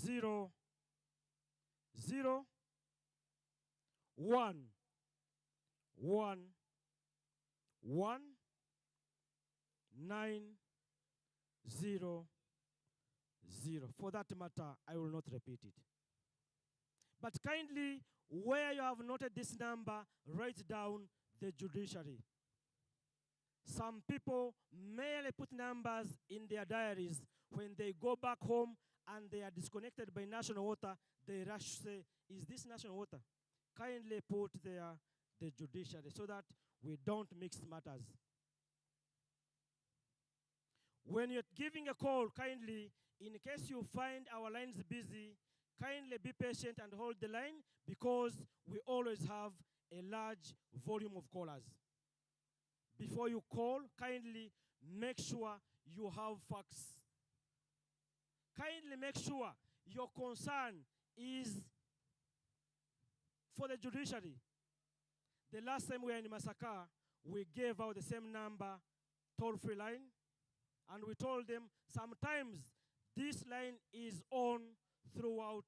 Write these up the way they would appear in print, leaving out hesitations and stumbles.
0 0 1 1 1 9 0 0. For that matter, I will not repeat it. But kindly, where you have noted this number, write down the judiciary. Some people merely put numbers in their diaries. When they go back home and they are disconnected by national water, they rush to say, is this national water? Kindly put there the judiciary so that we don't mix matters. When you're giving a call, kindly, in case you find our lines busy, kindly be patient and hold the line because we always have a large volume of callers. Before you call, kindly make sure you have facts. Kindly make sure your concern is for the judiciary. The last time we were in Masaka, we gave out the same number, toll-free line, and we told them sometimes this line is on throughout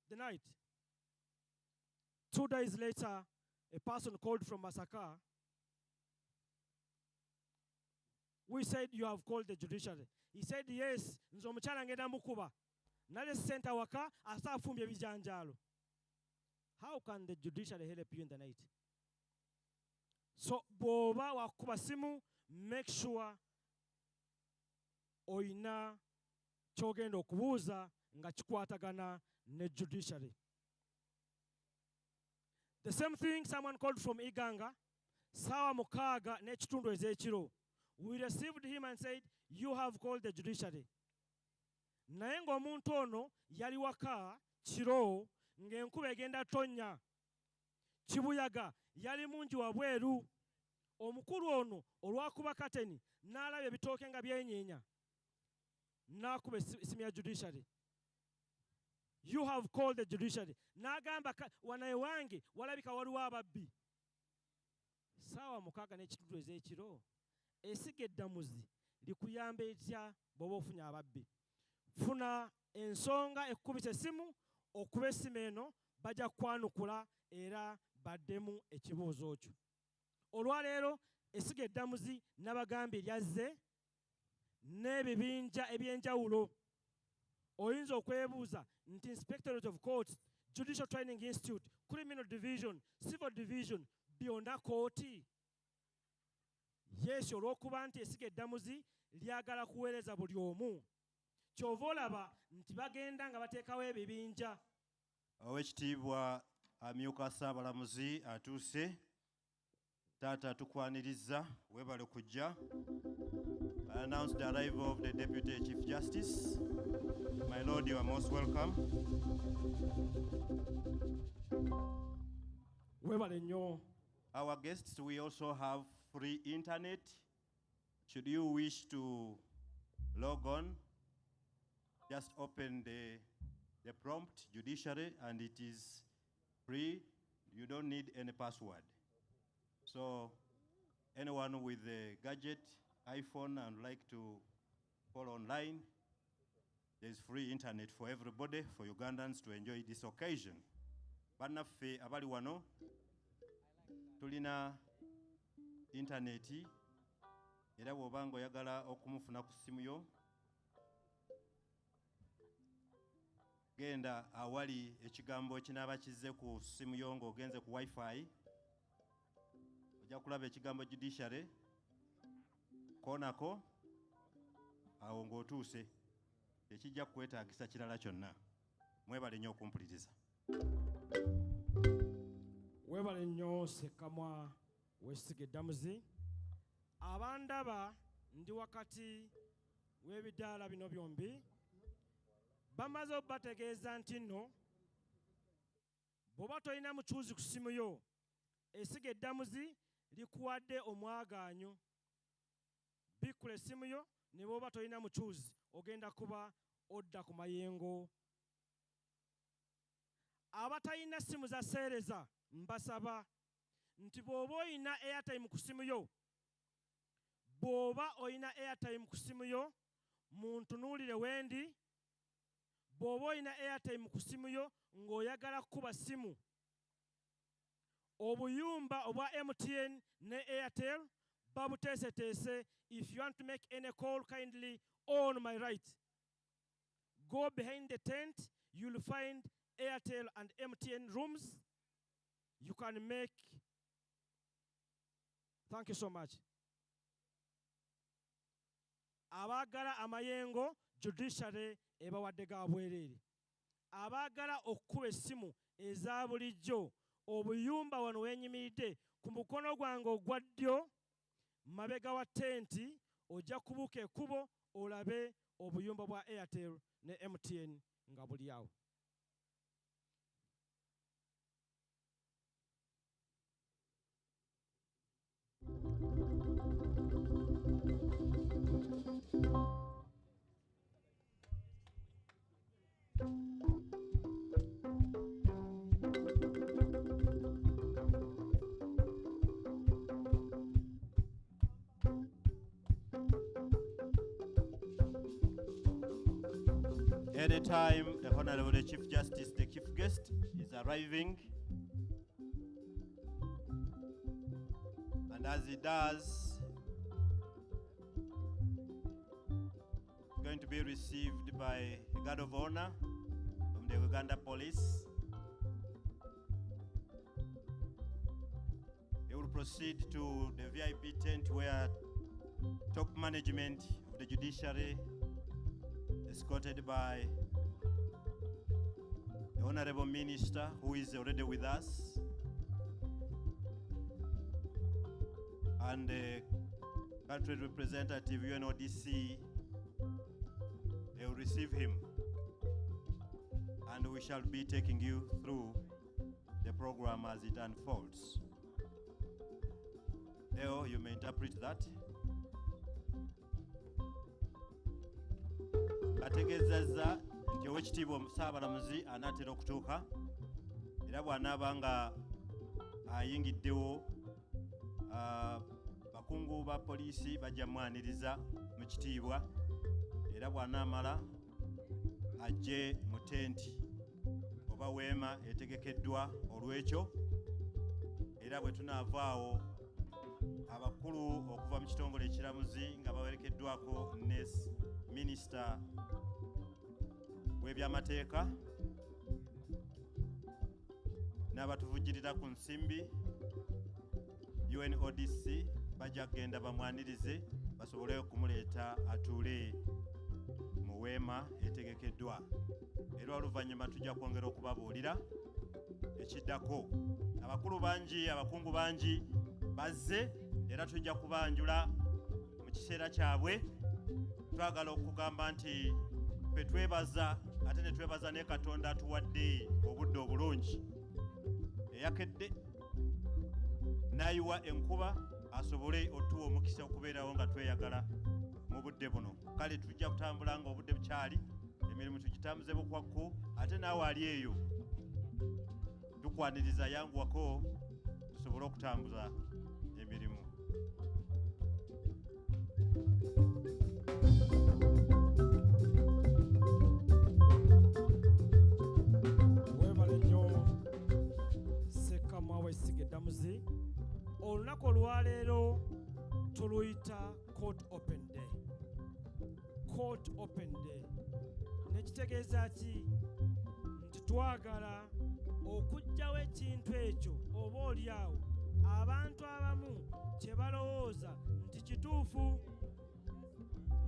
the night. 2 days later, a person called from Masaka. We said, you have called the judiciary. He said, yes, nzomuchala ngenda mukuba. Nale center waka, asa fumbye bijanjalo. How can the judiciary help you in the night? So, boba wakuba simu, make sure oina chogenda okubuuza nga kikwatagana ne judiciary. The same thing, someone called from Iganga, sawa mukaaga n'ekitundu ez'ekiro. We received him and said, you have called the judiciary. Naye ng'omuntu ono yali waka kiro ng'enkuba egenda tonnya. Kibuyaga yali mungi wabweru. Omukulu ono olwakuba kateni n'alaba ebitooke nga byenyeenya. N'akuba essimu ya judiciary. You have called the judiciary. N'agamba wanaye wange walabika waliwo ababbi. Saawa mukaaga n'ekitundu ez'ekiro. Esiga eddamuzi likuyamba etya bw'oba ofunye ababbi. Funa ensonga ekkubisa essimu, okuba essimu eno bajja kwanukula era baddemu ekibuuzo kyo. Olwaleero esiga eddamuzi n'abagamba eryazze n'ebibinja ebyenjawulo. Oyinza okwebuuza nti Inspectorate of Courts, Judicial Training Institute, Criminal Division, Civil Division, byonna kooti. Yes, olw'okuba nti esiga eddamuzi lyagala kuweereza buli omu. Kyova olaba nti bagenda nga bateekawo ebibinja. Oweekitiibwa amyuka Ssaabalamuzi atuuse. Taata tukwaniriza, weebale kujja. I announce the arrival of the Deputy Chief Justice. My Lord, you are most welcome. Weebale nnyo. Our guests, we also have free internet. Should you wish to log on, just open the prompt judiciary and it is free. You don't need any password. So anyone with a gadget, iPhone, and like to follow online, there's free internet for everybody, for Ugandans to enjoy this occasion. Bannaffe abali wano, tulina interneti, era bw'oba ng'oyagala okumufuna ku ssimu yo, genda awali ekigambo ekinaaba kizze ku ssimu yo ng'ogenze ku Wi-Fi, ojja kulaba ekigambo judiciary, koonako, awo ng'otuuse, ekijja kwetaagisa kirala kyonna. Mwebale nnyo okumpuliriza. Weebale nnyo Ssekamwa w'essiga eddamuzi. Abandaba ndi wakati w'ebidaala bino byombi. Bamaze obategeeza nti nno bw'oba tolina mukyuzi ku ssimu yo, essiga eddamuzi likuwadde omwagaanyo. Bikkula essimu yo ne bw'oba tolina mukyuzi ogenda kuba odda ku mayengo. Abatalina ssimu za sseereza mbasaba nti bw'oba oyina airtime ku ssimu yo, bw'oba oyina airtime ku ssimu yo, muntunuulire wendi, bw'oba olina airtime ku simu yo ng'oyagala kukuba simu, obuyumba obwa MTN ne Airtel babuteeseteese. If you want to make any call, kindly on my right. Go behind the tent, you'll find Airtel and MTN rooms. You can make. Thank you so much. Abagala amayengo judiciary ebawadde ga bwereere. Abagala okukuba essimu eza bulijjo, obuyumba wano wenyimiridde ku mukono gwange ogwa ddyo mabega wa tenti, ojja kubuuka ekkubo olabe obuyumba bwa Airtel ne MTN nga buli awo. At the time, the Honorable Chief Justice, the Chief Guest, is arriving. And as he does, he's going to be received by a guard of honor from the Uganda Police. He will proceed to the VIP tent where top management of the judiciary, escorted by the Honorable Minister, who is already with us, and the country representative, UNODC. They will receive him, and we shall be taking you through the program as it unfolds. Leo, you may interpret that. Ategeezezza nti Oweekitiibwa Ssaabalamuzi anaatera okutuuka, era bw'anaaba nga ayingiddewo, bakungu ba poliisi bajja mwaniriza mu kitiibwa, era bw'anaamala ajje mu tenti oba weema etegekeddwa olw'ekyo, era bwe tunaavaawo abakulu okuva mu kitongole ekiramuzi nga bawerekeddwako ne minisita w'ebyamateeka n'abatuvujjirira ku nsimbi UNODC bajja kugenda bamwanirize basobole okumuleeta atuule mu weema etegekeddwa. Era oluvannyuma tujja kwongera okubabuulira ekiddako. Abakulu bangi, abakungu bangi bazze, era tujja kubanjula mu kiseera kyabwe. Twagala okugamba nti ffe twebaza ate ne twebaza ne Katonda atuwadde obudde obulungi eyakedde n'ayiwa enkuba asobole otuwa omukisa okubeerawo nga tweyagala mu budde buno. Kale tujja kutambula nga obudde bukyali, emirimu tugitambuze bukwakko, ate naawe ali eyo tukwaniriza yanguwako tusobole okutambuza emirimu. Olunaku olwaleero tuluyita Court Open Day. Court Open Day nekitegeeza ki? Nti twagala okuggyawo ekintu ekyo oba oliawo abantu abamu kye balowooza nti kituufu,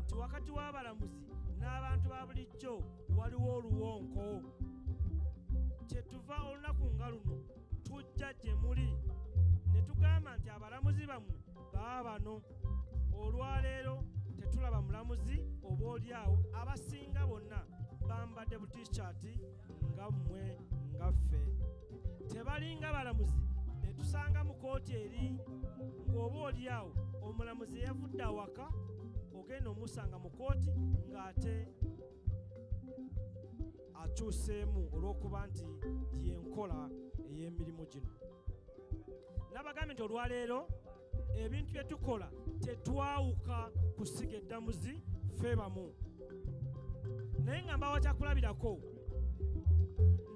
nti wakati w'abalamuzi n'abantu ba bulijjo waliwo oluwonko. Kyetuva olunaku nga luno tujja gye muli ne tugamba nti abalamuzi bammwe baba bano. Olwaleero tetulaba mulamuzi oba oliawo, abasinga bonna bambadde butishaati nga mmwe nga ffe. Tebalinga balamuzi betusanga mu kooti eri ng'oba oliawo omulamuzi yavudde awaka, ogenda omusanga mu kooti ng'ate akyuseemu olw'okuba nti yenkola ey'emirimu gino. Nabagambye nti olwaleero ebintu bye tukola tetwawuka kusiga eddamuzi ffe bamu. naye nga mbawa kyakulabirako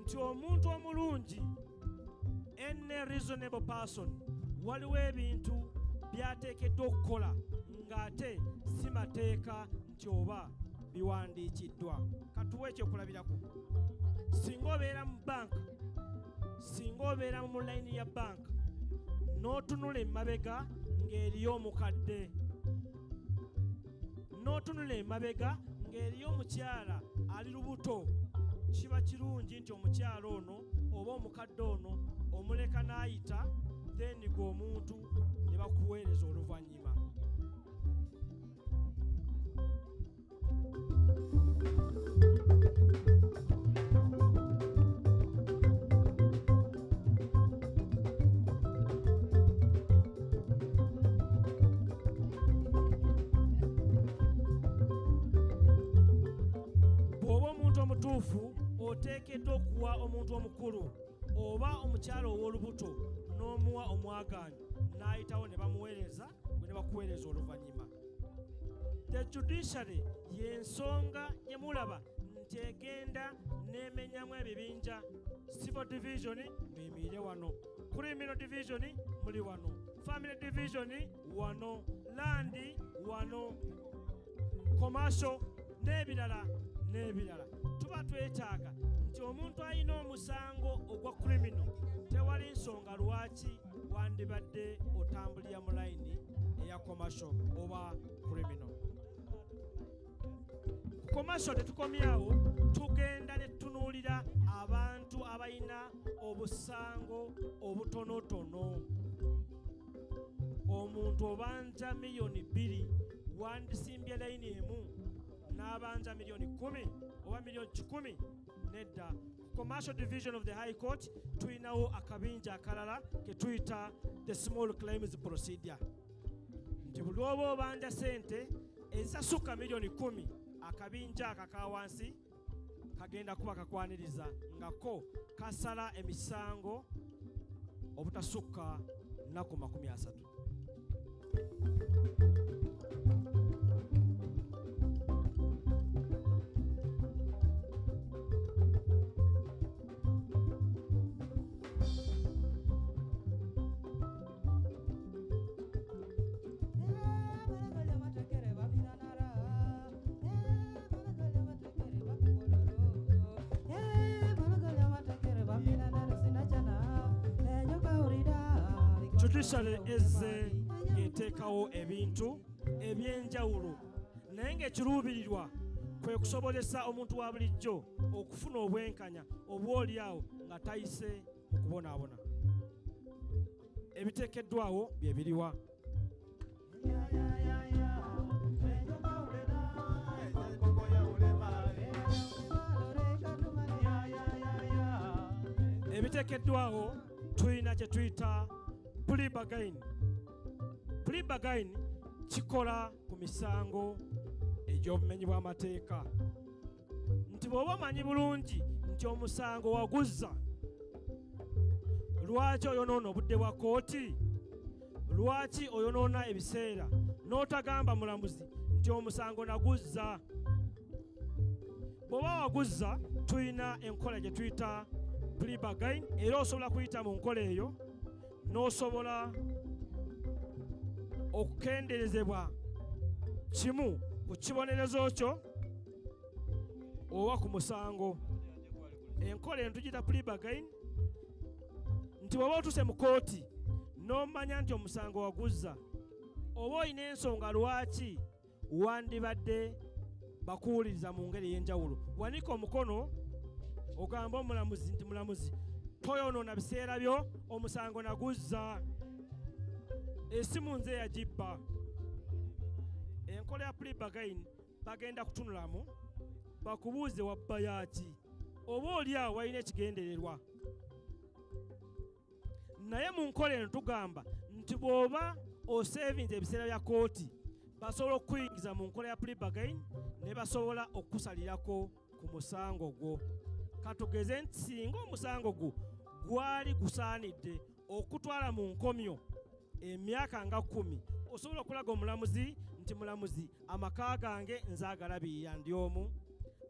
nti omuntu omulungi any reasonable person waliwo ebintu byateekeddwa okukola ng'ate si mateeka nti oba biwandiikiddwa. Katuwe ekyokulabirako. Singa obeera mu banka, singa obeera mu layini ya banka n'otunula emabega ng'eriyo omukadde, n'otunula emabega ng'eriyo omukyala ali lubuto, kiba kirungi nti omukyala ono oba omukadde ono omuleka n'ayita, then gwe omuntu ne bakuweereza oluvannyuma. Bw'oba omuntu omutuufu oteekeddwa okuwa omuntu omukulu oba omukyala ow'olubuto n'omuwa omwagaanyi n'ayitawo ne bamuweereza gwe ne bakuweereza oluvannyuma. The judiciary y'ensonga gye mulaba nti egenda n'emenyamu ebibinja. Civil division muyimire wano, criminal division muli wano, family division wano, land wano, commercial n'ebirala n'ebirala. Tuba twetaaga nti omuntu alina omusango ogwa criminal tewali nsonga lwaki wandibadde otambulira mu layini eya commercial oba criminal. Ku commercial tetukomyawo, tugenda ne tutunuulira abantu abalina obusango obutonotono. Omuntu obanja miliyoni 2 wandisimbye layini emu n'abanja miliyoni 10 oba miliyoni 10 nedda. Commercial division of the High Court tulinawo akabinja akalala ke tuyita the small claims procedure, nti buli oba obanja sente ezisasukka miliyoni 10 akabinja akaka wansi kagenda kuba kakwaniriza ngako kasala emisango obutasukka nnaku 30. Judiciary ezze eteekawo ebintu ebyenjawulo naye ng'ekiruubirirwa kwe kusobozesa omuntu wa bulijjo okufuna obwenkanya obw'oliawo nga tayise mu kubonaabona. Ebiteekeddwawo bye biriwa. Ebiteekeddwawo tulina kye tuyita plea bargain. Plea bargain kikola ku misango egy'obumenyi bw'amateeka. Nti bw'oba omanyi bulungi nti omusango waguzza, lwaki oyonoona obudde bwa kooti? Lwaki oyonoona ebiseera n'otagamba mulamuzi nti omusango naguzza? Bw'oba waguzza tulina enkola gye tuyita plea bargain, era osobola kuyita mu nkola eyo n'osobola okukenderezebwa kimu ku kibonerezo kyo oba ku musango. Enkola eno tugiyita plea bargain, nti bw'oba otuse mu kooti n'omanya nti omusango waguzza, oba olina ensonga lwaki wandibadde bakuwuliriza mu ngeri ey'enjawulo, wanika omukono ogamba omulamuzi nti mulamuzi toyonoona biseera byo, omusango naguzza, esimu nze yagibba. Enkola ya plea bargain bagenda kutunulamu bakubuuze wabba yaki, oba oli awo walina ekigendererwa. Naye mu nkola eno tugamba nti bw'oba osevinze ebiseera bya kooti basobola okuyingiza mu nkola ya plea bargain ne basobola okusalirako ku musango gwo. Katugeze nti singa omusango gwo gwali gusaanidde okutwala mu nkomyo emyaka nga 10, osobola okulaga omulamuzi nti mulamuzi amaka gange nze agalabirira ndi omu,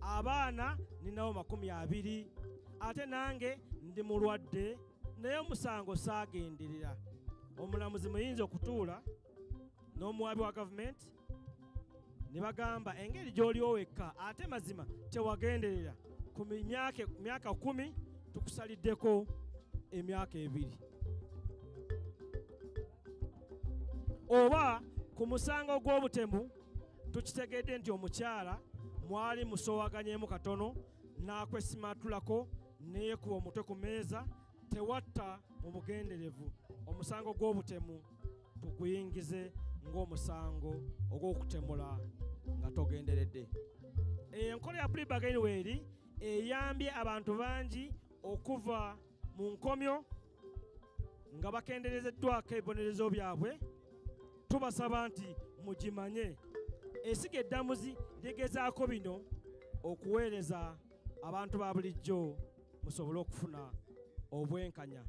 abaana ninawo 20, ate nange ndi mulwadde naye omusango saagenderera. Omulamuzi muyinza okutuula n'omuwabi wa gavumenti ne bagamba engeri gy'oliwo wekka ate mazima tewagenderera ku myaka 10 tukusaliddeko emyaka 2. Oba ku musango gw'obutemu tukitegedde nti omukyala mwali musowaganyemu katono n'akwesimatulako neekuba omutwe ku meeza, tewatta mu bugenderevu. Omusango gw'obutemu tuguyingize ng'omusango ogw'okutemula nga togenderedde. Enkola ya plea bargain weeri eyambye abantu bangi okuva mu nkomyo nga bakenderezeddwako ebibonerezo byabwe. Tubasaba nti mugimanye. Esiga eddamuzi ligezaako bino okuweereza abantu ba bulijjo musobole okufuna obwenkanya.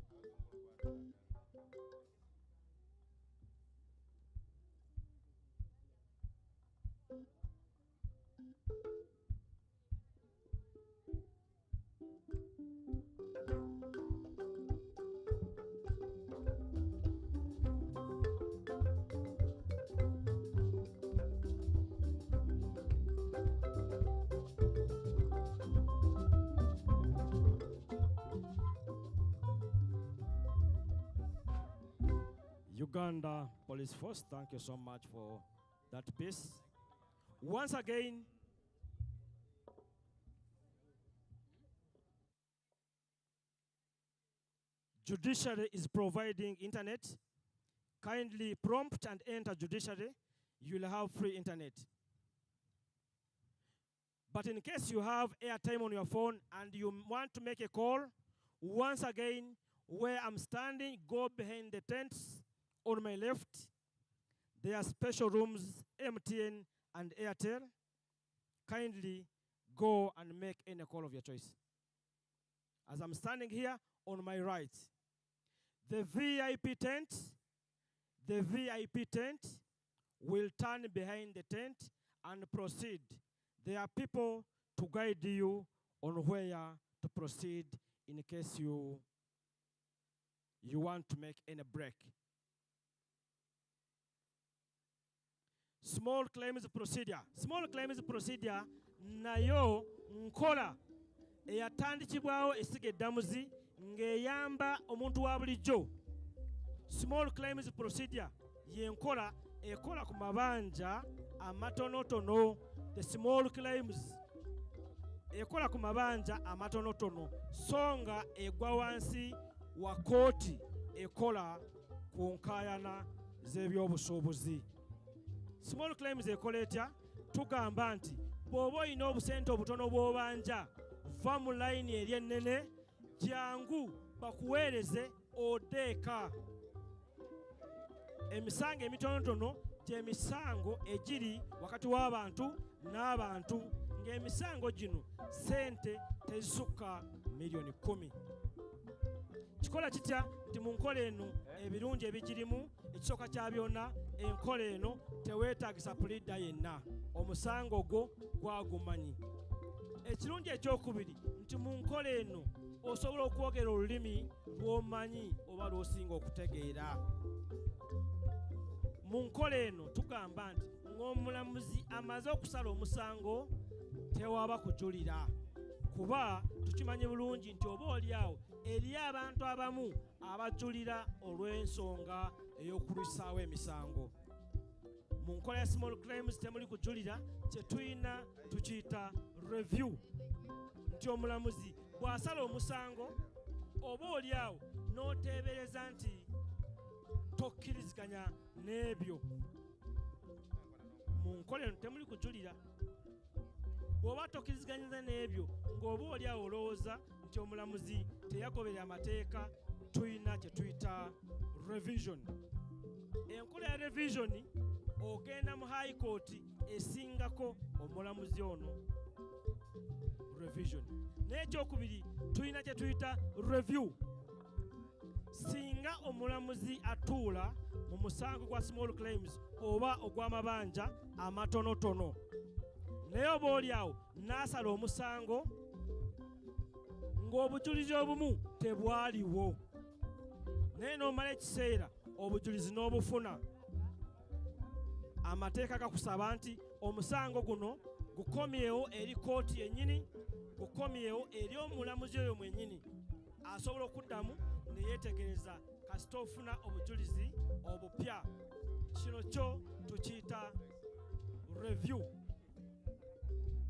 Uganda Police Force, thank you so much for that piece. Once again, judiciary is providing internet. Kindly prompt and enter judiciary. You'll have free internet. But in case you have airtime on your phone and you want to make a call, once again, where I'm standing, go behind the tents. On my left, there are special rooms, MTN and Airtel. Kindly go and make any call of your choice. As I'm standing here, on my right, the VIP tent will turn behind the tent and proceed. There are people to guide you on where to proceed in case you want to make any break. Small claims procedure. Small claims procedure nayo nkola eyatandikibwawo esiga eddamuzi ng'eyamba omuntu wa bulijjo. Small claims procedure yenkola ekola ku mabanja amatonotono. The small claims ekola ku mabanja amatonotono so nga egwa wansi wa kooti ekola ku nkaayana z'ebyobusuubuzi. Small claims ekola etya? Tugamba nti bw'oba olina obusente obutono bw'obanja, va mu layini eri ennene, jangu bakuweereze odeeka. Emisango emitonotono gy'emisango egiri wakati w'abantu n'abantu, ng'emisango gino sente tezisukka miliyoni 10. Kikola kitya nti mu nkola eno ebirungi ebigirimu, ekisooka kya byonna, enkola eno teweetaagisa puliida yenna, omusango gwo gwagumanyi. Ekirungi ekyokubiri nti mu nkola eno osobola okwogera olulimi lw'omanyi oba lw'osinga okutegeera. Mu nkola eno tugamba nti ng'omulamuzi amaze okusala omusango tewaba kujulira, kuba tukimanyi bulungi nti oba oliawo eri abantu abamu abajulira olw'ensonga ey'okulwisaawo emisango. Mu nkola ya small claims temuli kujulira, kye tuyina tukiyita review, nti omulamuzi bw'asala omusango oba oliawo n'oteebereza nti tokkiriziganya n'ebyo, mu nkola eno temuli kujulira. Bw'oba tokkiriziganyiza n'ebyo ng'oba oliawo olowooza nti omulamuzi teyagoberera amateeka, tuyina kye tuyita revision. Enkola ya revision ogenda mu high court esingako omulamuzi ono revision. N'ekyokubiri tuyina kye tuyita review. Singa omulamuzi atuula mu musango gwa small claims oba ogw'amabanja amatonotono naye oba oli awo n'asala omusango ng'obujulizi obumu tebwaliwo, naye n'omala ekiseera obujulizi n'obufuna. Amateeka gakusaba nti omusango guno gukomyewo eri kooti yennyini, gukomyewo eri omulamuzi oyo mwennyini, asobola okuddamu ne yeetegereza kasita ofuna obujulizi obupya. Kino kyo tukiyita review.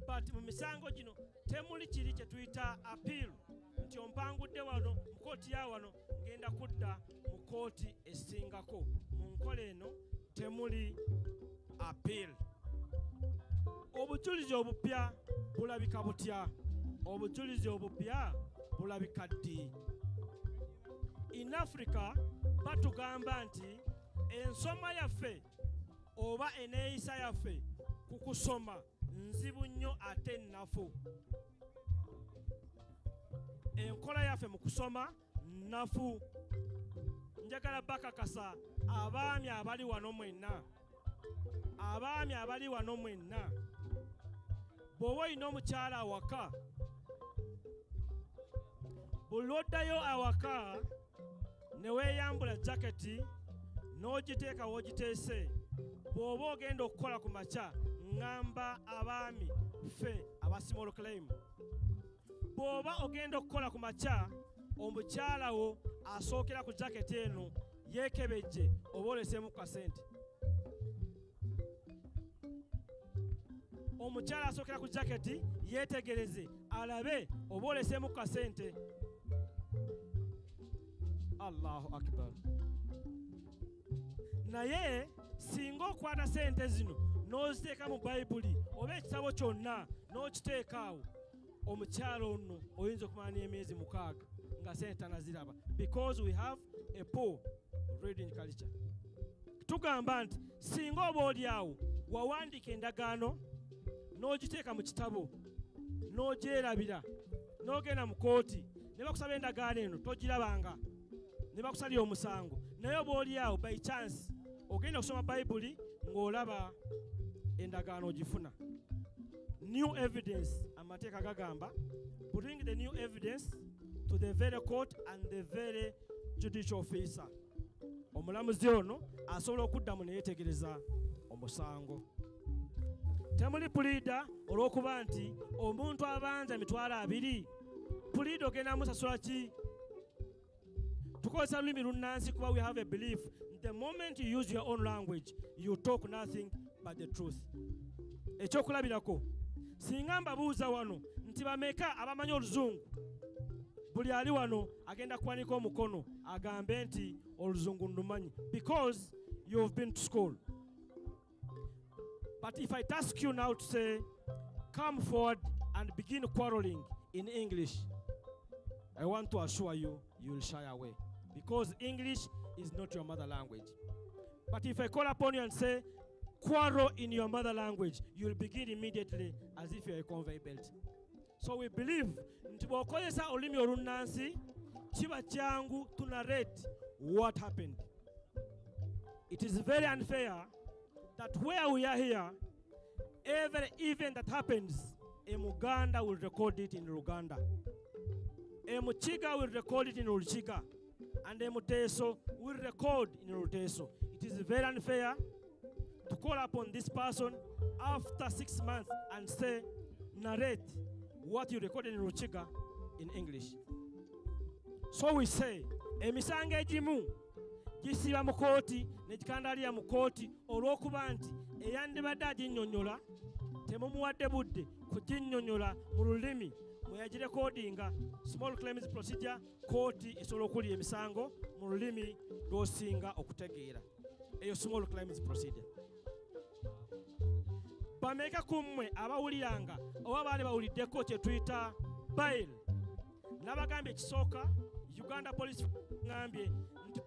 But mu misango gino temuli kiri kye tuyita appeal, nti ompangudde wano mu kooti ya wano ngenda kudda mu kooti esingako. Mu nkola eno temuli appeal. Obujulizi obupya bulabika butya? Obujulizi obupya bulabika ddi? In Africa batugamba nti ensoma yaffe oba eneeyisa yaffe ku kusoma nzibu nnyo ate nnafu. Enkola yaffe mu kusoma nnafu. Njagala bakakasa abaami abali wano mwenna, abaami abali wano mwenna, bw'oba olina omukyala awaka, buli lw'oddayo awaka ne weeyambula jaketi n'ogiteeka w'ogiteese, bw'oba ogenda okukola ku makya, ŋŋamba abaami ffe aba small claim, bw'oba ogenda okukola ku makya, omukyala wo asookera ku jaketi eno yeekebejje oba oleseemu ku kasente. Omukyala asookera ku jaketi yeetegereze alabe oba oleseemu ku kasente. Allahu akbar. Naye singa okwata sente zino n'oziteeka mu Bayibuli oba ekitabo kyonna n'okiteeka awo, omukyala ono oyinza okumala n'emyezi 6 nga sente tanaziraba, because we have a poor reading culture. Tugamba nti singa oba oli awo wawandiika endagaano n'ogiteeka mu kitabo n'ogyerabira n'ogenda mu kooti ne bakusaba endagaano eno togirabanga ne bakusalira omusango, naye oba oli awo by chance ogenda okusoma Bayibuli ng'olaba endagaano ogifuna. New evidence, amateeka gagamba, bring the new evidence to the very court and the very judicial officer. Omulamuzi ono asobola okuddamu ne yeetegereza omusango. Temuli puliida olw'okuba nti omuntu abanja 200, puliida ogenda musasula ki? Tukozesa lulimi lunnansi kuba we have a belief the moment you use your own language you talk nothing but the truth. Ekyokulabirako, singa mbabuuza wano nti bameka abamanyi oluzungu, buli ali wano agenda kuwanika omukono agambe nti oluzungu ndumanyi, because you have been to school. But if I task you now to say, come forward and begin quarreling in English, I want to assure you, you will shy away, because English is not your mother language. But if I call upon you and say, quarrel in your mother language, you will begin immediately as if you are a conveyor belt. So we believe nti bw'okozesa olulimi olunnansi kiba kyangu to narrate what happened. It is very unfair that where we are here, every event that happens, a Muganda will record it in Luganda, a Muchiga will record it in Luchiga, and a Muteso will record in Luteso. It is very unfair to call upon this person after 6 months and say, narrate what you recorded in Luchiga in English. So we say, emisango egimu gisiba mu kooti ne gikandalira mu kooti olw'okuba nti eyandibadde aginnyonnyola temumuwadde budde kuginnyonnyola mu lulimi mwe yagirekodinga. Small claims procedure, kooti esobola okuwulira emisango mu lulimi lw'osinga okutegeera. Eyo small claims procedure. Bameka ku mmwe abawuliranga oba baali bawuliddeko kye tuyita bail, n'abagambye ekisooka Uganda Police ngambye nti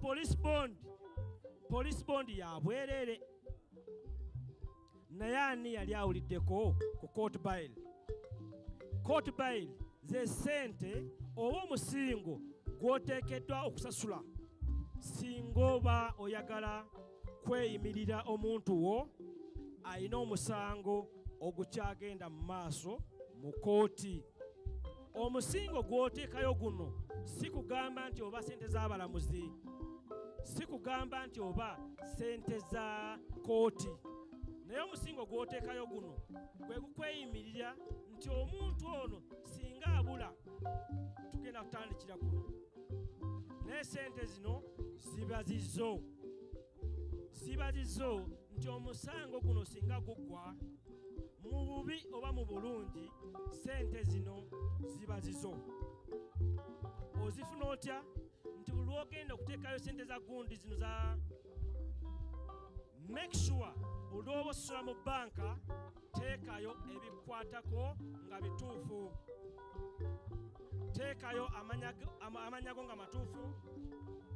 police bond ya bwereere. Naye ani yali awuliddeko ku court bail? Court bail ze ssente oba omusingo gw'oteekeddwa okusasula singa oba oyagala kweyimirira omuntu wo alina omusango ogukyagenda mu maaso mu kooti. Omusingo gw'oteekayo guno si kugamba nti oba ssente z'abalamuzi, si kugamba nti oba ssente za kooti, naye omusingo gw'oteekayo guno gwe gukweyimirira nti omuntu ono singa abula tugenda kutandikira kuno, naye ssente zino zibazizo nti omusango guno singa guggwa mu bubi oba mu bulungi, ssente zino zibazizo. Ozifuna otya? Nti buli lw'ogenda okuteekayo ssente za gundi zino za make sure buli lw'oba osasula mu banka teekayo ebikwatako nga bituufu, teekayo amanyago nga matuufu,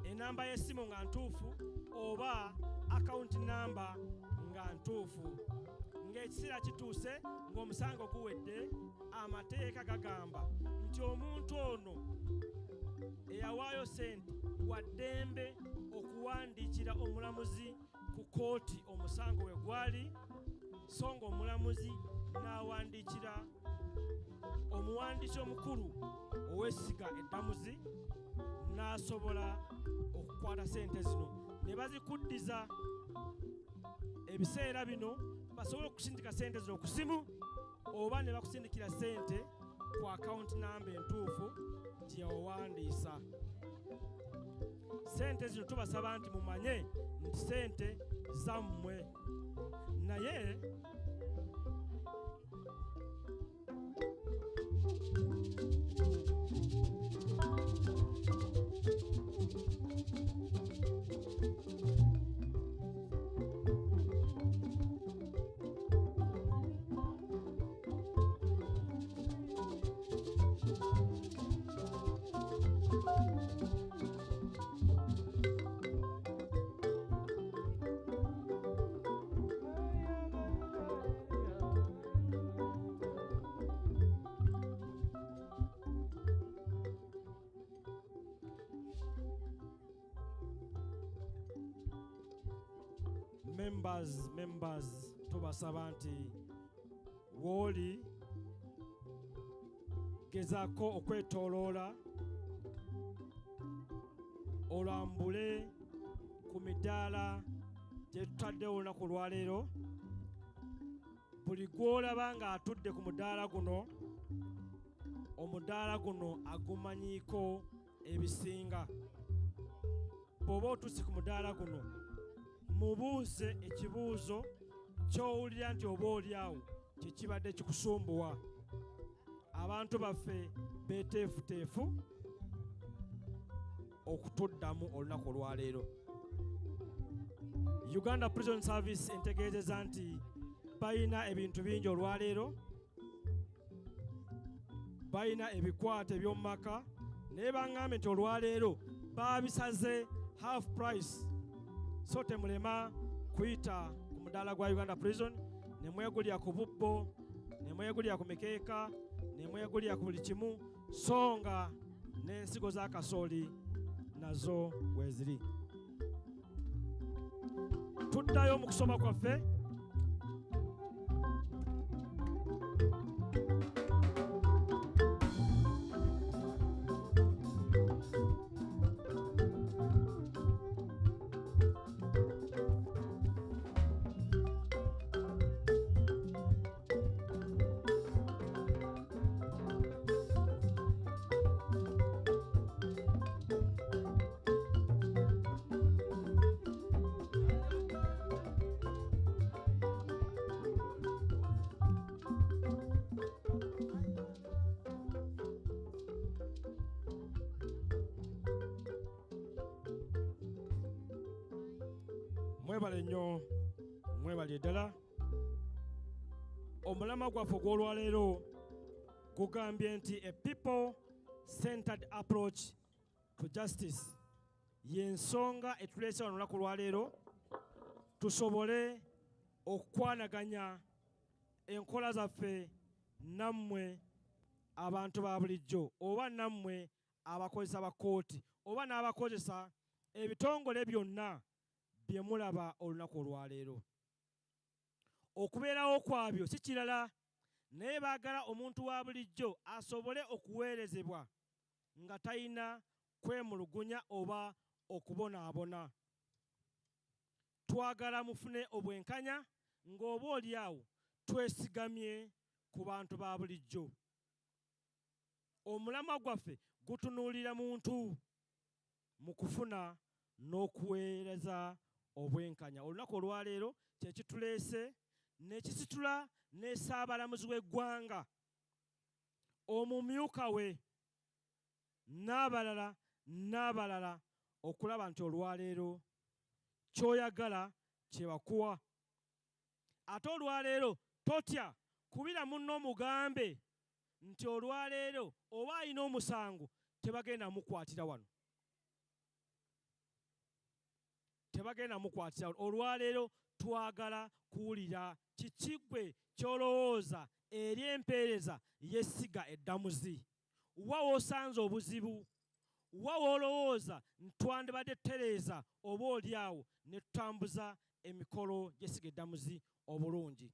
enamba y'essimu nga ntuufu, oba akawunti namba nga ntuufu. Ng'ekiseera kituuse ng'omusango guwedde, amateeka gagamba nti omuntu ono eyawaayo ssente wa ddembe okuwandiikira omulamuzi ku kooti omusango we gwali, so ng'omulamuzi n'awandiikira omuwandiisi omukulu ow'essiga eddamuzi, n'asobola okukwata ssente zino ne bazikuddiza. Ebiseera bino basobole okusindika ssente zino ku simu, oba ne bakusindikira ssente ku akawunti namba entuufu gye yawandiisa. Ssente zino tubasaba nti mumanye nti ssente zammwe, naye members tubasaba nti w'oli gezaako okwetooloola olambule ku midaala gye tutaddewo olunaku olwaleero. Buli gw'olaba ng'atudde ku mudaala guno, omudaala guno agumanyiiko ebisinga. Bw'oba otuuse ku mudaala guno, mubuuze ekibuuzo ky'owulira nti oba oli awo kye kibadde kikusumbuwa. Abantu baffe beeteefuteefu okutuddamu olunaku olwaleero. Uganda Prison Service entegeezeza nti balina ebintu bingi olwaleero, balina ebikwate eby'omu maka, naye baŋŋambye nti olwaleero baabisaze half price. So temulema kuyita ku mudaala gwa Uganda Prison ne mwegulira ku bubbo, ne mwegulira ku mikeeka, ne mwegulira ku buli kimu, so nga n'ensigo za kasooli nazo weeziri. Tuddayo mu kusoma kwaffe. Mwebale nnyo, mwebale ddala. Omulama gwaffe ogw'olwaleero gugambye nti a people-centered approach to justice y'ensonga etuleese wano olunaku lwaleero, tusobole okukwanaganya enkola zaffe nammwe abantu ba bulijjo, oba nammwe abakozesa ba kkooti, oba n'abakozesa ebitongole byonna bye mulaba olunaku olwaleero. okubeerawo kwabyo si kirala naye baagala omuntu wa bulijjo asobole okuweerezebwa nga talina kwemulugunya oba okubonaabona. Twagala mufune obwenkanya ng'oba oli awo twesigamye ku bantu ba bulijjo. Omulamwa gwaffe gutunuulira muntu mu kufuna n'okuweereza obwenkanya. Olunaku olwaleero kye kituleese ne kisitula ne ssaabalamuzi w'eggwanga, omumyuka we n'abalala okulaba nti olwaleero ky'oyagala kye bakuwa. Ate olwaleero totya kubira munno omugambe nti olwaleero oba alina omusango tebagenda mukwatira wano. Tebagenda mukwatira wano. Olwaleero twagala kuwulira kiki ggwe ky'olowooza eri empeereza y'essiga eddamuzi. Wa w'osanze obuzibu, wa w'olowooza ntwandibadde ttereeza oba oli awo ne tutambuza emikolo gy'essiga eddamuzi obulungi.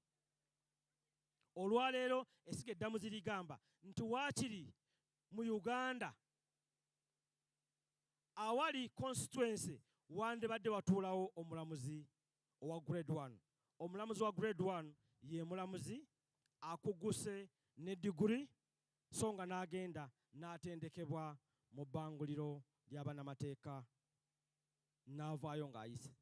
Olwaleero essiga eddamuzi ligamba nti waakiri mu Uganda awali constituency wandibadde watuulawo omulamuzi owa grade 1. Omulamuzi wa grade 1 ye mulamuzi akugguse ne diguri so nga n'agenda n'atendekebwa mu bbanguliro ly'abannamateeka n'avaayo ng'ayise.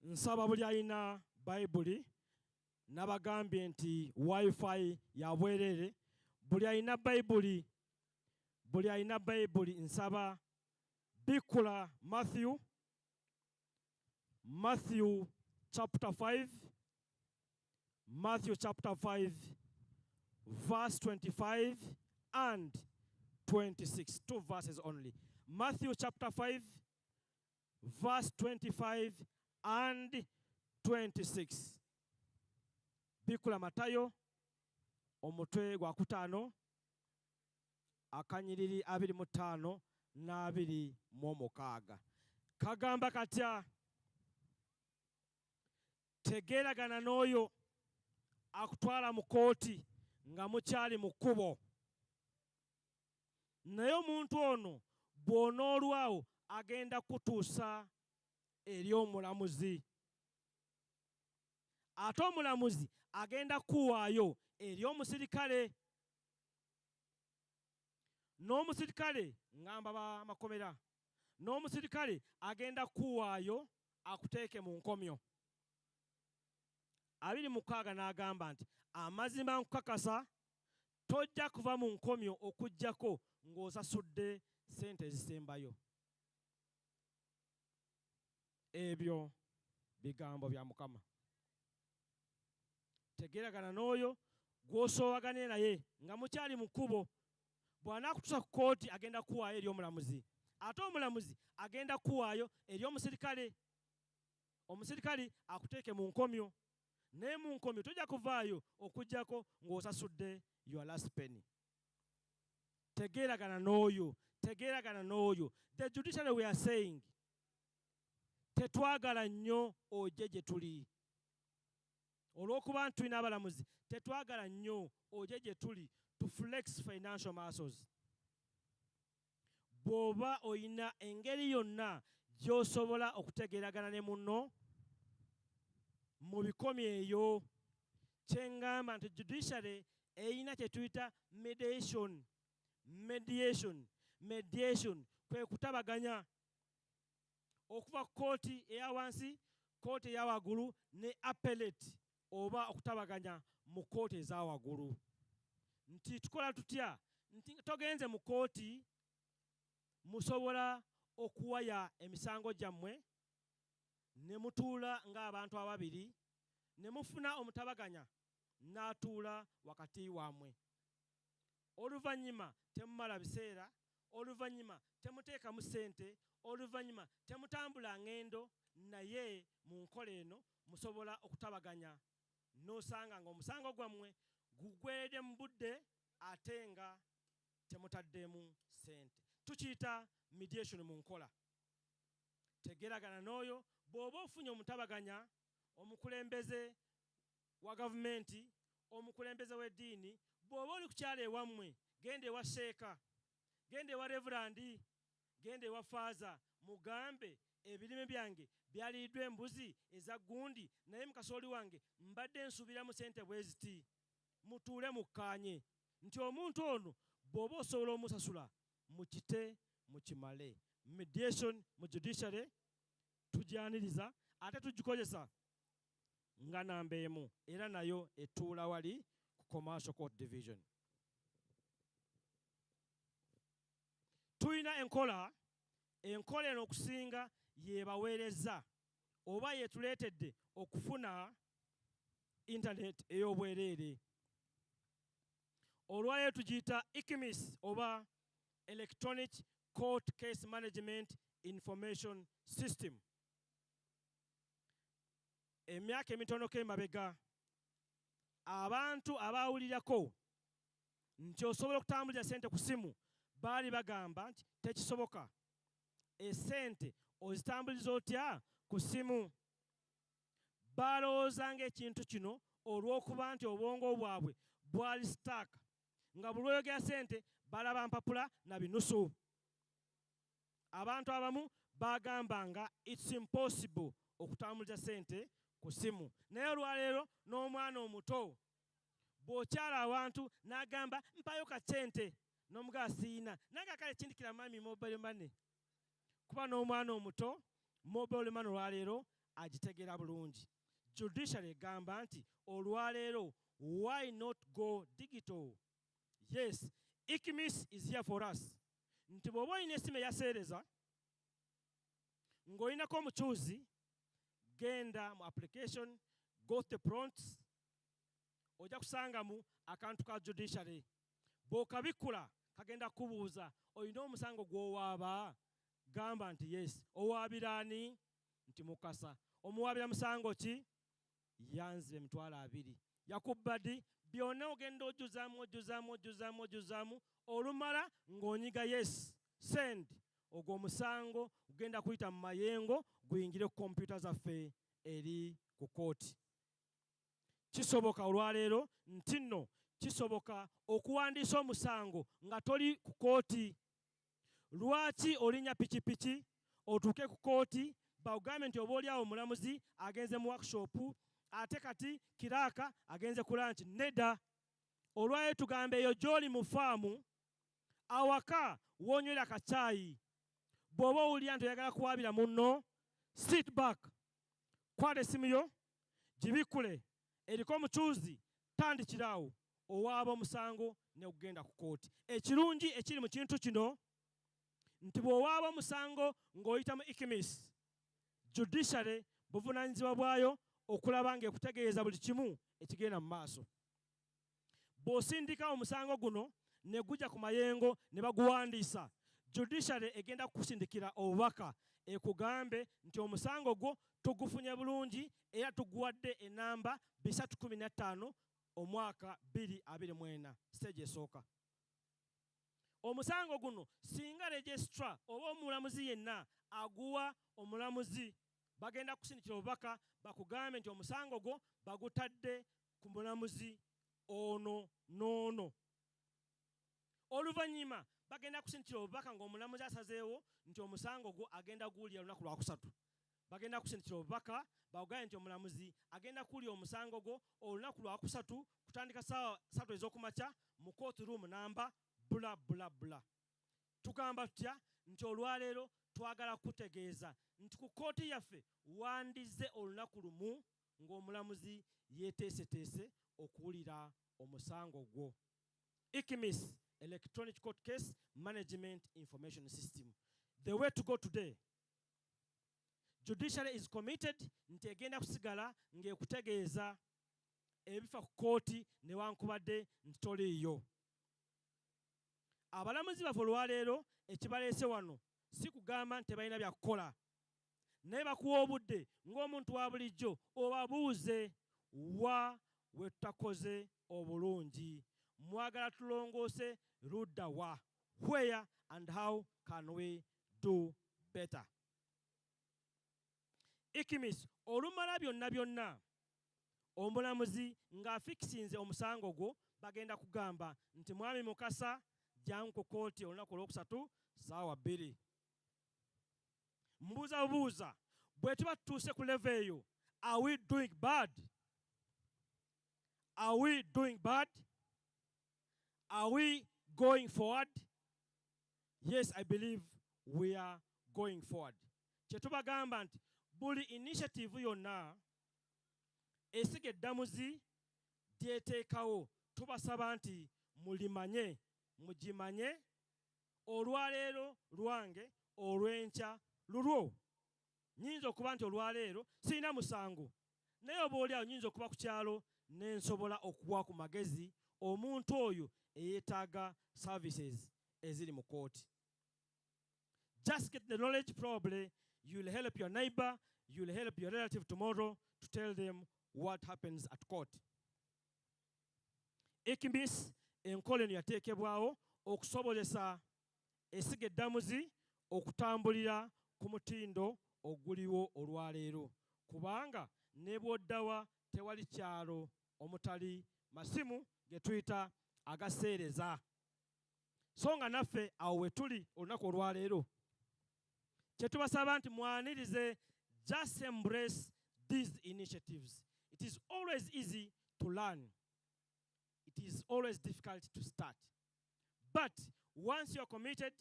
Nsaba buli alina Bayibuli, nabagambye nti wifi ya bwerere. Buli alina Bayibuli nsaba bikula Matthew chapter 5, verse 25 and 26. 2 verses only. Matthew chapter 5, verse 25 and 26. Bikula Matayo omutwe gwa 5 akanyiriri 25 n' 26. Kagamba katya? Tegeeragana n'oyo akutwala mu kooti nga mukyali mu kkubo. Naye omuntu ono bw'onoolwawo agenda kutuusa eri omulamuzi. Ate omulamuzi agenda kuwaayo eri omusirikale. N'omusirikale ngamba bamakomera. N'omusirikale agenda kuwaayo akuteeke mu nkomyo. 26 n'agamba nti amazima nkukakasa tojja kuva mu nkomyo okuggyako ng'osasudde ssente ezisembayo. Ebyo bigambo bya Mukama. Tegeeragana n'oyo gw'osoowaganye naye nga mukyali mu kkubo. Bw'anaakutuusa ku kooti agenda kuwaayo eri omulamuzi. Ate omulamuzi agenda kuwaayo eri omusirikale. Omusirikale akuteeke mu nkomyo. Naye mu nkomyo tojja kuvaayo okuggyako ng'osasudde your last penny. Tegeeragana n'oyo. The judiciary we are saying, tetwagala nnyo ojje gye tuli. Olw'okuba tulina abalamuzi, tetwagala nnyo ojje gye tuli to flex financial muscles. Bw'oba oyina engeri yonna gy'osobola okutegeeragana ne munno, mu bikomye eyo kye ngamba nti judiciary eyina kye tuyita mediation kwe kutabaganya okuva ku kooti eya wansi, kooti eya waggulu ne appellate oba okutabaganya mu kooti eza waggulu. Nti tukola tutya? Nti togenze mu kooti musobola okuwaya emisango gyammwe ne mutuula ng'abantu ababiri ne mufuna omutabaganya n'atuula wakati wammwe. Oluvannyuma temumala biseera, oluvannyuma temuteekamu ssente, oluvannyuma temutambula ngendo naye mu nkola eno musobola okutabaganya n'osanga ng'omusango gwammwe gugweredde mu budde ate nga temutaddemu ssente. Tukiyita mediation mu nkola. Tegeragana n'oyo bw'oba ofunye omutabaganya, omukulembeze wa gavumenti, omukulembeze w'eddiini, bw'oba oli ku kyalo ewammwe, genda ewa sheeka, genda ewa reverandi, genda ewa faaza, mugambe ebirime byange byaliiriddwa embuzi eza gundi, naye mukasooli wange mbadde nsuubiramu ssente bwe ziti. Mutuule mukkaanye nti omuntu ono bw'oba osobola omusasula mukite mukimale. Mediation mu judiciary tugyaniriza ate tugikozesa nga namba emu, era nayo etuula wali ku Commercial Court Division. Tuyina enkola eno okusinga yebaweereza oba yetuleetedde okufuna internet ey'obwereere. Olwaleero tugiyita ICMIS oba Electronic Court Case Management Information System. Emyaka emitonoke emabega abantu abaawulirako nti osobola okutambulira ssente ku ssimu baali bagamba nti tekisoboka. Essente ozitambuliza otya ku ssimu? Balowoozanga ekintu kino olw'okuba nti obwongo bwabwe bwali sitaaka, nga buli lw'oyogera ssente balaba mpapula na binusu. Abantu abamu bagambanga it's impossible okutambuliza ssente ku ssimu. Naye olwaleero n'omwana omuto bw'okyala abantu n'agamba mpayo kassente, n'omugaa siina, nange kale kindikira mami mobile money. Kuba n'omwana omuto mobile money olwaleero agitegeera bulungi. Judiciary egamba nti olwaleero why not go digital? Yes, ICMIS is here for us. Nti bw'oba olina essimu eyaseereza ng'olinako omukyuzi, genda mu application, go to the prompts, ojja kusangamu akantu ka judiciary. Bw'okabikkula kagenda kubuuza olina omusango gw'owaaba? Gamba nti yes. Owaabira ani? Nti Mukasa. Omuwaabira musango ki? Yanzibe emitwalo 2. Yakubba ddi? Byonna ogenda ojjuzaamu olumala ng'onyiga yes send, ogwo omusango gugenda kuyita mu mayengo guyingire ku kompyuta zaffe eri ku kooti. Kisoboka olwaleero nti nno kisoboka okuwandiisa omusango nga toli ku kooti. Lwaki olinnya pikipiki otuuke ku kooti bakugambe nti oba oliawo omulamuzi agenze mu workshop ate kati kiraaka agenze ku lunch? Nedda. Olwaleero tugambe eyo gy'oli mu faamu awaka wonywera kacaayi. Bw'oba owulira nti oyagala kuwaabira munno, sit back, kwata essimu yo gibikkule, eriko omukyuzi, tandikiraawo owaaba omusango ne kugenda ku kooti. Ekirungi ekiri mu kintu kino nti bw'owaaba omusango ng'oyita mu ICMIS, judiciary buvunaanyizibwa bwayo okulaba ng'ekutegeeza buli kimu ekigenda mu maaso. Bw'osindika omusango guno ne gujja ku mayengo ne baguwandiisa, judiciary egenda kukusindikira obubaka ekugambe nti omusango gwo tugufunye bulungi era tuguwadde enamba 315 omwaka 2024 stage esooka. Omusango guno singa registrar oba omulamuzi yenna aguwa omulamuzi, bagenda kusindikira obubaka bakugambe nti omusango gwo bagutadde ku mulamuzi ono n'ono. Oluvannyuma bagenda kusindikira obubaka ng'omulamuzi asazeewo nti omusango gwo agenda guwulira lunaku lwakusatu. Bagenda kusindikira obubaka bakugambe nti omulamuzi agenda kuwulira omusango gwo olunaku lwakusatu kutandika ssaawa 3 ez'okumakya mu court room namba bula bula bula. Tugamba tutya? Nti olwaleero twagala kutegeeza nti ku kooti yaffe wandize olunaku lumu ng'omulamuzi yeeteeseteese okuwulira omusango gwo. ICMIS, Electronic Court Case Management Information System. The way to go today. Judiciary is committed nti egenda kusigala ng'ekutegeeza ebifa ku kooti newankubadde nti toliiyo. Abalamuzi baffe olwaleero ekibaleese wano si kugamba nti tebalina bya kukola, naye bakuwa obudde ng'omuntu wa bulijjo obabuuze wa we tutakoze obulungi, mwagala tulongoose ludda wa, where and how can we do better. Ikimis olumala byonna byonna omulamuzi ng'afikisinze omusango gwo bagenda kugamba nti mwami Mukasa jangu ku kooti olunaku olwokusatu ssaawa 2. Mbuuza bubuuza bwe tuba tutuuse ku leve eyo, are we doing bad? Are we doing bad? Are we going forward? Yes, I believe we are going forward. Kye tubagamba nti buli initiative yonna esiga eddamuzi lyeteekawo tubasaba nti mulimanye, mugimanye, olwaleero lwange, olw'enkya lulwo. Nnyinza okuba nti olwaleero sirina musango, naye oba oli awo nnyinza okuba ku kyalo ne nsobola okuwa ku magezi omuntu oyo eyeetaaga services eziri mu kooti. Just get the knowledge. Probably you'll help your neighbor, you'll help your relative tomorrow to tell them what happens at court. Ikimis enkola eno yateekebwawo okusobozesa esiga eddamuzi okutambulira ku mutindo oguliwo olwaleero, kubanga ne bw'oddawa tewali kyalo omutali masimu ge tuyita agaseereza. So nga naffe awo we tuli olunaku olwaleero kye tubasaba nti mwanirize, just embrace these initiatives. It is always easy to learn. It is always difficult to start. But once you're committed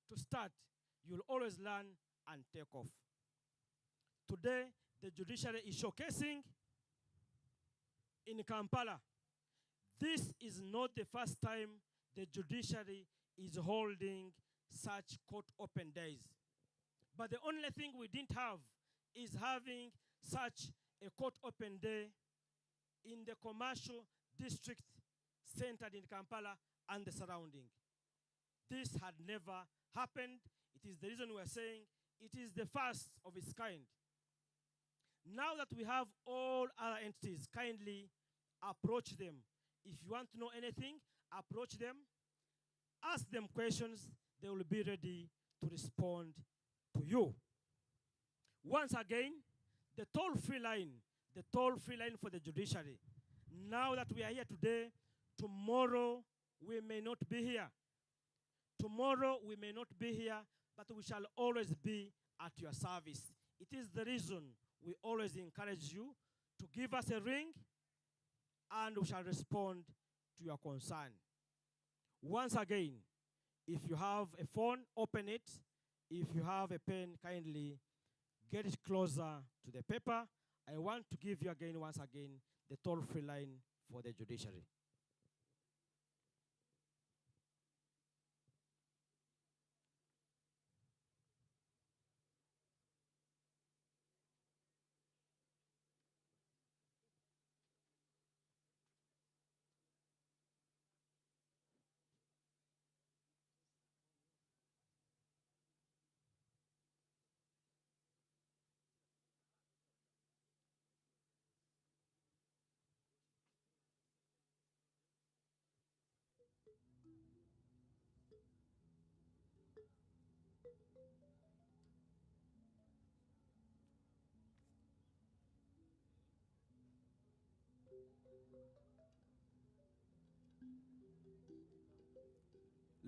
to start, you'll always learn and take off. Today, the judiciary is showcasing in Kampala. This is not the first time the judiciary is holding such court open days. But the only thing we didn't have is having such a court open day in the commercial district centered in Kampala and the surrounding. This had never happened. It is the reason we are saying it is the first of its kind. Now that we have all other entities, kindly approach them. If you want to know anything, approach them, ask them questions, they will be ready to respond to you. Once again, the toll-free line for the judiciary. Now that we are here today, tomorrow we may not be here. Tomorrow we may not be here, but we shall always be at your service. It is the reason we always encourage you to give us a ring, and we shall respond to your concern. Once again, if you have a phone, open it. If you have a pen, kindly get it closer to the paper. I want to give you again, once again, the toll-free line for the judiciary.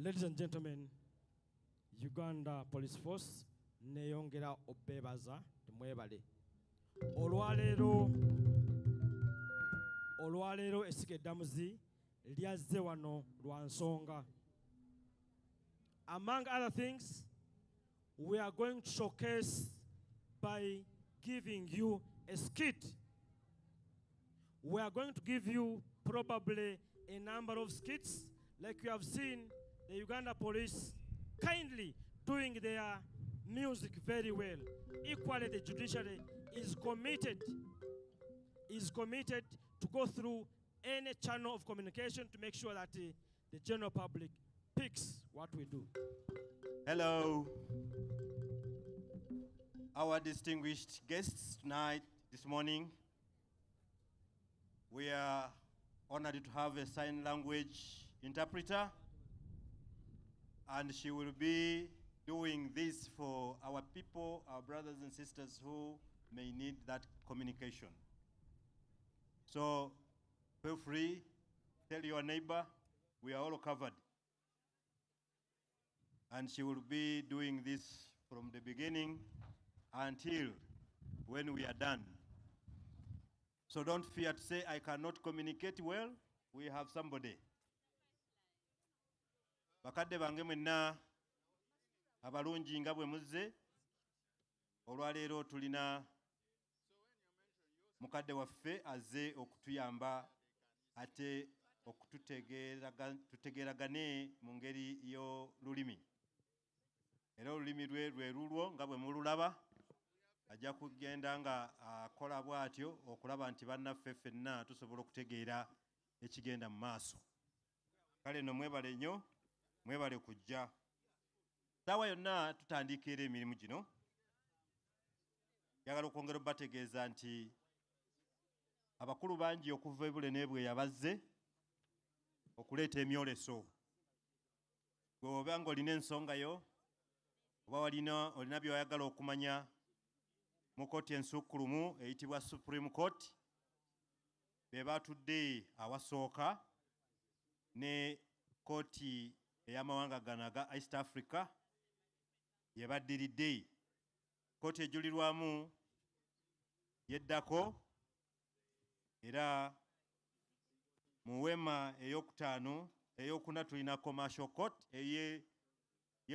Ladies and gentlemen, Uganda Police Force neyongera obebaza tumwebale. Olwaleero esiga eddamuzi lyazze wano lwa nsonga. Among other things, we are going to showcase by giving you a skit. We are going to give you probably a number of skits, like you have seen the Uganda Police kindly doing their music very well. Equally, the judiciary is committed to go through any channel of communication to make sure that the general public picks what we do. Hello. Our distinguished guests tonight, this morning, we are honored to have a sign language interpreter, and she will be doing this for our people, our brothers and sisters who may need that communication. So feel free, tell your neighbor, we are all covered. And she will be doing this from the beginning until when we are done. So don't fear to say, I cannot communicate well. We have somebody. Bakadde bange mwenna abalungi nga bwe muzze, olwaleero tulina mukadde waffe azze okutuyamba ate tutegeeragane mu ngeri y'olulimi. Era olulimi lwe lulwo nga bwe mululaba, ajja kugenda nga akola bw'atyo okulaba nti bannaffe ffenna tusobola okutegeera ekigenda mu maaso. Kale nno mwebale nnyo, mwebale kujja. Ssaawa yonna tutandika era emirimu gino. Njagala okwongera obategeeza nti abakulu bangi okuva ebule n'ebweya bazze okuleeta emyoleso. Gwe oba ng'olina ensonga yo, oba olina by'oyagala okumanya mu kkooti ensukkulumu eyitibwa Supreme Court, be batudde awasooka ne kkooti ey'amawanga gano aga East Africa ye baddiridde. Kkooti ejulirwamu yeddako, era mu weema eyokuna tulina Commercial Court, ye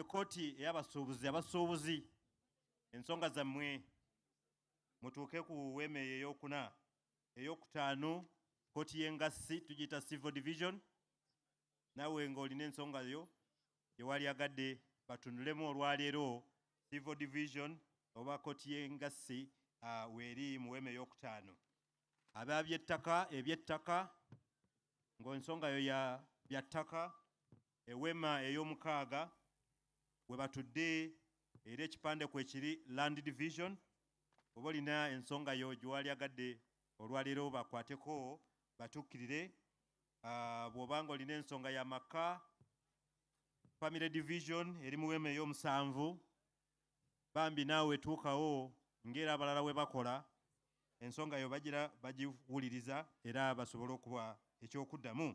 kkooti ey'abasuubuzi. Abasuubuzi, ensonga zammwe mutuuke ku weema eyokuna. Eyokutaano kkooti y'engassi tugiyita Civil Division. Naawe ng'olina ensonga yo gyewali agadde batunulemu olwaleero, Civil Division oba kkooti y'engassi weeri mu weema eyokutaano. Eby'ettaka ng'ensonga yo ya byattaka, eweema ey'omukaaga we batudde era ekipande kwe kiri Land Division. Oba olina ensonga yo gyewali agadde olwaleero bakwateko batuukirire. Bw'oba ng'olina ensonga y'amaka, Family Division eri mu weema ey'omusanvu. Bambi naawe tuukawo ng'era abalala we bakola, ensonga yo bagiwuliriza era basobole okuba ekyokuddamu.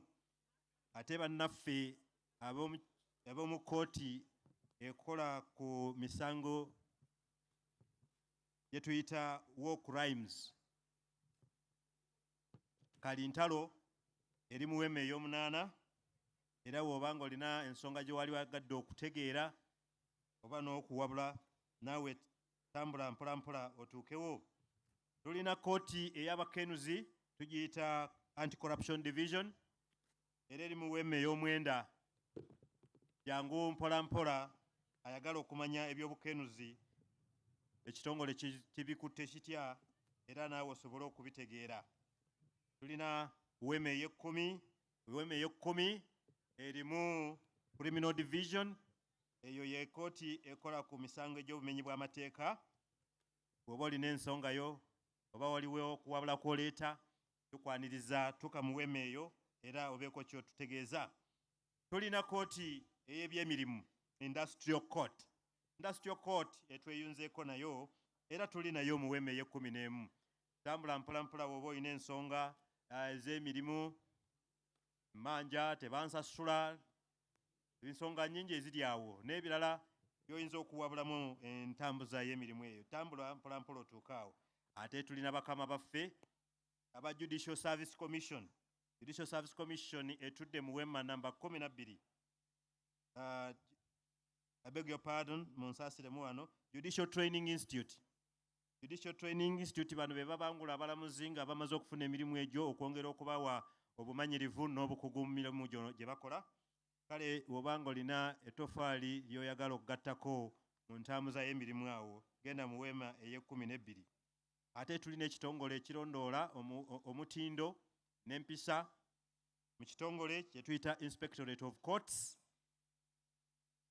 Ate bannaffe ab'omu kkooti ekola ku misango gye tuyita war crimes, kalintalo eri mu weema ey'omunaana. Era bw'oba ng'olina ensonga gye wali wagadde okutegeera oba n'okuwabula, naawe tambula mpolampola otuukewo. Tulina kkooti ey'abakenuzi tugiyita Anti-Corruption Division, era eri mu weema ey'omwenda. Jangu mpolampola ayagala okumanya eby'obukenuzi, ekitongole kibikutte kitya, era naawe osobole okubitegeera. Tulina weema ey'ekkumi erimu Criminal Division. Eyo ye kkooti ekola ku misango egy'obumenyi bw'amateeka. Bw'oba olina ensonga yo oba waliwo okuwabula kw'oleeta, tukwaniriza tuka mu weema eyo era obeeko ky'otutegeeza. Tulina kkooti ey'ebyemirimu, Industrial Court. Industrial Court etweyunzeeko nayo era tuli nayo mu weema ey'ekkumi. Tambula mpolampola bw'oba olina ensonga ez'emirimu, manja tebansasula, ensonga nnyingi eziri awo n'ebirala by'oyinza okuwabulamu entambuza y'emirimu eyo. Tambula mpolampola otuuke awo. Ate tulina bakama baffe aba Judicial Service Commission. Judicial Service Commission etudde mu weema namba 12. I beg your pardon, munsaasiremu wano. Judicial Training Institute. Judicial Training Institute bano be babangula abalamuzi nga bamaze okufuna emirimu egyo, okwongera okubawa obumanyirivu n'obukugu mu mirimu gye bakola. Kale bw'oba ng'olina ettofaali ly'oyagala okugattako mu ntambuza y'emirimu awo, genda mu weema ey'ekkumi. Ate tulina ekitongole ekirondoola omutindo n'empisa mu kitongole kye tuyita Inspectorate of Courts.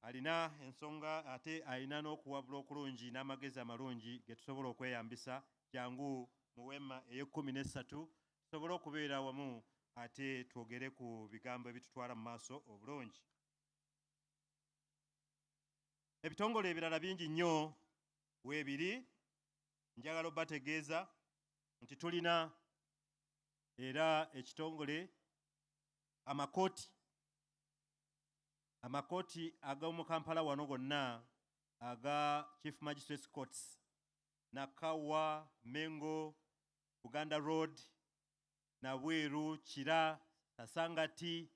alina ensonga ate alina n'okuwabula okulungi n'amagezi amalungi ge tusobola okweyambisa jangu mu Wema ey'e13 tusobole okubeera wamu ate twogere ku bigambo ebitutwala mu maaso obulungi. Ebitongole ebirala bingi nnyo weebiri, njagala obategeeza nti tulina era ekitongole amakooti ag'omu Kampala wano gonna aga Chief Magistrates Courts, Nakawa, Mengo, Buganda Road, Nabweru, Kira, Tasangati,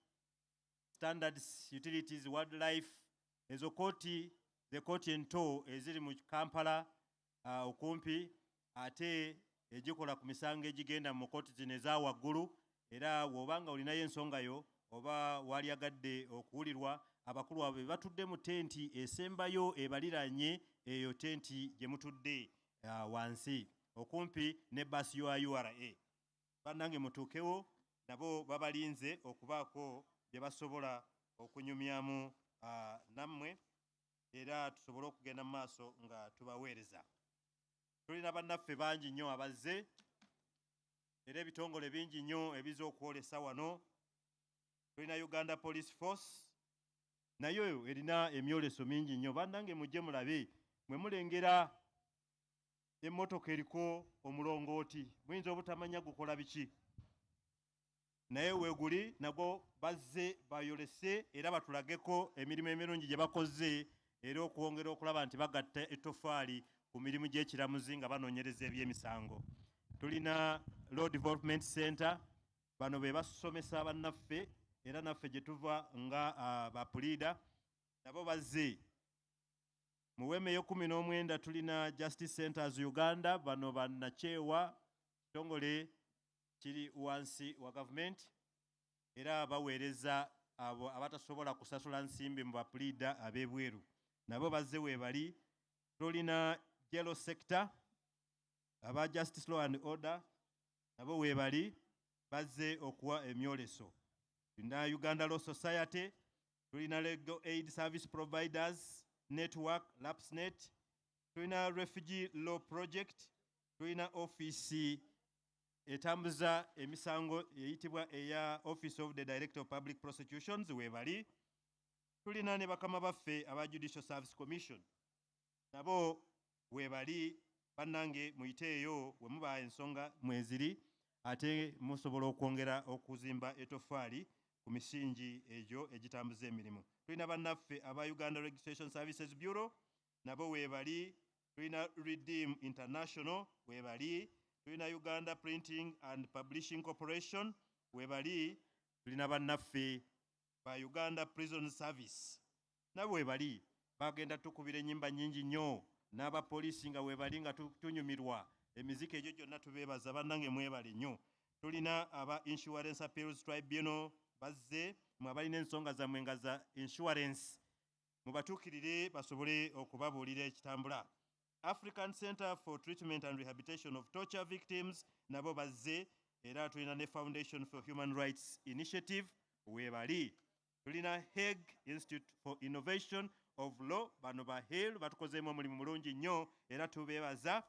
Standards, Utilities, Wildlife, ezo kooti ze kooti ento eziri mu Kampala okumpi ate egikola ku misango egigenda mu kooti zino eza waggulu, era wobanga olinayo ensongayo oba waliagadde okuwulirwa abakulu abo batudde mu tenti esembayo ebaliranye eyo tenti gye mutudde wansi okumpi ne basi ya URA. Bannange mutuukewo nabo babalinze okubaako bye basobola okunyumyamu nammwe era tusobole okugenda mu maaso nga tubaweereza. Tulina bannaffe bangi nnyo abazze era ebitongole bingi nnyo ebiza okwolesa wano. Tulina Uganda Police Force nayo erina emyoleso mingi nnyo. Bannange mujje mulabe mwe mulengera emmotoka eriko omulongooti muyinza obutamanya gukola biki, naye weeguli nagwo bazze bayolese era batulageko emirimu emirungi gye bakoze era okwongera okulaba nti bagatta ettofaali ku mirimu gy'ekiramuzi nga banoonyereza eby'emisango. Tulina Law Development Center, bano be basomesa bannaffe era naffe gye tuva nga bapuliida nabo bazze. Mu Wema ey'e19 tulina Justice Centers Uganda, bano bannakyewa kitongole kiri wansi wa gavumenti era baweereza abo abatasobola kusasula nsimbi mu bapuliida ab'ebweru, nabo bazze weebali. Tulina Yellow Sector, aba Justice Law and Order, nabo weebali bazze okuwa emyoleso. Tulina Uganda Law Society, tulina Legal Aid Service Providers Network, LAPSNet, tulina Refugee Law Project, tulina Office etambuza emisango eyitibwa eya Office of the Director of Public Prosecutions weebali. Tulina ne bakama baffe aba Judicial Service Commission, nabo weebali. Bannange muyiteeyo we muba ensonga mweziri ate musobola okwongera okuzimba ettofaali ku misingi egyo egitambuza emirimu. Tulina bannaffe aba Uganda Registration Services Bureau, nabo weebali. Tulina Redeem International weebali. Tulina Uganda Printing and Publishing Corporation weebali. Tulina bannaffe ba Uganda Prison Service nabo weebali. Bagenda tukubira ennyimba nnyingi nnyo n'abapoliisi nga weebali nga tunyumirwa emiziki egyo gyonna tubeebaza. Bannange mwebale nnyo. Tulina aba Insurance Appeals Tribunal bazze, mwe abalina ensonga zammwe nga za insurance mubatuukirire basobole okubabuulira ekitambula. African Center for Treatment and Rehabilitation of Torture Victims nabo bazze era tulina ne Foundation for Human Rights Initiative weebali. Tulina Hague Institute for Innovation of Law, bano ba HEL batukozeemu omulimu mulungi nnyo era tubeebaza.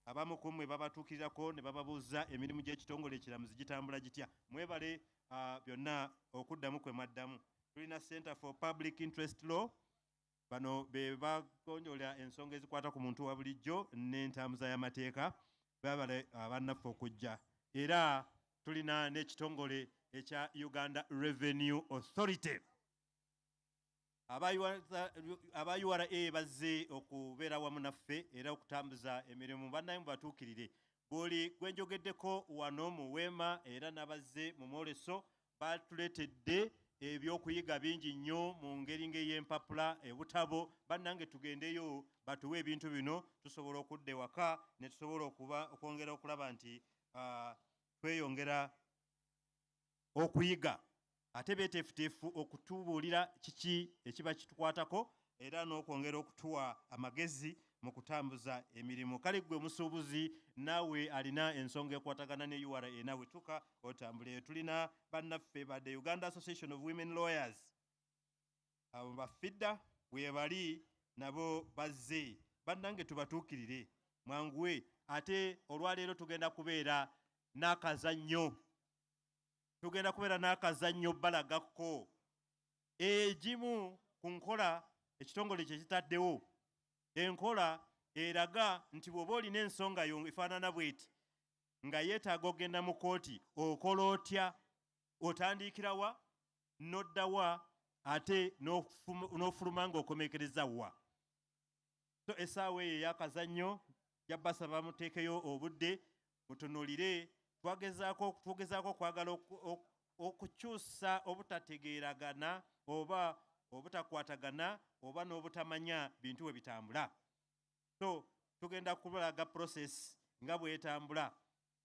Abamu ku mmwe babatuukirirako ne bababuuza emirimu gy'ekitongole ekiramuzi gitambula gitya. Mwebale byonna okuddamu kwe mwaddamu. Tulina Center for Public Interest Law, bano be bagonjoola ensonga ezikwata ku muntu wa bulijjo n'entambuza y'amateeka. Babale bannaffe okujja. Era tulina n'ekitongole ekya Uganda Revenue Authority. Aba URA bazze okubeera wamu naffe era okutambuza emirimu. Bannaye mubatuukirire. Buli gwenjogeddeko wano mu Wema era n'abazze mu mwoleso batuleetedde ebyokuyiga bingi nnyo mu ngeri ng'ey'empapula, ebutabo. Bannange tugendeyo batuwe ebintu bino tusobola okudda ewaka ne tusobola okwongera okulaba nti tweyongera okuyiga ate beeteefuteefu okutubuulira kiki ekiba kitukwatako era n'okwongera okutuwa amagezi mu kutambuza emirimu. Kale gwe musuubuzi naawe alina ensonga ekwatagana ne URA naawe tuka otambule. Tulina bannaffe ba the Uganda Association of Women Lawyers, abo bafidda bwe bali nabo bazze bannange tubatuukirire mwanguwe ate olwaleero tugenda kubeera n'akazannyo balagako egimu ku nkola ekitongole kye kitaddewo enkola eraga nti bw'oba olina ensonga yo efaanana bw'eti nga yeetaaga ogenda mu kooti okola otya otandikira wa n'odda wa ate n'ofuluma ng'okomekereza wa. So essaawa eyo ey'akazannyo jabbasaba muteekeyo obudde mutunuulire twogezaako okwagala okukyusa obutategeeragana oba obutakwatagana oba n'obutamanya bintu we bitambula. So tugenda kubalaga process nga bw'etambula.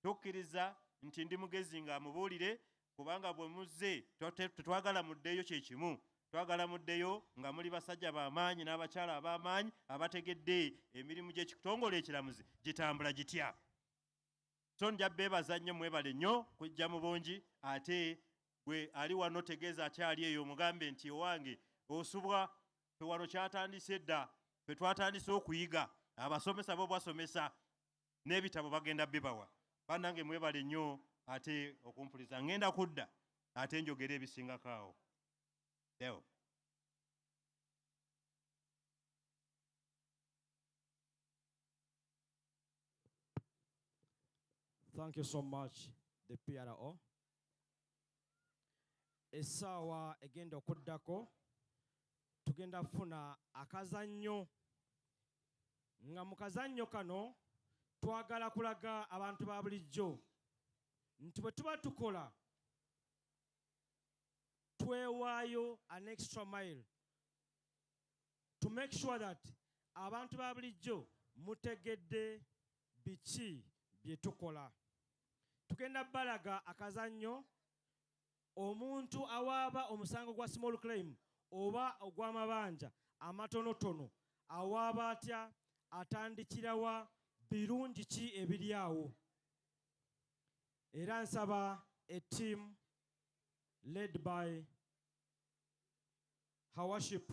Tukkiriza nti ndi mugezi nga mubuulire kubanga bwe muzze tetwagala muddeyo kye kimu. Twagala muddeyo nga muli basajja b'amaanyi n'abakyala ab'amaanyi abategedde emirimu gy'ekitongole ekiramuzi gitambula gitya. So nja beebaza nnyo mwebale nnyo kujja mu bungi ate gwe ali wano tegeeza akyali eyo mugambe nti owange osubwa fe wano kyatandise dda fe twatandise okuyiga abasomesa bo basomesa n'ebitabo bagenda bibawa. Bannange mwebale nnyo ate okumpuliza ngenda kudda ate njogera ebisingako awo. Leo Thank you so much, the PRO. Essaawa egenda okuddako tugenda kufuna akazannyo nga mu kazannyo kano twagala kulaga abantu ba bulijjo nti bwe tuba tukola twewaayo an extra mile to make sure that abantu ba bulijjo mutegedde biki bye tukola. Tugenda balaga akazannyo omuntu awaaba omusango gwa small claim oba ogw'amabanja amatonotono awaaba atya, atandikirawa, birungi ki ebiri awo. Era nsaba a team led by Her Worship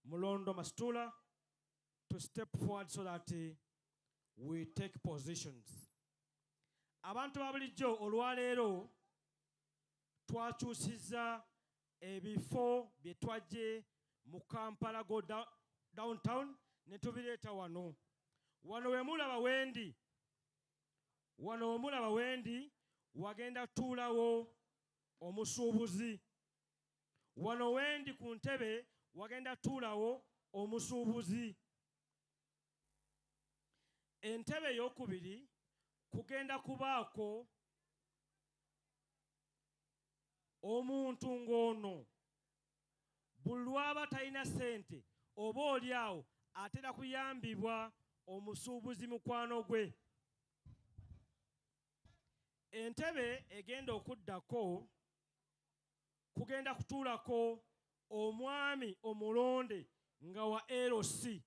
Mulondo Mastula to step forward so that we take positions. Abantu ba bulijjo olwaleero twakyusizza ebifo bye twajje mu Kampala go downtown ne tubireeta wano. Wano we mulaba wendi wagenda tuulawo omusuubuzi. Wano wendi ku ntebe wagenda tuulawo omusuubuzi. Entebe ey'okubiri kugenda kubaako omuntu ng'ono buli lwaba talina ssente oba oli awo atera kuyambibwa omusuubuzi mukwano gwe. Entebe egenda okuddako kugenda kutuulako omwami omulonde nga wa LC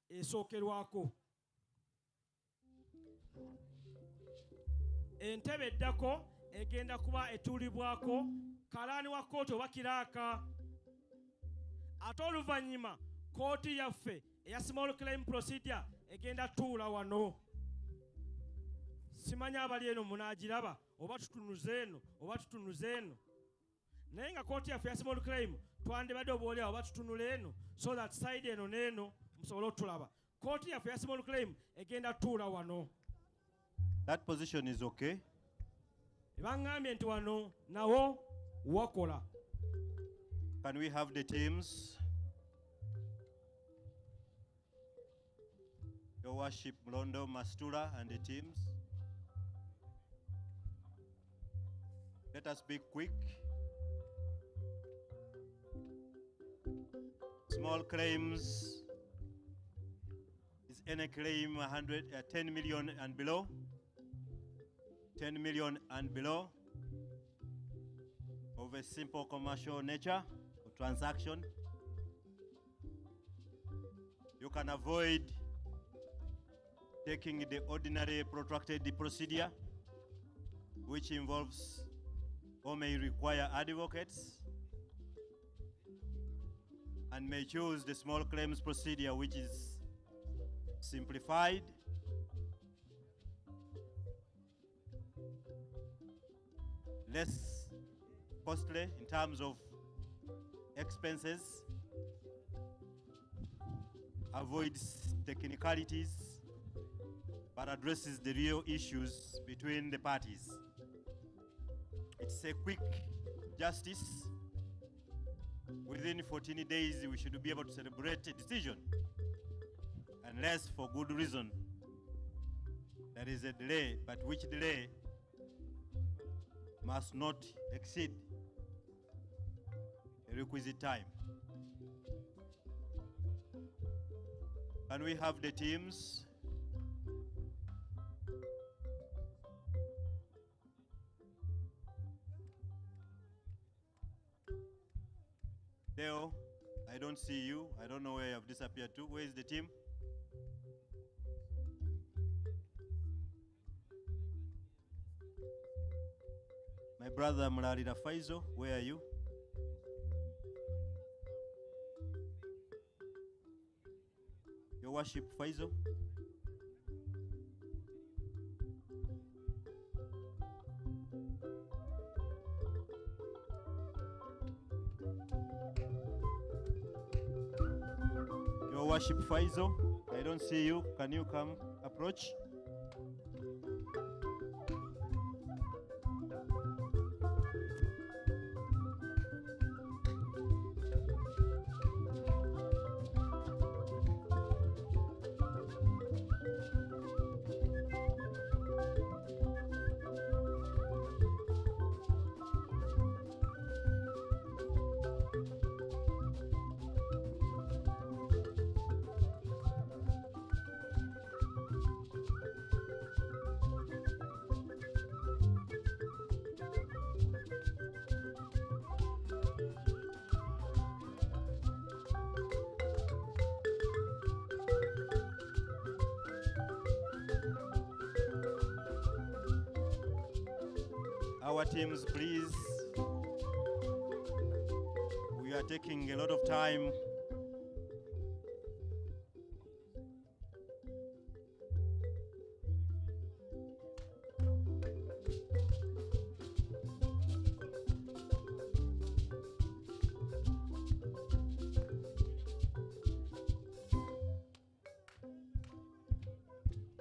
esookerwako. Entebe eddako egenda kuba etuulibwako kalaani wa kooti oba kiraaka. Ate oluvannyuma kooti yaffe eya small claim procedure egenda tuula wano. Simanya abali eno munaagiraba oba tutunuze eno oba tutunuze eno. Naye nga kooti yaffe ya small claim twandibadde obaoli awo oba tutunula eno so that side eno n'eno musobole otulaba. Kooti yaffe ya small claim egenda tuula wano. That position is okay. Bangambye nti wano nawo wakola. Can we have the teams? Your Worship Mulondo Mastula and the teams. Let us be quick. Small claims. Is any claim 10 million and below? 10 million and below of a simple commercial nature or transaction. You can avoid taking the ordinary protracted procedure, which involves or may require advocates. and may choose the small claims procedure, which is simplified, less costly in terms of expenses, avoids technicalities, but addresses the real issues between the parties. It's a quick justice. Within 14 days, we should be able to celebrate a decision, unless for good reason there is a delay, but which delay must not exceed the requisite time. Can we have the teams? Deo, I don't see you. I don't know where you have disappeared to. Where is the team? My brother Mlarira Faizo, where are you? Your Worship Faizo? Your Worship Faizo, I don't see you. Can you come approach? Our teams, please. We are taking a lot of time.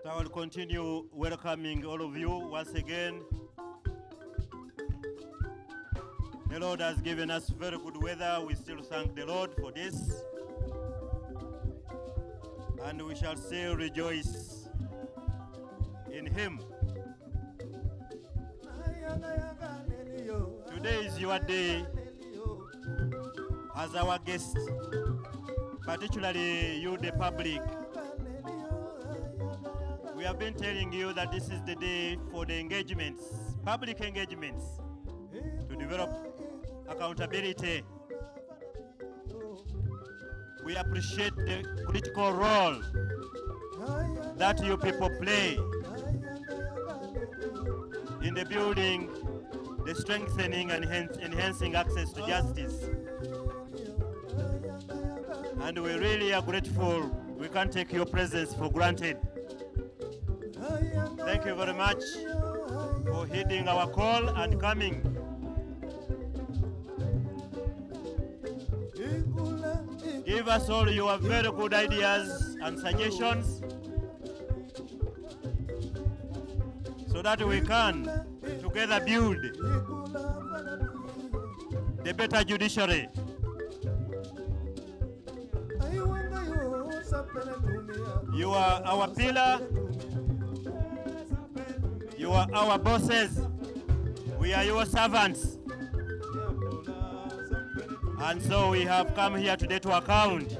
So I will continue welcoming all of you once again. The Lord has given us very good weather. We still thank the Lord for this. And we shall still rejoice in Him. Today is your day as our guest, particularly you, the public. We have been telling you that this is the day for the engagements, public engagements, to develop accountability. We appreciate the critical role that you people play in the building, the strengthening and enhancing access to justice. And we really are grateful. We can't take your presence for granted. Thank you very much for heeding our call and coming. Give us all your very good ideas and suggestions so that we can together build the better judiciary. You are our pillar. You are our bosses. We are your servants. And so we have come here today to account.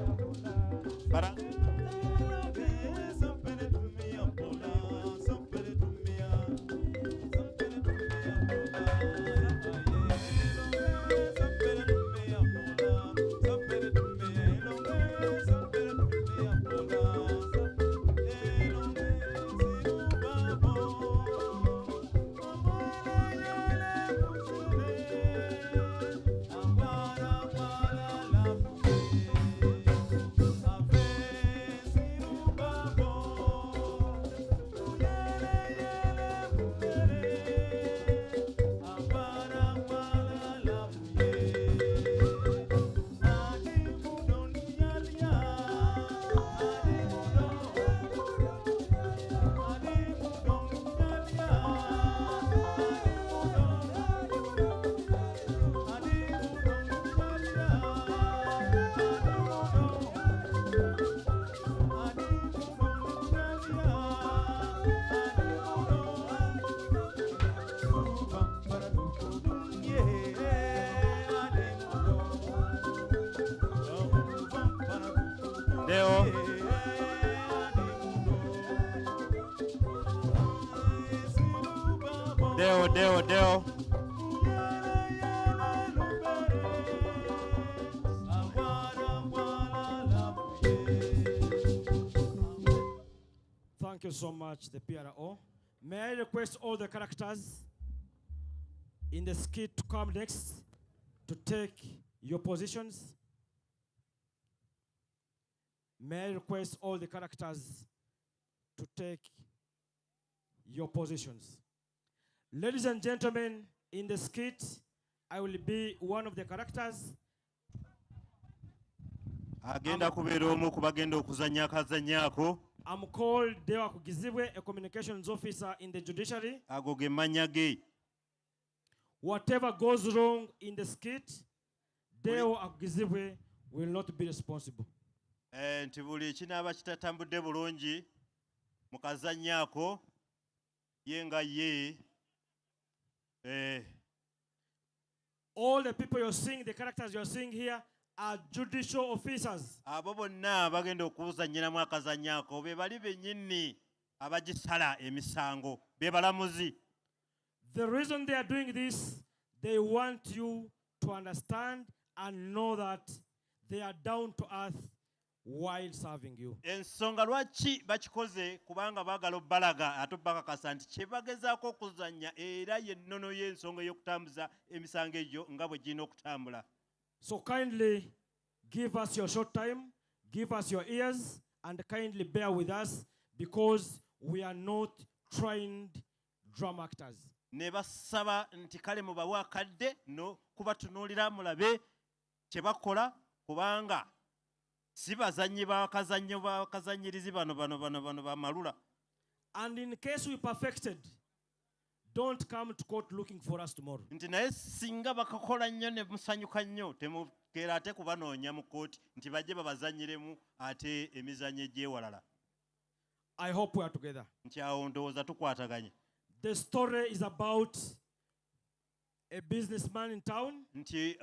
Deo. Thank you so much, the PRO. May I request all the characters in the skit to come next to take your positions? May I request all the characters to take your positions? Ladies and gentlemen, in the skit, I will be one of the characters. Agenda kubeera omu ku bagenda okuzannya akazannyako. I'm called Deo Akugizibwe, a communications officer in the judiciary. Ago ge mannya ge. Whatever goes wrong in the skit, Deo Akugizibwe will not be responsible. Nti buli ekinaaba kitatambudde bulungi mu kazannyaako ye nga ye. All the people you're seeing, the characters you're seeing here, are judicial officers. Abo bonna bagenda okuzannyiramu akazannyaako be bali bennyini abagisala emisango be balamuzi. The reason they are doing this, they want you to understand and know that they are down to earth while serving you. Ensonga lwaki bakikoze kubanga baagala obbalaga ate bakakasa nti kye bagezaako okuzannya era y'ennono y'ensonga ey'okutambuza emisango egyo nga bwe girina okutambula. So kindly give us your short time, give us your ears, and kindly bear with us because we are not trained drama actors. Ne basaba nti kale mubawe akadde no kubatunuulira mulabe kye bakola kubanga si bazannyi bakazannyirizi bano bamalula. And in case we perfected, don't come to court looking for us tomorrow. Nti naye singa bakakola nnyo ne musanyuka nnyo temukeera ate kubanoonya mu kooti nti bajje babazannyiremu ate emizannyo egyewalala. I hope we are together. Nti awo ndowooza tukwataganye. The story is about a businessman in town Nti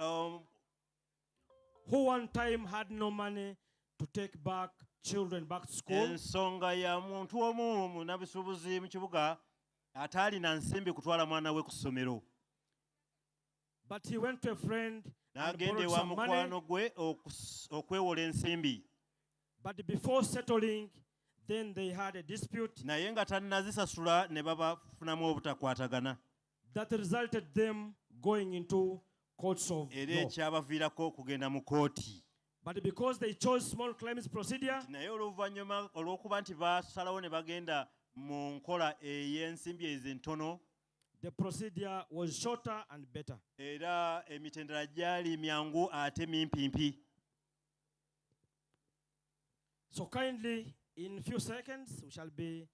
who one time had no money to take back children back to school. ensonga ya muntu omu munnabisuubuzi mu kibuga ataalina nsimbi kutwala mwana we ku ssomero. But he went to a friend and N'agenda borrowed ewa some money. mukwano gwe okwewola ensimbi. But before settling, then they had a dispute Naye nga tannazisasula ne babafunamu obutakwatagana. that resulted them going into courts of Era law. ekyabaviirako okugenda mu kooti. But because they chose small claims procedure, Naye oluvannyuma olw'okuba nti basalawo ne bagenda mu nkola ey'ensimbi ezo entono, the procedure was shorter and better. era emitendera gyali myangu ate mimpimpi. So kindly, in few seconds, we shall be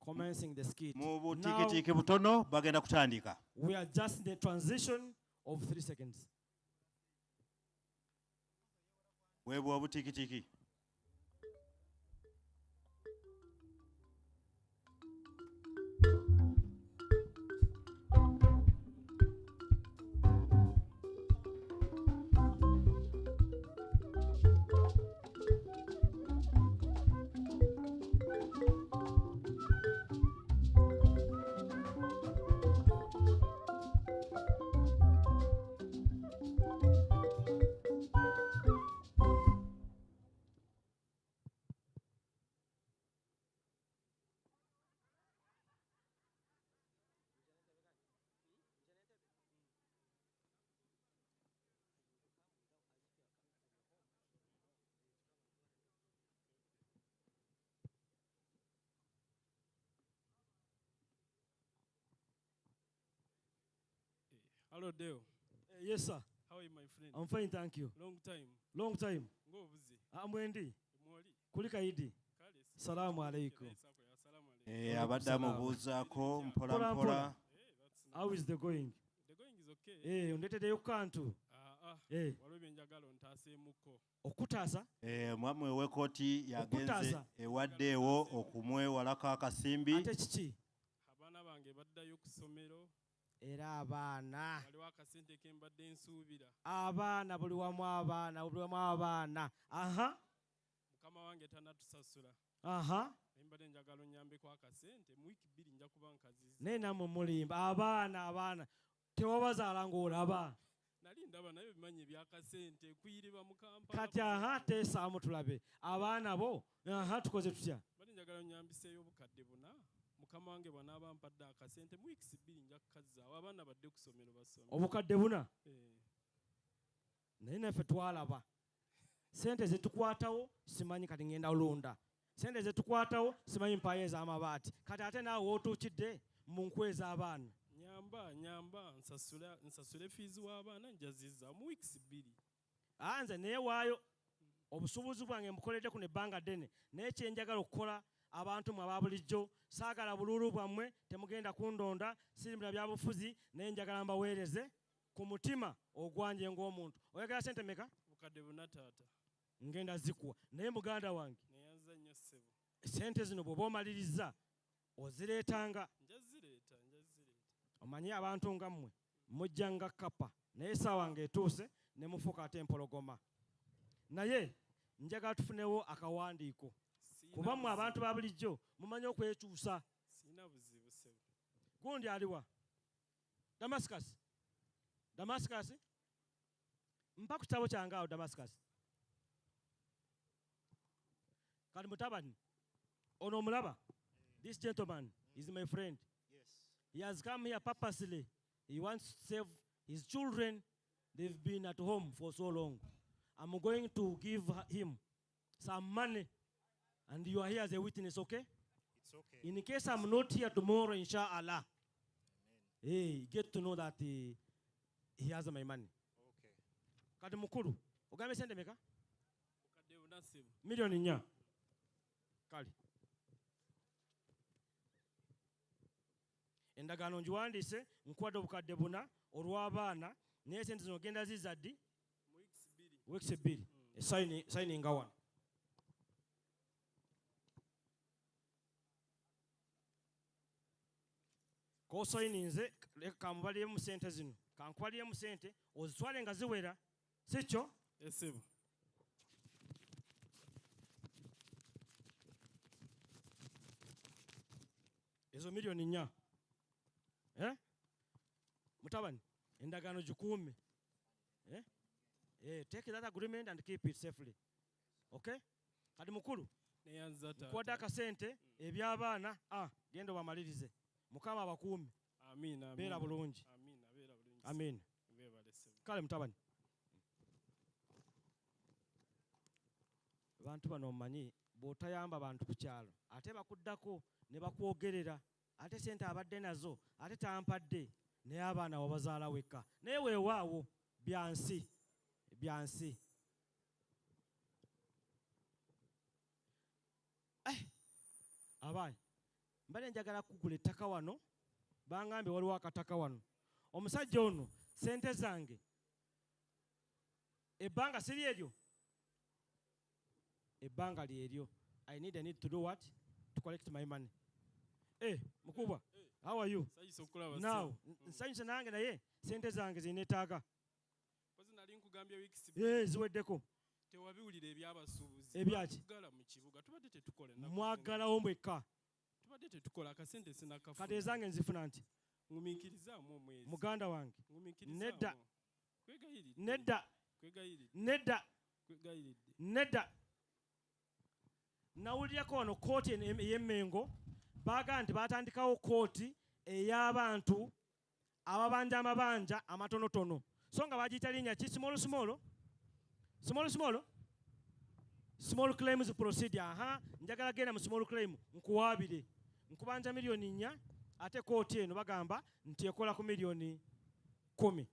commencing the skit. Mu Now, butiikitiiki butono bagenda kutandika. we are just in the transition of 3 seconds. Weebwa butiikitiiki. Hello, Deo. Yes, sir. How are you, my friend? I'm fine, thank you. Long time. Long time. Ngo obuze. Amwendi. Mwoli. Kulika idi. Kale. Salamu alaikum. Assalamu alaikum. Abadde amubuuzaako mpola Mpola, mpola. mpola. How is the going? The going is okay. Ondeteddeyo kantu. Waliwo bye njagala ontaaseemuko. Okutaasa? Omwami w'ekkooti yagenze Okutaasa. ewaddeewo okumwewalako akasimbi. Ate kiki? Abaana bange baddayo ku ssomero. Era abaana. Waliwo akasente ke mbadde nsuubira. Abaana buli wamu abaana, buli wamu abaana. Aha. mukama wange tanatusasula aha mbadde njagala onnyambeko akasente mu wiiki 2 nja kuba nkazizza naye nammwe mulimba abaana tewabazaala ng'olaba nali ndaba naye bimanyi ebyakasente kuyirirwa mu Kampala kati aha teesaamu tulabe abaana bo aha tukoze tutya mbadde njagala onnyambiseeyo obukadde 4 mukama wange bw'anaaba mpadde akasente mu wiiki 2 nja kukazzaawo abaana badde ku ssomero basome obukadde 4 naye naffe twalaba sente zetukwatawo simanyi kati ngenda olunda sente zetukwatawo simanyi mpaayo ez'amabaati kati ate naawe wootuukidde mu nkweza abaana nyamba nsasule fiizi w'abaana njazizza mu wiiki 2 nze naye waayo obusuubuzi bwange mbukoledde kuno ebbanga ddene naye kyenjagala okukola abantu mwe abaabulijjo saagala bululu bwammwe temugenda kundonda sirimbira byabufuzi naye njagala mbaweereze ku mutima ogwanje ng'omuntu oyagala sente meka bukadde 4 taata ngenda zikuwa naye muganda wange neyanza nnyo ssebo sente zino bw'oba omaliriza ozireetanga njazireeta omanyi abantu nga mmwe mujja nga kapa naye essaawa ng'etuuse ne mufuuka ate empologoma naye njagala tufunewo akawandiiko kuba mmwe abantu ba bulijjo mumanyi okwekyusa sirina buzibu ssebo gundi aliwa Damascus mpa ku kitabo kyange awo Damascus kali mutabani ono omulaba this gentleman is my friend. He has come here purposely. He wants to save his children. They've been at home for so long. I'm going to give him some money. And you are here as a witness, okay? It's okay. In case I'm not here tomorrow, inshallah, hey, get to know that he has my money. Okay. Kati mukuru, ogambe sente meka? bukadde 4 ssebo Milioni 4. Kali. Endagaano ngiwandiise nkuwadde obukadde 4 olw'abaana naye sente zino ogenda zizza ddi mu wiiki 2 weeks 2 sayininga wano k'osayininze kamubaliremu sente zino kankubaliremu sente ozitwale nga ziwera si kyo ssebo ezo milioni 4 mutabani endagaano gikuume take that agreement and keep it safely okay kati mukulu neyanza nkuwadde akasente eby'abaana genda obamalirize mukama abakuume amiina beera bulungi amiina beera bulungi amiina beebale ssebo kale mutabani abantu bano omanyi bw'otayamba bantu ku kyalo ate bakuddako ne bakwogerera ate sente abadde nazo ate tampadde naye abaana wabazaala wekka naye weewaawo byansi abaayi mbadde njagala kugula ettaka wano bangambye waliwo akataka wano omusajja ono sente zange ebbanga siri eryo ebbanga lyeryo I need to do what to collect my money mukubwa how are you sayisa okulaba now nsanyuse nange naye sente zange zinetaaga pozi nali nkugambye wiiki ziweddeko tewabiwulira ebyabasuubuzi ebyaki gala mu kibuga tubadde tetukola mwagalawo mwekka tubadde tetukola akasente sinakafu kati ezange nzifuna nti ngumiikirizaamu omwezi muganda wange ngumiikirizaamu nedda nawuliryako wano kooti ey'Emmengo baagamba nti baatandikawo kooti ey'abantu ababanja amabanja amatonotono so nga bagiyita linnya ki small claims procedure njagala genda mu small claim nkuwaabire nkubanja milioni 4 ate kooti eno bagamba nti ekola ku milioni 10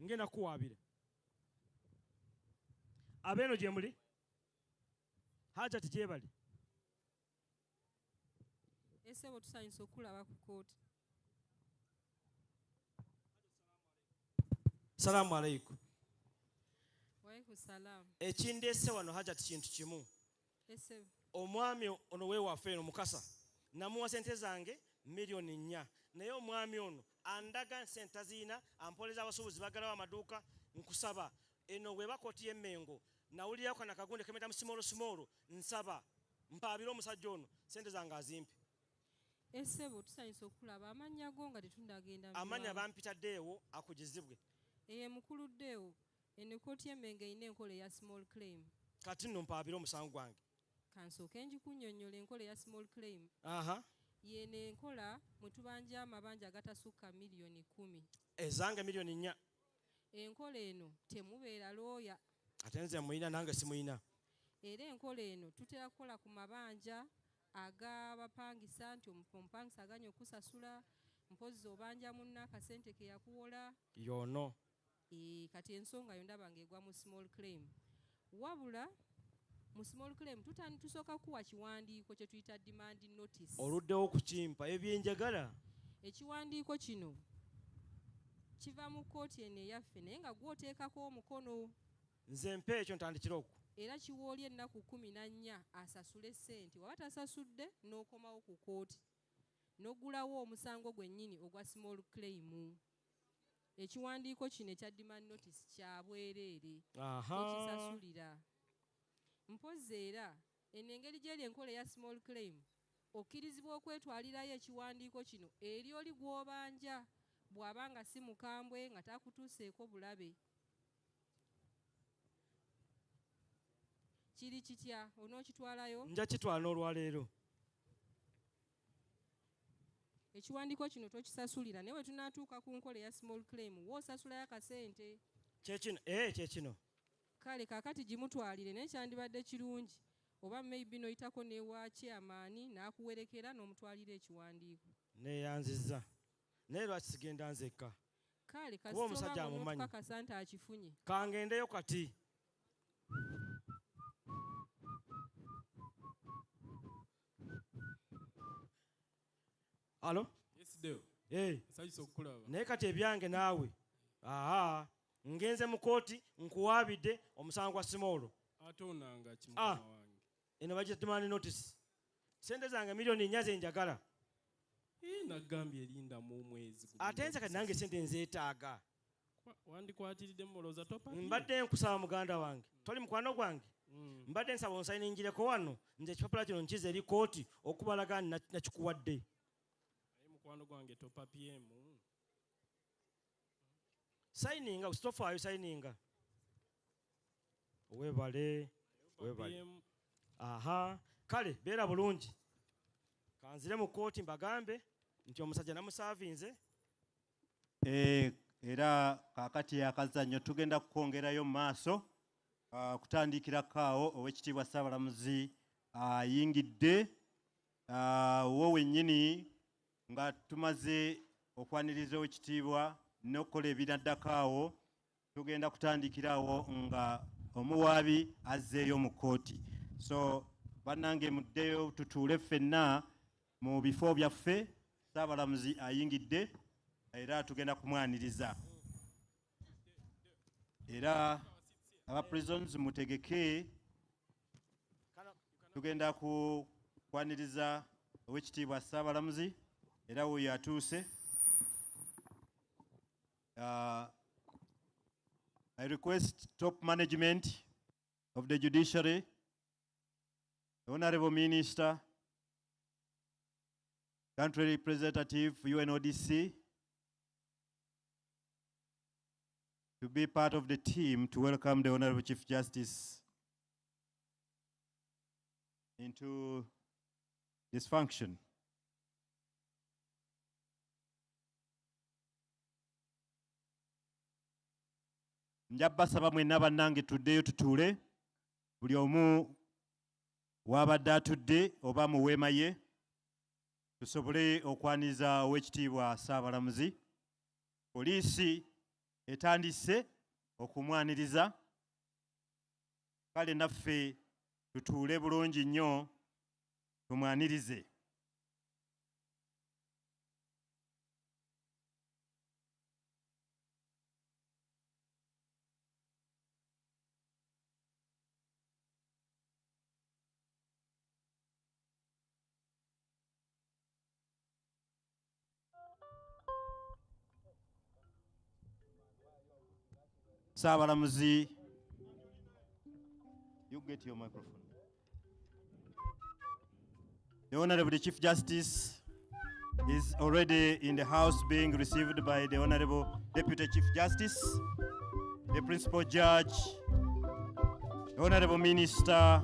ngenda kuwaabire abeeno gye muli hajati gyebali ese bwe tusanyusa okulaba ku kooti salaamu aleikum waalaikum salaamu ekindeese wano hajati kintu kimu ese omwami ono weewaffe eno mukasa namuwa sente zange milioni 4 naye omwami ono andaga sente ziina ampoleza abasuubuzi bagalawo amaduuka nkusaba eno bweba kooti y'Emmengo nawulira kana kagunde kemeta mu small nsaba mpaabira omusajja ono sente zange azimpe. Essebo tusanyusa okulaba amannya go nga tetundagenda. Amanya bampitaddeewo akugizibwe. Mukulu ddeewo eno kkooti y'Emmengo erina enkola eya small claim. Kati nno mpaabira omusango gwange. Kansooke ngikunnyonnyola enkola eya small claim. Yeeno enkola mwe tubanja amabanja agatasukka miliyoni 10. Ezange miliyoni 4. Enkola eno temubeera looya. Ate nze muyina nange simuyina. Era enkola eno tutera kukola ku mabanja ag'abapangisa nti omupangisa aganya okusasula mpozi obanja munna akasente ke yakuwola. Yono. Kati ensonga yo ndaba ng'egwa mu small claim. Wabula mu small claim tusooka kuwa kiwandiiko kye tuyita demand notice. Oluddewo kukimpa ebyenjagala. Ekiwandiiko kino kiva mu kkooti eno eyaffe naye nga gw'oteekako omukono. Nze mpa ekyo ntandikira okwo. Era kiwoolya ennaku 14 asasule ssente. Waba tasasudde n'okomawo ku kkooti n'oggulawo omusango gwennyini ogwa small claim. Ekiwandiiko kino ekya demand notice kya bwereere. Tokisasulira. Mpozi era eno engeri gy'eri enkola eya small claim okkirizibwa okwetwalirayo ekiwandiiko kino eri oli gw'obanja bw'aba nga si mukambwe nga takutuuseeko bulabe. Kiri kitya onookitwalayo? Nja kitwala n'olwaleero. Ekiwandiiko kino tokisasulira naye bwe tunaatuuka ku nkola eya small claim woosasulayo akasente. Kyekino kyekino. Kale kaakati gimutwalire naye kyandibadde kirungi oba maybe n'oyitako n'ewa chairman n'akuwerekera n'omutwalira ekiwandiiko. Neeyanzizza naye lwaki sigenda nzekka? Kale kasitooba n'okukakasa nti akifunye. Kangendeyo kati. Alo? Yes, Deo. Nsanyusa okukulaba. Naye kati ebyange naawe. Ngenze mu kkooti nkuwaabidde omusango gwa simolo. Ate onanga kimukama wange. Eno bagita demand notice. Sente zange miliyoni 4 zenjagala. Nagambye erinda mu mwezi. Ate nze kati nange sente nzeetaaga. Wandikwatiridde mulooza topa. Mbadde nkusaba muganda wange. Toli mukwano gwange. Mbadde nsaba onsayiningireko wano nze ekipapula kino nkize eri kkooti okubalaga nakikuwadde. Mukwano gwange topa PM. Sayininga usitofaayo sayininga. Webale. Kale beera bulungi. Kanzire mu kkooti mbagambe nti omusajja namusaavinze. Era kaakati akazannyo tugenda kukwongerayo mu maaso kutandikirako awo Oweekitiibwa Ssaabalamuzi ayingidde wo wennyini nga tumaze okwaniriza Oweekitiibwa n'okukola ebinaddako awo tugenda kutandikira awo nga omuwaabi azzeeyo mu kkooti. So bannange muddeyo tutuule ffenna mu bifo byaffe. Ssaabalamuzi ayingidde era tugenda kumwaniriza. Era aba prisons mutegeke tugenda kukwaniriza Oweekitiibwa Ssaabalamuzi era wuyo atuuse. I request top management of the judiciary, the Honorable Minister, Country Representative, UNODC, to be part of the team to welcome the Honorable Chief Justice into this function. Njabasaba mwenna bannange tuddeyo tutuule. Buli omu wabadde atudde oba mu weema ye tusobole okwaniriza Oweekitiibwa Ssaabalamuzi. Poliisi etandise okumwaniriza. Kale naffe tutuule bulungi nnyo tumwanirize. Ssaabalamuzi you get your microphone? The Honorable Chief Justice is already in the house being received by the Honorable Deputy Chief Justice, the Principal Judge, the Honorable Minister,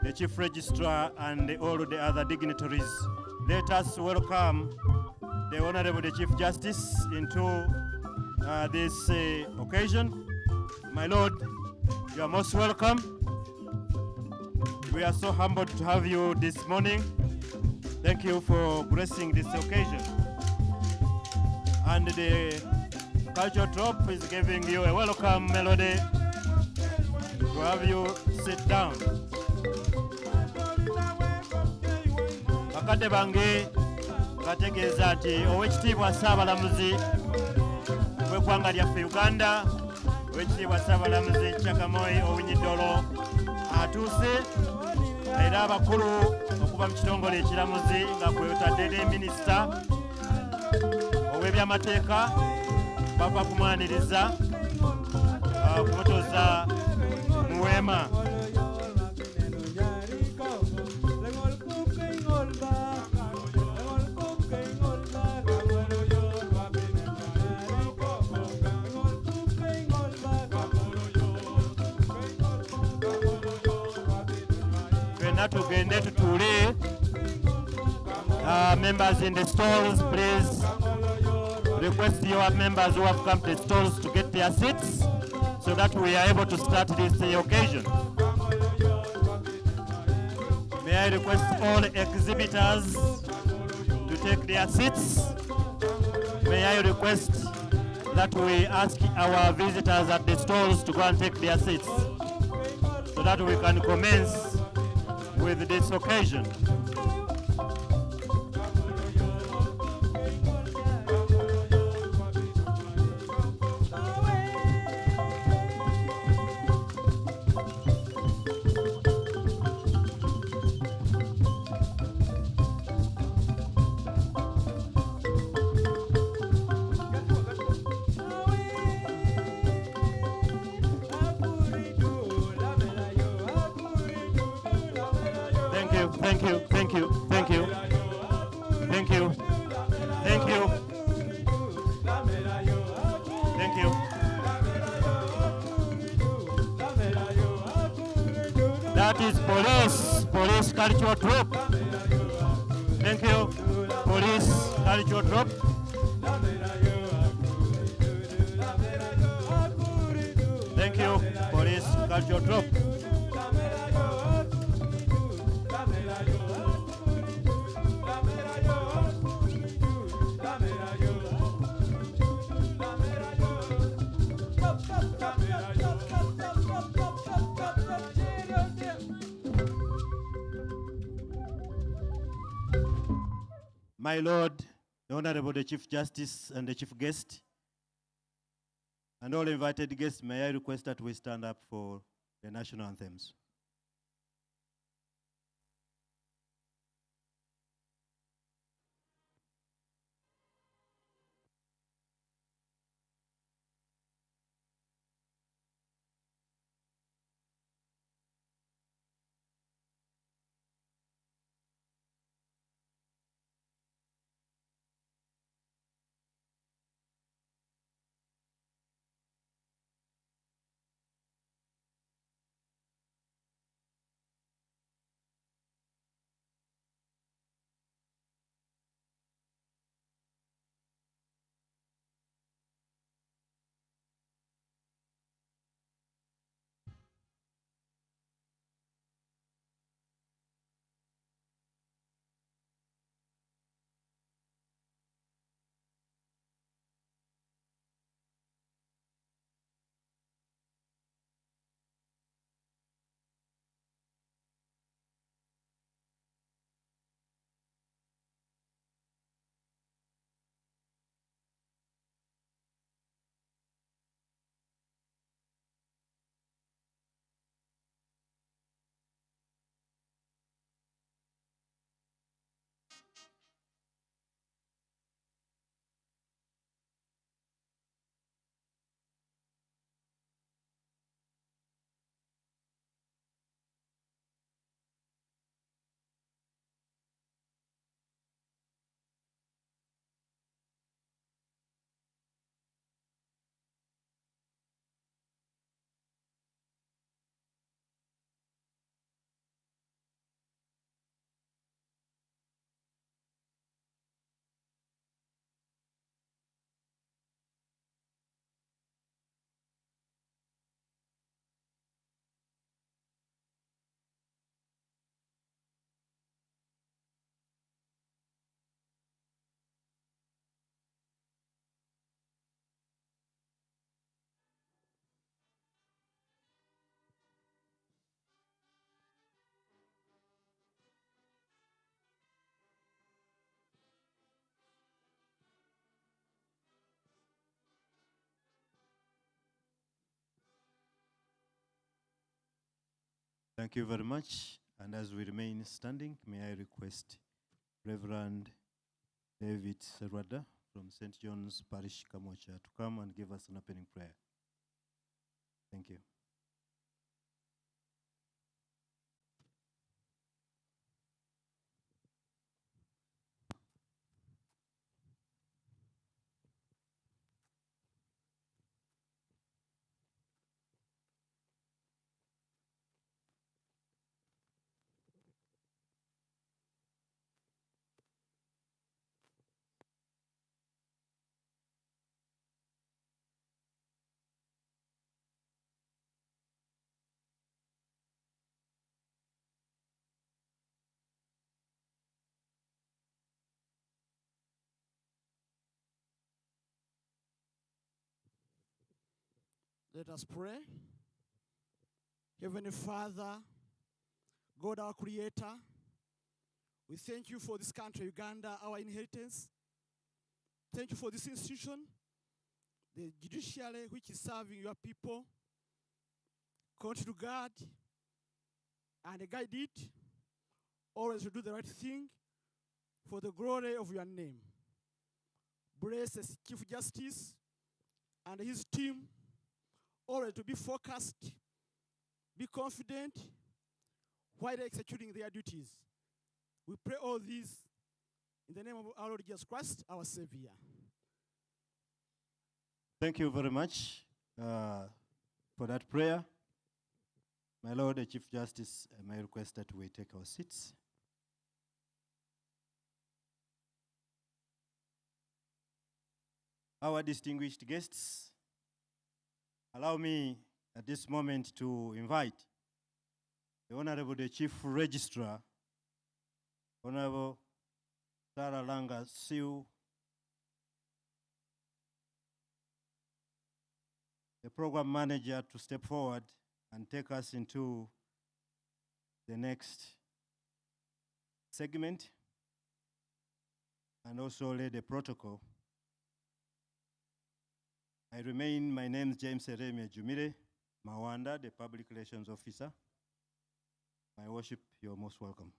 the Chief Registrar, and all the other dignitaries. Let us welcome the Honorable Chief Justice into this occasion. My Lord, you are most welcome. We are so humbled to have you this morning. Thank you for gracing this occasion. And the cultural troupe is giving you a welcome melody to have you sit down. Bakadde bange kategeeza nti Oweekitiibwa Ssaabalamuzi w'eggwanga lyaffe Uganda, Oweekitiibwa Ssaabalamuzi Kyakamoy Owinyiddolo atuuse, era abakulu okuva mu kitongole ekiramuzi nga kwotadde ne minisita ow'ebyamateeka bava kumwaniriza kumutuuza mu weema. Tugende tutuule. Members in the stalls, please request your members who have come to the stalls to get their seats so that we are able to start this occasion. May I request all exhibitors to take their seats. May I request that we ask our visitors at the stalls to go and take their seats so that we can commence with this occasion. Thank you, thank you, thank you, thank you, thank you, thank you. That is police cultural troop. Thank you, police cultural troop. Thank you, police cultural troop. My Lord, the Honorable the Chief Justice and the Chief Guest, and all invited guests, may I request that we stand up for the national anthems. Thank you very much. And as we remain standing, may I request Reverend David Serwada from St. John's Parish, Kamocha, to come and give us an opening prayer. Thank you. Let us pray. Heavenly Father, God our Creator, we thank you for this country, Uganda, our inheritance. Thank you for this institution, the judiciary which is serving your people. Continue to guard and guide it, always to do the right thing for the glory of your name. Bless the Chief Justice and his team, always to be focused, be confident while executing their duties. We pray all this in the name of our Lord Jesus Christ, our Savior. Thank you very much for that prayer. My Lord, the Chief Justice, may I request that we take our seats. Our distinguished guests, allow me at this moment to invite the Honorable the Chief Registrar, Honorable Sarah Langa Siu, the Program Manager, to step forward and take us into the next segment, and also lay the protocol. I remain, my name is James Eremia Jumire Mawanda, the Public Relations Officer. My worship, you're most welcome.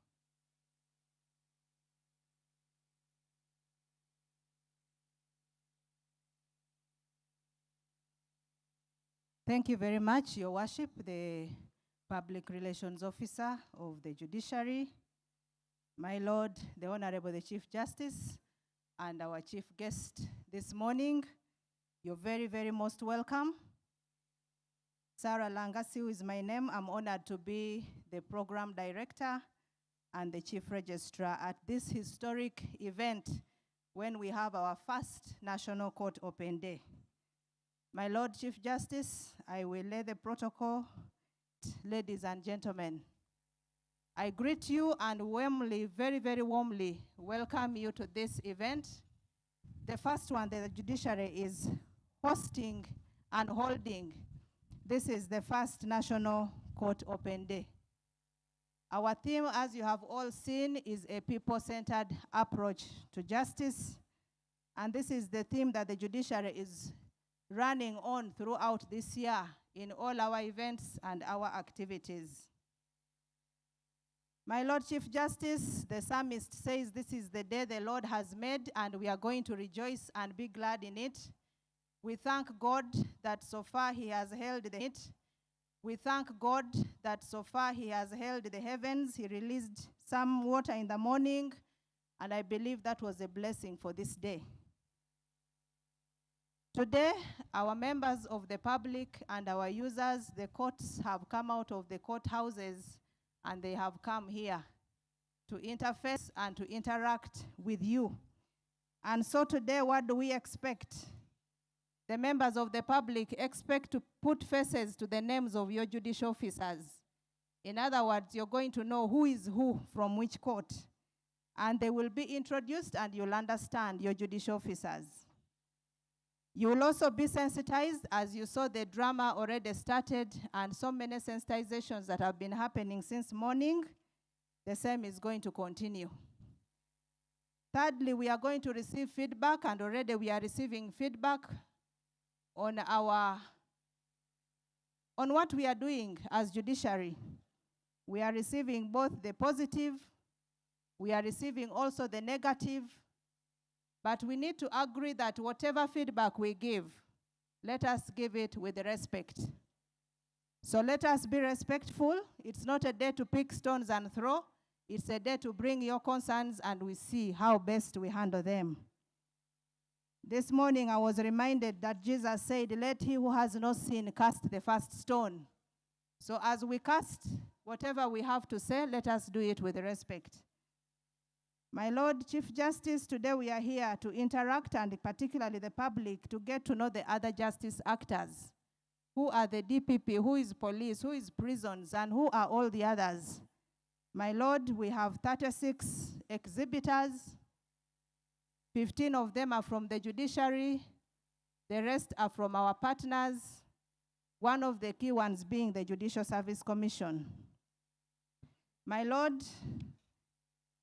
Thank you very much, Your Worship, the Public Relations Officer of the Judiciary, my Lord, the Honorable the Chief Justice, and our chief guest this morning. You're very, very most welcome. Sarah Langasiu is my name. I'm honored to be the Program Director and the Chief Registrar at this historic event when we have our first National Court Open Day. My Lord Chief Justice, I will lay the protocol. Ladies and gentlemen, I greet you and warmly, very, very warmly welcome you to this event. The first one that the judiciary is hosting and holding. This is the first National Court Open Day. Our theme, as you have all seen, is a people-centered approach to justice. And this is the theme that the judiciary is running on throughout this year in all our events and our activities. My Lord Chief Justice, the psalmist says, this is the day the Lord has made, and we are going to rejoice and be glad in it. We thank God that so far he has held it. We thank God that so far he has held the heavens. He released some water in the morning, and I believe that was a blessing for this day. Today, our members of the public and our users, the courts have come out of the courthouses and they have come here to interface and to interact with you. And so today, what do we expect? The members of the public expect to put faces to the names of your judicial officers. In other words, you're going to know who is who from which court. And they will be introduced and you'll understand your judicial officers. You will also be sensitized, as you saw the drama already started, and so many sensitizations that have been happening since morning. The same is going to continue. Thirdly, we are going to receive feedback, and already we are receiving feedback on what we are doing as judiciary. We are receiving both the positive, we are receiving also the negative, but we need to agree that whatever feedback we give, let us give it with respect. So let us be respectful. It's not a day to pick stones and throw. It's a day to bring your concerns and we see how best we handle them. This morning I was reminded that Jesus said, let he who has no sin cast the first stone. So as we cast whatever we have to say, let us do it with respect. My Lord Chief Justice, today we are here to interact, and particularly the public, to get to know the other justice actors. Who are the DPP, who is police, who is prisons, and who are all the others? My Lord, we have 36 exhibitors. 15 of them are from the judiciary. The rest are from our partners. One of the key ones being the Judicial Service Commission. My Lord,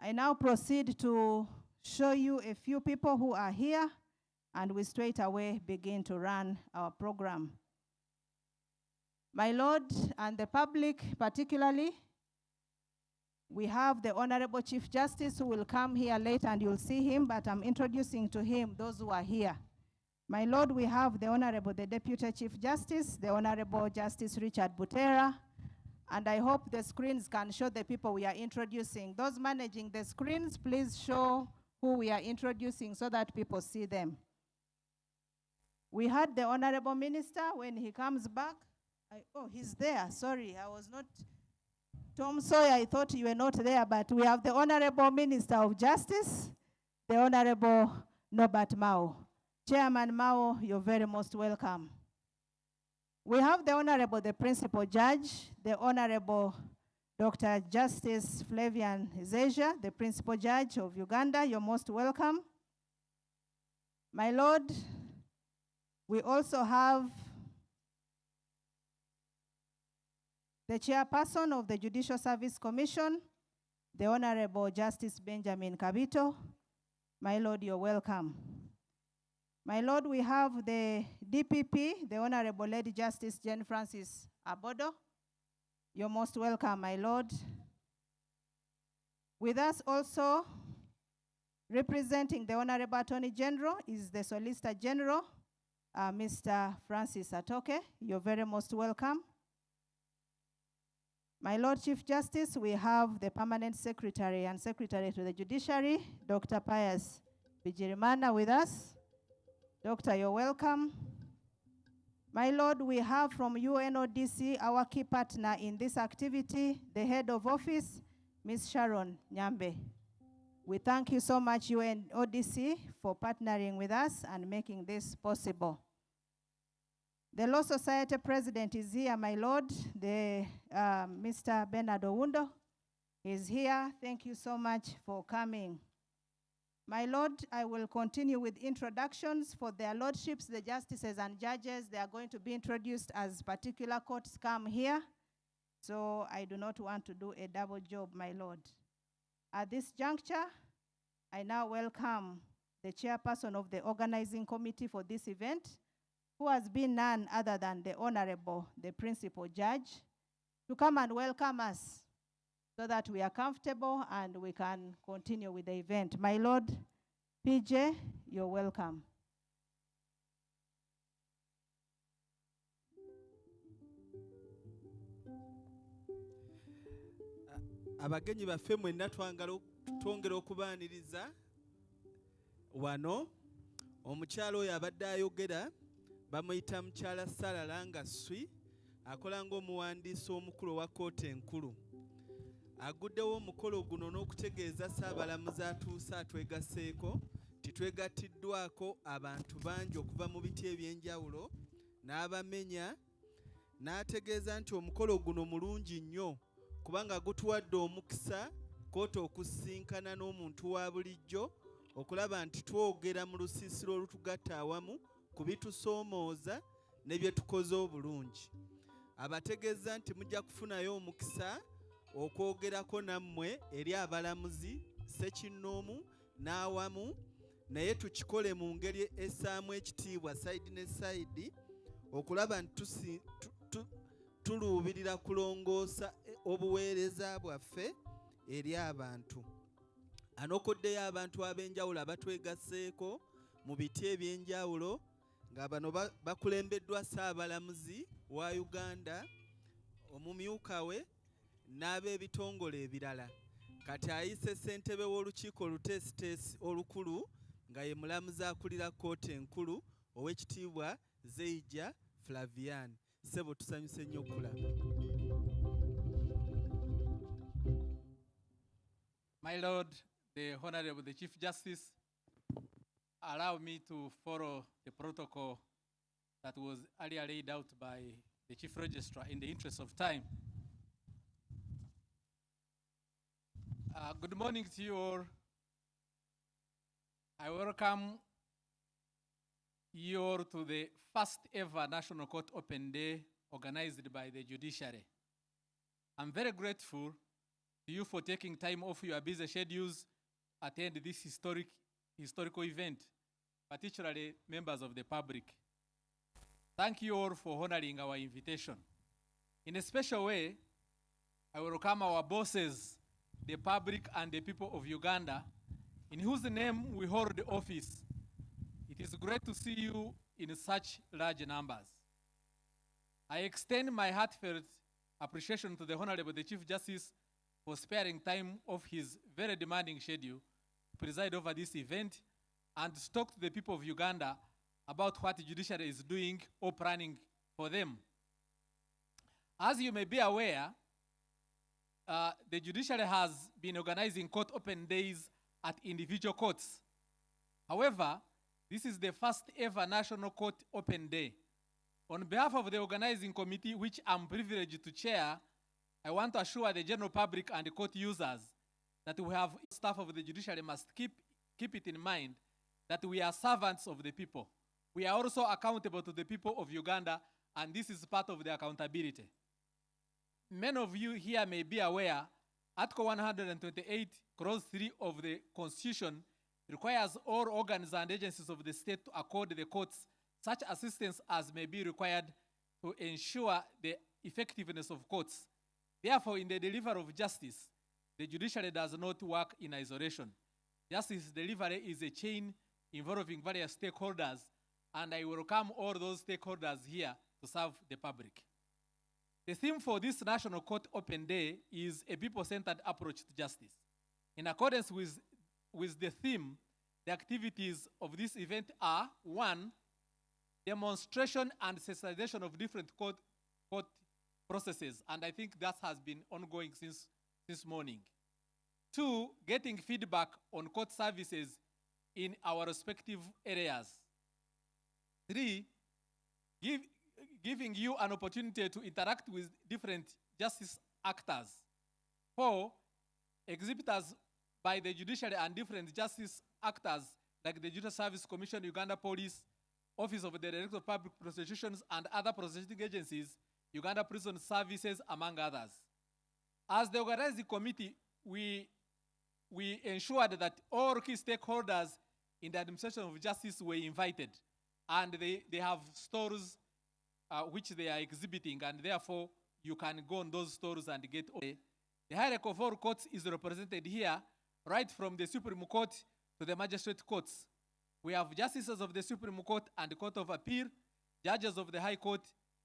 I now proceed to show you a few people who are here, and we straight away begin to run our program. My Lord, and the public particularly, we have the Honorable Chief Justice who will come here later and you'll see him, but I'm introducing to him those who are here. My Lord, we have the Honorable, the Deputy Chief Justice, the Honorable Justice Richard Butera, and I hope the screens can show the people we are introducing. Those managing the screens, please show who we are introducing so that people see them. We had the Honorable Minister. When he comes back, oh, he's there. Sorry, I was not. Tom Sawyer, I thought you were not there, but we have the Honorable Minister of Justice, the Honorable Norbert Mao. Chairman Mao, you're very most welcome. We have the Honorable, the Principal Judge, the Honorable Dr. Justice Flavian Zeja, the Principal Judge of Uganda, you're most welcome. My Lord, we also have the Chairperson of the Judicial Service Commission, the Honorable Justice Benjamin Kabito. My Lord, you're welcome. My Lord, we have the DPP, the Honorable Lady Justice Jane Francis Abodo. You're most welcome, my Lord. With us also, representing the Honorable Attorney General, is the Solicitor General, Mr. Francis Atoke. You're very most welcome. My Lord Chief Justice, we have the Permanent Secretary and Secretary to the Judiciary, Dr. Pius Bijirimana, with us. Doctor, you're welcome. My Lord, we have from UNODC, our key partner in this activity, the head of office, Ms. Sharon Nyambe. We thank you so much, UNODC, for partnering with us and making this possible. The Law Society President is here, my Lord, Mr. Bernard Owundo is here. Thank you so much for coming. My Lord, I will continue with introductions for their lordships, the justices and judges. They are going to be introduced as particular courts come here. So I do not want to do a double job, my Lord. At this juncture, I now welcome the chairperson of the organizing committee for this event, who has been none other than the Honorable, the Principal Judge, to come and welcome us so that we are comfortable and we can continue with the event. My Lord, PJ, you're welcome. Abagenyi baffe mwenna twongera okubaaniriza wano. Omukyalo oyo abadde ayogera bamuyita mukyala Sarah Langaswi, akola ng'omuwandiisi omukulu owa kkooti enkulu. Aguddewo omukolo guno n'okutegeeza Ssaabalamuzi atuuse atwegaseeko titwegattiddwako abantu bangi okuva mu biti eby'enjawulo n'abamenya, n'ategeeza nti omukolo guno mulungi nnyo kubanga gutuwadde omukisa kkooti okusisinkana n'omuntu wa bulijjo okulaba nti twogera mu lusiisiro olutugatta awamu ku bitusoomooza ne bye tukoze obulungi. Abategeeza nti mujja kufunayo omukisa okwogerako nammwe eri abalamuzi ssekinnoomu n'awamu, naye tukikole mu ngeri essaamu ekitiibwa sayidi ne sayidi okulaba nti tuluubirira kulongoosa obuweereza bwaffe eri abantu. Anokoddeyo abantu ab'enjawulo abatwegasseeko mu biti eby'enjawulo nga bano bakulembeddwa Ssaabalamuzi wa Uganda, omumyuka we n'ab'ebitongole ebirala. Kati ayise ssentebe w'olukiiko oluteesiteesi olukulu nga ye mulamuzi akulira kkooti enkulu Oweekitiibwa Zeija Flavian. Ssebo tusanyuse nnyo okulaba. My Lord, the Honorable the Chief Justice, allow me to follow the protocol that was earlier laid out by the Chief Registrar in the interest of time. Good morning to you all. I welcome you all to the first ever National Court Open Day organized by the judiciary. I'm very grateful to you for taking time off your busy schedules to attend this historical event, particularly members of the public. Thank you all for honoring our invitation. In a special way, I welcome our bosses, the public and the people of Uganda, in whose name we hold the office. It is great to see you in such large numbers. I extend my heartfelt appreciation to the Honorable the Chief Justice for sparing time of his very demanding schedule to preside over this event and to talk to the people of Uganda about what the judiciary is doing or planning for them. As you may be aware, the judiciary has been organizing court open days at individual courts. However, this is the first ever National Court Open Day. On behalf of the organizing committee, which I'm privileged to chair, I want to assure the general public and the court users that we have staff of the judiciary must keep it in mind that we are servants of the people. We are also accountable to the people of Uganda, and this is part of the accountability. Many of you here may be aware, Article 128, Clause 3 of the Constitution requires all organs and agencies of the state to accord the courts such assistance as may be required to ensure the effectiveness of courts. Therefore, in the delivery of justice, the judiciary does not work in isolation. Justice delivery is a chain involving various stakeholders, and I welcome all those stakeholders here to serve the public. The theme for this National Court Open Day is a people-centered approach to justice. In accordance with the theme, the activities of this event are: 1, demonstration and sensitization of different court processes, and I think that has been ongoing since morning. 2, getting feedback on court services in our respective areas. 3, giving you an opportunity to interact with different justice actors. 4, exhibitors by the judiciary and different justice actors like the Judicial Service Commission, Uganda Police, Office of the Director of Public Prosecutions, and other prosecuting agencies, Uganda Prison Services, among others. As the organizing committee, we ensured that all key stakeholders in the administration of justice were invited, and they have stores which they are exhibiting, and therefore you can go on those stores and get all. The hierarchy of all courts is represented here, right from the Supreme Court to the magistrate courts. We have justices of the Supreme Court and the Court of Appeal, judges of the High Court,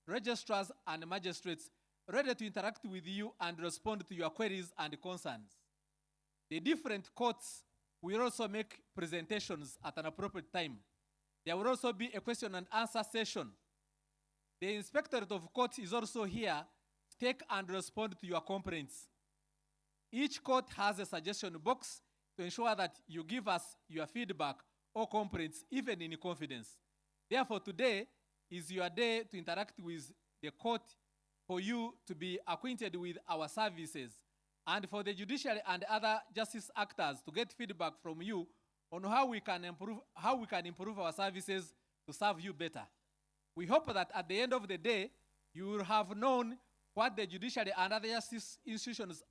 registrars and magistrates, ready to interact with you and respond to your queries and concerns. The different courts will also make presentations at an appropriate time. There will also be a question and answer session. The Inspectorate of Courts is also here to take and respond to your complaints. Each court has a suggestion box to ensure that you give us your feedback or complaints, even in confidence. Therefore, today is your day to interact with the court, for you to be acquainted with our services, and for the judiciary and other justice actors to get feedback from you on how we can improve our services to serve you better. We hope that at the end of the day, you will have known what the judiciary and other justice institutions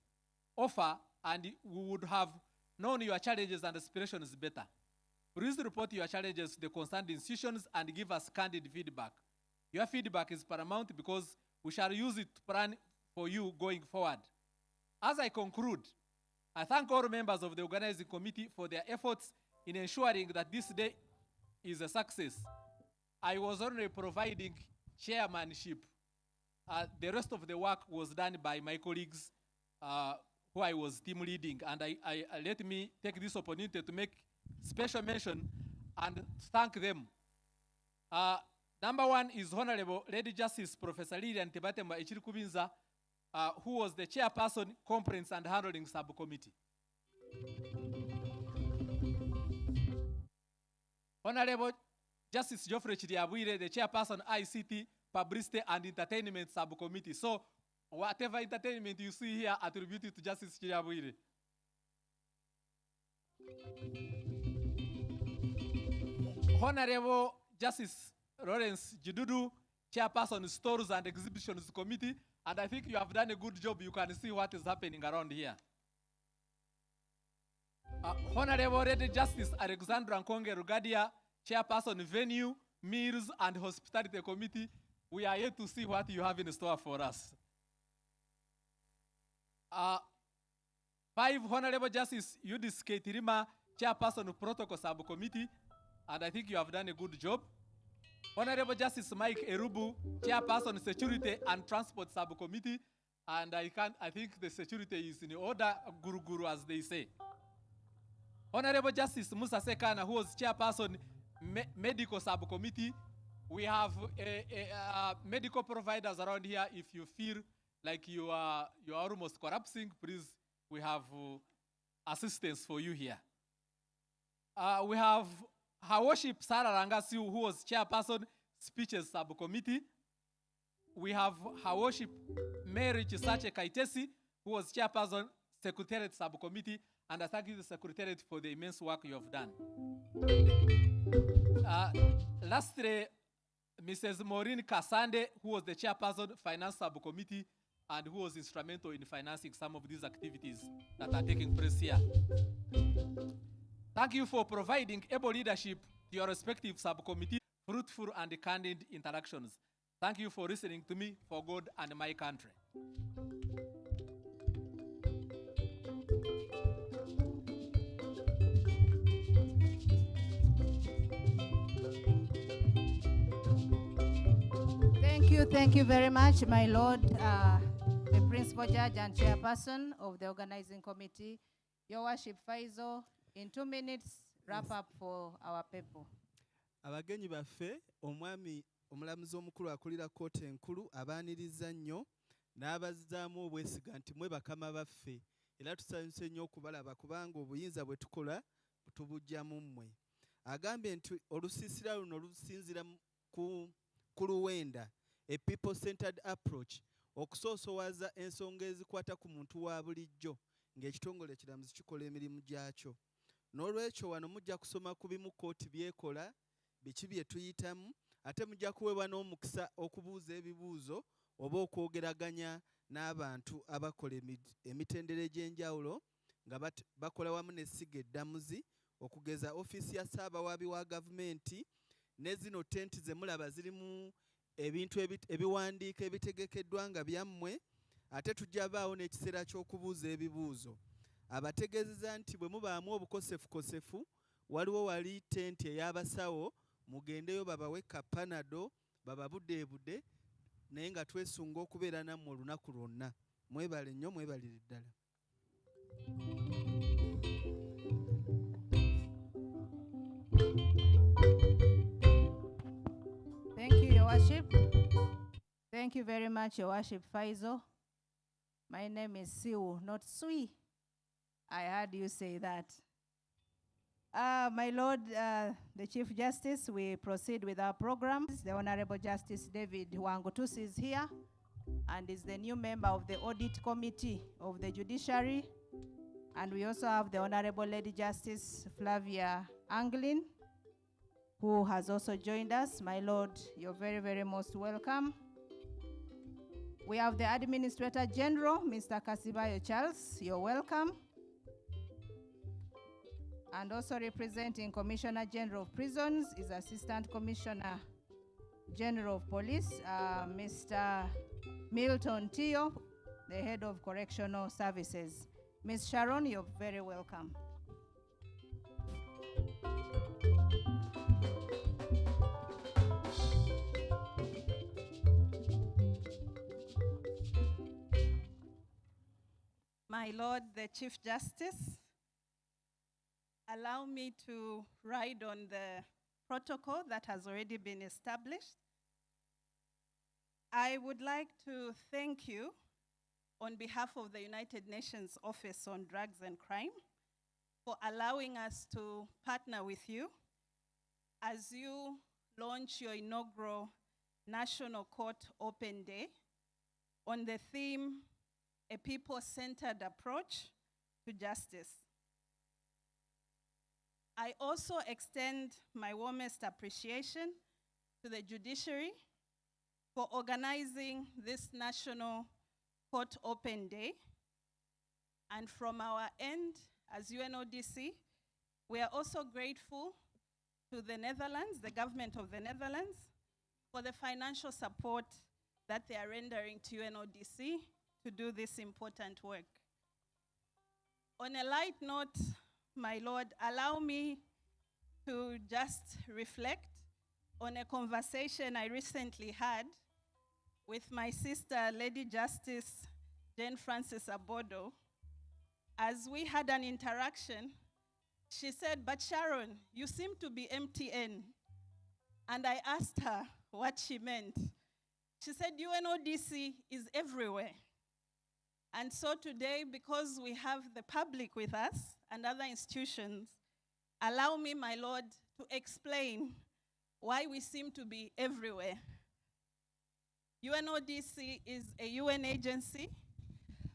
offer, and we would have known your challenges and aspirations better. Please report your challenges to the concerned institutions and give us candid feedback. Your feedback is paramount because we shall use it to plan for you going forward. As I conclude, I thank all members of the organizing committee for their efforts in ensuring that this day is a success. I was only providing chairmanship. The rest of the work was done by my colleagues who I was team leading. And let me take this opportunity to make special mention and thank them. Number one is Honorable Lady Justice Professor Lilian Tebatemba Echirikubinza, who was the chairperson, Complaints and Handling Subcommittee. Honorable Justice Geoffrey Chiriabuire, the chairperson, ICT, Publicity and Entertainment Subcommittee. So, whatever entertainment you see here, attribute it to Justice Chiriabuire. Honorable Justice Lawrence Jidudu, chairperson, Stores and Exhibitions Committee, and I think you have done a good job. You can see what is happening around here. Honorable Lady Justice Alexandra Nkonge Rugadia, chairperson, Venue, Meals and Hospitality Committee. We are here to see what you have in store for us. 5, Honorable Justice Yudis Ketirima, chairperson of Protocol Subcommittee, and I think you have done a good job. Honorable Justice Mike Erubu, chairperson, Security and Transport Subcommittee, and I think the security is in order, guru as they say. Honorable Justice Musa Sekana, who was chairperson, Medical Subcommittee. We have medical providers around here. If you feel like you are almost collapsing, please, we have assistance for you here. We have Her Worship Sarah Rangasiu, who was chairperson, Speeches Subcommittee. We have Her Worship Mary Chisache Kaitesi, who was chairperson, Secretariat Subcommittee, and I thank you, the Secretariat, for the immense work you have done. Lastly, Mrs. Maureen Kasande, who was the chairperson, Finance Subcommittee, and who was instrumental in financing some of these activities that are taking place here. Thank you for providing able leadership to your respective subcommittee, fruitful and candid interactions. Thank you for listening to me for God and my country. Thank you very much, my Lord, the Principal Judge and Chairperson of the Organizing Committee. Your Worship Faisal, in 2 minutes, wrap up for our people. Abagenyi baffe, omwami omulamuzi omukulu akulira kkooti enkulu abaaniriza nnyo n'abazzaamu obwesiga nti mwe bakama baffe era tusanyuse nnyo okubalaba kubanga obuyinza bwe tukola tubujja mu mmwe. Agambye nti olusiisira luno lusinzira ku luwenda, a people-centered approach, okusoosowaza ensonga ezikwata ku muntu wa bulijjo ng'ekitongole ekiramuzi kikola emirimu gyakyo. N'olwekyo wano mujja kusoma ku bimu kkooti byekola, biki bye tuyitamu, ate mujja kuweebwa n'omukisa okubuuza ebibuuzo oba okwogeraganya n'abantu abakola emitendera egy'enjawulo nga bakola wamu n'essiga eddamuzi, okugeza ofiisi ya Ssaabawaabi wa gavumenti ne zino tenti ze mulaba zirimu ebintu ebiwandiika ebitegekeddwa nga byammwe, ate tujja baawo n'ekiseera ky'okubuuza ebibuuzo. Abategeezeza nti bwe mubaamu obukosefukosefu waliwo wali tenti ey'abasawo, mugendeyo babawe kapanado bababudeebude naye nga twesunga okubeera nammwe olunaku lwonna. Mwebale nnyo, mwebalire ddala. Thank you, Your Worship. Thank you very much, Your Worship Faisal. My name is Siu, not Sui. I heard you say that. My Lord, the Chief Justice, we proceed with our program. The Honorable Justice David Wangutusi is here and is the new member of the Audit Committee of the Judiciary. And we also have the Honorable Lady Justice Flavia Anglin, who has also joined us. My Lord, you're very, very most welcome. We have the Administrator General, Mr. Kasibayo Charles. You're welcome. And also representing Commissioner General of Prisons is Assistant Commissioner General of Police, Mr. Milton Tio, the head of correctional services. Ms. Sharon, you're very welcome. My Lord, the Chief Justice, allow me to ride on the protocol that has already been established. I would like to thank you on behalf of the United Nations Office on Drugs and Crime for allowing us to partner with you as you launch your inaugural National Court Open Day on the theme, A People-Centered Approach to Justice. I also extend my warmest appreciation to the judiciary for organizing this National Court Open Day. And from our end, as UNODC, we are also grateful to the Netherlands, the government of the Netherlands, for the financial support that they are rendering to UNODC to do this important work. On a light note, my Lord, allow me to just reflect on a conversation I recently had with my sister, Lady Justice Jane Francis Abodo. As we had an interaction, she said, "But Sharon, you seem to be MTN." And I asked her what she meant. She said, UNODC is everywhere. And so today, because we have the public with us and other institutions, allow me, my Lord, to explain why we seem to be everywhere. UNODC is a UN agency,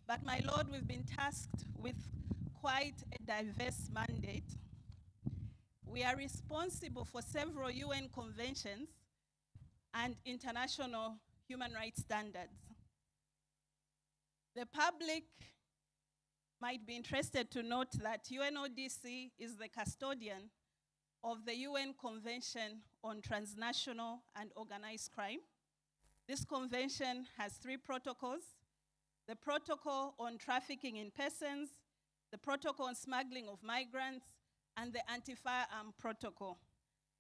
but my Lord, we've been tasked with quite a diverse mandate. We are responsible for several UN conventions and international human rights standards. The public might be interested to note that UNODC is the custodian of the UN Convention on Transnational and Organized Crime. This convention has 3 protocols: the Protocol on Trafficking in Persons, the Protocol on Smuggling of Migrants, and the Anti-Firearm Protocol.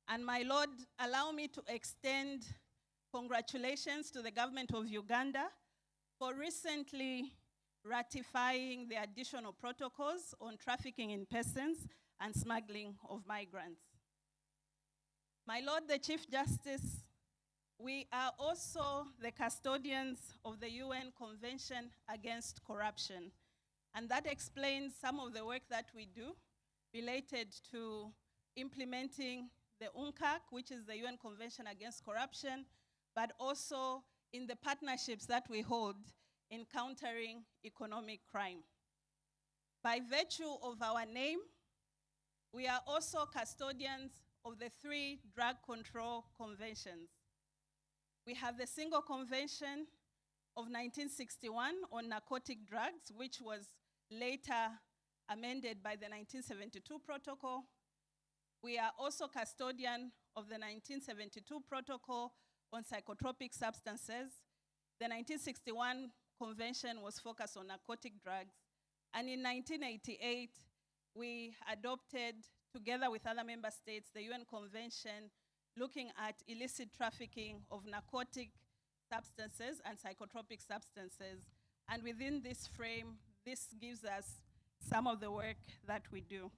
And my Lord, allow me to extend congratulations to the government of Uganda for recently ratifying the additional protocols on trafficking in persons and smuggling of migrants. My Lord, the Chief Justice, we are also the custodians of the UN Convention Against Corruption. And that explains some of the work that we do related to implementing the UNCAC, which is the UN Convention Against Corruption, but also in the partnerships that we hold in countering economic crime. By virtue of our name, we are also custodians of the 3 drug control conventions. We have the Single Convention of 1961 on narcotic drugs, which was later amended by the 1972 protocol. We are also custodian of the 1972 protocol on psychotropic substances. The 1961 convention was focused on narcotic drugs. And in 1988, we adopted, together with other member states, the UN Convention looking at illicit trafficking of narcotic substances and psychotropic substances. And within this frame, this gives us some of the work that we do.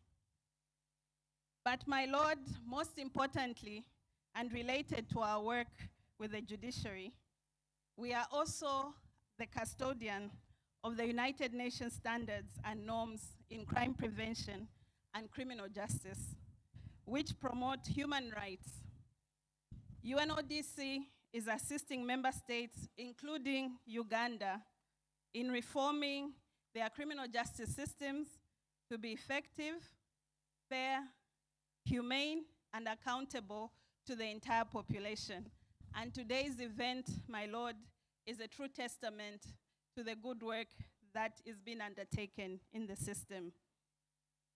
But my Lord, most importantly, and related to our work with the judiciary, we are also the custodian of the United Nations standards and norms in crime prevention and criminal justice, which promote human rights. UNODC is assisting member states, including Uganda, in reforming their criminal justice systems to be effective, fair, humane, and accountable to the entire population. And today's event, my Lord, is a true testament to the good work that is being undertaken in the system.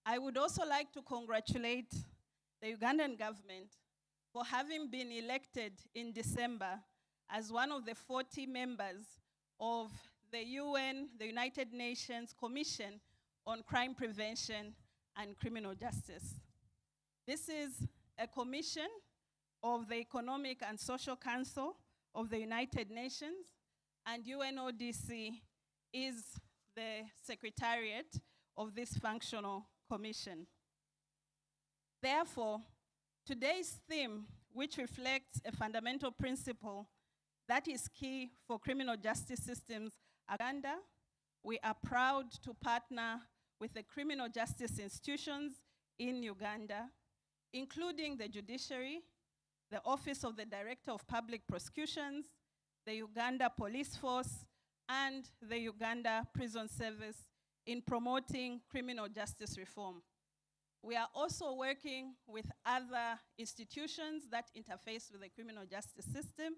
I would also like to congratulate the Ugandan government for having been elected in December as one of the 40 members of the UN, the United Nations Commission on Crime Prevention and Criminal Justice. This is a commission of the Economic and Social Council of the United Nations, and UNODC is the secretariat of this functional commission. Therefore, today's theme, which reflects a fundamental principle that is key for criminal justice systems, Uganda, we are proud to partner with the criminal justice institutions in Uganda, including the judiciary, the Office of the Director of Public Prosecutions, the Uganda Police Force, and the Uganda Prison Service in promoting criminal justice reform. We are also working with other institutions that interface with the criminal justice system,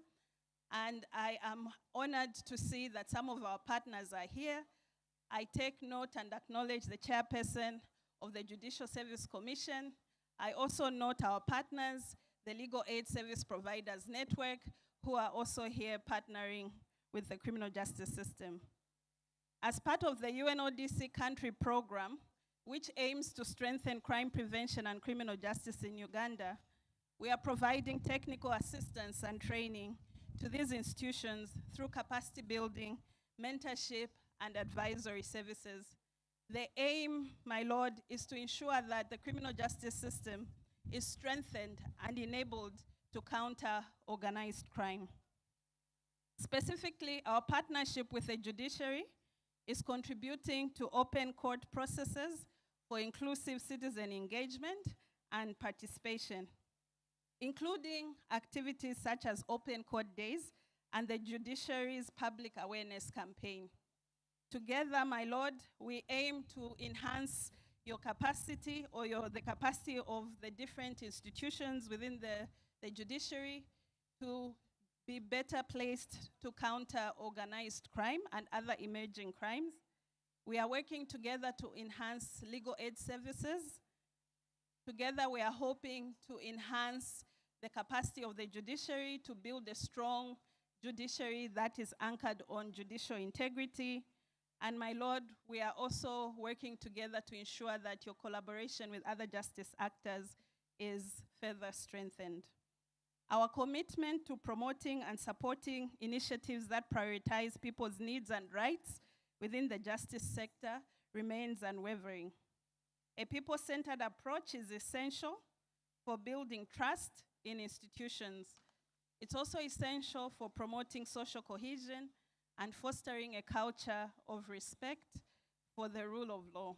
and I am honored to see that some of our partners are here. I take note and acknowledge the chairperson of the Judicial Service Commission. I also note our partners, the Legal Aid Service Providers Network, who are also here partnering with the criminal justice system. As part of the UNODC country program, which aims to strengthen crime prevention and criminal justice in Uganda, we are providing technical assistance and training to these institutions through capacity building, mentorship, and advisory services. The aim, my Lord, is to ensure that the criminal justice system is strengthened and enabled to counter organized crime. Specifically, our partnership with the judiciary is contributing to open court processes for inclusive citizen engagement and participation, including activities such as open court days and the judiciary's public awareness campaign. Together, my Lord, we aim to enhance your capacity or the capacity of the different institutions within the judiciary to be better placed to counter organized crime and other emerging crimes. We are working together to enhance legal aid services. Together, we are hoping to enhance the capacity of the judiciary to build a strong judiciary that is anchored on judicial integrity. And my Lord, we are also working together to ensure that your collaboration with other justice actors is further strengthened. Our commitment to promoting and supporting initiatives that prioritize people's needs and rights within the justice sector remains unwavering. A people-centered approach is essential for building trust in institutions. It's also essential for promoting social cohesion and fostering a culture of respect for the rule of law.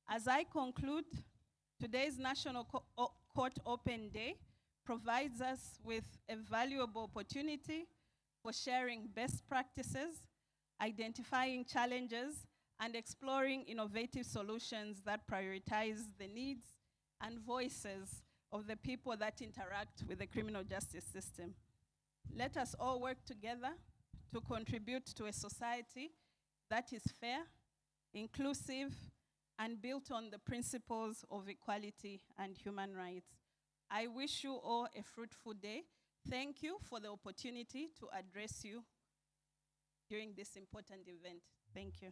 As I conclude, today's National Court Open Day provides us with a valuable opportunity for sharing best practices, identifying challenges, and exploring innovative solutions that prioritize the needs and voices of the people that interact with the criminal justice system. Let us all work together to contribute to a society that is fair, inclusive, and built on the principles of equality and human rights. I wish you all a fruitful day. Thank you for the opportunity to address you during this important event. Thank you.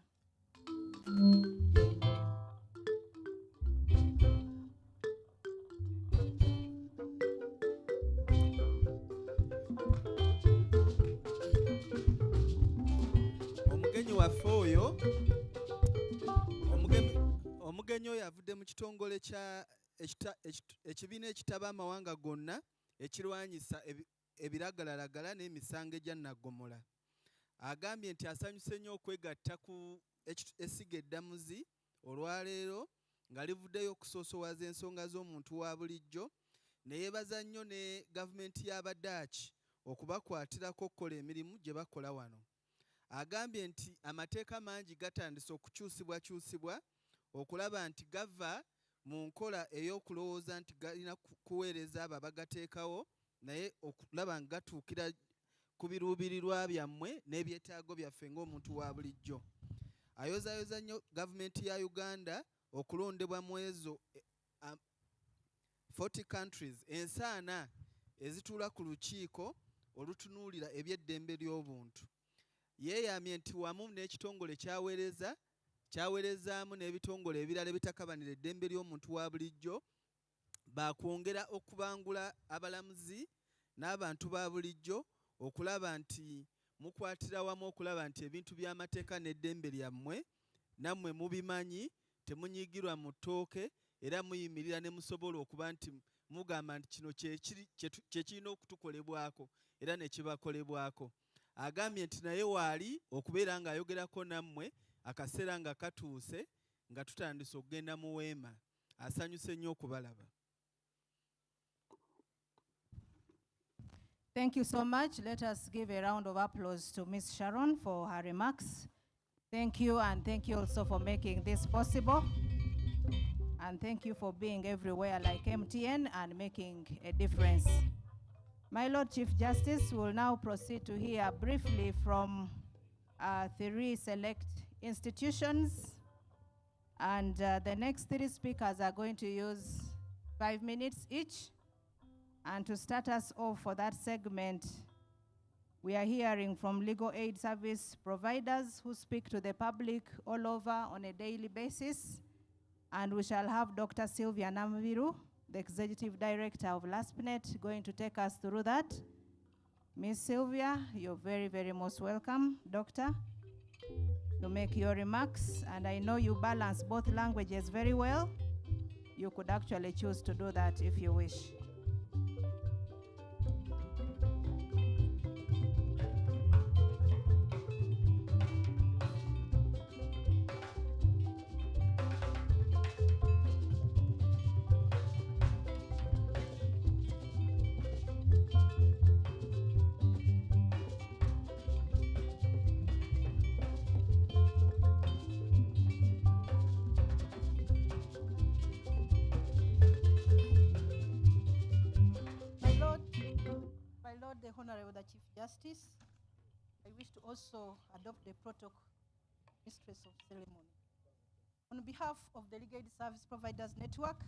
Omugenyi waffe oyo omugenyi oyo avudde mu kitongole kya ekibiina ekitaba amawanga gonna ekirwanyisa ebiragalalagala n'emisango egya naggomola. Agambye nti asanyuse nnyo okwegatta ku essiga eddamuzi olwaleero nga livuddeyo okusoosowaza ensonga z'omuntu wa bulijjo, ne yeebaza nnyo ne gavumenti y'Abadaaki okubakwatirako okukola emirimu gye bakola wano. Agambye nti amateeka mangi gatandise okukyusibwakyusibwa okulaba nti gava mu nkola ey'okulowooza nti galina kuweereza abo abagateekawo, naye okulaba nga gatuukira ku biruubirirwa byammwe n'ebyetaago byaffe ng'omuntu wa bulijjo. Ayozaayoza nnyo gavumenti ya Uganda okulondebwa mu ezo 40 countries ensaana ezituula ku lukiiko olutunuulira eby'eddembe ly'obuntu. yeeyamye nti wamu n'ekitongole kyaweerezaamu n'ebitongole ebirala ebitakabanira eddembe ly'omuntu wa bulijjo baakwongera okubangula abalamuzi n'abantu ba bulijjo okulaba nti mukwatira wamu okulaba nti ebintu by'amateeka n'eddembe lyammwe nammwe mubimanyi, temunyigirwa mu ttooke era muyimirira ne musobola okuba nti mugamba nti kino kye kirina okutukolebwako era ne kibakolebwako. Agambye nti naye waali okubeera ng'ayogerako nammwe akaseera nga katuuse nga tutandise okugenda mu weema. Asanyuse nnyo okubalaba. Thank you so much. Let us give a round of applause to Ms. Sharon for her remarks. Thank you, and thank you also for making this possible. And thank you for being everywhere like MTN and making a difference. My Lord Chief Justice will now proceed to hear briefly from 3 select institutions. And the next 3 speakers are going to use 5 minutes each. And to start us off for that segment, we are hearing from legal aid service providers who speak to the public all over on a daily basis. And we shall have Dr. Sylvia Namviru, the Executive Director of LASPNet, going to take us through that. Ms. Sylvia, you're very, very most welcome, Doctor, to make your remarks. And I know you balance both languages very well. You could actually choose to do that if you wish. The Honorable the Chief Justice, I wish to also adopt the protocol mistress of ceremony. On behalf of the Legal Aid Service Providers Network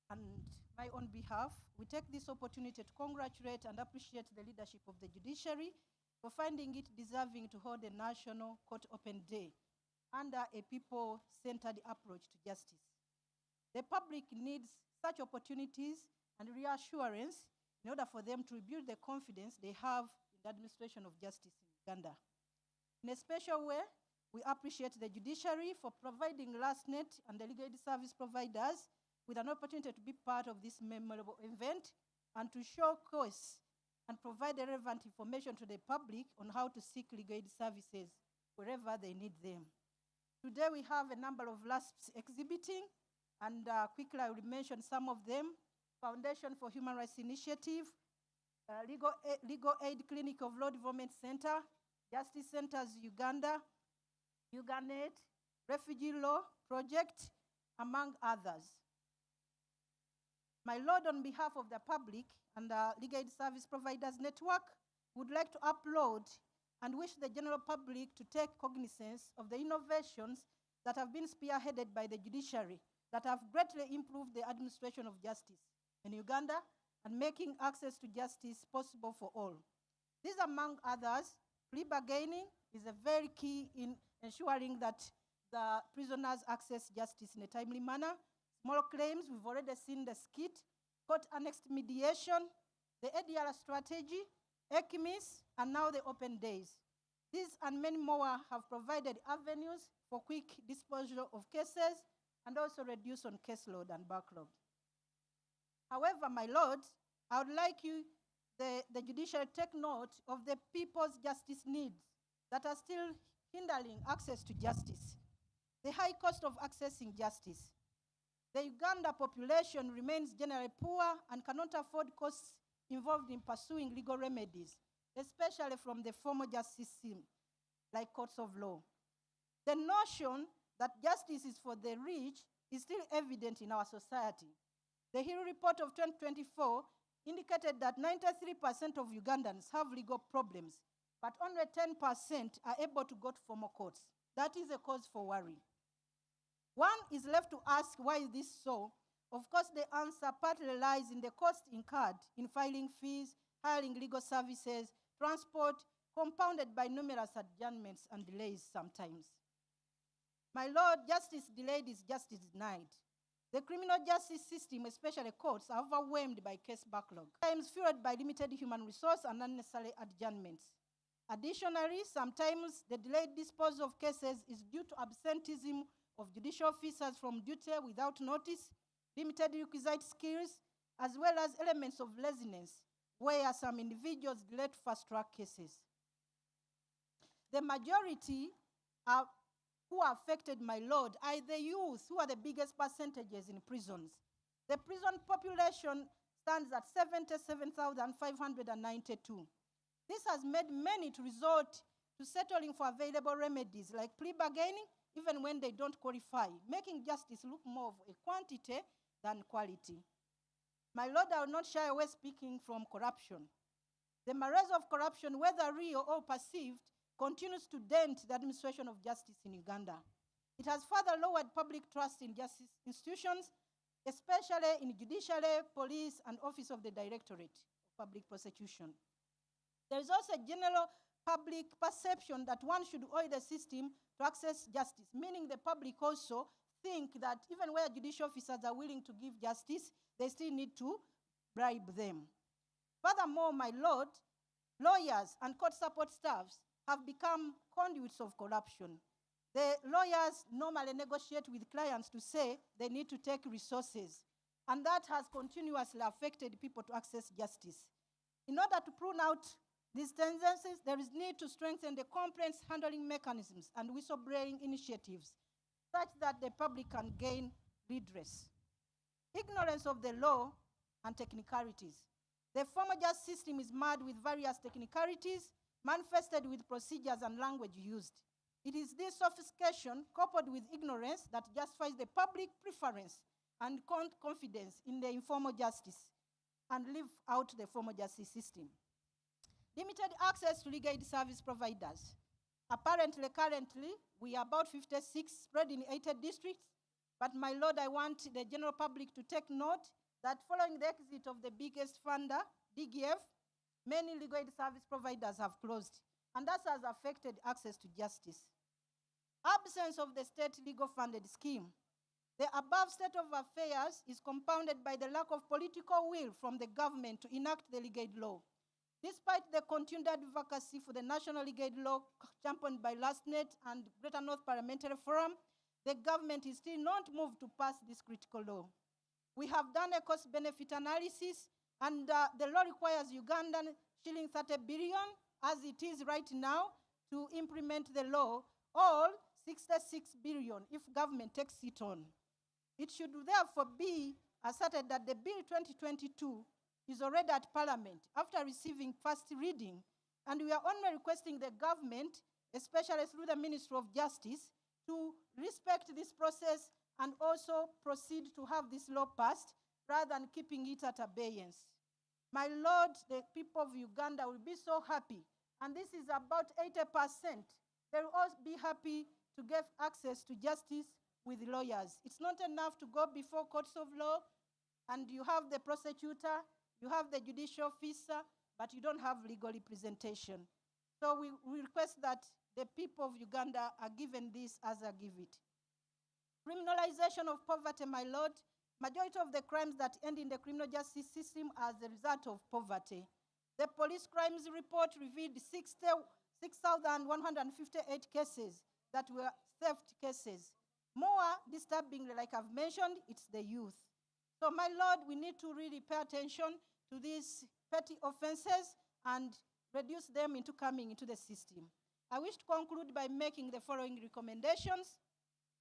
and my own behalf, we take this opportunity to congratulate and appreciate the leadership of the judiciary for finding it deserving to hold a National Court Open Day under a people-centered approach to justice. The public needs such opportunities and reassurance in order for them to rebuild the confidence they have in the administration of justice in Uganda. In a special way, we appreciate the judiciary for providing LASPNet and the legal aid service providers with an opportunity to be part of this memorable event and to showcase and provide relevant information to the public on how to seek legal aid services wherever they need them. Today we have a number of LASPs exhibiting, and quickly I will mention some of them. Foundation for Human Rights Initiative, Legal Aid Clinic of Law Development Center, Justice Centers Uganda, Uganet, Refugee Law Project, among others. My Lord, on behalf of the public and the Legal Aid Service Providers Network, would like to upload and wish the general public to take cognizance of the innovations that have been spearheaded by the judiciary that have greatly improved the administration of justice in Uganda and making access to justice possible for all. These, among others, plea bargaining is a very key in ensuring that the prisoners access justice in a timely manner. Small claims, we've already seen the skit, court-annexed mediation, the ADR strategy, ECMIS, and now the open days. These and many more have provided avenues for quick disposal of cases and also reduce on caseload and backlog. However, my lords, I would like you, the judiciary, take note of the people's justice needs that are still hindering access to justice. The high cost of accessing justice. The Uganda population remains generally poor and cannot afford costs involved in pursuing legal remedies, especially from the formal justice system, like courts of law. The notion that justice is for the rich is still evident in our society. The Hill report of 2024 indicated that 93% of Ugandans have legal problems, but only 10% are able to go to formal courts. That is a cause for worry. One is left to ask why is this so. Of course, the answer partly lies in the cost incurred in filing fees, hiring legal services, transport, compounded by numerous adjournments and delays sometimes. My Lord, justice delayed is justice denied. The criminal justice system, especially courts, are overwhelmed by case backlog, sometimes fueled by limited human resource and unnecessary adjournments. Additionally, sometimes the delayed disposal of cases is due to absenteeism of judicial officers from duty without notice, limited requisite skills, as well as elements of laziness, where some individuals delay to fast-track cases. The majority who are affected, my Lord, are the youth, who are the biggest percentages in prisons. The prison population stands at 77,592. This has made many to resort to settling for available remedies like plea bargaining, even when they don't qualify, making justice look more of a quantity than quality. My Lord, I will not shy away speaking from corruption. The morass of corruption, whether real or perceived, continues to dent the administration of justice in Uganda. It has further lowered public trust in justice institutions, especially in judiciary, police, and Office of the Directorate of Public Prosecution. There is also a general public perception that one should owe the system to access justice, meaning the public also think that even where judicial officers are willing to give justice, they still need to bribe them. Furthermore, my Lord, lawyers and court support staffs have become conduits of corruption. The lawyers normally negotiate with clients to say they need to take resources, and that has continuously affected people to access justice. In order to prune out these tendencies, there is need to strengthen the complaints handling mechanisms and whistleblowing initiatives such that the public can gain redress. Ignorance of the law and technicalities. The former justice system is marred with various technicalities manifested with procedures and language used. It is this sophistication coupled with ignorance that justifies the public preference and confidence in the informal justice and live out the formal justice system. Limited access to legal aid service providers. Apparently, currently, we are about 56 spread in 80 districts, but my Lord, I want the general public to take note that following the exit of the biggest funder, DGF, many legal aid service providers have closed, and that has affected access to justice. Absence of the state legal funded scheme. The above state of affairs is compounded by the lack of political will from the government to enact the legal aid law. Despite the continued advocacy for the national legal aid law championed by LastNet and Greater North Parliamentary Forum, the government is still not moved to pass this critical law. We have done a cost-benefit analysis, and the law requires Ugandan shilling 30 billion, as it is right now, to implement the law, or 66 billion if government takes it on. It should therefore be asserted that the Bill 2022 is already at Parliament after receiving first reading, and we are only requesting the government, especially through the Ministry of Justice, to respect this process and also proceed to have this law passed rather than keeping it at abeyance. My Lord, the people of Uganda will be so happy, and this is about 80%. They will all be happy to get access to justice with lawyers. It's not enough to go before courts of law and you have the prosecutor, you have the judicial officer, but you don't have legal representation. So we request that the people of Uganda are given this as I give it. Criminalization of poverty, my Lord. Majority of the crimes that end in the criminal justice system are the result of poverty. The police crimes report revealed 6,158 cases that were theft cases. More disturbingly, like I've mentioned, it's the youth. So, my Lord, we need to really pay attention to these petty offenses and reduce them into coming into the system. I wish to conclude by making the following recommendations.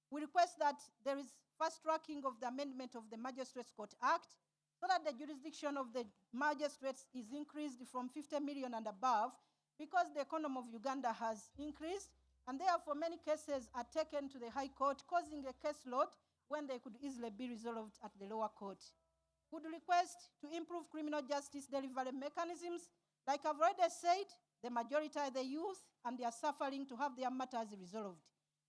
We request that there is fast tracking of the amendment of the Magistrates Court Act so that the jurisdiction of the magistrates is increased from 50 million and above because the economy of Uganda has increased, and therefore many cases are taken to the High Court, causing a caseload when they could easily be resolved at the lower court. Would request to improve criminal justice delivery mechanisms. Like I've already said, the majority are the youth and they are suffering to have their matters resolved.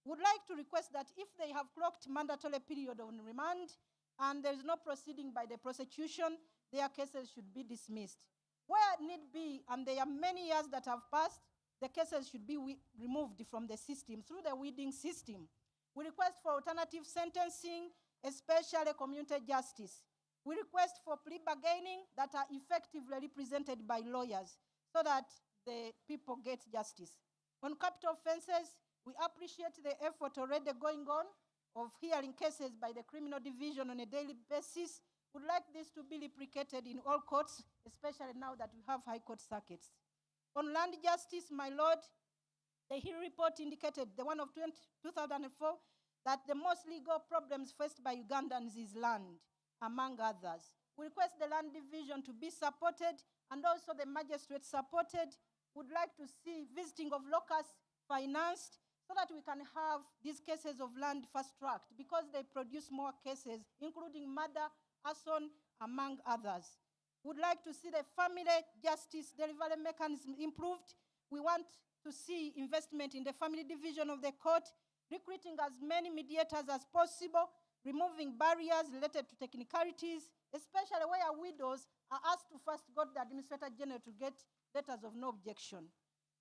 Would like to request that if they have clocked mandatory period on remand and there is no proceeding by the prosecution, their cases should be dismissed. Where need be, and there are many years that have passed, the cases should be removed from the system through the weeding system. We request for alternative sentencing, especially community justice. We request for plea bargaining that are effectively represented by lawyers so that the people get justice. On capital offenses, we appreciate the effort already going on of hearing cases by the criminal division on a daily basis. We'd like this to be replicated in all courts, especially now that we have high court circuits. On land justice, my lord, the hearing report indicated, the one of 2004, that the most legal problems faced by Ugandans is land, among others. We request the land division to be supported and also the magistrate supported. Would like to see visiting of locus financed so that we can have these cases of land fast-tracked because they produce more cases, including murder, arson, among others. Would like to see the family justice delivery mechanism improved. We want to see investment in the family division of the court, recruiting as many mediators as possible, removing barriers related to technicalities, especially where widows are asked to first go to the Administrator General to get letters of no objection.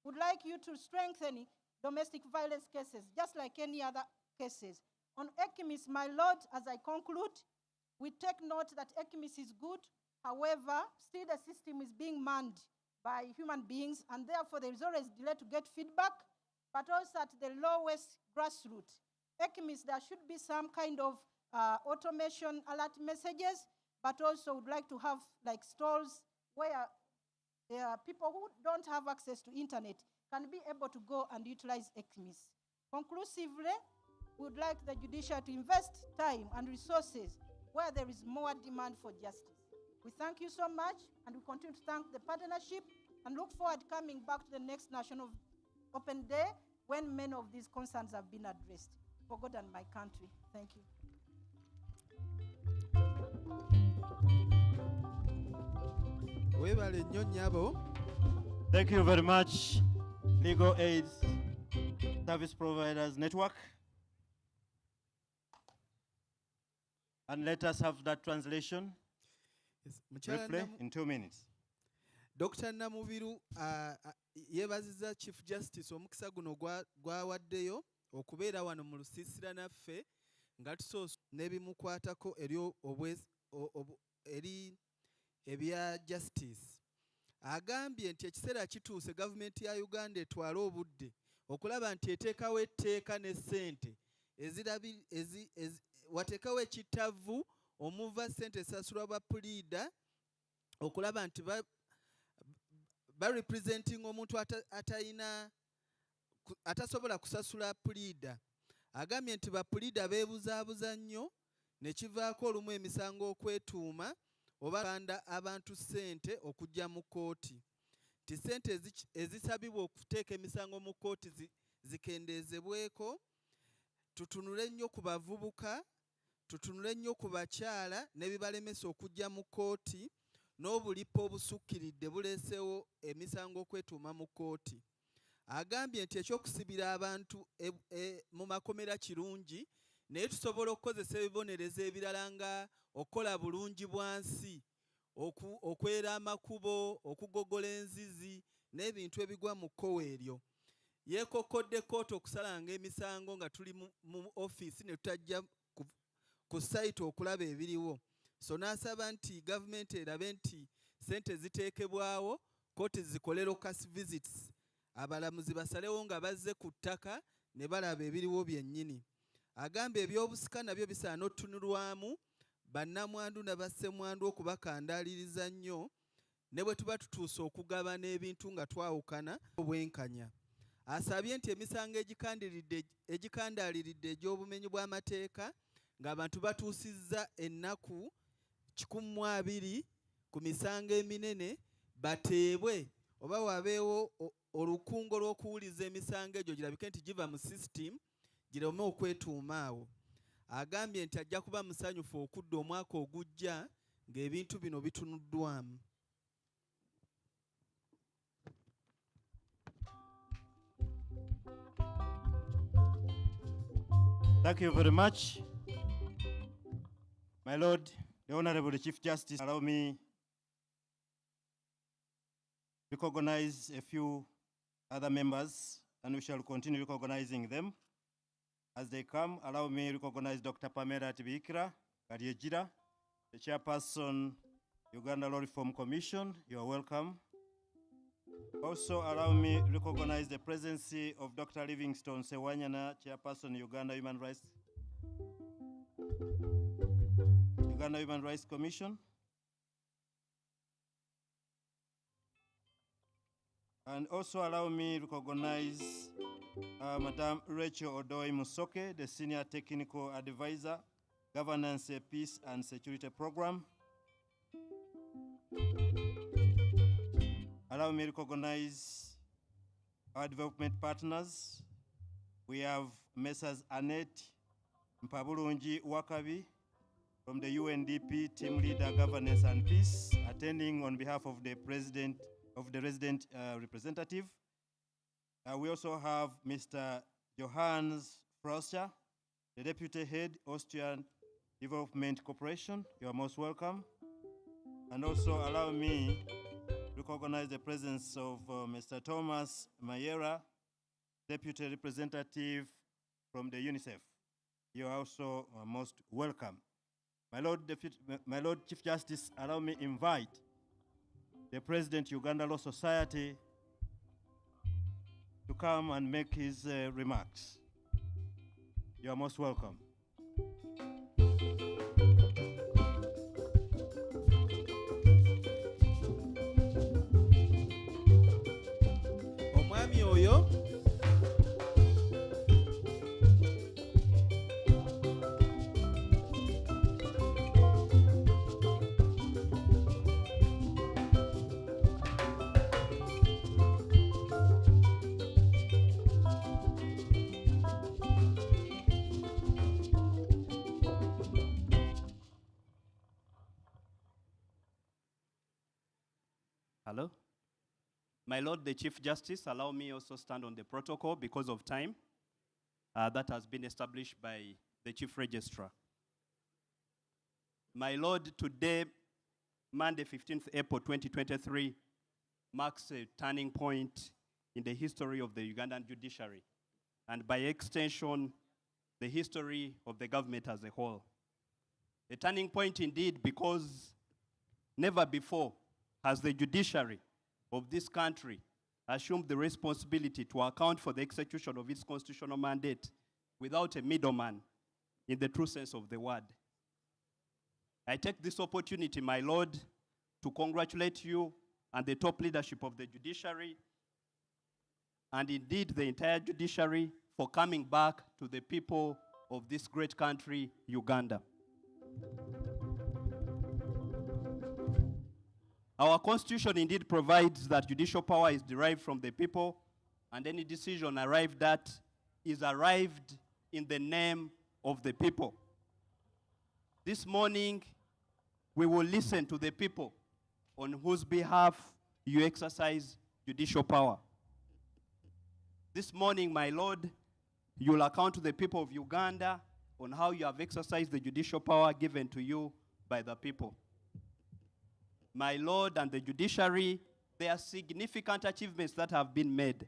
Would like you to strengthen domestic violence cases, just like any other cases. On ECMIS, my lord, as I conclude, we take note that ECMIS is good. However, still the system is being manned by human beings, and therefore there is always delay to get feedback, but also at the lowest grassroots. ECMIS, there should be some kind of automation alert messages, but also would like to have like stalls where people who don't have access to internet can be able to go and utilize ECMIS. Conclusively, we would like the judiciary to invest time and resources where there is more demand for justice. We thank you so much, and we continue to thank the partnership and look forward to coming back to the next National Open Day when many of these concerns have been addressed. For God and my country. Thank you. Thank you very much, Legal Aid Service Providers Network. And let us have that translation briefly in 2 minutes. Dr. Namubiru yebaziza Chief Justice omukisa guno gwawaddeyo okubeera wano mu lusiisira naffe nga tusoose n'ebimukwatako eri ebya justice. Agambye nti ekiseera kituuse gavumenti ya Uganda etwale obudde okulaba nti eteekawo etteeka ne ssente wateekawo ekitavu omuva ssente esasulwa bapulida okulaba nti representing omuntu atasobola kusasula pulida. Agambye nti bapulida beebuzaabuza nnyo ne kivaako olumu emisango okwetuuma oba kanda abantu ssente okujja mu kooti. Ti ssente ezisabibwa okuteeka emisango mu kooti zikendeezebweko. Tutunule nnyo ku bavubuka, tutunule nnyo ku bakyala n'ebibalemesa okujja mu kooti n'obulipo obusukkiridde buleesewo emisango okwetuuma mu kooti. Agambye nti ekyokusibira abantu mu makomera kirungi, naye tusobola okukozesa ebibonerezo ebirala nga okukola bulungi bwansi, okwera amakubo, okugogola enzizi n'ebintu ebigwa mu kkowe eryo. Yeekokkodde kooti okusalanga emisango nga tuli mu ofiisi ne tutajja ku site okulaba ebiriwo. So n'asaba nti gavumenti erabe nti ssente ziteekebwawo, kooti zikole locus visits, abalamuzi basalewo nga bazze ku ttaka ne balaba ebiriwo byennyini. Agamba ebyobusika nabyo bisaana otunulwamu bannamwandu n'abassemwandu okubakandaaliriza nnyo ne bwe tuba tutuuse okugabana ebintu nga twawukana obwenkanya. Asabye nti emisango egikandaaliridde egy'obumenyi bw'amateeka ng'abantu batuusizza ennaku 120 ku misango eminene bateebwe oba wabeewo olukungo lw'okuwuliza emisango egyo girabike nti giva mu system gireme okwetuuma awo. Agambye nti ajja kuba musanyufu okudda omwaka ogujja ng'ebintu bino bitunuddwamu. Thank you very much. My Lord, the Honorable Chief Justice, allow me to recognize a few other members, and we shall continue recognizing them. As they come, allow me to recognize Dr. Pamela Tibikira Karyejira, the chairperson, Uganda Law Reform Commission. You are welcome. Also, allow me to recognize the presence of Dr. Livingstone Sewanyana, chairperson, Uganda Human Rights Commission. And also allow me to recognize Madam Rachel Odoi Musoke, the Senior Technical Advisor, Governance, Peace and Security Program. Allow me to recognize our development partners. We have Messrs. Annette Mpabulungi Wakabi from the UNDP Team Leader Governance and Peace, attending on behalf of the President of the resident representative. We also have Mr. Johannes Froscher, the Deputy Head, Austrian Development Corporation. You are most welcome. And also allow me to recognize the presence of Mr. Thomas Mayera, Deputy Representative from the UNICEF. You are also most welcome. My Lord Chief Justice, allow me invite the President, Uganda Law Society, to come and make his remarks. You are most welcome. Omwami oyo Hello. My Lord, the Chief Justice, allow me also stand on the protocol because of time that has been established by the Chief Registrar. My Lord, today, Monday, 15th April 2023, marks a turning point in the history of the Ugandan judiciary, and by extension, the history of the government as a whole. A turning point indeed, because never before has the judiciary of this country assumed the responsibility to account for the execution of its constitutional mandate without a middleman in the true sense of the word. I take this opportunity, my Lord, to congratulate you and the top leadership of the judiciary, and indeed the entire judiciary, for coming back to the people of this great country, Uganda. Our constitution indeed provides that judicial power is derived from the people, and any decision arrived at is arrived in the name of the people. This morning, we will listen to the people on whose behalf you exercise judicial power. This morning, my Lord, you will account to the people of Uganda on how you have exercised the judicial power given to you by the people. My Lord, and the judiciary, there are significant achievements that have been made,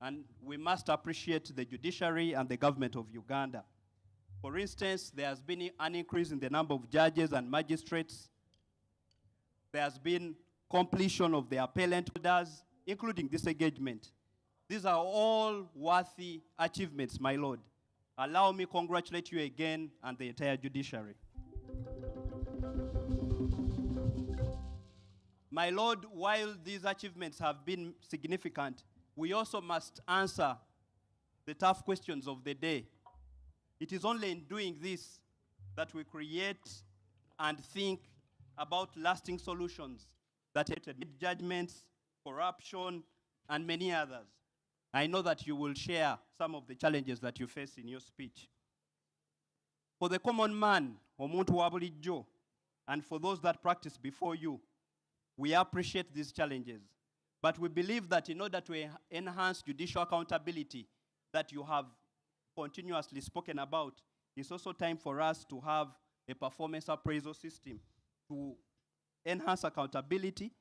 and we must appreciate the judiciary and the government of Uganda. For instance, there has been an increase in the number of judges and magistrates. There has been completion of the appellate orders, including disengagement. These are all worthy achievements, my Lord. Allow me to congratulate you again and the entire judiciary. My Lord, while these achievements have been significant, we also must answer the tough questions of the day. It is only in doing this that we create and think about lasting solutions that judgments, corruption, and many others. I know that you will share some of the challenges that you face in your speech. For the common man, omuntu wa bulijjo, and for those that practice before you, we appreciate these challenges, but we believe that in order to enhance judicial accountability that you have continuously spoken about, it's also time for us to have a performance appraisal system to enhance accountability,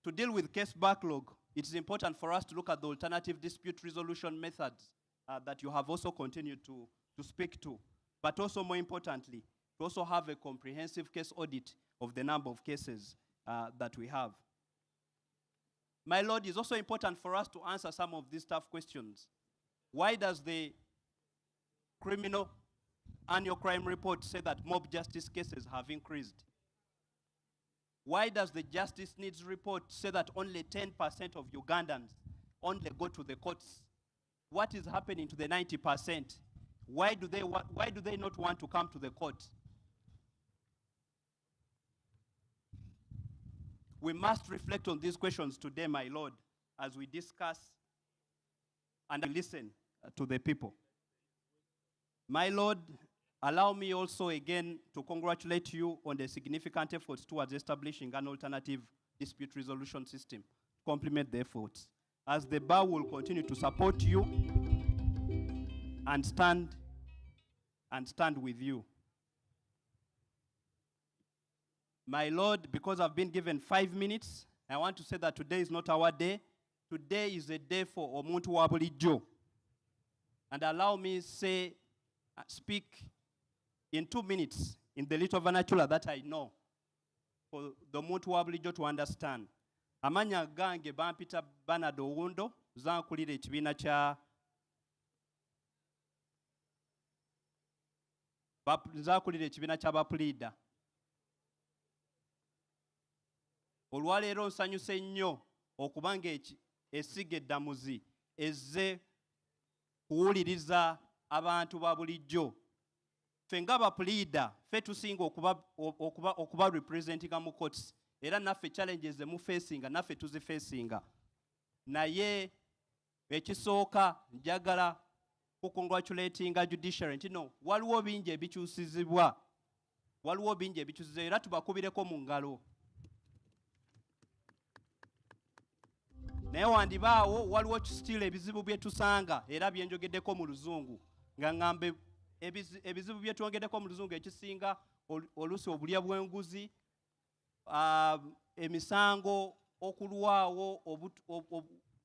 to deal with case backlog it is important for us to look at the alternative dispute resolution methods that you have also continued to speak to. But also more importantly, to also have a comprehensive case audit of the number of cases that we have. My Lord, it's also important for us to answer some of these tough questions. Why does the criminal annual crime report say that mob justice cases have increased? Why does the justice needs report say that only 10% of Ugandans only go to the courts? What is happening to the 90%? Why do they not want to come to the court? We must reflect on these questions today, my Lord, as we discuss and listen to the people. My Lord, allow me also again to congratulate you on the significant efforts towards establishing an alternative dispute resolution system. Complement the efforts. As the bar will continue to support you and stand with you. My Lord, because I've been given 5 minutes, I want to say that today is not our day. Today is a day for omuntu wa bulijjo. And allow me speak in 2 minutes in the little vernacular that I know for the omuntu wa bulijjo to understand. Amanya gange bampita Bernard Owundo, zankulira ekibiina kya Bapulida. Olwaleero nsanyuse nnyo okubanga essiga eddamuzi ezze kuwuliriza abantu ba bulijjo. Ffe nga Bapulida, ffe tusinga okuba representinga mu courts, era naffe challenges ze mufeesinga naffe tuzifeesinga. Naye ekisooka njagala kukongratulatinga judiciary nti no, waliwo bingi ebikyusizibwa. Era tubakubireko mu ngalo. Naye wandibaawo waliwo still ebizibu bye tusanga era bye njogeddeko mu Luzungu. Nga ngambe ebizibu bye twongeddeko mu Luzungu ekisinga oluusi obulya bw'enguzi, emisango okulwawo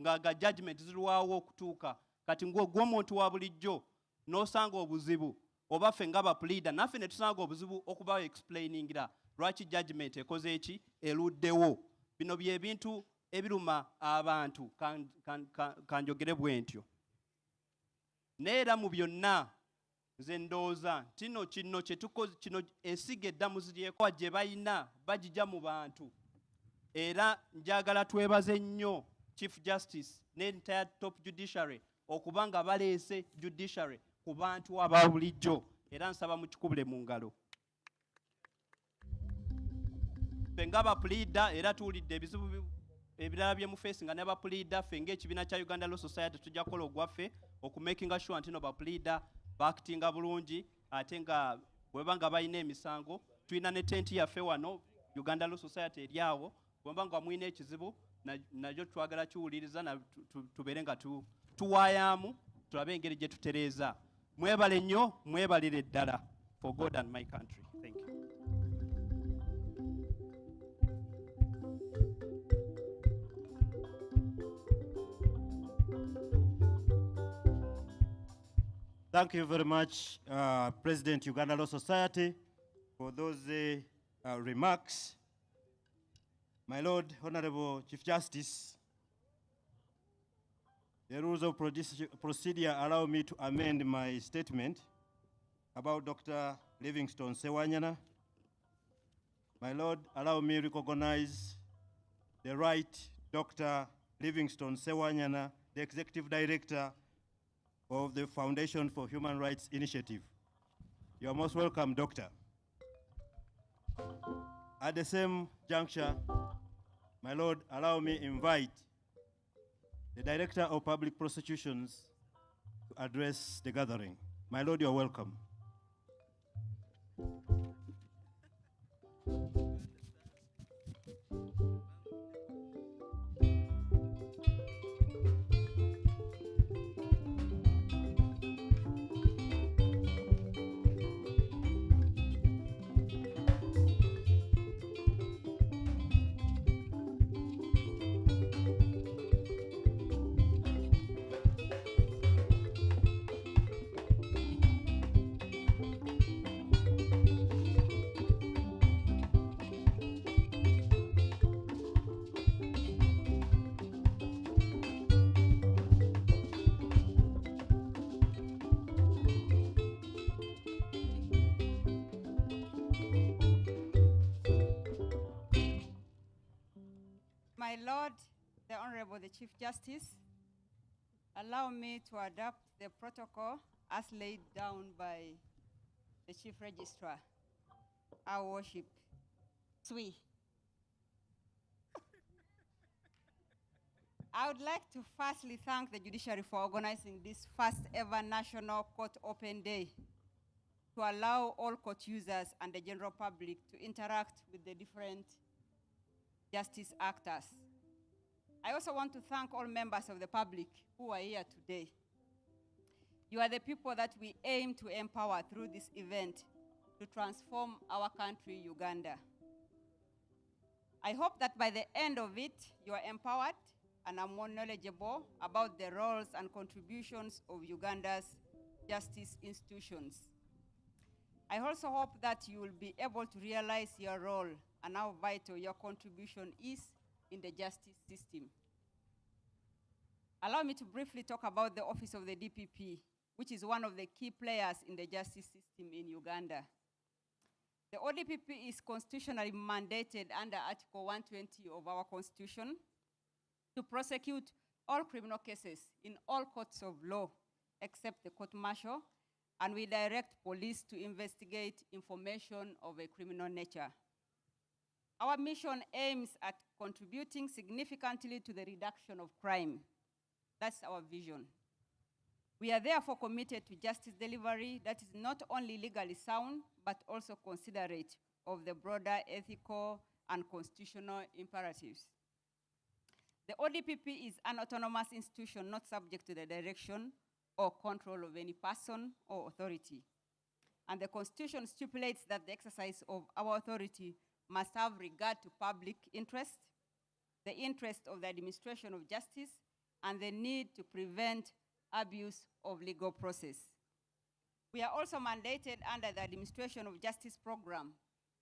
nga judgment zirwawo okutuuka. Kati ng'omuntu wa bulijjo n'osanga obuzibu oba ffe nga Bapulida naffe ne tusanga obuzibu okuba explainingira lwaki judgment ekoze eki eluddewo. Bino bye bintu ebiruma abantu kanjogere bwe ntyo. Neera mu byonna nze ndowooza kino esiga eddamuzi ly'ekwa gye balina bagijja mu bantu. Era njagala twebaze nnyo Chief Justice n'entire top judiciary okuba nga baleese judiciary ku bantu aba bulijjo, era nsaba mukikubule mu ngalo. Ffe nga Bapulida era tuwulidde ebizibu ebirala bye mufeesinga ne Bapulida, ffe ng'ekibiina kya Uganda Law Society tujja kukola ogwaffe okumakinga sure nti no Bapulida bakitinga bulungi, ate nga bweba nga balina emisango. Tulina ne tenti yaffe wano Uganda Law Society eri awo, bweba nga mulina ekizibu najyo twagala kiwuliriza tubeere nga tuwaayamu tulabe engeri gye tutereeza. Mwebale nnyo, mwebalire ddala for God and my country. Thank you. Thank you very much, President Uganda Law Society, for those remarks. My Lord, Honorable Chief Justice, the rules of procedure allow me to amend my statement about Dr. Livingstone Sewanyana. My Lord, allow me to recognize the right Dr. Livingstone Sewanyana, the Executive Director of the Foundation for Human Rights Initiative. You are most welcome, Doctor. At the same juncture, my Lord, allow me invite the Director of Public Prosecutions to address the gathering. My Lord, you are welcome. My Lord, the Honorable the Chief Justice, allow me to adopt the protocol as laid down by the Chief Registrar. Our worship. Sui. I would like to firstly thank the judiciary for organizing this first ever National Court Open Day to allow all court users and the general public to interact with the different justice actors. I also want to thank all members of the public who are here today. You are the people that we aim to empower through this event to transform our country, Uganda. I hope that by the end of it, you are empowered and are more knowledgeable about the roles and contributions of Uganda's justice institutions. I also hope that you will be able to realize your role and how vital your contribution is in the justice system. Allow me to briefly talk about the Office of the DPP, which is one of the key players in the justice system in Uganda. The ODPP is constitutionally mandated under Article 120 of our Constitution to prosecute all criminal cases in all courts of law except the court-martial, and we direct police to investigate information of a criminal nature. Our mission aims at contributing significantly to the reduction of crime. That's our vision. We are therefore committed to justice delivery that is not only legally sound, but also considerate of the broader ethical and constitutional imperatives. The ODPP is an autonomous institution not subject to the direction or control of any person or authority. And the Constitution stipulates that the exercise of our authority must have regard to public interest, the interest of the administration of justice, and the need to prevent abuse of legal process. We are also mandated under the Administration of Justice program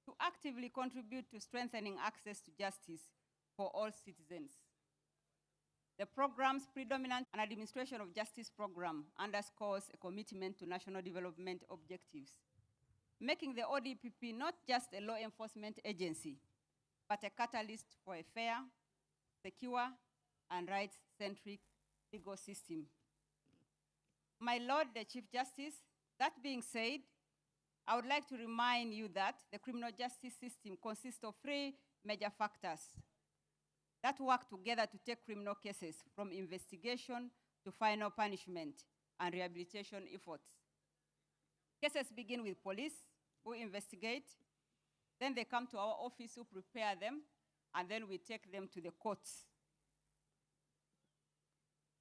to actively contribute to strengthening access to justice for all citizens. The program's predominant and Administration of Justice program underscores a commitment to national development objectives, making the ODPP not just a law enforcement agency, but a catalyst for a fair, secure, and rights-centric legal system. My Lord, the Chief Justice, that being said, I would like to remind you that the criminal justice system consists of three major factors that work together to take criminal cases from investigation to final punishment and rehabilitation efforts. Cases begin with police, who investigate, then they come to our office, who prepare them, and then we take them to the courts.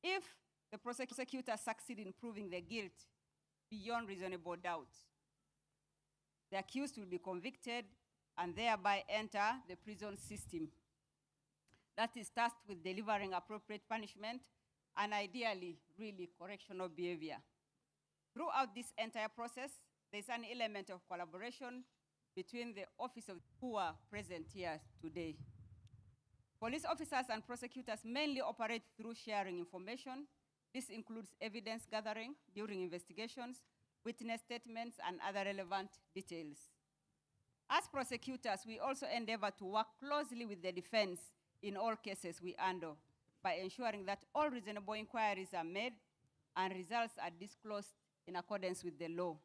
If the prosecutor succeeds in proving the guilt beyond reasonable doubt, the accused will be convicted and thereby enter the prison system that is tasked with delivering appropriate punishment and ideally, really correctional behavior. Throughout this entire process, there's an element of collaboration between the office of who are present here today. Police officers and prosecutors mainly operate through sharing information. This includes evidence gathering during investigations, witness statements, and other relevant details. As prosecutors, we also endeavor to work closely with the defense in all cases we handle by ensuring that all reasonable inquiries are made and results are disclosed in accordance with the law,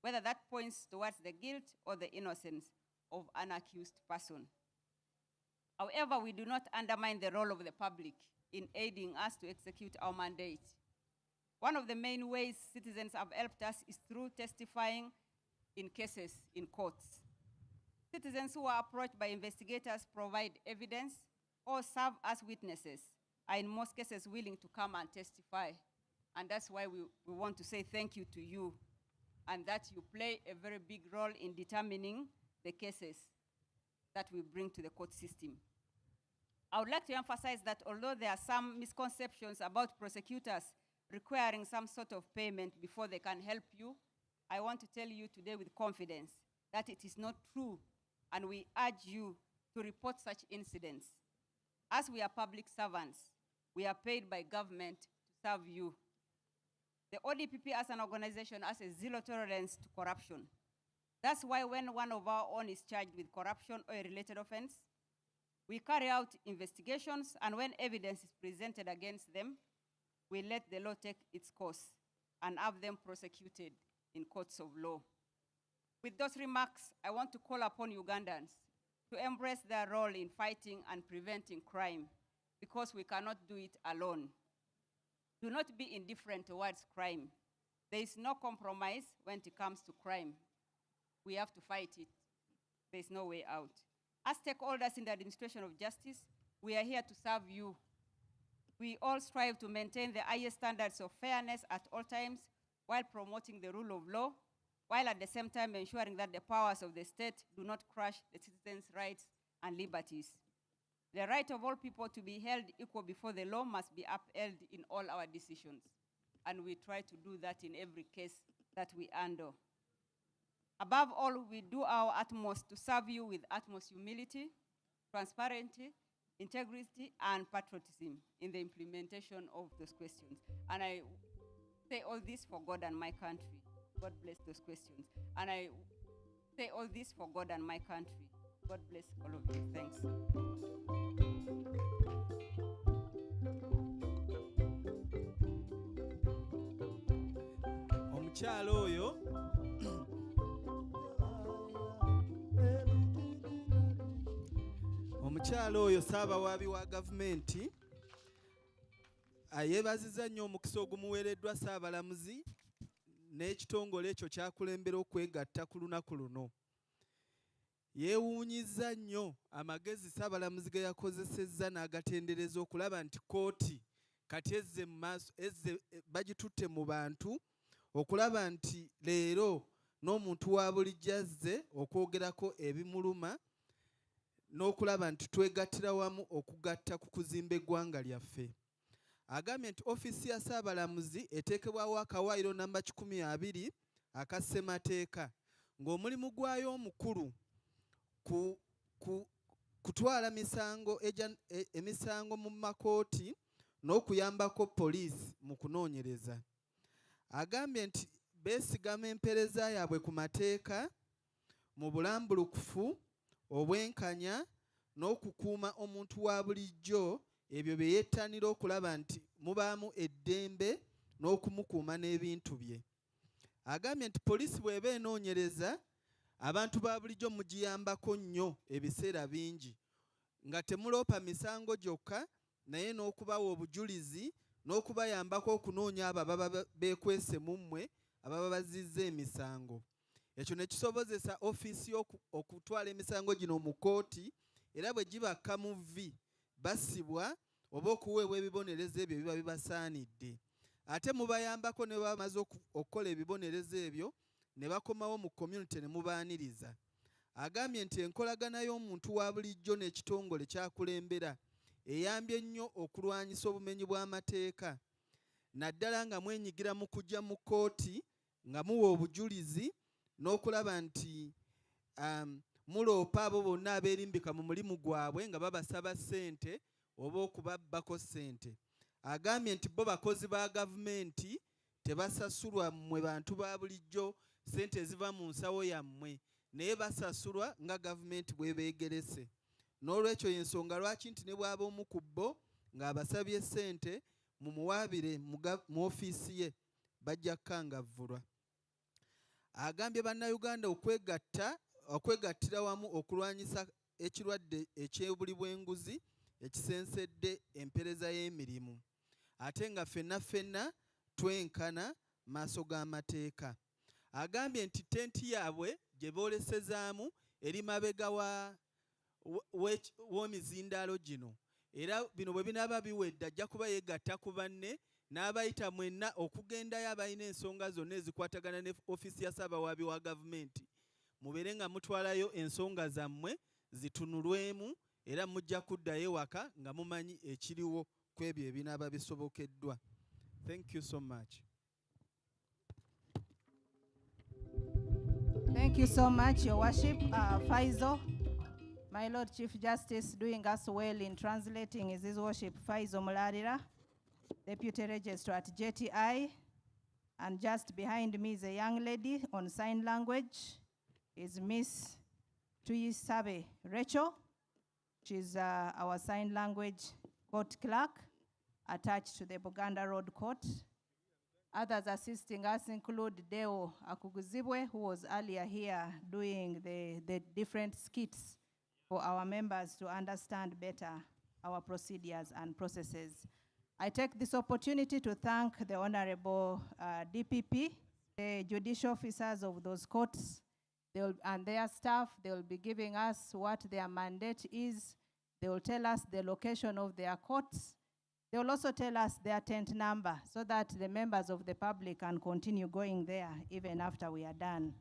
whether that points towards the guilt or the innocence of an accused person. However, we do not undermine the role of the public in aiding us to execute our mandate. One of the main ways citizens have helped us is through testifying in cases in courts. Citizens who are approached by investigators provide evidence or serve as witnesses are in most cases willing to come and testify. And that's why we want to say thank you to you, and that you play a very big role in determining the cases that we bring to the court system. I would like to emphasize that although there are some misconceptions about prosecutors requiring some sort of payment before they can help you, I want to tell you today with confidence that it is not true, and we urge you to report such incidents. As we are public servants, we are paid by government to serve you. The ODPP as an organization has a zero tolerance to corruption. That's why when one of our own is charged with corruption or a related offense, We carry out investigations, and when evidence is presented against them, we let the law take its course and have them prosecuted in courts of law. With those remarks, I want to call upon Ugandans to embrace their role in fighting and preventing crime, because we cannot do it alone. Do not be indifferent towards crime. There is no compromise when it comes to crime. We have to fight it. There is no way out. As stakeholders in the administration of justice, we are here to serve you. We all strive to maintain the highest standards of fairness at all times while promoting the rule of law, while at the same time ensuring that the powers of the state do not crush the citizens' rights and liberties. The right of all people to be held equal before the law must be upheld in all our decisions, and we try to do that in every case that we handle. Above all, we do our utmost to serve you with utmost humility, transparency, integrity, and patriotism in the implementation of those questions. And I say all this for God and my country. God bless those questions. And I say all this for God and my country. God bless all of you. Thanks. Omukyalo oyo omukyalo oyo Ssaabawaabi wa gavumenti yeebazizza nnyo omukisa ogumuweereddwa Ssaabalamuzi n'ekitongole ekyo kyakulembera okwegatta ku lunaku luno. Yeewuunyizza nnyo amagezi Ssaabalamuzi ge yakozesezza n'agatendereza okulaba nti kooti kati ezze bagitutte mu bantu, okulaba nti leero n'omuntu wa bulijjo azze okwogerako ebimuluma, n'okulaba nti twegattira wamu okugatta ku kuzimba eggwanga lyaffe. Agambye nti ofiisi ya Ssaabalamuzi eteekebwawo akawaayiro namba 12 aka ssemateeka, ng'omulimu gwayo omukulu kutwala emisango mu makooti n'okuyambako poliisi mu kunoonyereza. Agambye nti beesigama empeereza yaabwe ku mateeka mu bulambulukufu, obwenkanya n'okukuuma omuntu wa bulijjo, ebyo bye yettanira okulaba nti mubaamu eddembe n'okumukuuma n'ebintu bye. Agambye nti poliisi bw'eba enoonyereza, abantu ba bulijjo mugiyambako nnyo ebiseera bingi, nga temuloopa misango gyokka, naye n'okubawa obujulizi n'okubayambako okunoonya abo ababa beekwese mu mmwe ababa bazizza emisango. Ekyo ne kisobozesa ofiisi okutwala emisango gino mu kooti, era bwe gibakka mu vvi basibwa oba okuweebwa ebibonerezo ebyo biba bibasaanidde. Ate mubayambako ne bamaze okukola ebibonerezo ebyo ne bakomawo mu community ne mubaaniriza. Agambye nti enkolagana y'omuntu wa bulijjo n'ekitongole kyakulembera eyambye nnyo okulwanyisa obumenyi bw'amateeka, naddala nga mwenyigira mu kujja mu kooti nga muwa obujulizi n'okulaba nti muloopa abo bonna abeerimbika mu mulimu gwabwe nga babasaba ssente oba okubabbako ssente. Agambye nti bo bakozi ba gavumenti, tebasasulwa mmwe bantu ba bulijjo ssente eziva mu nsawo yammwe, naye basasulwa nga gavumenti bw'ebeegerese. N'olwekyo y'ensonga lwaki nti ne bw'aba omu ku bo ng'abasabye ssente mumuwaabire mu ofiisi ye bajja kkangavvulwa. Agambye bannayuganda okwegattira wamu okulwanyisa ekirwadde eky'obuli bw'enguzi ekisensedde empeereza y'emirimu, ate nga ffenna twenkana maaso g'amateeka. Agambye nti tenti yaabwe gye boolesezaamu eri mabega w'emizindaalo gino, era bino bwe binaaba biwedde ajja kuba yeegatta ku banne n'abayita mwenna okugendayo abalina ensonga zonna ezikwatagana ne ofiisi ya Ssaabawaabi wa gavumenti, mubeere nga mutwalayo ensonga zammwe zitunulwemu, era mujja kuddayo ewaka nga mumanyi ekiriwo ku ebyo ebinaaba bisobokeddwa. Thank you so much. Thank you so much, Your Worship. Faizo, my Lord Chief Justice, doing us well in translating is His Worship Faizo Mularira, Deputy Registrar at JTI, and just behind me is a young lady on sign language, is Miss Tuyisabe Rachel. She's our sign language court clerk attached to the Buganda Road Court. Others assisting us include Deo Akuguzibwe, who was earlier here doing the different skits for our members to understand better our procedures and processes. I take this opportunity to thank the Honorable DPP, the judicial officers of those courts, and their staff. They will be giving us what their mandate is. They will tell us the location of their courts. They will also tell us their tent number so that the members of the public can continue going there even after we are done.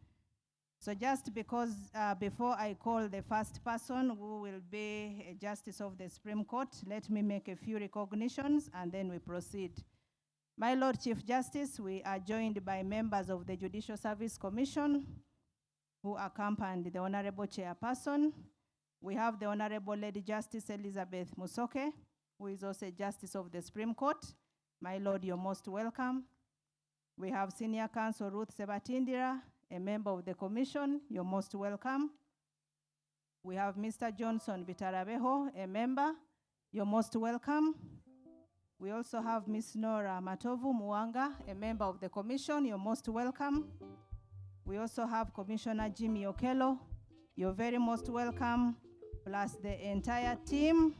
So just because before I call the first person who will be a Justice of the Supreme Court, let me make a few recognitions and then we proceed. My Lord Chief Justice, we are joined by members of the Judicial Service Commission who accompanied the Honorable Chairperson. We have the Honorable Lady Justice Elizabeth Musoke, who is also a Justice of the Supreme Court. My Lord, you're most welcome. We have Senior Counsel Ruth Sebatindira, a member of the Commission. You're most welcome. We have Mr. Johnson Bitarabeho, a member. You're most welcome. We also have Ms. Nora Matovu Muanga, a member of the Commission. You're most welcome. We also have Commissioner Jimmy Okello. You're very most welcome, plus the entire team.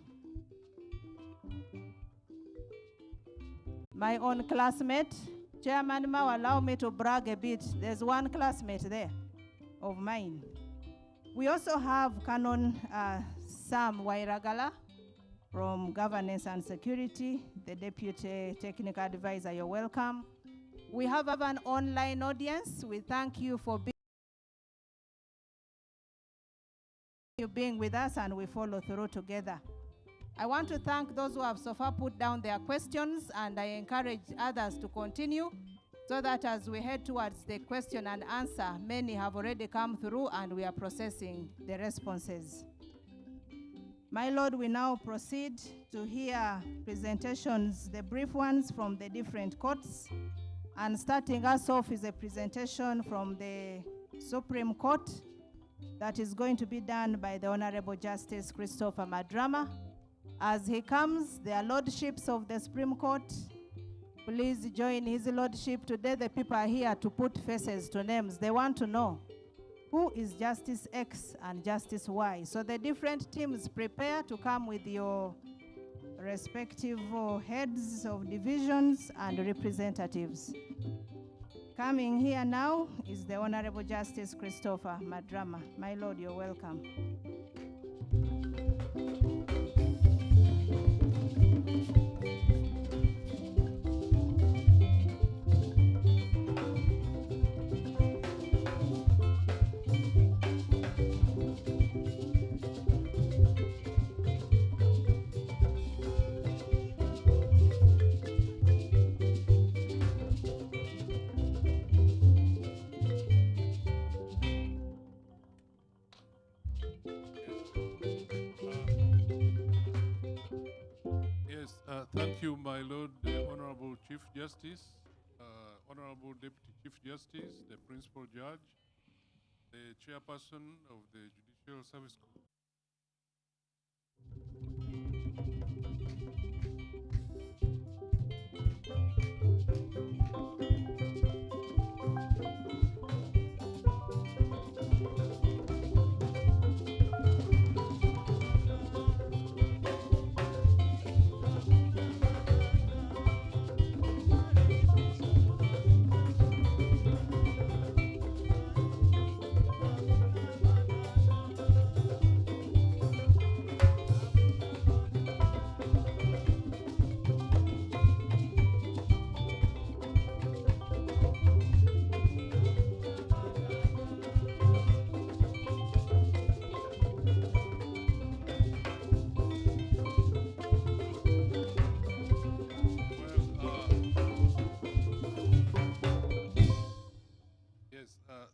My own classmate, Chairman Mao, allow me to brag a bit. There's one classmate there of mine. We also have Canon Sam Wairagala from Governance and Security, the Deputy Technical Advisor. You're welcome. We have an online audience. We thank you for being with us, and we follow through together. I want to thank those who have so far put down their questions, and I encourage others to continue so that as we head towards the question and answer, many have already come through and we are processing the responses. My Lord, we now proceed to hear presentations, the brief ones from the different courts. And starting us off is a presentation from the Supreme Court that is going to be done by the Honorable Justice Christopher Madrama. As he comes, their lordships of the Supreme Court, please join his lordship. Today the people are here to put faces to names. They want to know who is Justice X and Justice Y. So the different teams prepare to come with your respective heads of divisions and representatives. Coming here now is the Honorable Justice Christopher Madrama. My Lord, you're welcome. Thank you, my Lord, the Honorable Chief Justice, Honorable Deputy Chief Justice, the Principal Judge, the Chairperson of the Judicial Service Commission.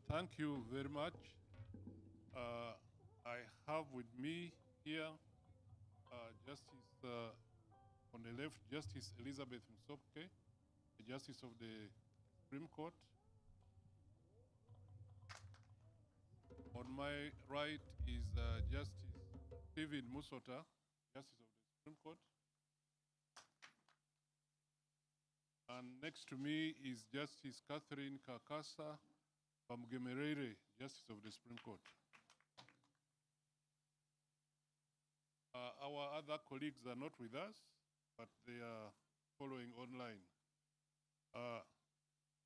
Thank you very much. I have with me here Justice, on the left, Justice Elizabeth Musoke, the Justice of the Supreme Court. On my right is Justice David Musota, Justice of the Supreme Court. And next to me is Justice Catherine Kakasa Bamgemerere, Justice of the Supreme Court. Our other colleagues are not with us, but they are following online.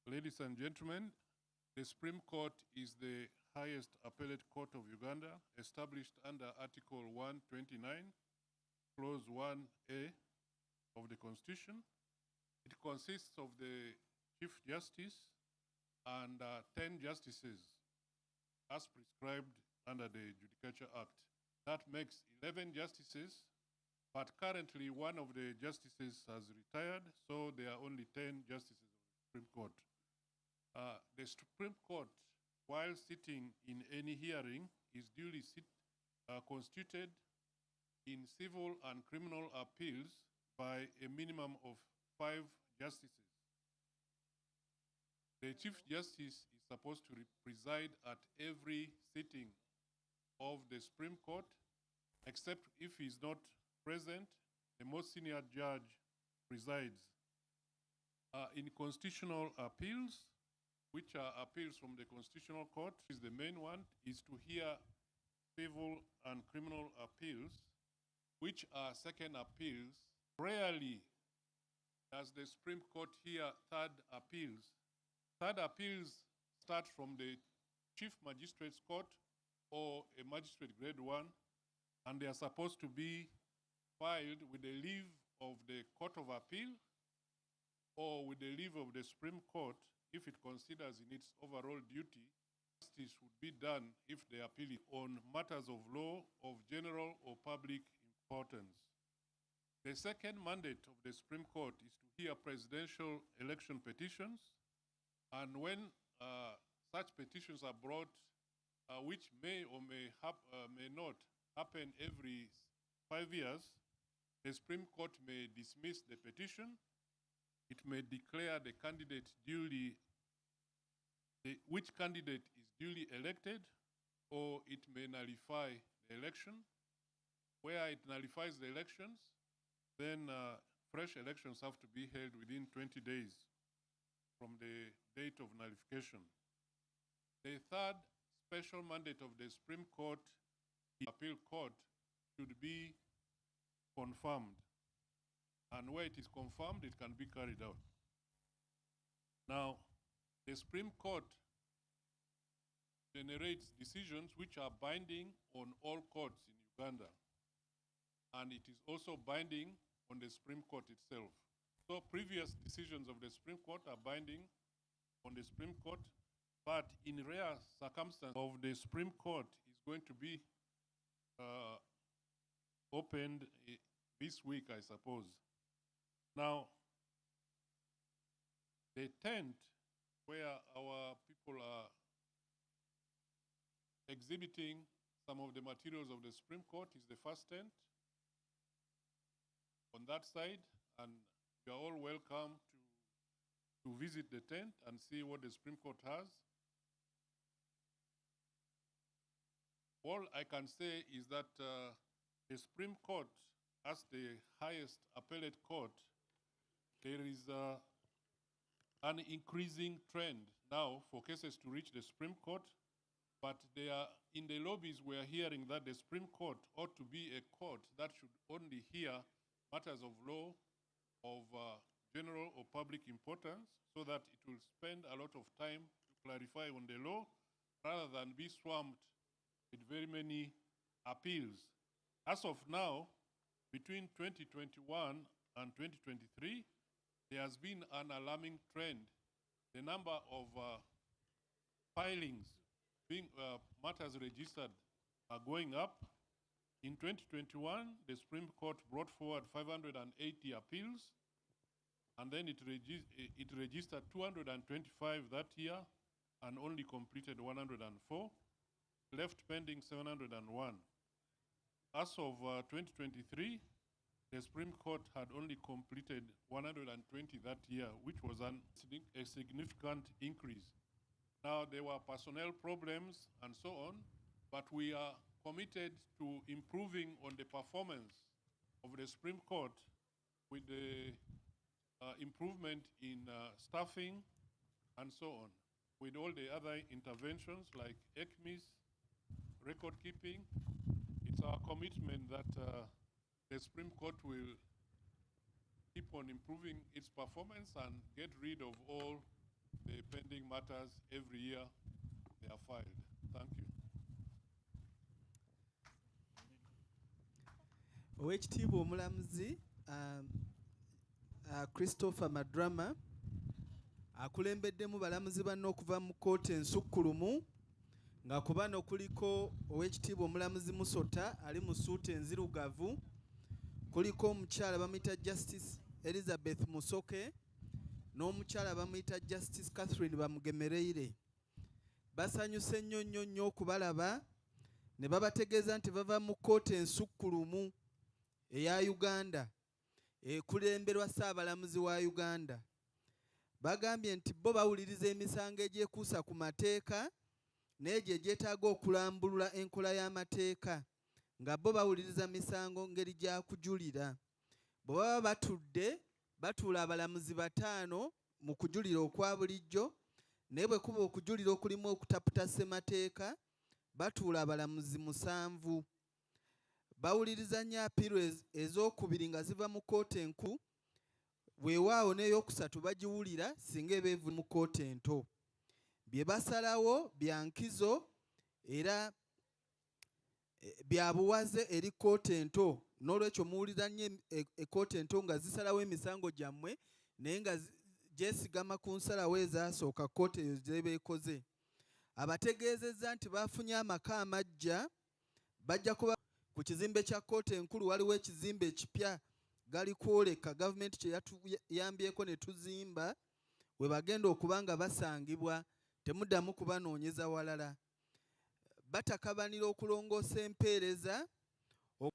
Ladies and gentlemen, the Supreme Court is the highest appellate court of Uganda, established under Article 129, Clause 1A of the Constitution. It consists of the Chief Justice and 10 justices, as prescribed under the Judicature Act. That makes 11 justices, but currently one of the justices has retired, so there are only 10 justices of the Supreme Court. The Supreme Court, while sitting in any hearing, is duly constituted in civil and criminal appeals by a minimum of 5 justices. The Chief Justice is supposed to preside at every sitting of the Supreme Court, except if he is not present, the most senior judge presides. In constitutional appeals, which are appeals from the Constitutional Court, is the main one, is to hear civil and criminal appeals, which are second appeals. Rarely does the Supreme Court hear third appeals. Third appeals start from the Chief Magistrate's Court or a magistrate grade 1, and they are supposed to be filed with the leave of the Court of Appeal or with the leave of the Supreme Court if it considers in its overall duty. Justice would be done if the appeal is on matters of law of general or public importance. The second mandate of the Supreme Court is to hear presidential election petitions, and when such petitions are brought, which may or may not happen every 5 years, the Supreme Court may dismiss the petition. It may declare the candidate which candidate is duly elected, or it may nullify the election. Where it nullifies the elections, then fresh elections have to be held within 20 days from the date of nullification. The third special mandate of the Supreme Court, the Appeal Court, should be confirmed. And where it is confirmed, it can be carried out. Now, the Supreme Court generates decisions which are binding on all courts in Uganda. And it is also binding on the Supreme Court itself. So previous decisions of the Supreme Court are binding on the Supreme Court, but in rare circumstances of the Supreme Court is going to be opened this week, I suppose. Now, the tent where our people are exhibiting some of the materials of the Supreme Court is the first tent on that side, and you are all welcome to visit the tent and see what the Supreme Court has. All I can say is that the Supreme Court, as the highest appellate court, there is an increasing trend now for cases to reach the Supreme Court, but they are in the lobbies we are hearing that the Supreme Court ought to be a court that should only hear matters of law of general or public importance, so that it will spend a lot of time to clarify on the law rather than be swamped with very many appeals. As of now, between 2021 and 2023, there has been an alarming trend. The number of filings, matters registered, are going up. In 2021, the Supreme Court brought forward 580 appeals, and then it registered 225 that year and only completed 104, left pending 701. As of 2023, the Supreme Court had only completed 120 that year, which was a significant increase. Now, there were personnel problems and so on, but we are committed to improving on the performance of the Supreme Court with the improvement in staffing and so on, with all the other interventions like ECMIS, record keeping. It's our commitment that the Supreme Court will keep on improving its performance and get rid of all the pending matters every year they are filed. Thank you. Oweekitiibwa omulamuzi Christopher Madrama akulembeddemu balamuzi banne okuva mu kkooti ensukkulumu nga ku bano kuliko oweekitiibwa omulamuzi Musota ali mu ssuuti enzirugavu, kuliko omukyala bamuyita Justice Elizabeth Musoke n'omukyala bamuyita Justice Catherine Bamugemereire. Basanyuse nnyo okubalaba ne babategeeza nti bava mu kkooti ensukkulumu eya Uganda ekulemberwa Ssaabalamuzi wa Uganda. Bagambye nti bo bawuliriza emisango egyekuusa ku mateeka n'egyo egyetaaga okulambulula enkola y'amateeka, nga bo bawuliriza misango ngeri gya kujulira. Bwe baba batudde batuula abalamuzi 5 mu kujulira okwa bulijjo, naye bwe kuba okujulira okulimu okutaputa ssemateeka batuula abalamuzi 7. Bawuliriza nnyo apiiro ez'okubiri nga ziva mu kkooti enkulu, weewaawo n'ey'okusatu bagiwulira singa eba evu mu kkooti ento. Bye basalawo bya nkizo era bya buwaze eri kkooti ento, n'olwekyo muwulira nnyo ekkooti ento nga zisalawo emisango gyammwe naye nga gyesigama ku nsalawo ezaasooka kkooti eyo gyeba ekoze. Abategeezezza nti bafunye amaka amaggya, bajja kuba ku kizimbe kya kkooti enkulu waliwo ekizimbe ekipya gali kwoleka gavumenti kye yatuyambyeko ne tuzimba, we bagenda okuba nga basangibwa, temuddamu kubanoonyeza walala. Batakabanira okulongoosa empeereza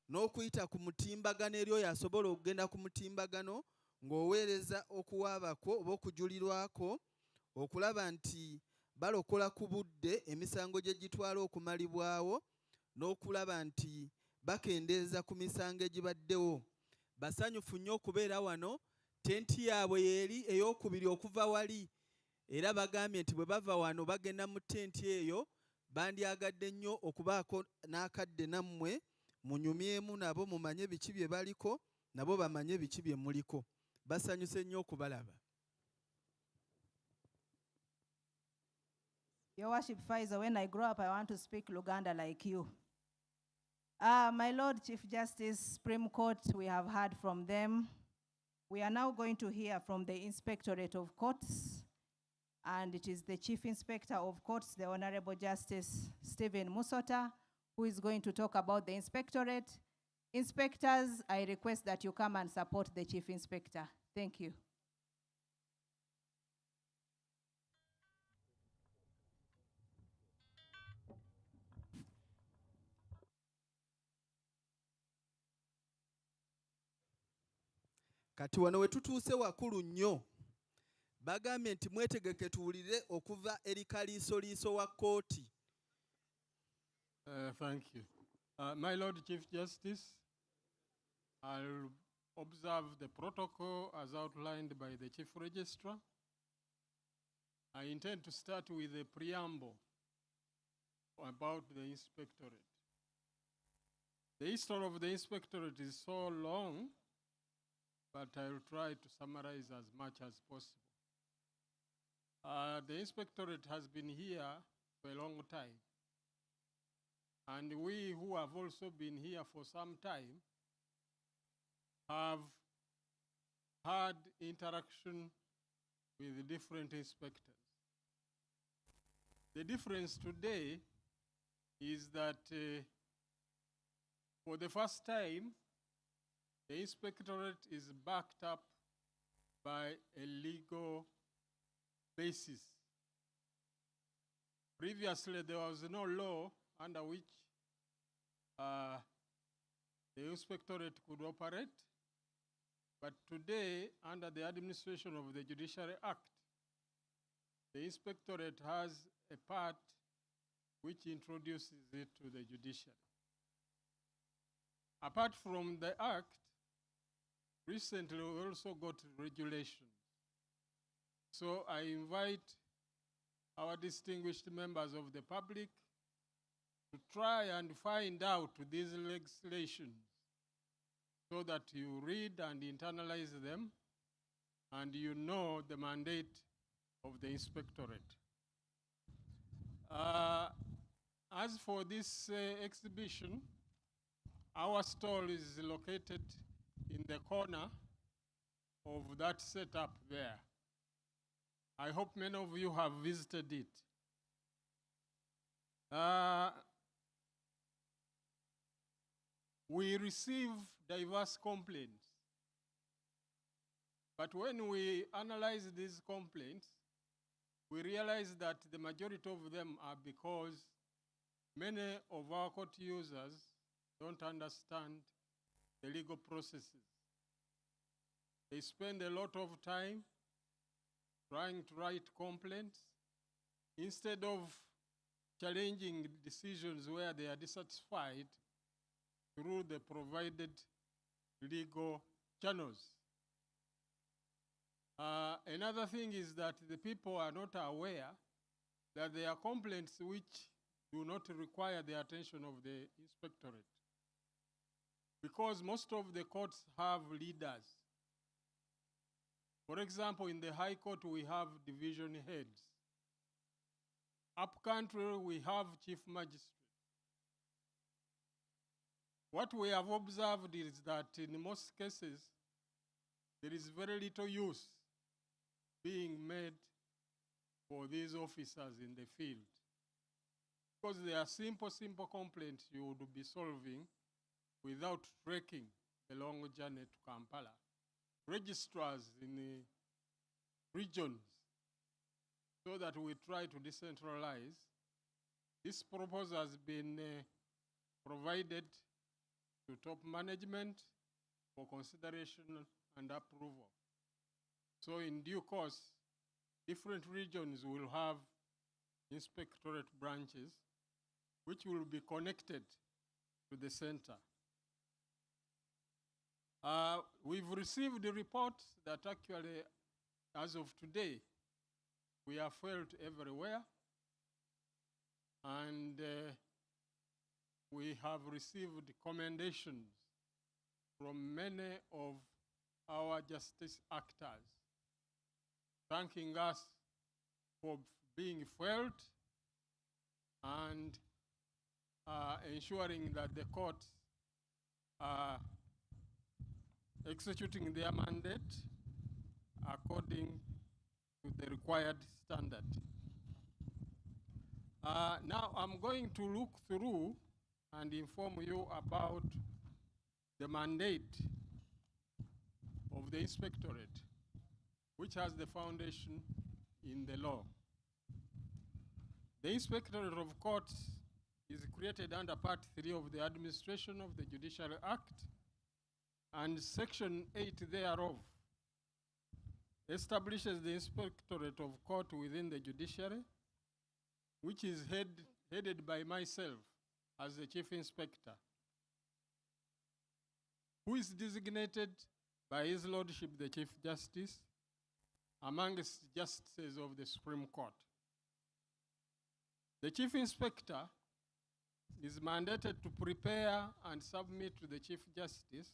n'okuyita ku mutimbagano eri oyo asobola okugenda ku mutimbagano ng'oweereza okuwaabako oba okujulirwako, okulaba nti balokola ku budde emisango gye gitwala okumalibwawo, n'okulaba nti bakendeeza ku misango egibaddewo. Basanyufu nnyo okubeera wano, tenti yaabwe yeri ey'okubiri okuva wali, era bagambye nti bwe bava wano bagenda mu tenti eyo, bandyagadde nnyo okubaako n'akadde nammwe munyumyemu nabo mumanye biki bye baliko, nabo bamanye biki bye muliko. Basanyuse nnyo okubalaba. Your Worship Faiza, when I grow up, I want to speak Luganda like you. My Lord Chief Justice, Supreme Court, we have heard from them. We are now going to hear from the Inspectorate of Courts, and it is the Chief Inspector of Courts, the Honorable Justice Stephen Musota, who is going to talk about the Inspectorate. Inspectors, I request that you come and support the Chief Inspector. Thank you. Kati wano we tutuuse wakulu nnyo, bagambye nti mwetegeke tuwulire okuva eri kaliisoliiso wa kkooti. Thank you. My Lord Chief Justice, I'll observe the protocol as outlined by the Chief Registrar. I intend to start with a preamble about the Inspectorate. The history of the Inspectorate is so long, but I'll try to summarize as much as possible. The Inspectorate has been here for a long time. And we who have also been here for some time have had interaction with different inspectors. The difference today is that for the first time, the Inspectorate is backed up by a legal basis. Previously, there was no law under which the Inspectorate could operate, but today, under the administration of the Judiciary Act, the Inspectorate has a part which introduces it to the judiciary. Apart from the Act, recently we also got regulations. So I invite our distinguished members of the public to try and find out these legislations so that you read and internalize them and you know the mandate of the Inspectorate. As for this exhibition, our stall is located in the corner of that setup there. I hope many of you have visited it. We receive diverse complaints. But when we analyze these complaints, we realize that the majority of them are because many of our court users don't understand the legal processes. They spend a lot of time trying to write complaints instead of challenging decisions where they are dissatisfied through the provided legal channels. Another thing is that the people are not aware that there are complaints which do not require the attention of the Inspectorate. Because most of the courts have leaders. For example, in the High Court, we have division heads. Upcountry, we have chief magistrates. What we have observed is that in most cases, there is very little use being made for these officers in the field. Because they are simple complaints you would be solving without trekking a long journey to Kampala. Registrars in the regions, so that we try to decentralize. This proposal has been provided to top management for consideration and approval. So in due course, different regions will have inspectorate branches which will be connected to the center. We've received reports that actually, as of today, we are failed everywhere, and we have received commendations from many of our justice actors, thanking us for being failed and ensuring that the courts are executing their mandate according to the required standard. Now I'm going to look through and inform you about the mandate of the Inspectorate, which has the foundation in the law. The Inspectorate of Courts is created under Part 3 of the Administration of the Judiciary Act, and Section 8 thereof establishes the Inspectorate of Court within the judiciary, which is headed by myself as the Chief Inspector, who is designated by His Lordship the Chief Justice amongst justices of the Supreme Court. The Chief Inspector is mandated to prepare and submit to the Chief Justice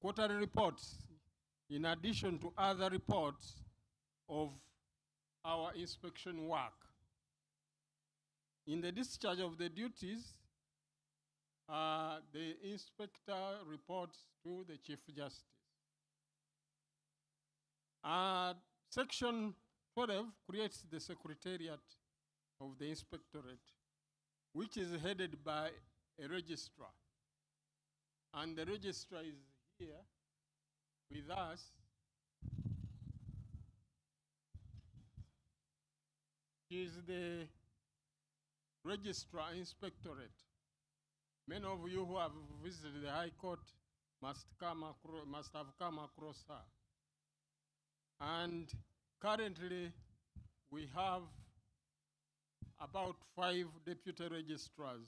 quarterly reports in addition to other reports of our inspection work. In the discharge of the duties, the inspector reports to the Chief Justice. Section 12 creates the Secretariat of the Inspectorate, which is headed by a registrar. And the registrar is here with us. She is the Registrar Inspectorate. Many of you who have visited the High Court must have come across her. And currently, we have about 5 deputy registrars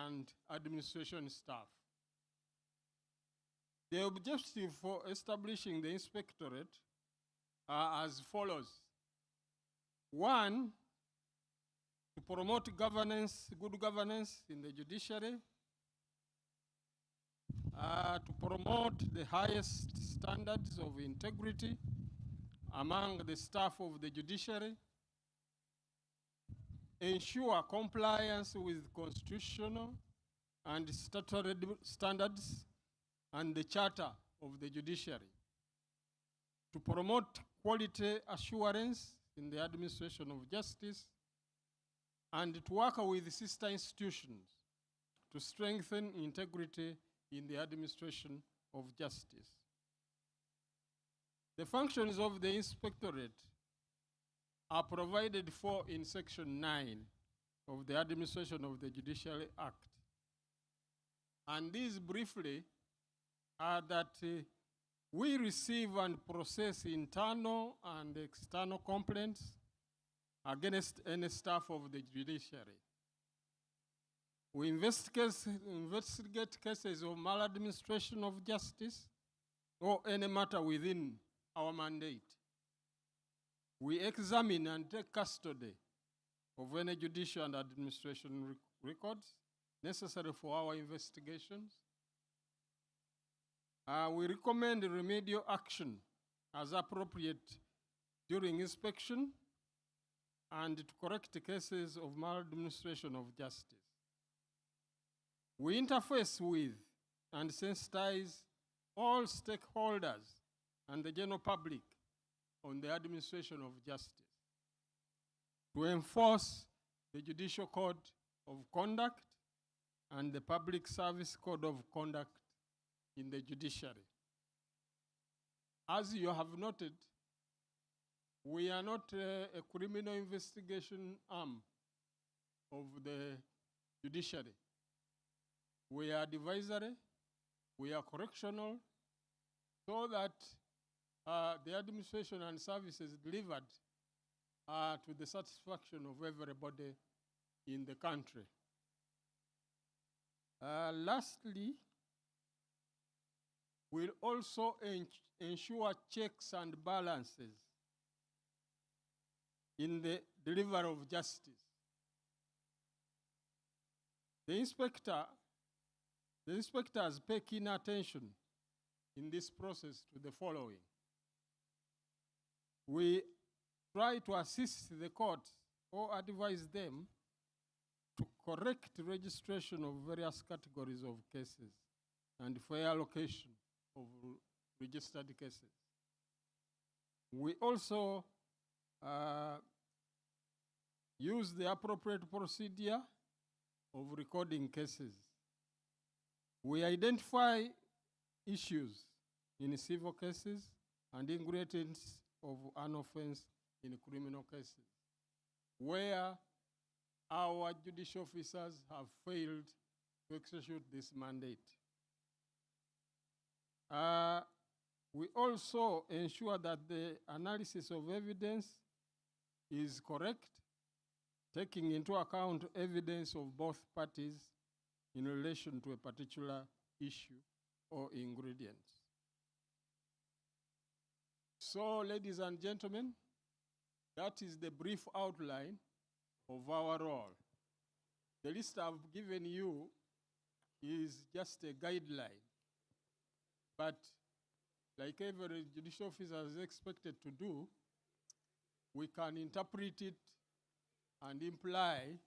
and administration staff. The objective for establishing the inspectorate are as follows. One, to promote governance, good governance in the judiciary, to promote the highest standards of integrity among the staff of the judiciary, ensure compliance with constitutional and statutory standards and the charter of the judiciary, to promote quality assurance in the administration of justice, and to work with sister institutions to strengthen integrity in the administration of justice. The functions of the inspectorate are provided for in Section 9 of the Administration of the Judiciary Act. And these briefly are that we receive and process internal and external complaints against any staff of the judiciary. We investigate cases of maladministration of justice or any matter within our mandate. We examine and take custody of any judicial and administration records necessary for our investigations. We recommend remedial action as appropriate during inspection and to correct cases of maladministration of justice. We interface with and sensitize all stakeholders and the general public on the administration of justice, to enforce the Judicial Code of Conduct and the Public Service Code of Conduct in the judiciary. As you have noted, we are not a criminal investigation arm of the judiciary. We are advisory, we are correctional, so that the administration and services delivered to the satisfaction of everybody in the country. Lastly, we'll also ensure checks and balances in the delivery of justice. The inspectors pay keen attention in this process to the following. We try to assist the courts or advise them to correct registration of various categories of cases and fair allocation of registered cases. We also use the appropriate procedure of recording cases. We identify issues in civil cases and ingredients of an offense in criminal cases, where our judicial officers have failed to execute this mandate. We also ensure that the analysis of evidence is correct, taking into account evidence of both parties in relation to a particular issue or ingredients. So, ladies and gentlemen, that is the brief outline of our role. The list I've given you is just a guideline, but like every judicial officer is expected to do, we can interpret it and imply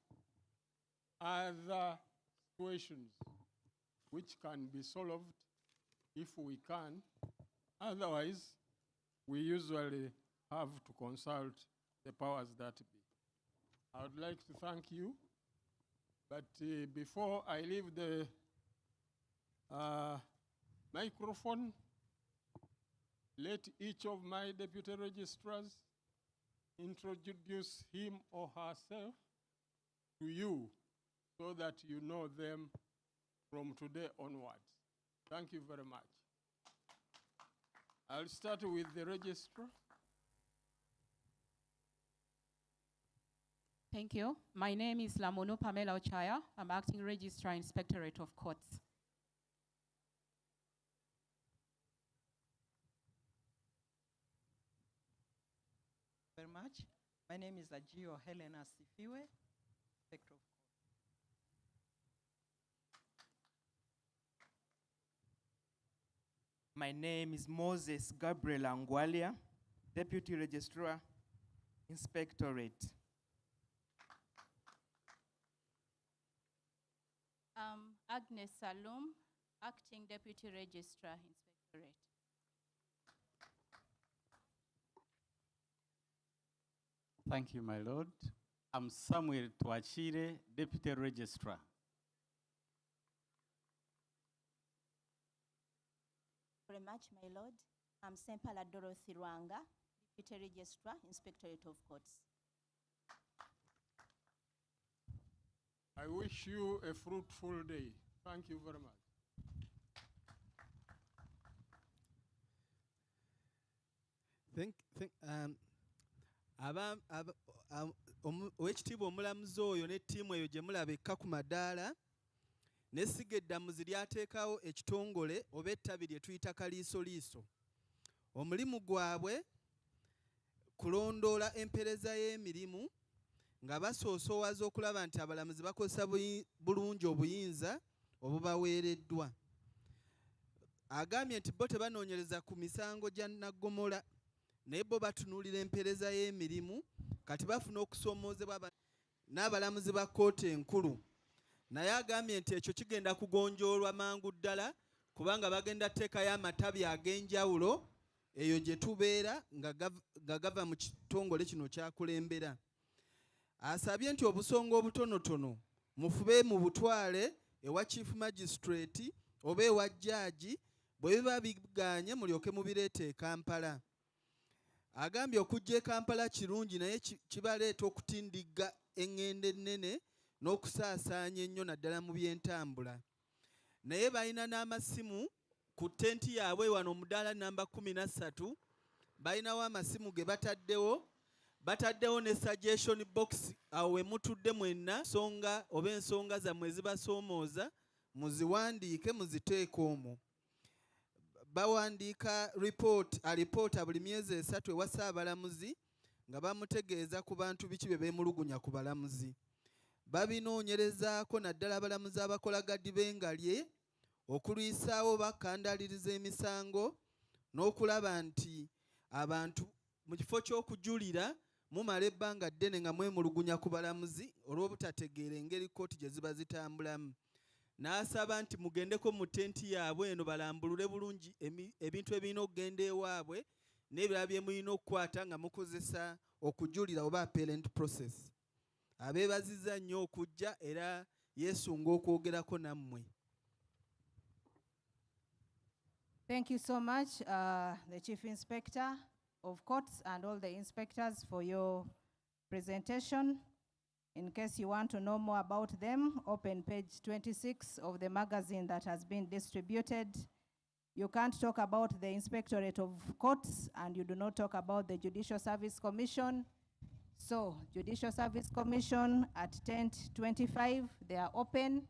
other situations which can be solved if we can. Otherwise, we usually have to consult the powers that be. I would like to thank you, but before I leave the microphone, let each of my deputy registrars introduce him or herself to you so that you know them from today onwards. Thank you very much. I'll start with the registrar. Thank you. My name is Lamono Pamela Ochaya. I'm acting registrar, Inspectorate of Courts. Very much. My name is Ajio Helena Sifiwe, Inspector of Courts. My name is Moses Gabriel Angwalia, Deputy Registrar, Inspectorate. Agnes Salum, Acting Deputy Registrar, Inspectorate. Thank you, my lord. I'm Samuel Tuachire, Deputy Registrar. Very much, my lord. I'm Sempala Dorothy Rwanga, Deputy Registrar, Inspectorate of Courts. I wish you a fruitful day. Thank you very much. Owekitiibwa omulamuzi oyo ne ttiimu eyo gye mulaba ekka ku madaala n'essiga eddamuzi lyateekawo ekitongole oba ettabi lye tuyita kaliisoliiso. Omulimu gwabwe kulondoola empeereza y'emirimu nga basoosoowaza okulaba nti abalamuzi bakozesa bulungi obuyinza obubaweereddwa. Agambye nti bo tebanoonyereza ku misango gya naggomola naye bo batunuulira empeereza y'emirimu kati bafuna okusoomoozebwa n'abalamuzi ba kkooti enkulu. Naye agambye nti ekyo kigenda kugonjoolwa mangu ddala kubanga bagenda teekayo amatabi ag'enjawulo eyo gye tubeera nga gava mu kitongole kino kyakulembera. Asabye nti obusonga obutonotono mufube mu butwale ewa chief magistrate oba ewa jjaaji bwe biba biganye mulyoke mubireete e Kampala. Agambye okujja e Kampala kirungi naye kibaleeta okutindigga eŋŋendo ennene n'okusaasaanya ennyo naddala mu by'entambula. Naye balina n'amasimu ku ttenti yaabwe wano omudaala namba 13 balinawo amasimu ge bataddewo ne suggestion box awo we mutudde mwenna nsonga oba ensonga zammwe ezibasoomooza muziwandiike muziteeke omwo. Bawandiika alipoota buli myezi 3 ewa Ssaabalamuzi nga bamutegeeza ku bantu biki bye beemulugunya ku balamuzi. Babinoonyerezaako naddala abalamuzi abakola gadi b'engalye okulwisaawo bakandaliriza emisango n'okulaba nti abantu mu kifo ky'okujulira mumala ebbanga ddene nga mwemulugunya ku balamuzi olw'obutategeera engeri kkooti gye ziba zitambulamu. N'asaba nti mugendeko mu ttenti yaabwe eno balambulule bulungi ebintu ebirina okugenda ewaabwe n'ebirala bye mulina okukwata nga mukozesa okujulira oba appellate process. Abeebazizza nnyo okujja era yeesunga okwogerako nammwe. Thank you so much, the Chief Inspector of Courts and all the inspectors for your presentation. In case you want to know more about them, open page 26 of the magazine that has been distributed. You can't talk about the Inspectorate of Courts and you do not talk about the Judicial Service Commission. So, Judicial Service Commission at 10:25, they are open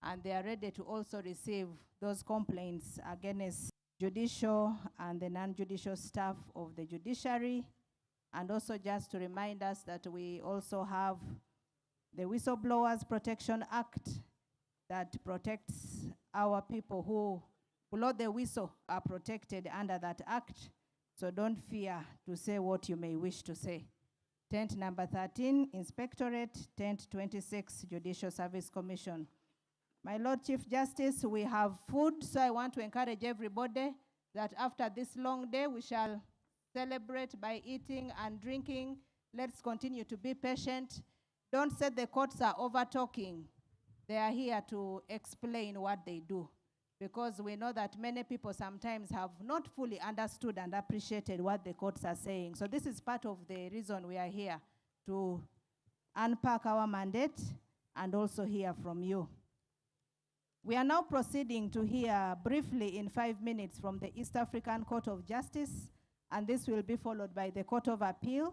and they are ready to also receive those complaints against judicial and the non-judicial staff of the judiciary. And also just to remind us that we also have the Whistleblowers Protection Act that protects our people who blow the whistle are protected under that act. So don't fear to say what you may wish to say. Tent number 13, Inspectorate, tent 26, Judicial Service Commission. My Lord Chief Justice, we have food, so I want to encourage everybody that after this long day, we shall celebrate by eating and drinking. Let's continue to be patient. Don't say the courts are over-talking. They are here to explain what they do, because we know that many people sometimes have not fully understood and appreciated what the courts are saying. So this is part of the reason we are here, to unpack our mandate and also hear from you. We are now proceeding to hear briefly in 5 minutes from the East African Court of Justice, and this will be followed by the Court of Appeal.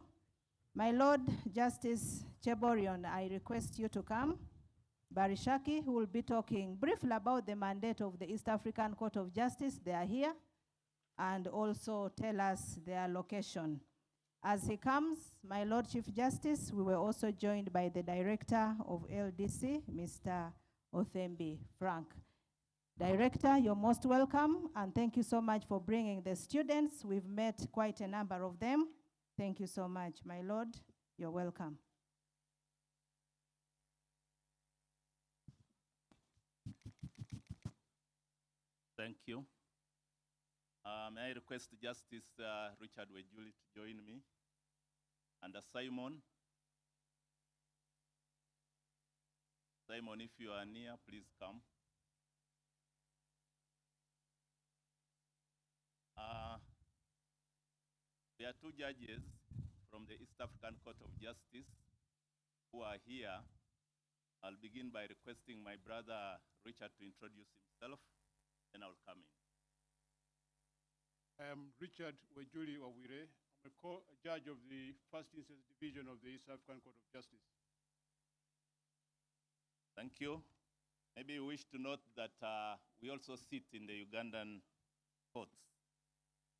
My Lord Justice Cheborion, I request you to come. Barishaki, who will be talking briefly about the mandate of the East African Court of Justice, they are here, and also tell us their location. As he comes, my Lord Chief Justice, we were also joined by the Director of LDC, Mr. Othembi Frank. Director, you're most welcome, and thank you so much for bringing the students. We've met quite a number of them. Thank you so much, my Lord. You're welcome. Thank you. May I request Justice Richard Wejuli to join me, and Simon. Simon, if you are near, please come. There are two judges from the East African Court of Justice who are here. I'll begin by requesting my brother Richard to introduce himself, then I'll come in. I am Richard Wejuli Wawire. I'm a judge of the First Instance Division of the East African Court of Justice. Thank you. Maybe you wish to note that we also sit in the Ugandan courts.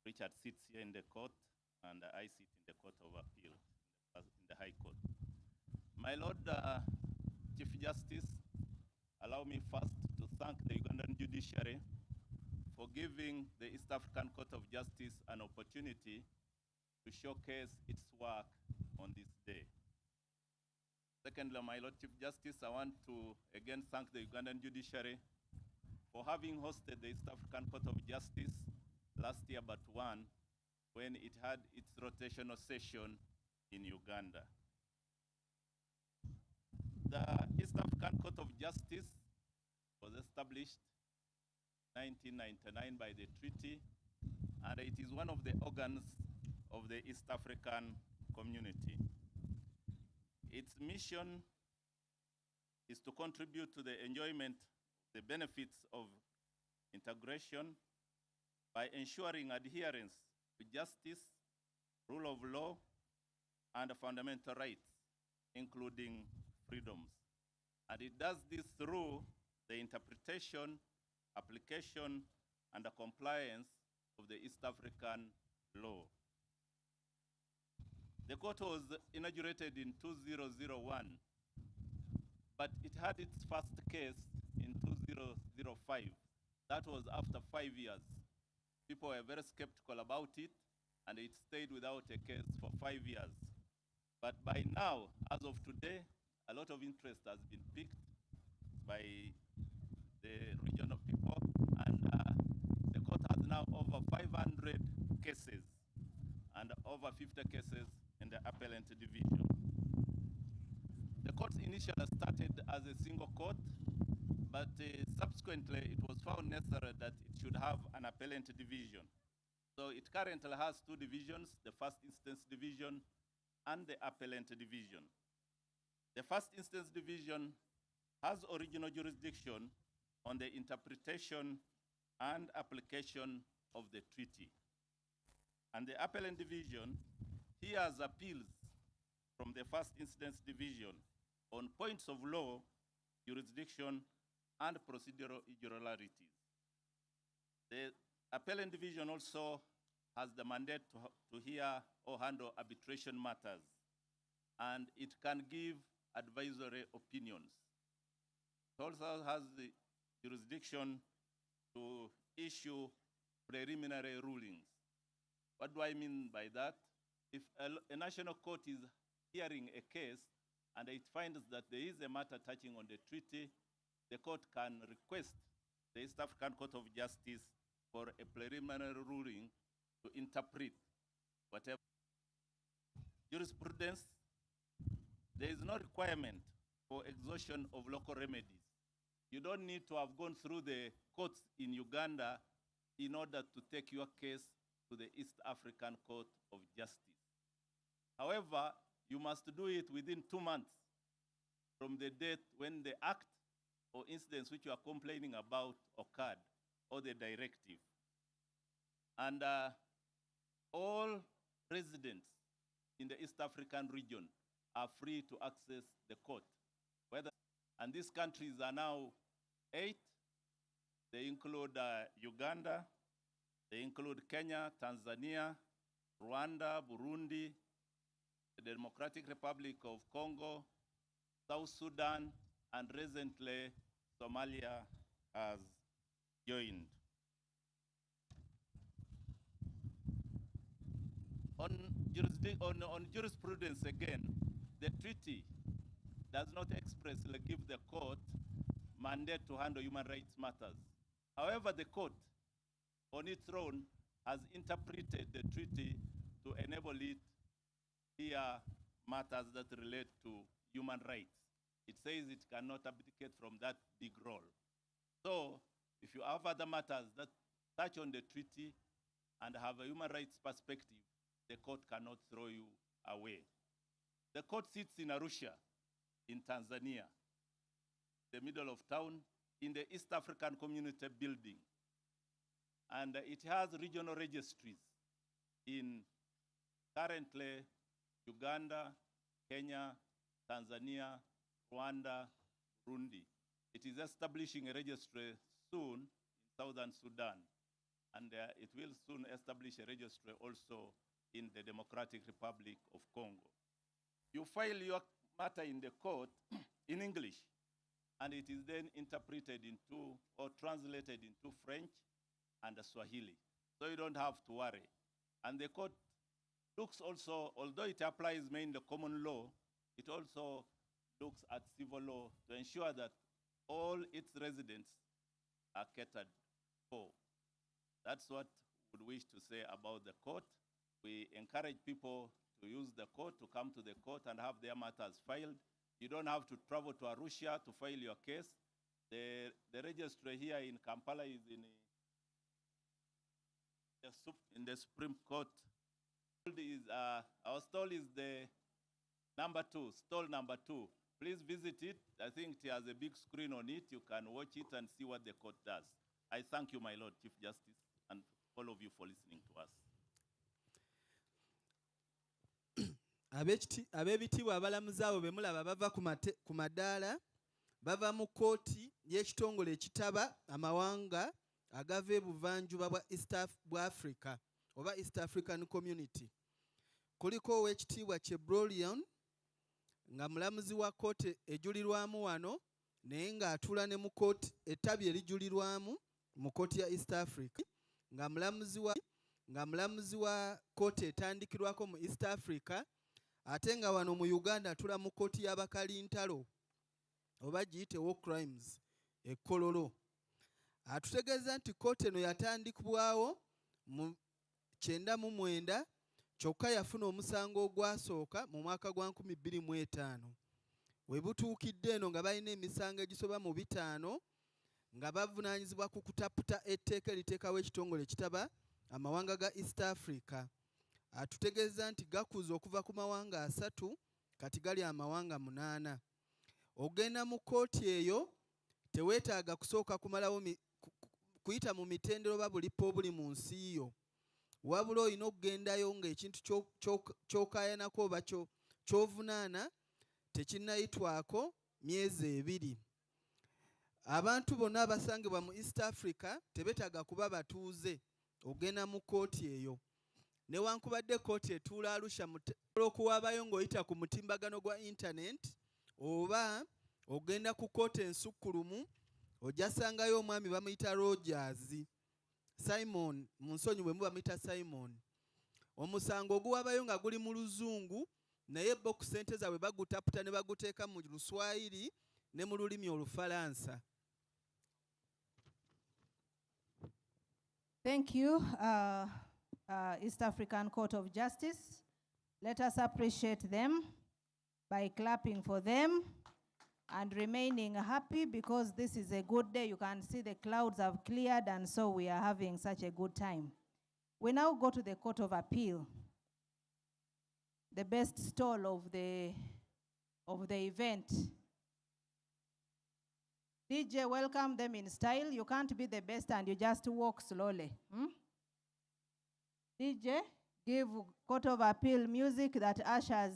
Richard sits here in the court, and I sit in the Court of Appeal, in the High Court. My Lord Chief Justice, allow me first to thank the Ugandan judiciary for giving the East African Court of Justice an opportunity to showcase its work on this day. Secondly, my Lord Chief Justice, I want to again thank the Ugandan judiciary for having hosted the East African Court of Justice last year but one, when it had its rotational session in Uganda. The East African Court of Justice was established in 1999 by the treaty, and it is one of the organs of the East African community. Its mission is to contribute to the enjoyment of the benefits of integration by ensuring adherence to justice, rule of law, and fundamental rights, including freedoms. And it does this through the interpretation, application, and the compliance of the East African law. The court was inaugurated in 2001, but it had its first case in 2005. That was after 5 years. People were very skeptical about it, and it stayed without a case for 5 years. But by now, as of today, a lot of interest has been piqued by the regional people, and the court has now over 500 cases and over 50 cases in the appellate division. The court initially started as a single court, but subsequently it was found necessary that it should have an appellate division. So it currently has two divisions, the First Instance Division and the Appellate Division. The First Instance Division has original jurisdiction on the interpretation and application of the treaty. And the Appellate Division hears appeals from the First Instance Division on points of law, jurisdiction, and procedural irregularities. The Appellate Division also has the mandate to hear or handle arbitration matters, and it can give advisory opinions. It also has the jurisdiction to issue preliminary rulings. What do I mean by that? If a national court is hearing a case and it finds that there is a matter touching on the treaty, the court can request the East African Court of Justice for a preliminary ruling to interpret whatever. Jurisprudence, there is no requirement for exhaustion of local remedies. You don't need to have gone through the courts in Uganda in order to take your case to the East African Court of Justice. However, you must do it within 2 months from the date when the act or incidents which you are complaining about occurred, or the directive. And all residents in the East African region are free to access the court. And these countries are now 8. They include Uganda, they include Kenya, Tanzania, Rwanda, Burundi, the Democratic Republic of Congo, South Sudan, and recently Somalia has joined. On jurisprudence again, the treaty does not expressly give the court mandate to handle human rights matters. However, the court on its own has interpreted the treaty to enable it to hear matters that relate to human rights. It says it cannot abdicate from that big role. So, if you have other matters that touch on the treaty and have a human rights perspective, the court cannot throw you away. The court sits in Arusha, in Tanzania, the middle of town, in the East African Community Building. And it has regional registries in currently Uganda, Kenya, Tanzania, Rwanda, Burundi. It is establishing a registry soon in Southern Sudan. And it will soon establish a registry also in the Democratic Republic of Congo. You file your matter in the court in English, and it is then interpreted into or translated into French and Swahili. So you don't have to worry. And the court looks also, although it applies mainly common law, it also looks at civil law to ensure that all its residents are catered for. That's what we would wish to say about the court. We encourage people to use the court, to come to the court and have their matters filed. You don't have to travel to Arusha to file your case. The registry here in Kampala is in the Supreme Court. Our stall is the number 2, stall number 2. Please visit it. I think it has a big screen on it. You can watch it and see what the court does. I thank you, my Lord Chief Justice, and all of you for listening to us. Ab'ebitiibwa abalamuzi abo be mulaba bava ku madaala bava mu kkooti y'ekitongole ekitaba amawanga agava ebuvanjuba bwa Africa oba East African Community. Kuliko ow'ekitiibwa Chebrolion nga mulamuzi wa kkooti ejulirwamu wano naye ng'atuula ne mu kkooti ettabi erijulirwamu mu kkooti ya East Africa nga mulamuzi wa kkooti etandikirwako mu East Africa ate nga wano mu Uganda atula mu kkooti y'abakalintalo oba giyite war crimes Kololo. Atutegeeza nti kkooti eno yatandikibwawo mu 1999 kyokka yafuna omusango ogwasooka mu mwaka gwa 2005. We butuukidde eno nga balina emisango egisoba mu 5 nga bavunaanyizibwa ku kutaputa etteeka eriteekawo ekitongole ekitaba amawanga ga East Africa. Atutegeeza nti gakuza okuva ku mawanga 3 kati gali amawanga 8. Ogenda mu kkooti eyo teweetaaga kusooka kumalawo kuyita mu mitendera oba bulipo obuli mu nsi yo. Wabula olina okugendayo ng'ekintu ky'okaayanako oba ky'ovunaana tekinnayitwako myezi 2. Abantu bonna abasangibwa mu East Africa tebeetaaga kuba batuuze ogenda mu kkooti eyo. Newankubadde kkooti etuula Arusha okuwaabayo ng'oyita ku mutimbagano gwa internet oba ogenda ku kkooti ensukkulumu ojasangayo omwami bamuyita Rogers Simon mu nsonyi bwe muba muyita Simon. Omusango oguwaabayo nga guli mu Luzungu naye bo ku ssente zaabwe bagutaputa ne baguteeka mu Luswayiri ne mu lulimi Olufalansa. Thank you, East African Court of Justice. Let us appreciate them by clapping for them and remaining happy because this is a good day. You can see the clouds have cleared and so we are having such a good time. We now go to the Court of Appeal, the best stall of the event. DJ, welcome them in style. You can't be the best and you just walk slowly. DJ, give Court of Appeal music that ushers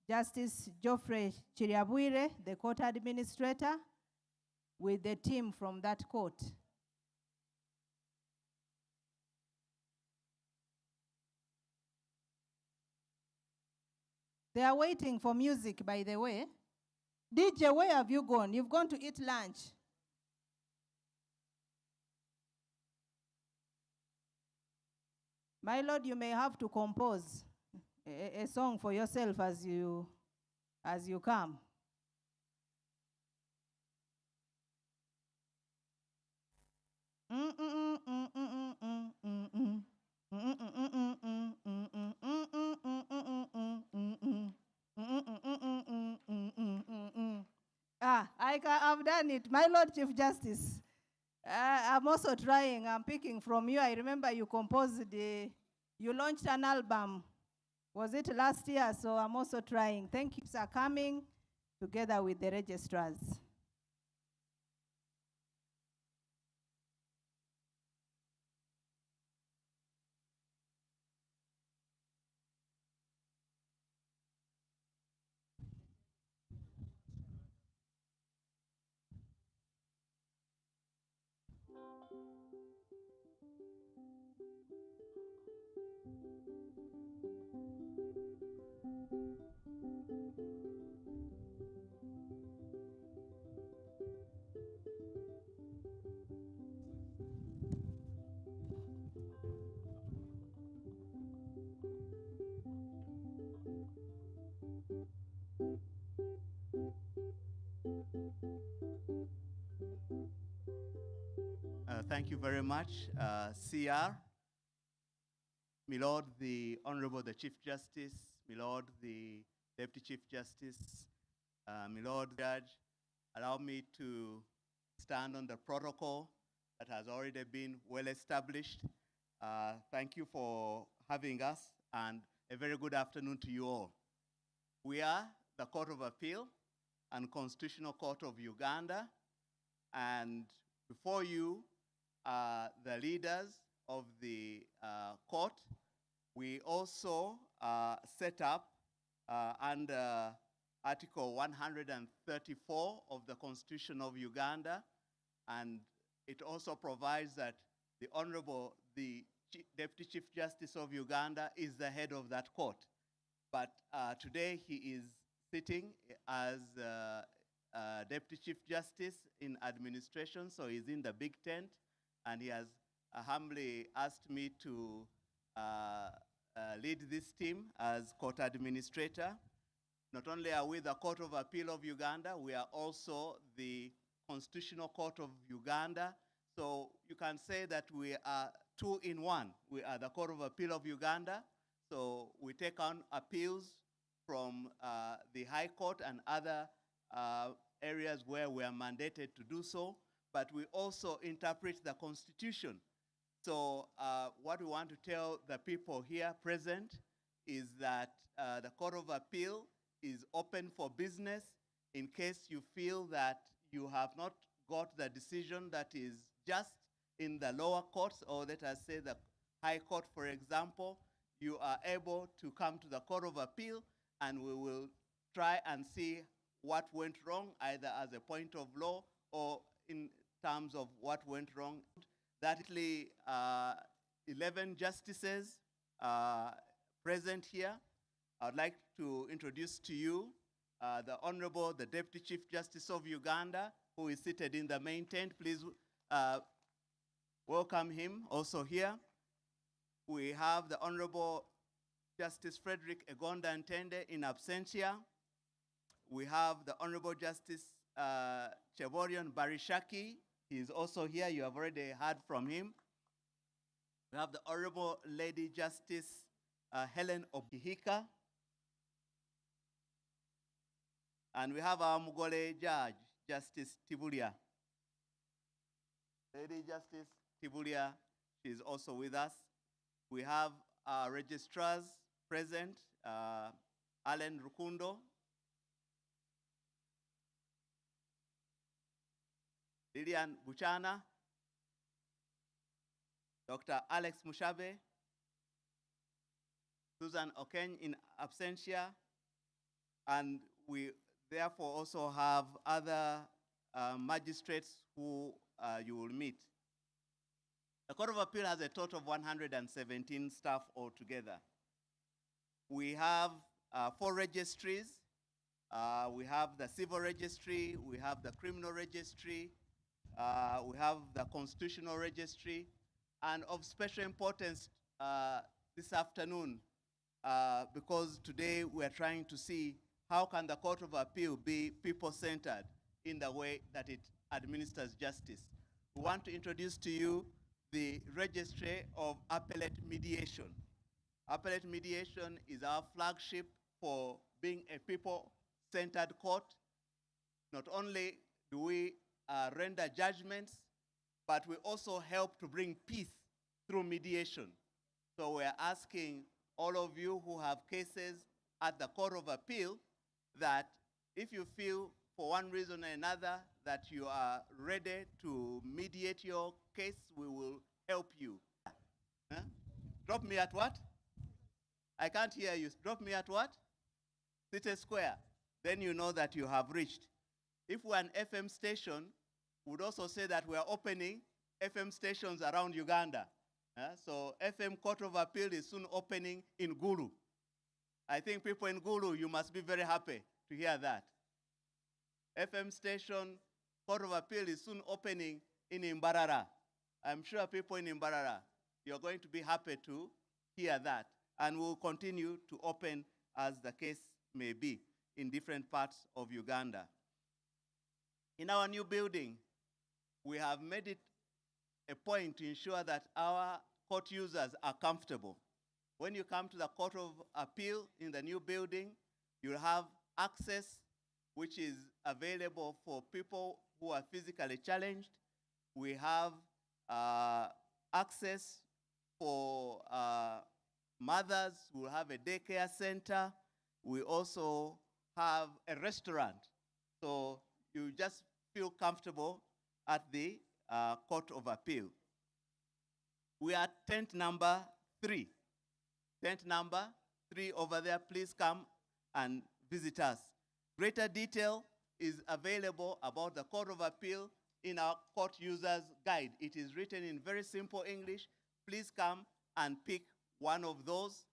Justice Geoffrey Chiriabwire, the court administrator, with the team from that court. They are waiting for music, by the way. DJ, where have you gone? You've gone to eat lunch. My Lord, you may have to compose a song for yourself as you come. I've done it. My Lord Chief Justice, I'm also trying. I'm picking from you. I remember you you launched an album. Was it last year? So I'm also trying. Thank you, sir, coming together with the registrars. Thank you very much, CR. My Lord, the Honorable the Chief Justice, my Lord, the Deputy Chief Justice, my Lord Judge, allow me to stand on the protocol that has already been well established. Thank you for having us, and a very good afternoon to you all. We are the Court of Appeal and Constitutional Court of Uganda, and before you are the leaders of the court. We also set up under Article 134 of the Constitution of Uganda, and it also provides that the Honorable, the Deputy Chief Justice of Uganda is the head of that court. But today he is sitting as Deputy Chief Justice in administration, so he's in the big tent, and he has humbly asked me to lead this team as court administrator. Not only are we the Court of Appeal of Uganda, we are also the Constitutional Court of Uganda. So you can say that we are two in one. We are the Court of Appeal of Uganda, so we take on appeals from the High Court and other areas where we are mandated to do so, but we also interpret the Constitution. So what we want to tell the people here present is that the Court of Appeal is open for business in case you feel that you have not got the decision that is just in the lower courts, or let us say the High Court, for example. You are able to come to the Court of Appeal, and we will try and see what went wrong, either as a point of law or in terms of what went wrong. That 11 justices present here. I would like to introduce to you the Honorable, the Deputy Chief Justice of Uganda, who is seated in the main tent. Please welcome him also here. We have the Honorable Justice Frederick Egonda Ntende in absentia. We have the Honorable Justice Cheborion Barishaki. He is also here. You have already heard from him. We have the Honorable Lady Justice Helen Obihika. And we have our Mugole Judge, Justice Tibulia. Lady Justice Tibulia, she is also with us. We have our registrars present, Alan Rukundo, Lilian Buchana, Dr. Alex Mushabe, Susan Okeny in absentia, and we therefore also have other magistrates who you will meet. The Court of Appeal has a total of 117 staff altogether. We have 4 registries. We have the civil registry, we have the criminal registry, we have the constitutional registry, and of special importance this afternoon, because today we are trying to see how can the Court of Appeal be people-centered in the way that it administers justice. We want to introduce to you the Registry of Appellate Mediation. Appellate mediation is our flagship for being a people-centered court. Not only do we render judgments, but we also help to bring peace through mediation. So we're asking all of you who have cases at the Court of Appeal that if you feel for one reason or another that you are ready to mediate your case, we will help you. Huh? Drop me at what? I can't hear you. Drop me at what? City Square. Then you know that you have reached. If we're an FM station, we'd also say that we're opening FM stations around Uganda. So FM Court of Appeal is soon opening in Gulu. I think people in Gulu, you must be very happy to hear that. FM station Court of Appeal is soon opening in Imbarara. I'm sure people in Imbarara, you're going to be happy to hear that. And we'll continue to open as the case may be in different parts of Uganda. In our new building, we have made it a point to ensure that our court users are comfortable. When you come to the Court of Appeal in the new building, you'll have access which is available for people who are physically challenged. We have access for mothers who have a daycare center. We also have a restaurant. So you just feel comfortable at the Court of Appeal. We are tent number 3. Tent number 3 over there. Please come and visit us. Greater detail is available about the Court of Appeal in our Court Users Guide. It is written in very simple English. Please come and pick one of those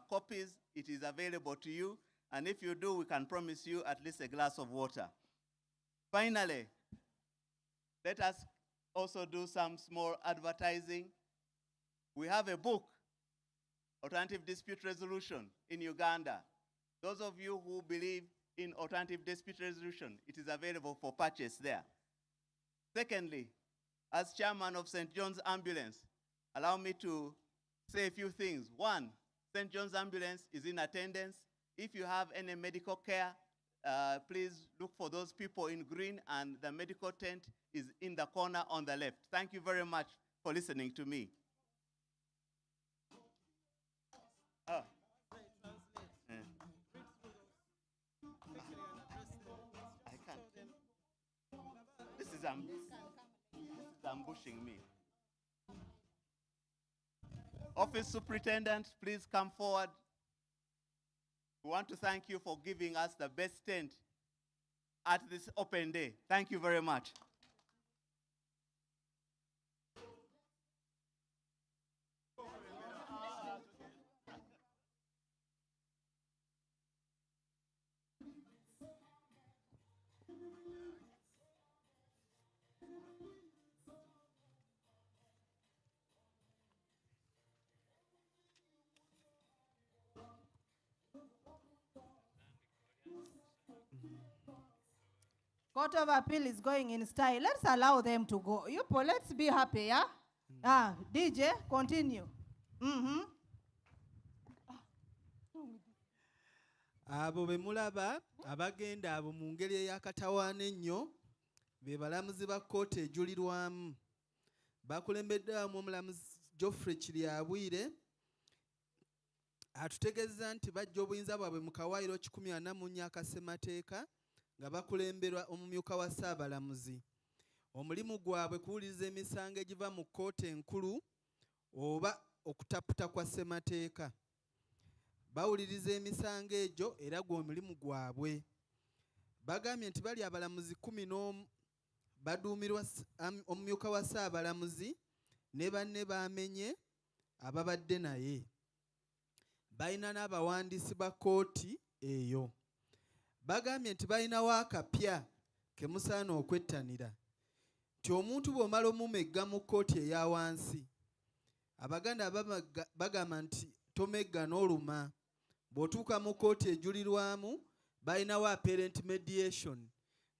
copies. It is available to you. And if you do, we can promise you at least a glass of water. Finally, let us also do some small advertising. We have a book, Alternative Dispute Resolution in Uganda. Those of you who believe in alternative dispute resolution, it is available for purchase there. Secondly, as chairman of St. John's Ambulance, allow me to say a few things. One, St. John's Ambulance is in attendance. If you have any medical care, please look for those people in green, and the medical tent is in the corner on the left. Thank you very much for listening to me. Oh. I can't. This is ambushing me. Office Superintendent, please come forward. We want to thank you for giving us the best tent at this open day. Thank you very much. Court of Appeal is going in style. Let's allow them to go. Yupo, let's be happy, yeah? DJ, continue. Abo be mulaba abagenda abo mu ngeri ey'akatawaana ennyo be balamuzi ba kkooti ejulirwamu. Bakulembeddwamu omulamuzi Geoffrey Kiryabwire atutegeeza nti bajja obuyinza bwabwe mu kawaayiro 144 akassemateeka nga bakulemberwa omumyuka wa Ssaabalamuzi. Omulimu gwabwe kuwuliriza emisango egiva mu kkooti enkulu oba okutaputa kwa ssemateeka. bawuliriza emisango egyo era gwe omulimu gwabwe. Bagambye nti bali abalamuzi 11 baduumirwa omumyuka wa Ssaabalamuzi ne banne bamenye ababadde naye. Balina n'abawandiisi ba kkooti eyo. Bagambye nti balinawo akapya ke musaana okwettanira nti omuntu bw'omala omumegga mu kkooti eya wansi, Abaganda bagamba nti tomegga n'oluma. Bw'otuuka mu kkooti ejulirwamu balinawo apparent mediation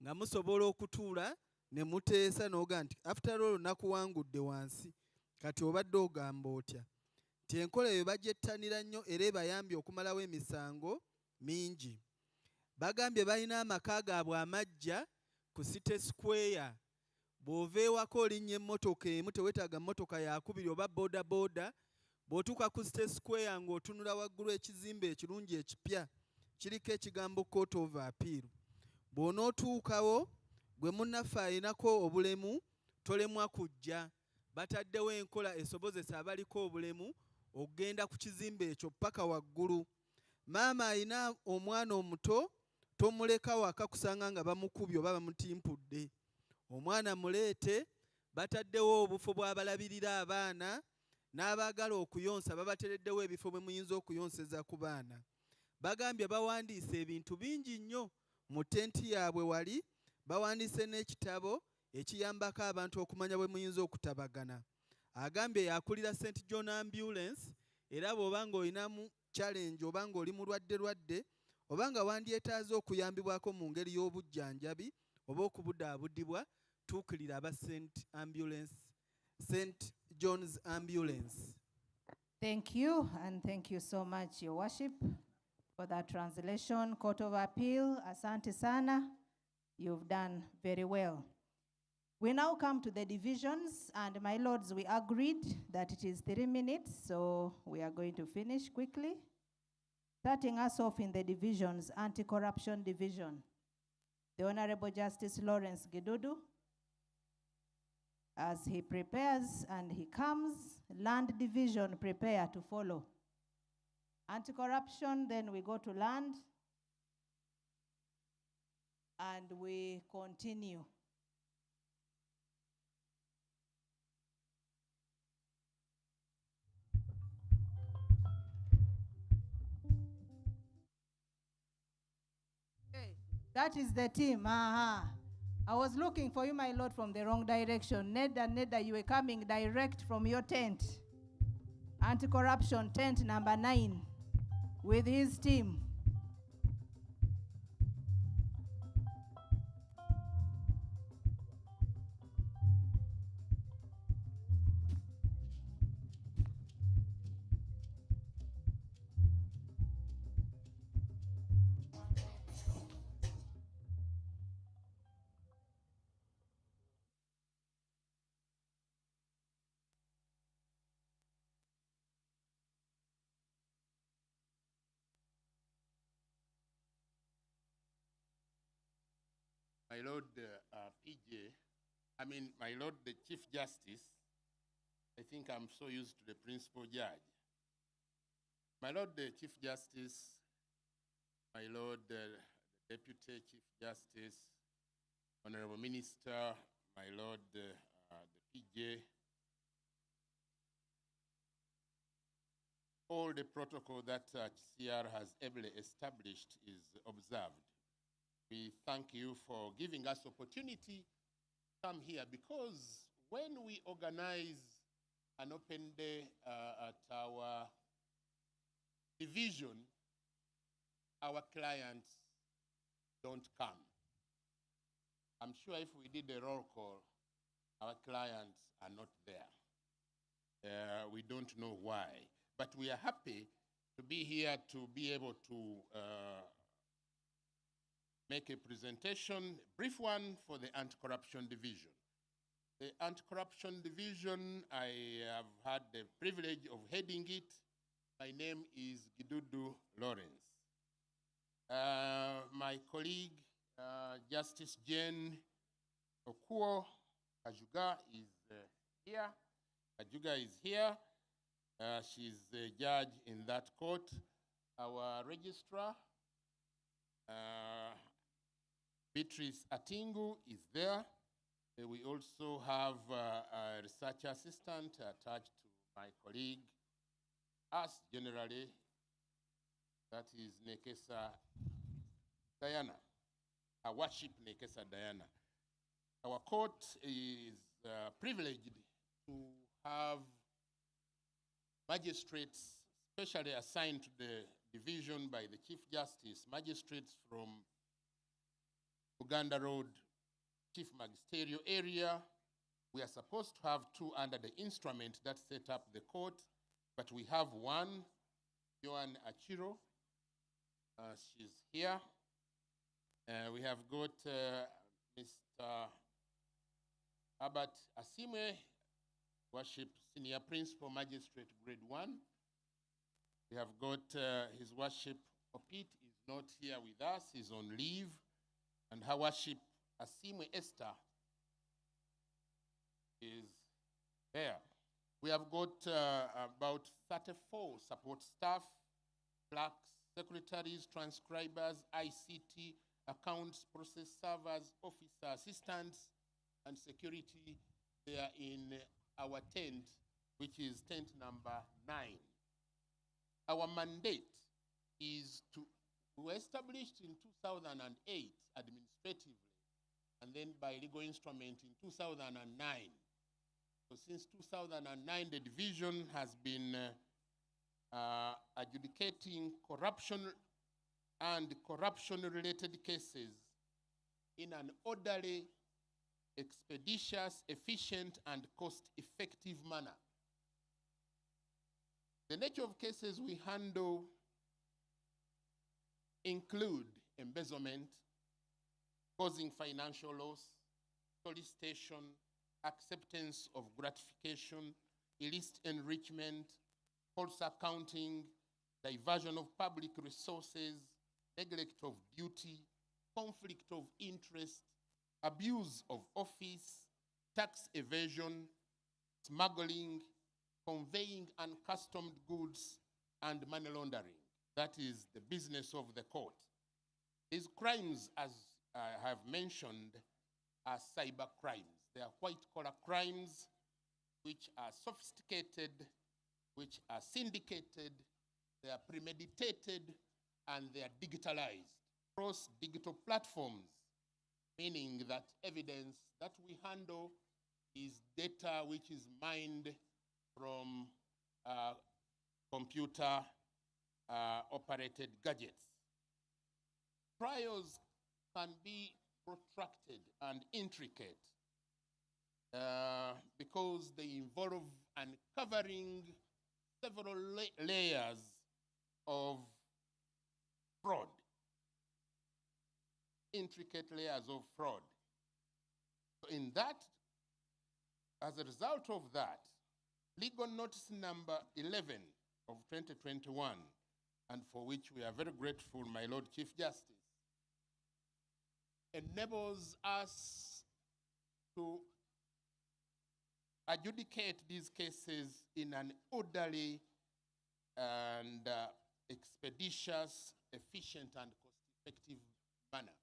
nga musobola okutuula ne muteesa n'oga nti after all nakuwangudde wansi, kati obadde ogamba otya. Nti enkola eyo bagyettanira nnyo era ebayambye okumalawo emisango mingi. Bagambye balina amaka gaabwe amaggya ku City Square. Bw'ova ewaka olinnya emmotoka emu teweetaaga mmotoka yakubiri oba boda boda. Bw'otuuka ku City Square ng'otunula waggulu ekizimbe ekirungi ekipya kiriko ekigambo Court of Appeal. Bw'onootuukawo gwe munnaffe alinako obulemu tolemwa kujja. Bataddewo enkola esobozesa abaliko obulemu okugenda ku kizimbe ekyo paka waggulu. Maama alina omwana omuto tomuleka waka kusanga nga bamukubye oba bamutimpudde. Omwana muleete, bataddewo obufo bw'abalabirira abaana n'abaagala okuyonsa babatereddewo ebifo bwe muyinza okuyonseza ku baana. Bagambye bawandiise ebintu bingi nnyo mu tenti yaabwe wali, bawandiise n'ekitabo ekiyambako abantu okumanya bwe muyinza okutabagana. Agambye yakulira St. John Ambulance era bw'oba ng'olinamu challenge oba ng'oli mulwadde oba nga wandyetaaze okuyambibwako mu ngeri y'obujjanjabi oba okubudaabudibwa, tuukirira aba St. John's Ambulance. Thank you, and thank you so much, Your Worship, for that translation. Court of Appeal, asante sana. You've done very well. We now come to the divisions, and my lords, we agreed that it is 3 minutes, so we are going to finish quickly. Starting us off in the divisions, Anti-Corruption Division. The Honorable Justice Lawrence Gidudu, as he prepares and he comes, Land Division, prepare to follow. Anti-corruption, then we go to land, and we continue. That is the team. I was looking for you, my lord, from the wrong direction. Neda, you were coming direct from your tent. Anti-corruption tent number 9 with his team. My Lord my Lord the Chief Justice, I think I'm so used to the principal judge. My Lord the Chief Justice, my Lord the Deputy Chief Justice, Honorable Minister, my Lord the PJ, all the protocol that CR has ably established is observed. We thank you for giving us opportunity to come here, because when we organize an open day at our division, our clients don't come. I'm sure if we did a roll call, our clients are not there. We don't know why, but we are happy to be here to be able to make a presentation, brief one, for the Anti-Corruption Division. The Anti-Corruption Division, I have had the privilege of heading it. My name is Gidudu Lawrence. My colleague, Justice Jane Okuo Kajuga is here. Kajuga is here. She's the judge in that court. our registrar, Beatrice Atingu, is there. We also have a research assistant attached to my colleague, us generally, that is Nekesa Diana, our worship Nekesa Diana. Our court is privileged to have magistrates specially assigned to the division by the Chief Justice, magistrates from Uganda Road, Chief Magisterial area. We are supposed to have 2 under the instrument that set up the court, but we have 1, Joan Achiro. She's here. We have got Mr. Albert Asimwe, Worship Senior Principal Magistrate, Grade 1. We have got His Worship Opit is not here with us, he's on leave. And Her Worship Asimwe Esther is there. We have got about 34 support staff, clerks, secretaries, transcribers, ICT, accounts, process servers, officer assistants, and security there in our tent, which is tent number 9. Our mandate is to, we were established in 2008 administratively, and then by legal instrument in 2009. So since 2009, the division has been adjudicating corruption and corruption-related cases in an orderly, expeditious, efficient, and cost-effective manner. The nature of cases we handle include embezzlement, causing financial loss, solicitation, acceptance of gratification, illicit enrichment, false accounting, diversion of public resources, neglect of duty, conflict of interest, abuse of office, tax evasion, smuggling, conveying uncustomed goods, and money laundering. That is the business of the court. These crimes, as I have mentioned, are cyber crimes. They are white-collar crimes which are sophisticated, which are syndicated, they are premeditated, and they are digitalized across digital platforms, meaning that evidence that we handle is data which is mined from computer operated gadgets. Trials can be protracted and intricate because they involve uncovering several layers of fraud, intricate layers of fraud. In that, as a result of that, legal notice number 11 of 2021, and for which we are very grateful, my Lord Chief Justice, enables us to adjudicate these cases in an orderly and expeditious, efficient, and cost-effective manner.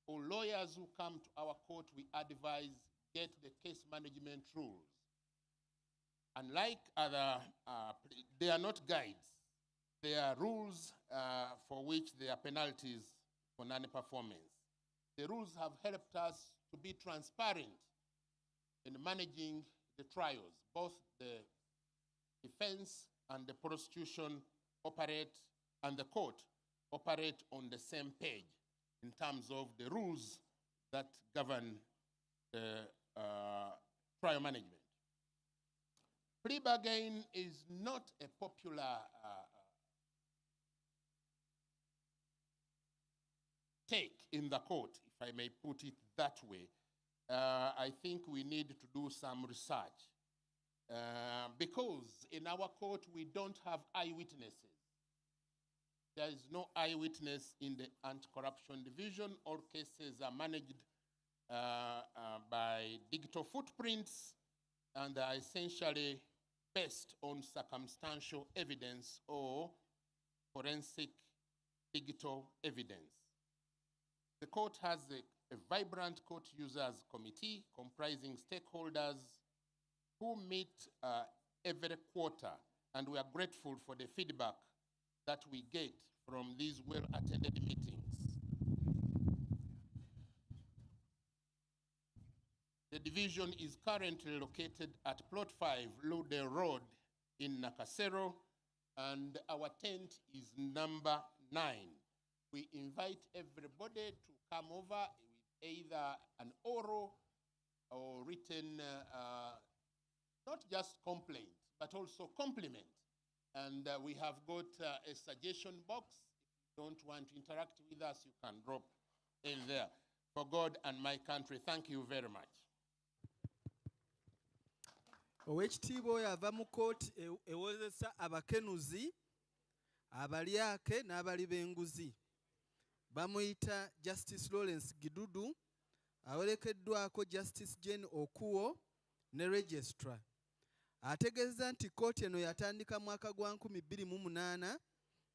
All lawyers who come to our court, we advise, get the case management rules. Unlike other, they are not guides. They are rules for which there are penalties for non-performance. The rules have helped us to be transparent in managing the trials. Both the defense and the prosecution operate, and the court operate on the same page in terms of the rules that govern the trial management. Plea bargain is not a popular take in the court, if I may put it that way. I think we need to do some research because in our court we don't have eyewitnesses. There is no eyewitness in the anti-corruption division. All cases are managed by digital footprints and are essentially based on circumstantial evidence or forensic digital evidence. The court has a vibrant court users committee comprising stakeholders who meet every quarter, and we are grateful for the feedback that we get from these well-attended meetings. The division is currently located at Plot 5, Ludel Road in Nakasero, and our tent is number 9. We invite everybody to come over with either an oral or written, not just complaint, but also compliment. And we have got a suggestion box. If you don't want to interact with us, you can drop in there. For God and my country, thank you very much. Owekitiibwa oyo ava mu kooti ewozesa abakenuzi abalyake n'abali b'enguzi bamuyita Justice Lawrence Gidudu awerekeddwako Justice Jane Okuwo ne Registrar. Ategeeza nti kooti eno yatandika mwaka gwa 2008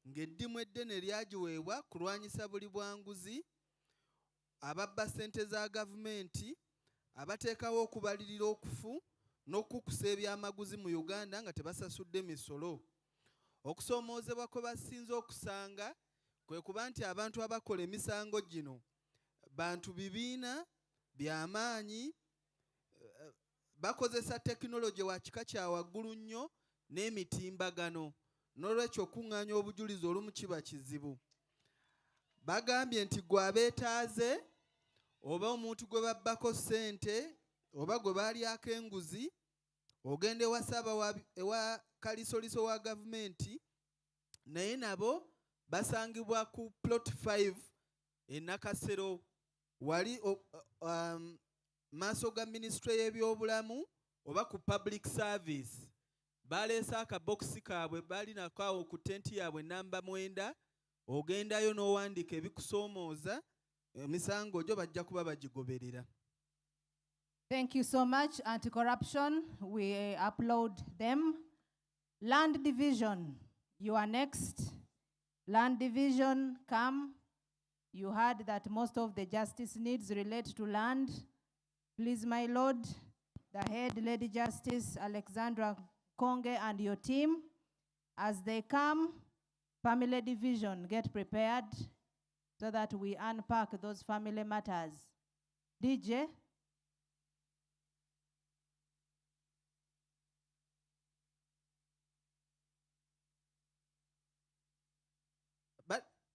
ng'eddimu eddene lyagiweebwa kulwanyisa buli bwanguzi, ababba ssente za gavumenti, abateekawo okubalirira okufu n'okukusa ebyamaguzi mu Uganda nga tebasasudde misolo. Okusoomoozebwa kwe basinze okusanga kwe kuba nti abantu abakola emisango gino bantu bibiina by'amaanyi, bakozesa tekinologi wa kika kya waggulu nnyo n'emitimbagano, n'olwekyo okuŋŋaanya obujulizi olumu kiba kizibu. Bagambye nti gwe abeetaaze oba omuntu gwe babbako ssente oba gwe baalyako enguzi, ogenda ewa kalisoliso wa gavumenti, naye nabo basangibwa ku Plot 5 e Nakasero wali maaso ga minisitule y'ebyobulamu oba ku public service. Baleese akabokisi kaabwe balinako awo ku tenti yaabwe namba 9, ogendayo n'owandiika ebikusoomooza, emisango gyo bajja kuba bagigoberera. Thank you so much. Anti-corruption, we upload them. Land division, you are next. Land division, come. You heard that most of the justice needs relate to land. Please, my Lord, the head Lady Justice Alexandra Konge and your team, as they come, family division, get prepared so that we unpack those family matters. DJ.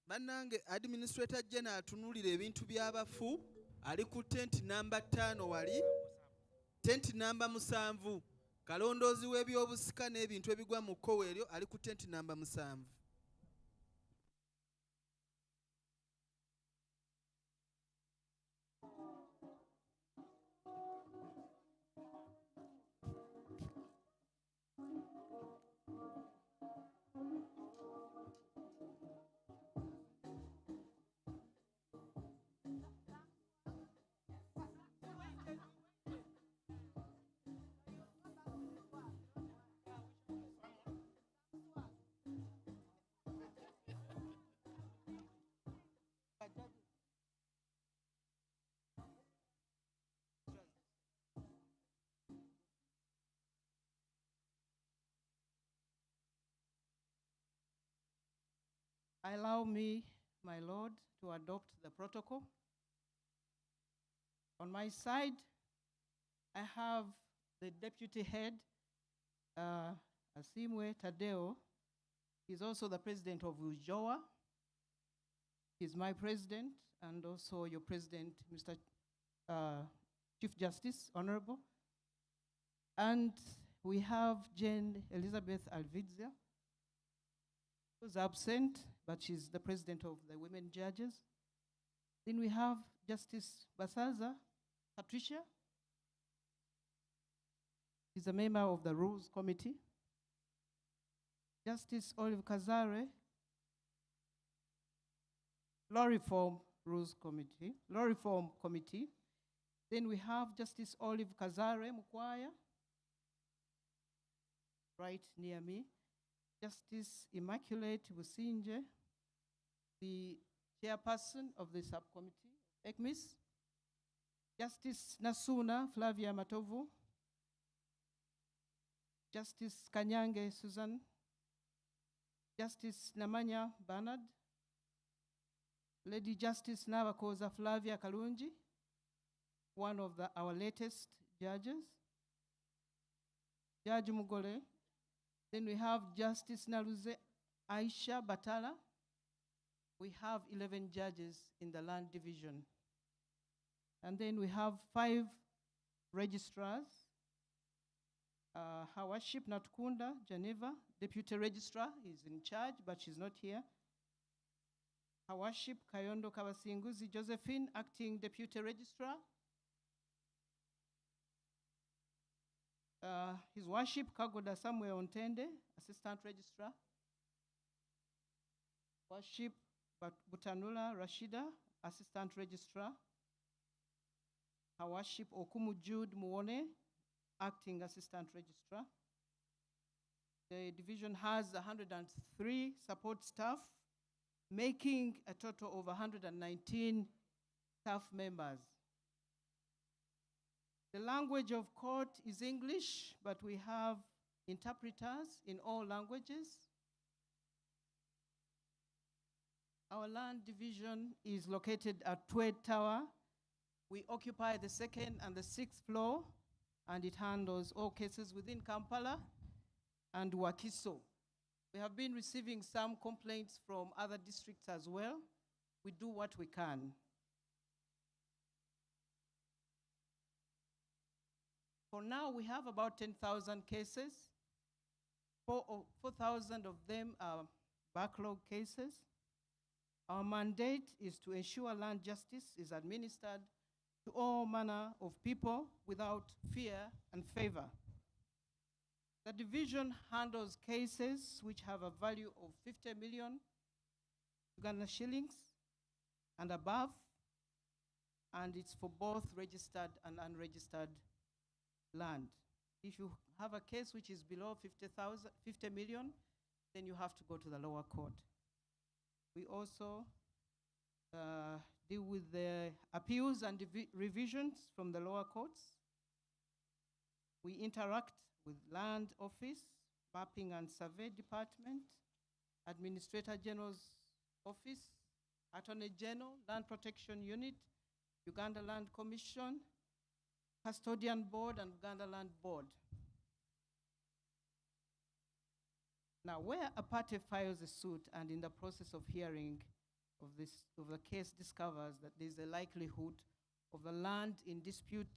Bannange Administrator General atunuulira ebintu by'abafu ali ku tent namba 5 wali, tent namba 7, kalondoozi w'ebyobusika n'ebintu ebigwa mu kkowe eryo ali ku tent namba 7. Allow me, my Lord, to adopt the protocol. On my side, I have the deputy head, Asimwe Tadeo. He's also the president of UJOA. He's my president and also your president, Mr. Chief Justice, Honorable. And we have Jane Elizabeth Alvidzia, who's absent, but she's the president of the women judges. Then we have Justice Basaza Patricia. She's a member of the Rules Committee. Justice Olive Kazare, Law Reform Rules Committee, Law Reform Committee. Then we have Justice Olive Kazare Mukwaya, right near me. Justice Immaculate Businje, the chairperson of the subcommittee, ECMIS, Justice Nasuna Flavia Matovu, Justice Kanyange Susan, Justice Namanya Bernard, Lady Justice Navakoza Flavia Kalunji, one of our latest judges, Judge Mugole. Then we have Justice Naluze Aisha Batala. We have 11 judges in the land division. And then we have 5 registrars. Her Worship Natkunda Geneva, Deputy Registrar, is in charge, but she's not here. Her Worship Kayondo Kabasinguzi Josephine, Acting Deputy Registrar. His Worship Kagoda Samuel Ontende, Assistant Registrar. Worship Butanula Rashida, Assistant Registrar. Her Worship Okumu Jude Muone, Acting Assistant Registrar. The division has 103 support staff, making a total of 119 staff members. The language of court is English, but we have interpreters in all languages. Our land division is located at Tweed Tower. We occupy the 2nd and the 6th floor, and it handles all cases within Kampala and Wakiso. We have been receiving some complaints from other districts as well. We do what we can. For now, we have about 10,000 cases. 4,000 of them are backlog cases. Our mandate is to ensure land justice is administered to all manner of people without fear and favor. The division handles cases which have a value of 50 million Uganda shillings and above, and it's for both registered and unregistered land. If you have a case which is below 50 million, then you have to go to the lower court. We also deal with the appeals and revisions from the lower courts. We interact with Land Office, Mapping and Survey Department, Administrator General's Office, Attorney General, Land Protection Unit, Uganda Land Commission, Custodian Board, and Uganda Land Board. Now, where a party files a suit and in the process of hearing of the case discovers that there is a likelihood of the land in dispute,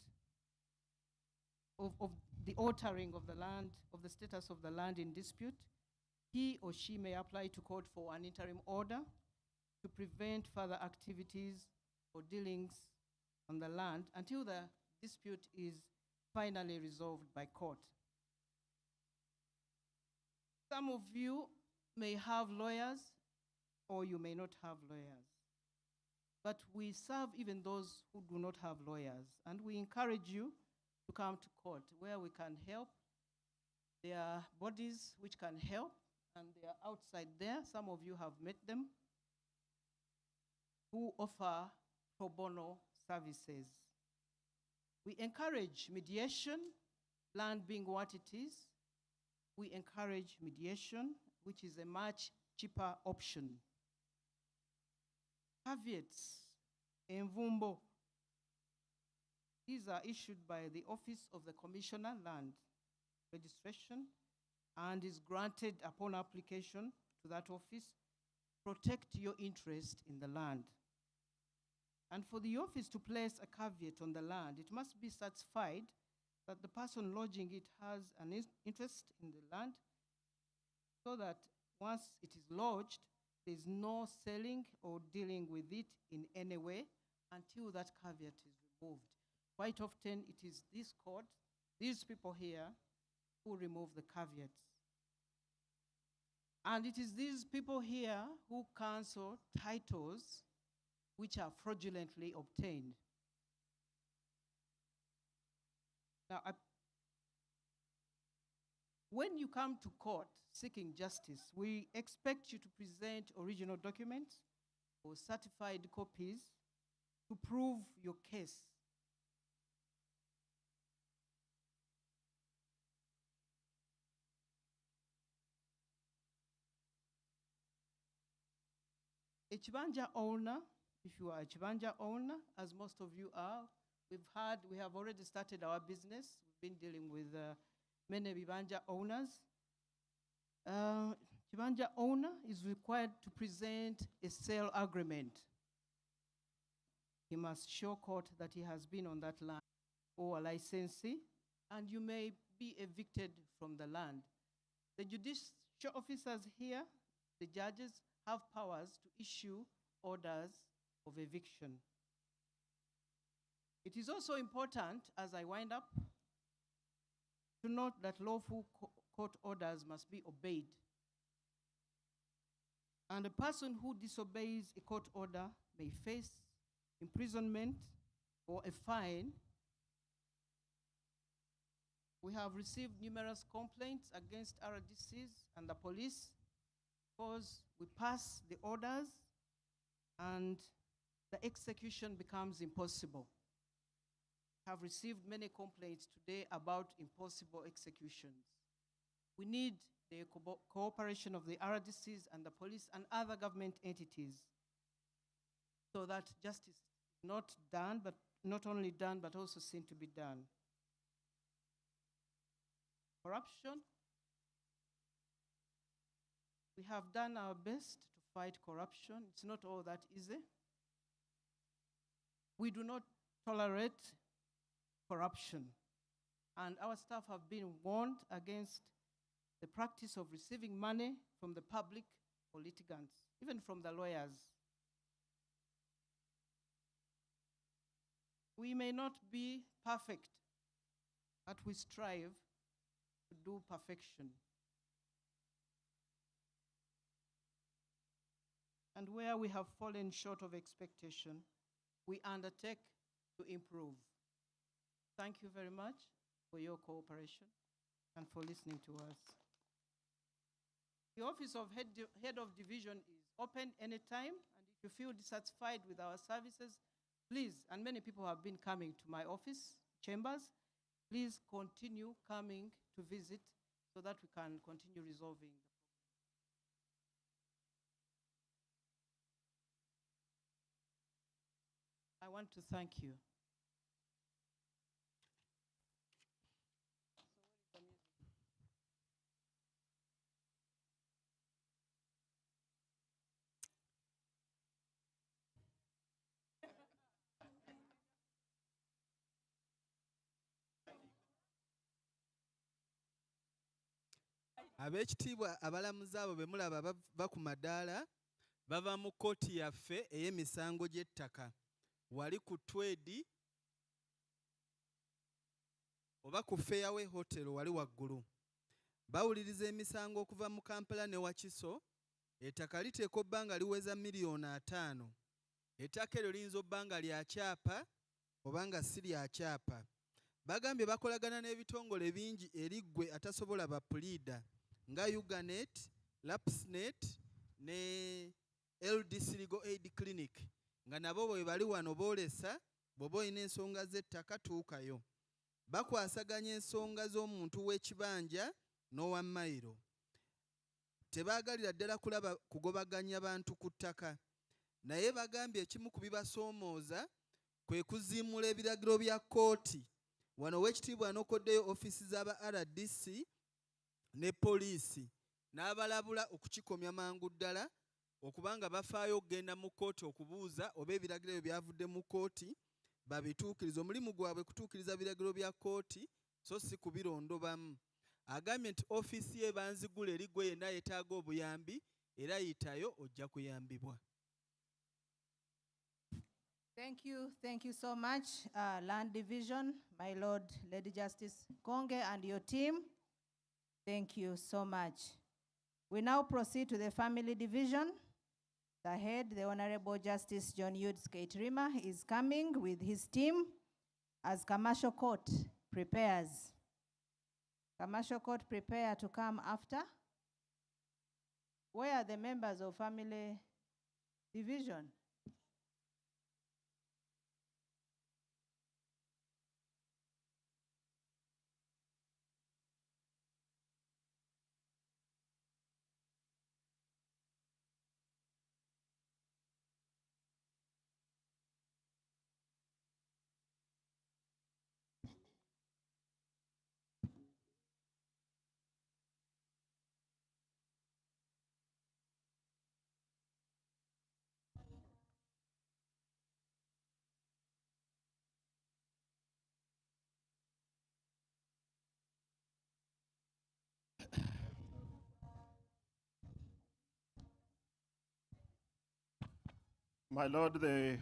of the altering of the land, of the status of the land in dispute, he or she may apply to court for an interim order to prevent further activities or dealings on the land until the dispute is finally resolved by court. Some of you may have lawyers, or you may not have lawyers. But we serve even those who do not have lawyers, and we encourage you to come to court where we can help. There are bodies which can help, and they are outside there. Some of you have met them, who offer pro bono services. We encourage mediation, land being what it is. We encourage mediation, which is a much cheaper option. Caveats, envumbo. These are issued by the Office of the Commissioner, Land Registration, and is granted upon application to that office. Protect your interest in the land. And for the office to place a caveat on the land, it must be satisfied that the person lodging it has an interest in the land, so that once it is lodged, there is no selling or dealing with it in any way until that caveat is removed. Quite often it is this court, these people here, who remove the caveats. And it is these people here who cancel titles which are fraudulently obtained. Now, when you come to court seeking justice, we expect you to present original documents or certified copies to prove your case. A Chibanja owner, if you are a Chibanja owner, as most of you are, we have already started our business. We've been dealing with many Chibanja owners. Chibanja owner is required to present a sale agreement. He must show court that he has been on that land or a licensee, and you may be evicted from the land. The judicial officers here, the judges, have powers to issue orders of eviction. It is also important, as I wind up, to note that lawful court orders must be obeyed. And a person who disobeys a court order may face imprisonment or a fine. We have received numerous complaints against RDCs and the police because we pass the orders and the execution becomes impossible. Have received many complaints today about impossible executions. We need the cooperation of the RDCs and the police and other government entities so that justice is not done, but not only done, but also seen to be done. Corruption. We have done our best to fight corruption. It's not all that easy. We do not tolerate corruption. And our staff have been warned against the practice of receiving money from the public or litigants, even from the lawyers. We may not be perfect, but we strive to do perfection. And where we have fallen short of expectation, we undertake to improve. Thank you very much for your cooperation and for listening to us. The Office of Head of Division is open anytime, and if you feel dissatisfied with our services, please, and many people have been coming to my office chambers, please continue coming to visit so that we can continue resolving the problem. I want to thank you. Ab'ekitiibwa abalamuzi abo be mulaba bava ku madaala bava mu kkooti yaffe ey'emisango gy'ettaka wali ku Twedi oba ku Fairway Hotel wali waggulu. Bawuliriza emisango okuva mu Kampala ne Wakiso. Ettaka liteekwa ebbanga liweza $5,000,000. Ettaka eryo liyinza obbanga lya kyapa oba nga si lya kyapa. Bagambye bakolagana n'ebitongole bingi eri ggwe atasobola bapulida nga Uganet, Lapsnet ne LDC Legal Aid Clinic nga nabo bwe bali wano boolesa bw'oba olina ensonga z'ettaka tuukayo. Bakwasaganya ensonga z'omuntu w'ekibanja n'owa mayiro. Tebaagalira ddala kulaba kugobaganya bantu ku ttaka. Naye bagambye ekimu ku bibasoomooza kwe kuziimula ebiragiro bya kkooti. Wano Oweekitiibwa n'okoddeyo ofiisi z'aba RDC ne poliisi n'abalabula okukikomya mangu ddala okubanga bafaayo okugenda mu kkooti okubuuza oba ebiragiro ebyo byavudde mu kkooti babituukirize. Omulimu gwabwe kutuukiriza biragiro bya kkooti so si kubirondobamu. Agambye nti ofiisi ye banzigula eri gwe yenna yeetaaga obuyambi era yitayo ojja kuyambibwa. Thank you so much, Land Division, my Lord, Lady Justice Konge, and your team. Thank you so much. We now proceed to the Family Division. The head, the Honorable Justice John Yudes Keitrima, is coming with his team as Commercial Court prepares. Commercial court prepare to come after. Where are the members of family division? My Lord, the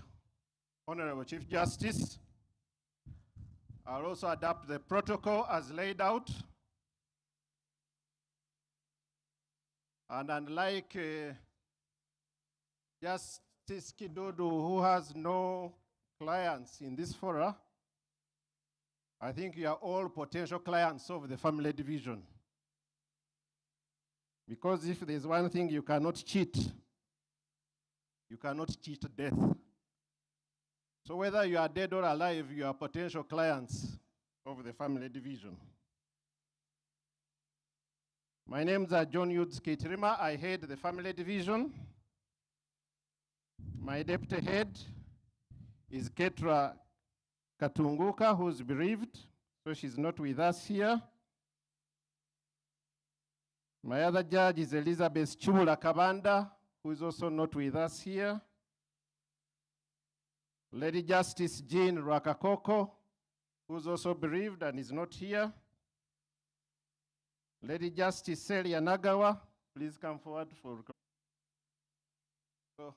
Honorable Chief Justice, I'll also adopt the protocol as laid out. And unlike Justice Kidudu, who has no clients in this fora, I think you are all potential clients of the family division. Because if there's one thing you cannot cheat, you cannot cheat death. So whether you are dead or alive, you are potential clients of the family division. My name is John Yudes Kitirima. I head the family division. My deputy head is Ketra Katunguka, who's bereaved, so she's not with us here. My other judge is Elizabeth Chubula Kabanda, who is also not with us here. Lady Justice Jean Rakakoko, who's also bereaved and is not here. Lady Justice Celia Nagawa, please come forward for. So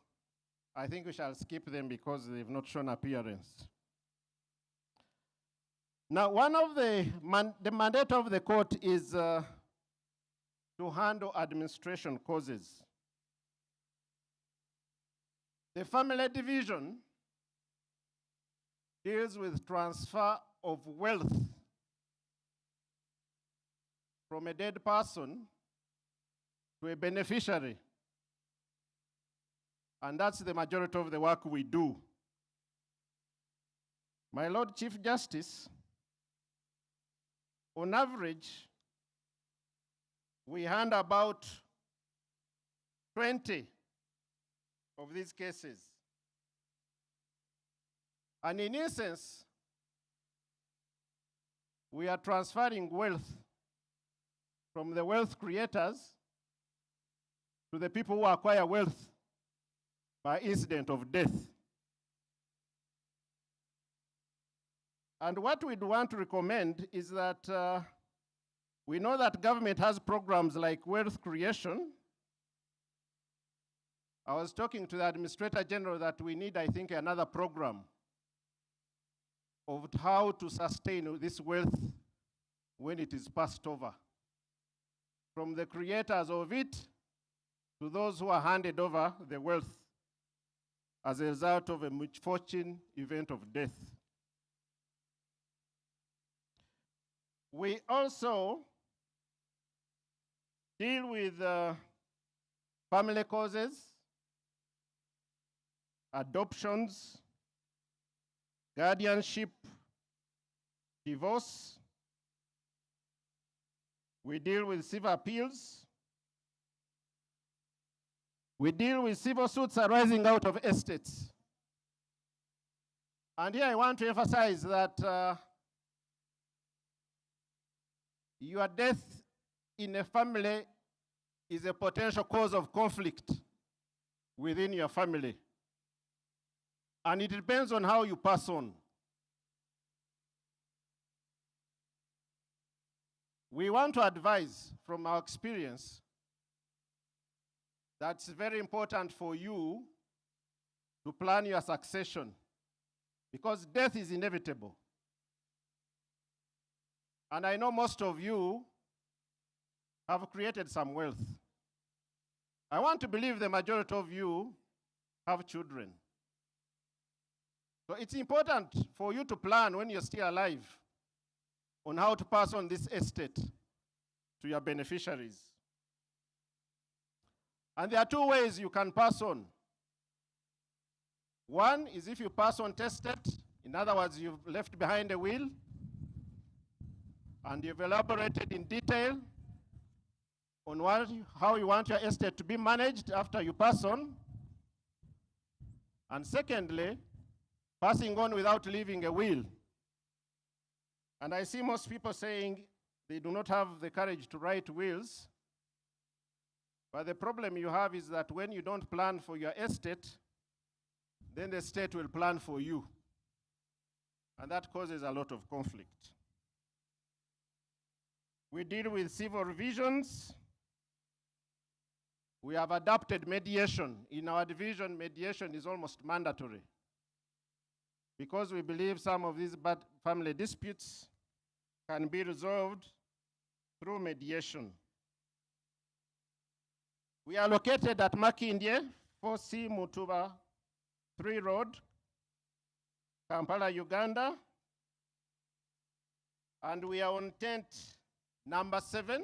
I think we shall skip them because they've not shown appearance. Now, one of the mandate of the court is to handle administration causes. The family division deals with transfer of wealth from a dead person to a beneficiary. And that's the majority of the work we do. My Lord Chief Justice, on average, we hand about 20 of these cases. And in essence, we are transferring wealth from the wealth creators to the people who acquire wealth by incident of death. And what we'd want to recommend is that we know that government has programs like wealth creation. I was talking to the Administrator General that we need, I think, another program of how to sustain this wealth when it is passed over, from the creators of it to those who are handed over the wealth as a result of a misfortune event of death. We also deal with family causes, adoptions, guardianship, divorce. We deal with civil appeals. We deal with civil suits arising out of estates. And here I want to emphasize that your death in a family is a potential cause of conflict within your family. And it depends on how you pass on. We want to advise from our experience that it's very important for you to plan your succession because death is inevitable. And I know most of you have created some wealth. I want to believe the majority of you have children. So it's important for you to plan when you're still alive on how to pass on this estate to your beneficiaries. And there are two ways you can pass on. One is if you pass on tested, in other words, you've left behind a will, and you've elaborated in detail on how you want your estate to be managed after you pass on. And secondly, passing on without leaving a will. And I see most people saying they do not have the courage to write wills. But the problem you have is that when you don't plan for your estate, then the state will plan for you. And that causes a lot of conflict. We deal with civil revisions. We have adopted mediation. In our division, mediation is almost mandatory, because we believe some of these bad family disputes can be resolved through mediation. We are located at Makindye, 4C Mutuba 3 Road, Kampala, Uganda. And we are on tent number 7.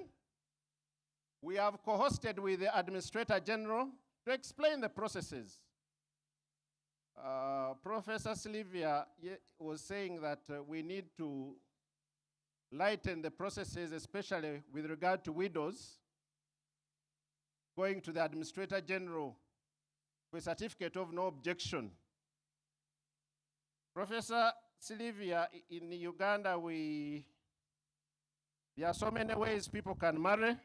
We have co-hosted with the Administrator General to explain the processes. Professor Sylvia was saying that we need to lighten the processes, especially with regard to widows, going to the Administrator General for a certificate of no objection. Professor Sylvia, in Uganda, there are so many ways people can marry,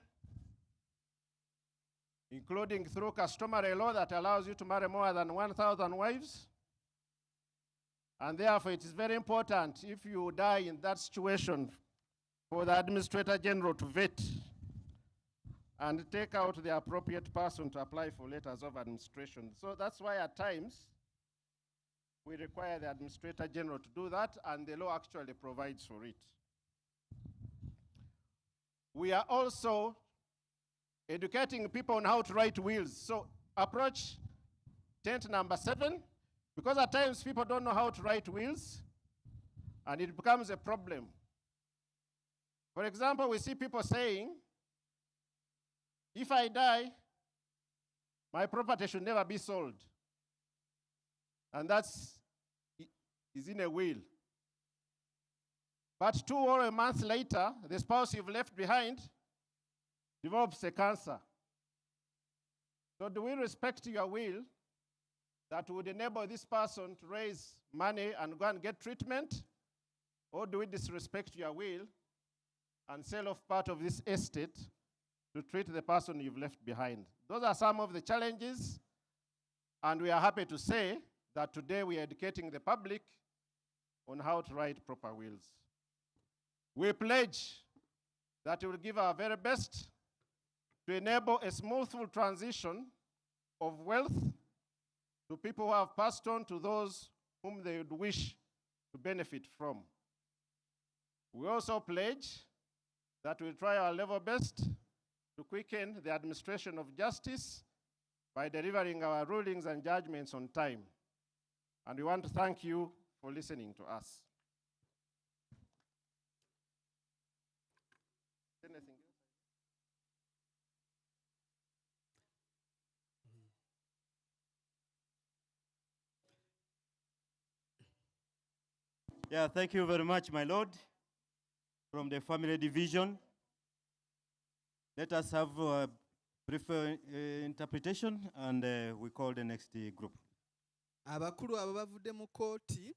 including through customary law that allows you to marry more than 1,000 wives. And therefore, it is very important, if you die in that situation, for the Administrator General to vet and take out the appropriate person to apply for letters of administration. So that's why at times we require the Administrator General to do that, and the law actually provides for it. We are also educating people on how to write wills. So approach tent number 7, because at times people don't know how to write wills, and it becomes a problem. For example, we see people saying, if I die, my property should never be sold. And that's is in a will. But 2 or a month later, the spouse you've left behind develops a cancer. So do we respect your will that would enable this person to raise money and go and get treatment? Or do we disrespect your will and sell off part of this estate to treat the person you've left behind? Those are some of the challenges, and we are happy to say that today we are educating the public on how to write proper wills. We pledge that we will give our very best to enable a smoothful transition of wealth to people who have passed on to those whom they would wish to benefit from. We also pledge that we'll try our level best to quicken the administration of justice by delivering our rulings and judgments on time. And we want to thank you for listening to us. Anything else? Yeah, thank you very much, my Lord. From the family division, let us have a brief interpretation, and we call the next group. Abakulu abo bavudde mu kooti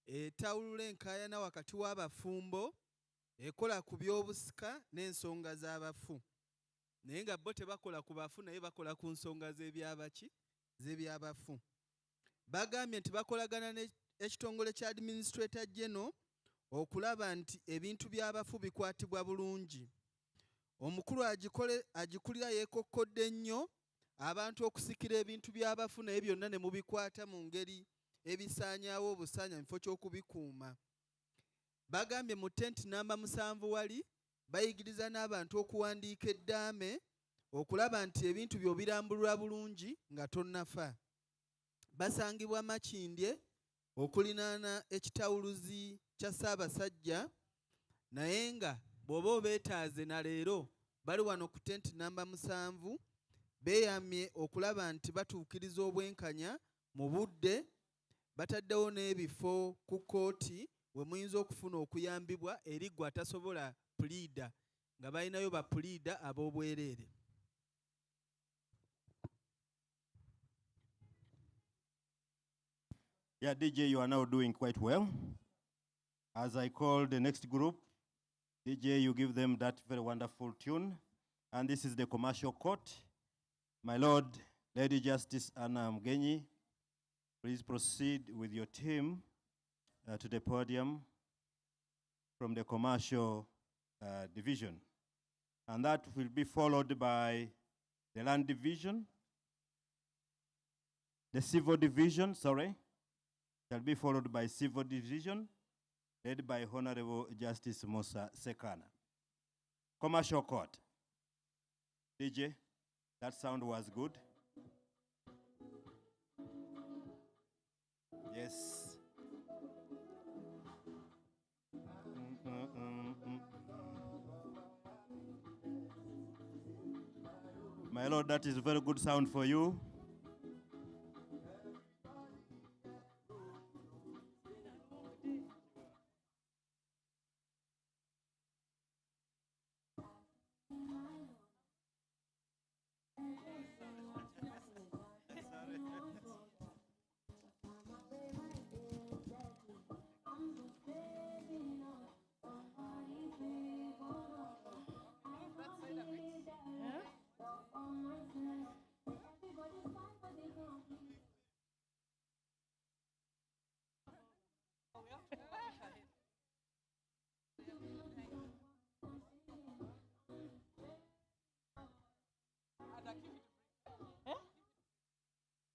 etawulula enkaayana wakati w'abafumbo ekola ku by'obusika n'ensonga z'abafu. Naye nga bo tebakola ku bafu, naye bakola ku nsonga z'ebyabafu. Bagambye nti bakolagana n'ekitongole kya Administrator General okulaba nti ebintu by'abafu bikwatibwa bulungi. Omukulu agikulira yeekokkodde nnyo abantu okusikira ebintu by'abafu, naye byonna ne mubikwata mu ngeri ebisaanyaawo obusaanya mu kifo ky'okubikuuma. Bagambye mu tenti namba 7 wali bayigiriza n'abantu okuwandiika eddaame okulaba nti ebintu byo birambulwa bulungi nga tonnafa. Basangibwa Makindye okulinaana ekitawuluzi kya Ssaabasajja, naye nga bw'oba obeetaaze na leero bali wano ku tenti namba 7 beeyamye okulaba nti batuukiriza obwenkanya mu budde, bataddewo n'ebifo ku kkooti we muyinza okufuna okuyambibwa eri gwe atasobola puliida nga balinayo bapuliida ab'obwereere. Yeah, DJ, you are now doing quite well. As I call the next group, DJ, you give them that very wonderful tune. And this is the commercial court. My Lord, Lady Justice Anna Mgenyi, please proceed with your team to the podium from the commercial division. And that will be followed by the land division, the civil division, sorry, shall be followed by civil division, led by Honorable Justice Musa Sekana. Commercial court. DJ, that sound was good. Yes. My Lord, that is a very good sound for you.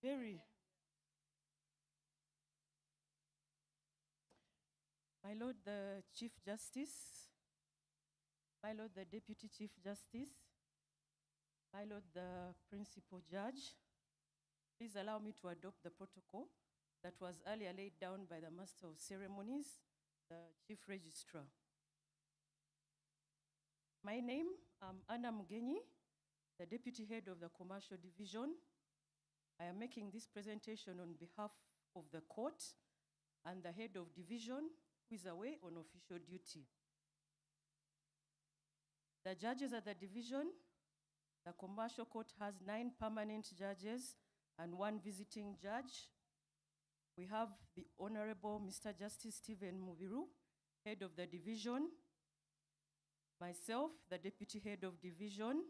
Very. My Lord, the Chief Justice, my Lord, the Deputy Chief Justice, my Lord, the Principal Judge, please allow me to adopt the protocol that was earlier laid down by the Master of Ceremonies, the Chief Registrar. My name, I'm Anna Mgenyi, the Deputy Head of the Commercial Division. I am making this presentation on behalf of the court and the Head of Division, who is away on official duty. The judges at the division, the commercial court has 9 permanent judges and 1 visiting judge. We have the Honorable Mr. Justice Stephen Mubiru, Head of the division, myself, the Deputy Head of Division.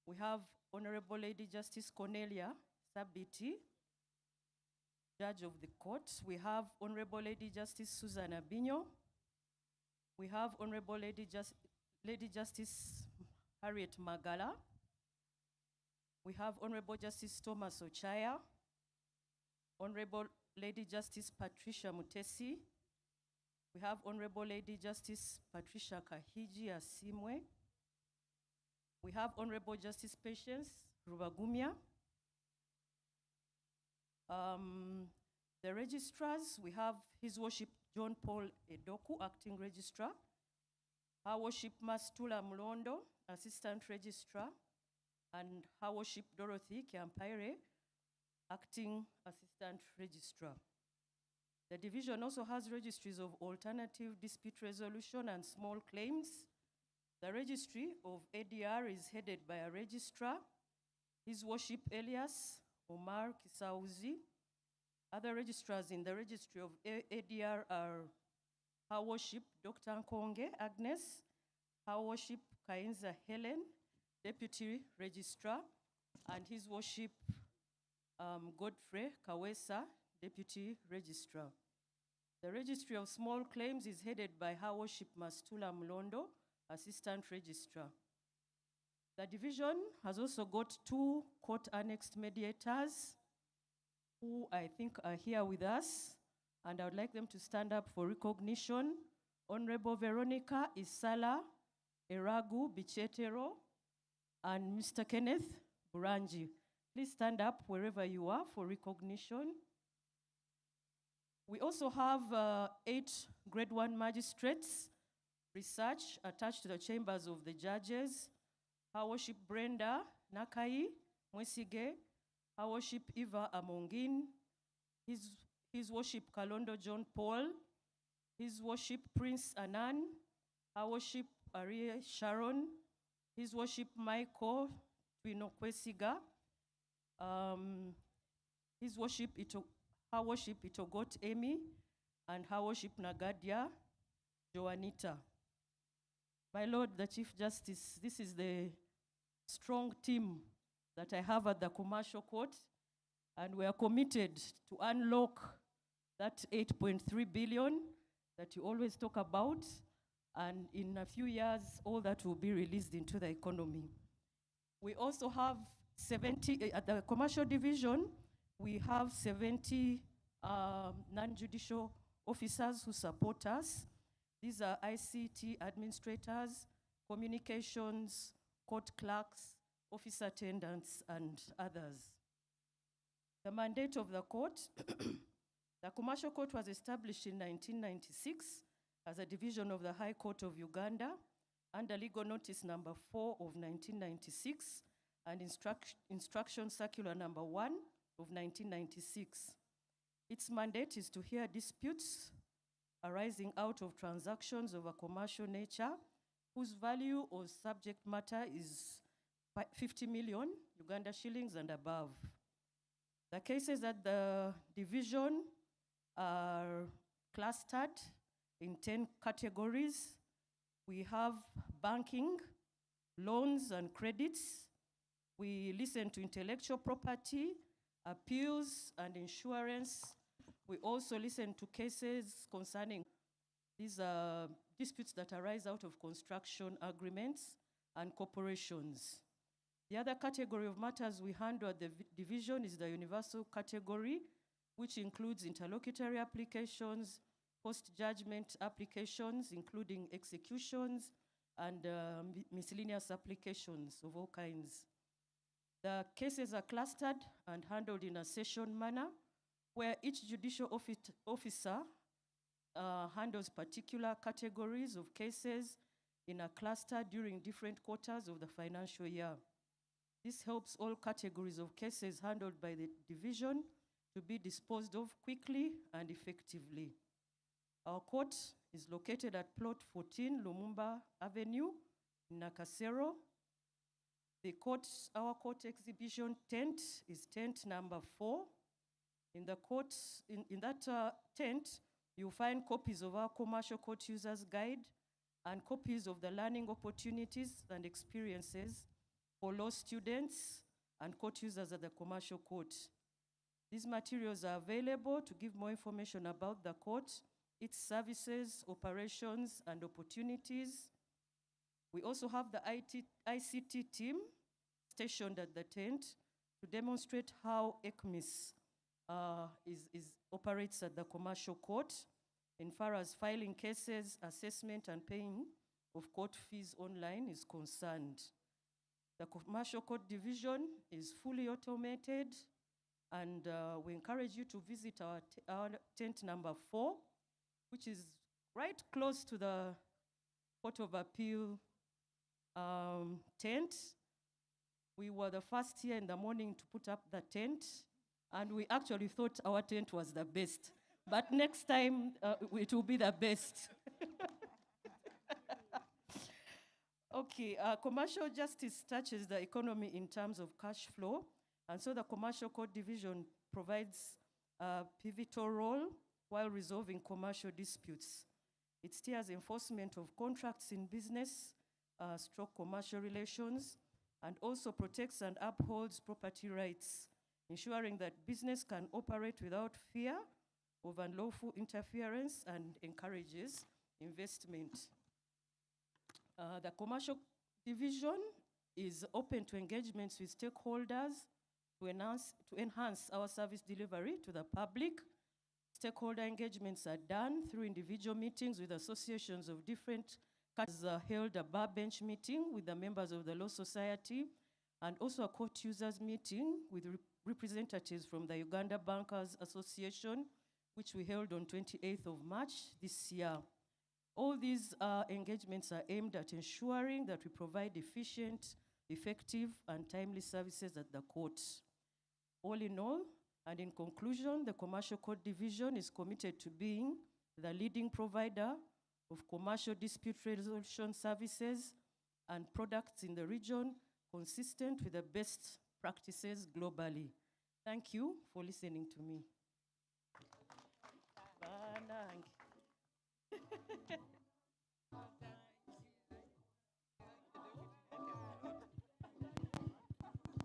We have Honorable Lady Justice Cornelia Sabiti, Judge of the Court. We have Honorable Lady Justice Susan Abinyo. We have Honorable Lady Justice Harriet Magala. We have Honorable Justice Thomas Ochaya, Honorable Lady Justice Patricia Mutesi. We have Honorable Lady Justice Patricia Kahiji Asimwe. We have Honorable Justice Patience Rubagumia. The registrars, we have His Worship John Paul Edoku, Acting Registrar. Her Worship Mastula Mlondo, Assistant Registrar. And Her Worship Dorothy Kiampaire, Acting Assistant Registrar. The division also has registries of alternative dispute resolution and small claims. The registry of ADR is headed by a registrar, His Worship Elias Omar Kisauzi. Other registrars in the registry of ADR are Her Worship Dr. Nkonge Agnes, Her Worship Kainza Helen, Deputy Registrar, and His Worship Godfrey Kawesa, Deputy Registrar. The registry of small claims is headed by Her Worship Mastula Mlondo, Assistant Registrar. The division has also got 2 court-annexed mediators who I think are here with us, and I would like them to stand up for recognition. Honorable Veronica Isala Eragu Bichetero and Mr. Kenneth Buranji. Please stand up wherever you are for recognition. We also have 8 grade 1 magistrates Research attached to the chambers of the judges, Her Worship Brenda Nakai Mwesige, Her Worship Eva Amongin, His Worship Kalondo John Paul, His Worship Prince Anan, Her Worship Arie Sharon, His Worship Michael Twino Kwesiga, His Worship Her Worship Itogot Amy, and Her Worship Nagadia Joanita. My Lord, the Chief Justice, this is the strong team that I have at the Commercial Court, and we are committed to unlock that 8.3 billion that you always talk about, and in a few years, all that will be released into the economy. We also have 70, at the Commercial Division, we have 70 non-judicial officers who support us. These are ICT administrators, communications, court clerks, office attendants, and others. The mandate of the court, the Commercial Court was established in 1996 as a division of the High Court of Uganda under Legal Notice number 4 of 1996 and Instruction Circular number 1 of 1996. Its mandate is to hear disputes arising out of transactions of a commercial nature whose value or subject matter is 50 million Uganda shillings and above. The cases at the division are clustered in 10 categories. We have banking, loans and credits. We listen to intellectual property, appeals and insurance. We also listen to cases concerning these disputes that arise out of construction agreements and corporations. The other category of matters we handle at the division is the universal category, which includes interlocutory applications, post-judgment applications, including executions, and miscellaneous applications of all kinds. The cases are clustered and handled in a session manner, where each judicial officer handles particular categories of cases in a cluster during different quarters of the financial year. This helps all categories of cases handled by the division to be disposed of quickly and effectively. Our court is located at Plot 14, Lumumba Avenue, in Nakasero. Our court exhibition tent is tent number 4. In the court, in that tent, you'll find copies of our Commercial Court Users Guide and copies of the learning opportunities and experiences for law students and court users at the Commercial Court. These materials are available to give more information about the court, its services, operations, and opportunities. We also have the ICT team stationed at the tent to demonstrate how ECMIS operates at the Commercial Court in far as filing cases, assessment, and paying of court fees online is concerned. The Commercial Court Division is fully automated, and we encourage you to visit our tent number 4, which is right close to the Court of Appeal tent. We were the first here in the morning to put up the tent, and we actually thought our tent was the best. But next time, it will be the best. Okay, commercial justice touches the economy in terms of cash flow, and so the Commercial Court Division provides a pivotal role while resolving commercial disputes. It steers enforcement of contracts in business, stroke commercial relations, and also protects and upholds property rights, ensuring that business can operate without fear of unlawful interference and encourages investment. The Commercial Division is open to engagements with stakeholders to enhance our service delivery to the public. Stakeholder engagements are done through individual meetings with associations of different kinds. Held a bar bench meeting with the members of the Law Society, and also a court users meeting with representatives from the Uganda Bankers Association, which we held on 28th of March this year. All these engagements are aimed at ensuring that we provide efficient, effective, and timely services at the court. All in all, and in conclusion, the Commercial Court Division is committed to being the leading provider of commercial dispute resolution services and products in the region, consistent with the best practices globally. Thank you for listening to me.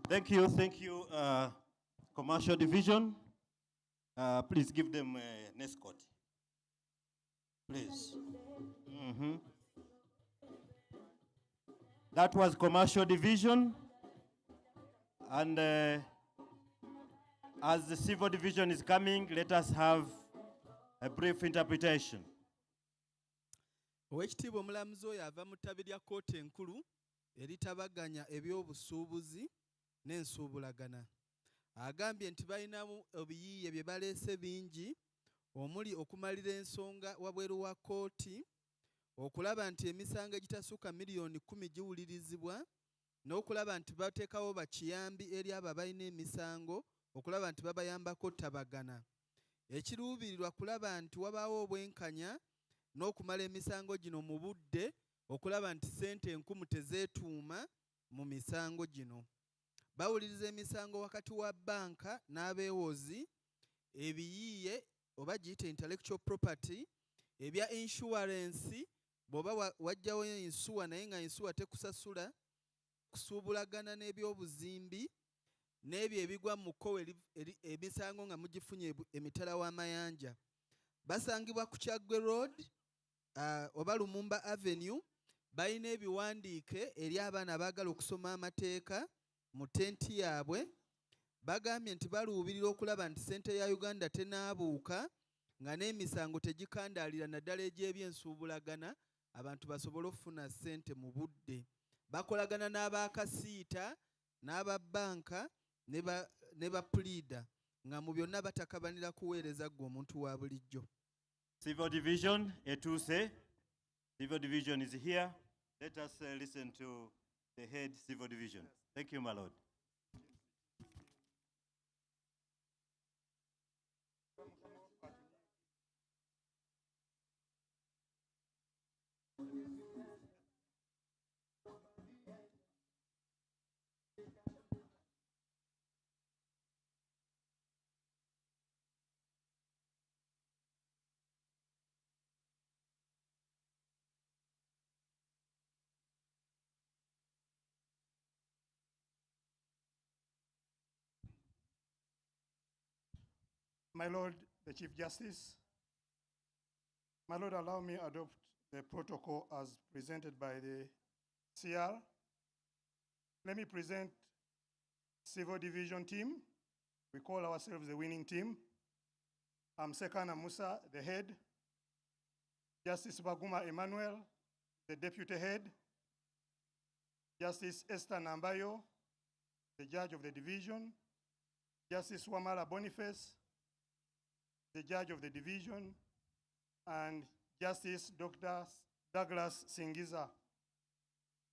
Thank you, Commercial Division. Please give them an escort. Please. That was Commercial Division. And as the Civil Division is coming, let us have a brief interpretation. Oweekitiibwa omulamuzi oyo ava mu ttabi lya kkooti enkulu eritabaganya eby'obusuubuzi n'ensuubulagana. Agambye nti balinamu ebiyiiye bye baleese bingi, omuli okumalira ensonga wabweru wa kkooti, okulaba nti emisango egitasukka miliyoni 10 giwulirizibwa, n'okulaba nti bateekawo bakiyambi eri abo abalina emisango, okulaba nti babayambako tabagana. Ekiruubirirwa kulaba nti wabaawo obwenkanya n'okumala emisango gino mu budde, okulaba nti ssente enkumu tezeetuuma mu misango gino. Bawuliriza emisango wakati wa banka n'abeewozi, ebiyiiye oba giyite intellectual property, ebya insurance bw'oba wajjawo insuwa naye nga insuwa tekusasula, kusuubulagana n'ebyobuzimbi, n'ebyo ebigwa mu kkowe emisango nga mugifunye emitala w'amayanja. Basangibwa ku Kyaggwe Road oba Lumumba Avenue, balina ebiwandiike eri abaana abaagala okusoma amateeka mu tenti yaabwe. Bagambye nti baluubirira okulaba nti ssente ya Uganda tenaabuuka, nga n'emisango tegikandaalira naddala egy'ebyensuubulagana, abantu basobole okufuna ssente mu budde. Bakolagana n'abaakasiita, n'ababbanka ne bapulida, nga mu byonna batakabanira kuweereza ggwe omuntu wa bulijjo. Civil Division, Etuse. Civil Division is here. Let us listen to the head Civil Division. Thank you, my lord. My Lord, the Chief Justice, my Lord, allow me to adopt the protocol as presented by the CR. Let me present Civil Division team. We call ourselves the winning team. I'm Sekana Musa, the head. Justice Baguma Emmanuel, the deputy head. Justice Esther Nambayo, the judge of the division. Justice Wamala Boniface, the judge of the division, and Justice Dr. Douglas Singiza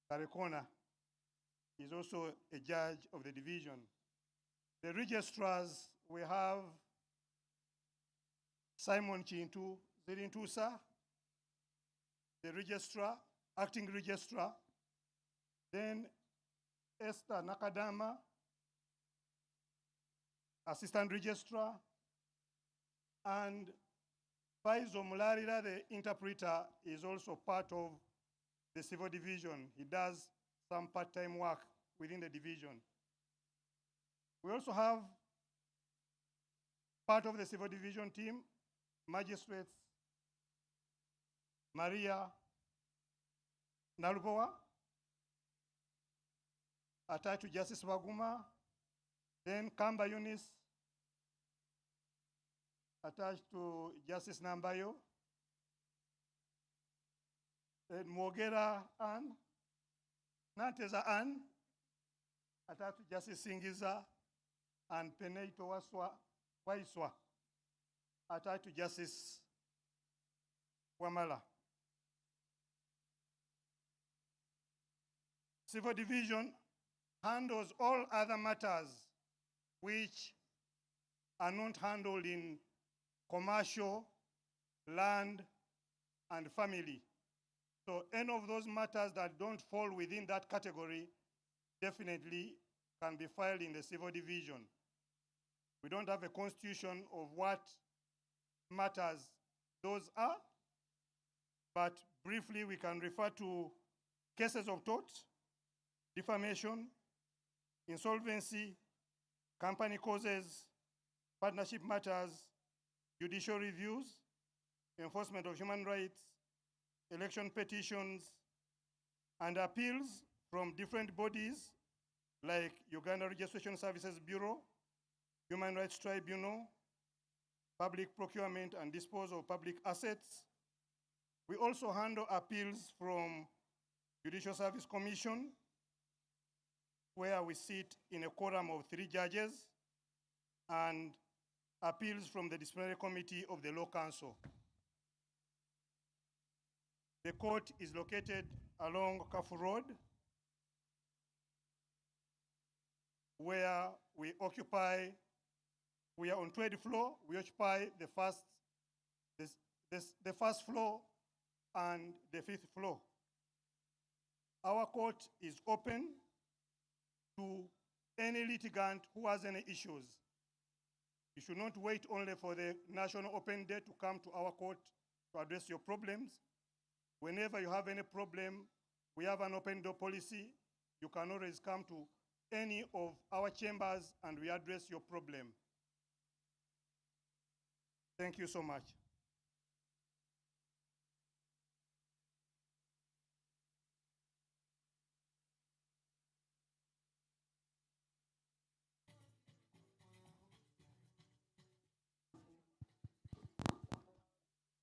Karekona is also a judge of the division. The registrars, we have Simon Chintu Zirintusa, the registrar, acting registrar, then Esther Nakadama, assistant registrar, and Faizo Mularira, the interpreter, is also part of the civil division. He does some part-time work within the division. We also have part of the civil division team, magistrates Maria Nalubowa, attached to Justice Baguma, then Kamba Yunis, attached to Justice Nambayo, then Mogera Ann, Nateza Ann, attached to Justice Singiza, and Peneito Waiswa, attached to Justice Wamala. Civil Division handles all other matters which are not handled in commercial, land, and family. So any of those matters that don't fall within that category definitely can be filed in the Civil Division. We don't have a constitution of what matters those are, but briefly we can refer to cases of tort, defamation, insolvency, company causes, partnership matters, judicial reviews, enforcement of human rights, election petitions, and appeals from different bodies like Uganda Registration Services Bureau, Human Rights Tribunal, Public Procurement and Disposal of Public Assets. We also handle appeals from Judicial Service Commission, where we sit in a quorum of 3 judges, and appeals from the Disciplinary Committee of the Law Council. The court is located along Kafu Road, where we are on 20th floor. We occupy the first floor and the 5th floor. Our court is open to any litigant who has any issues. You should not wait only for the National Open Day to come to our court to address your problems. Whenever you have any problem, we have an open door policy. You can always come to any of our chambers and we address your problem. Thank you so much.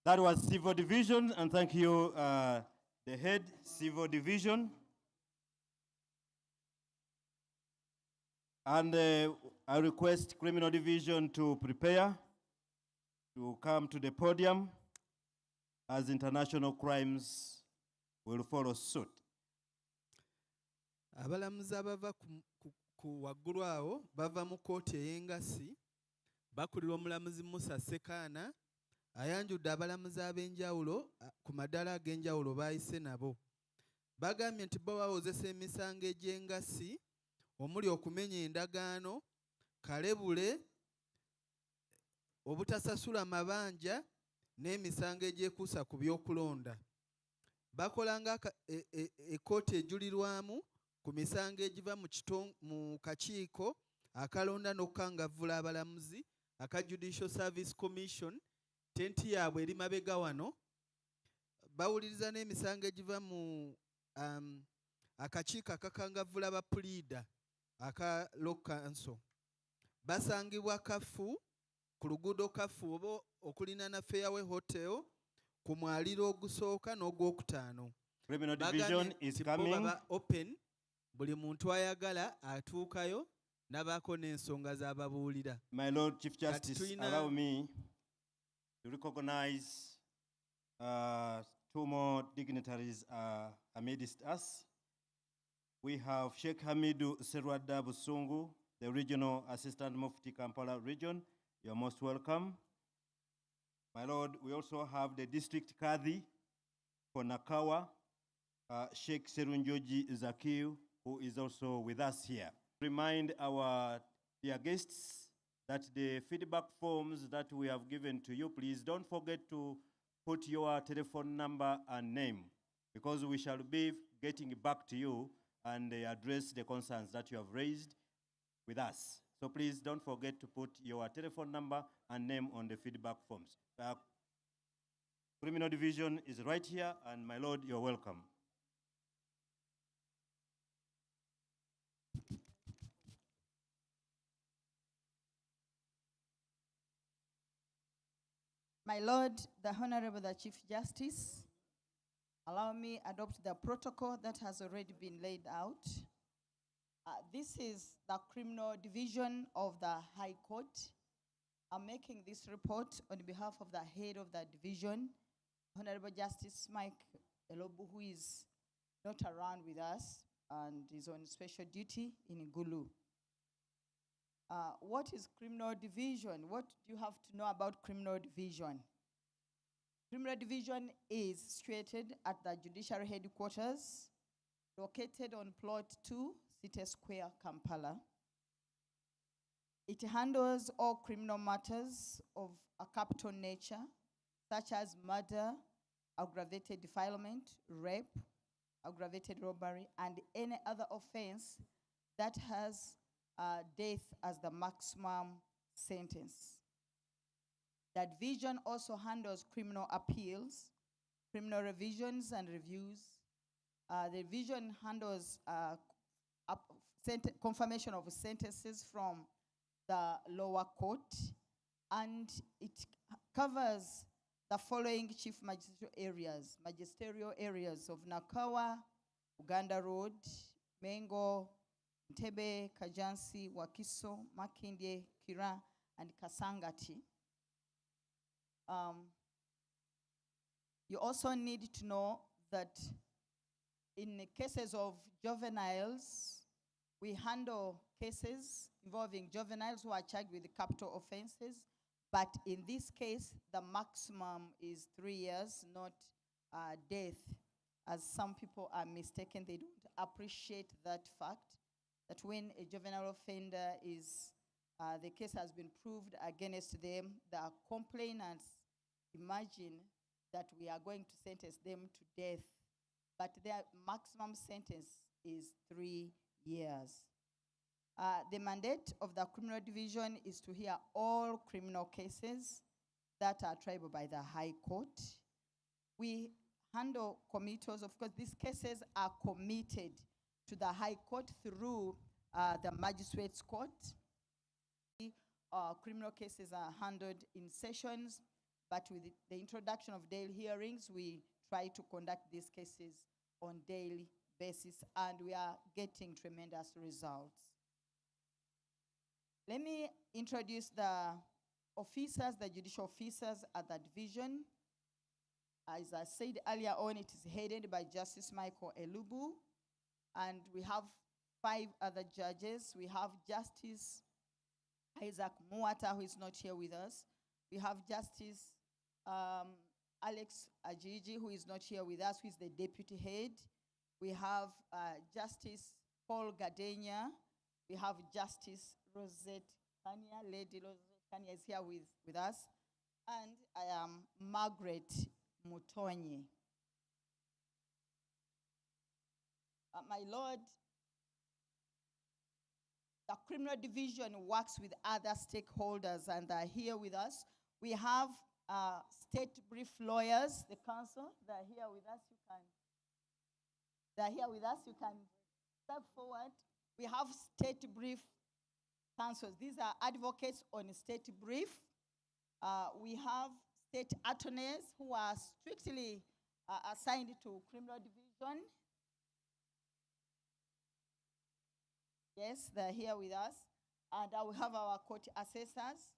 That was Civil Division, and thank you, the head Civil Division. And I request Criminal Division to prepare to come to the podium as international crimes will follow suit. Abalamuzi abava ku waggulu awo bava mu kooti ey'engassi bakulirwa omulamuzi Musa Sekaana ayanjudde abalamuzi ab'enjawulo ku madala ag'enjawulo baayise nabo. Bagambye nti bo bawozesa emisango egy'engassi omuli okumenya endagaano, kalebule, obutasasula mabanja n'emisango egyekuusa ku by'okulonda. Bakola nga ekkooti ejulirwamu ku misango egiva mu kakiiko akalonda n'okukangavvula abalamuzi aka Judicial Service Commission, tenti yaabwe eri mabega wano. Bawuliriza n'emisango egiva mu akakiiko akakangavvula bapulida aka Law Council. Basangibwa Kafu, ku luguudo Kafu oba okulinana Fairway Hotel, ku mwaliro ogusooka n'ogwokutaano. Criminal Division is coming. Baba open, buli muntu ayagala atuukayo n'abaako n'ensonga z'ababuulira. My Lord Chief Justice, allow me to recognize 2 more dignitaries amidst us. We have Sheikh Hamidu Serwada Busungu, the Regional Assistant Mufti Kampala Region. You're most welcome. My Lord, we also have the District Kadhi for Nakawa, Sheikh Serunjoji Zakiu, who is also with us here. Remind our dear guests that the feedback forms that we have given to you, please don't forget to put your telephone number and name, because we shall be getting back to you and address the concerns that you have raised with us. So please don't forget to put your telephone number and name on the feedback forms. Criminal Division is right here, and my Lord, you're welcome. My Lord, the Honorable the Chief Justice, allow me adopt the protocol that has already been laid out. This is the Criminal Division of the High Court. I'm making this report on behalf of the head of the division, Honorable Justice Mike Elobu, who is not around with us, and is on special duty in Gulu. What is criminal division? What do you have to know about criminal division? Criminal division is situated at the judiciary headquarters, located on plot 2, City Square, Kampala. It handles all criminal matters of a capital nature, such as murder, aggravated defilement, rape, aggravated robbery, and any other offense that has death as the maximum sentence. The division also handles criminal appeals, criminal revisions and reviews. The division handles confirmation of sentences from the lower court, and it covers the following chief magisterial areas of Nakawa, Uganda Road, Mengo, Ntebe, Kajansi, Wakiso, Makindye, Kira, and Kasangati. You also need to know that in the cases of juveniles, we handle cases involving juveniles who are charged with capital offenses, but in this case, the maximum is 3 years, not death, as some people are mistaken. They don't appreciate that fact, that when a juvenile offender is, the case has been proved against them, the complainants imagine that we are going to sentence them to death, but their maximum sentence is 3 years. The mandate of the criminal division is to hear all criminal cases that are triable by the High Court. We handle committals. Of course, these cases are committed to the High Court through the Magistrates Court. Criminal cases are handled in sessions, but with the introduction of daily hearings, we try to conduct these cases on daily basis, and we are getting tremendous results. Let me introduce the officers, the judicial officers at the division. As I said earlier on, it is headed by Justice Michael Elubu, and we have 5 other judges. We have Justice Isaac Muata, who is not here with us. We have Justice Alex Ajiji, who is not here with us, who is the deputy head. We have Justice Paul Gadenya. We have Justice Rosette Kanya, Lady Rosette Kanya is here with us. And I am Margaret Mutonyi. My Lord, the criminal division works with other stakeholders and are here with us. We have state brief lawyers, the council, they're here with us. They're here with us. You can step forward. We have state brief councils. These are advocates on state brief. We have state attorneys who are strictly assigned to criminal division. Yes, they're here with us. And we have our court assessors.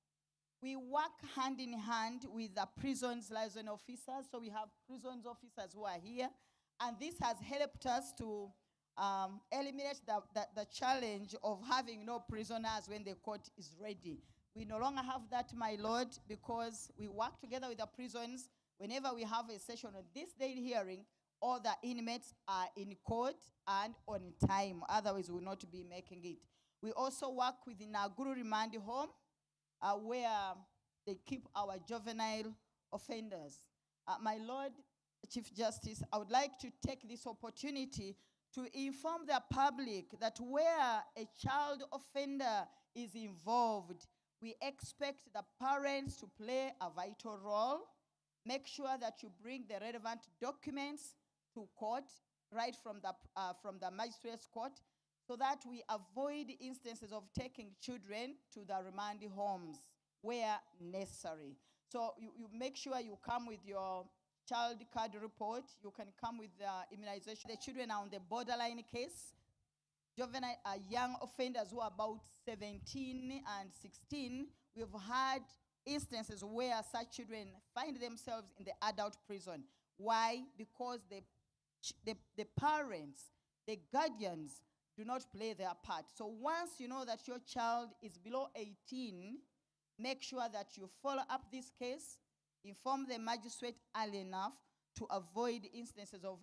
We work hand in hand with the prisons liaison officers. So we have prisons officers who are here. And this has helped us to eliminate the challenge of having no prisoners when the court is ready. We no longer have that, my Lord, because we work together with the prisons. Whenever we have a session on this daily hearing, all the inmates are in court and on time. Otherwise, we will not be making it. We also work with the Naguru Remand Home, where they keep our juvenile offenders. My Lord, Chief Justice, I would like to take this opportunity to inform the public that where a child offender is involved, we expect the parents to play a vital role. Make sure that you bring the relevant documents to court, right from the magistrate's court, so that we avoid instances of taking children to the remand homes where necessary. So you make sure you come with your child card report. You can come with the immunization. The children are on the borderline case. Juvenile young offenders who are about 17 and 16. We've had instances where such children find themselves in the adult prison. Why? Because the parents the guardians do not play their part. So once you know that your child is below 18, make sure that you follow up this case, inform the magistrate early enough to avoid instances of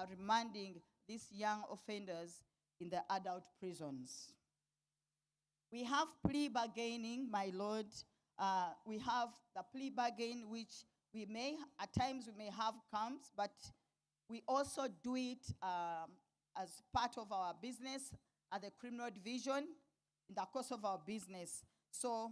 remanding these young offenders in the adult prisons. We have plea bargaining, my lord. We have the plea bargain, which we may, at times we may have camps, but we also do it as part of our business at the criminal division in the course of our business. So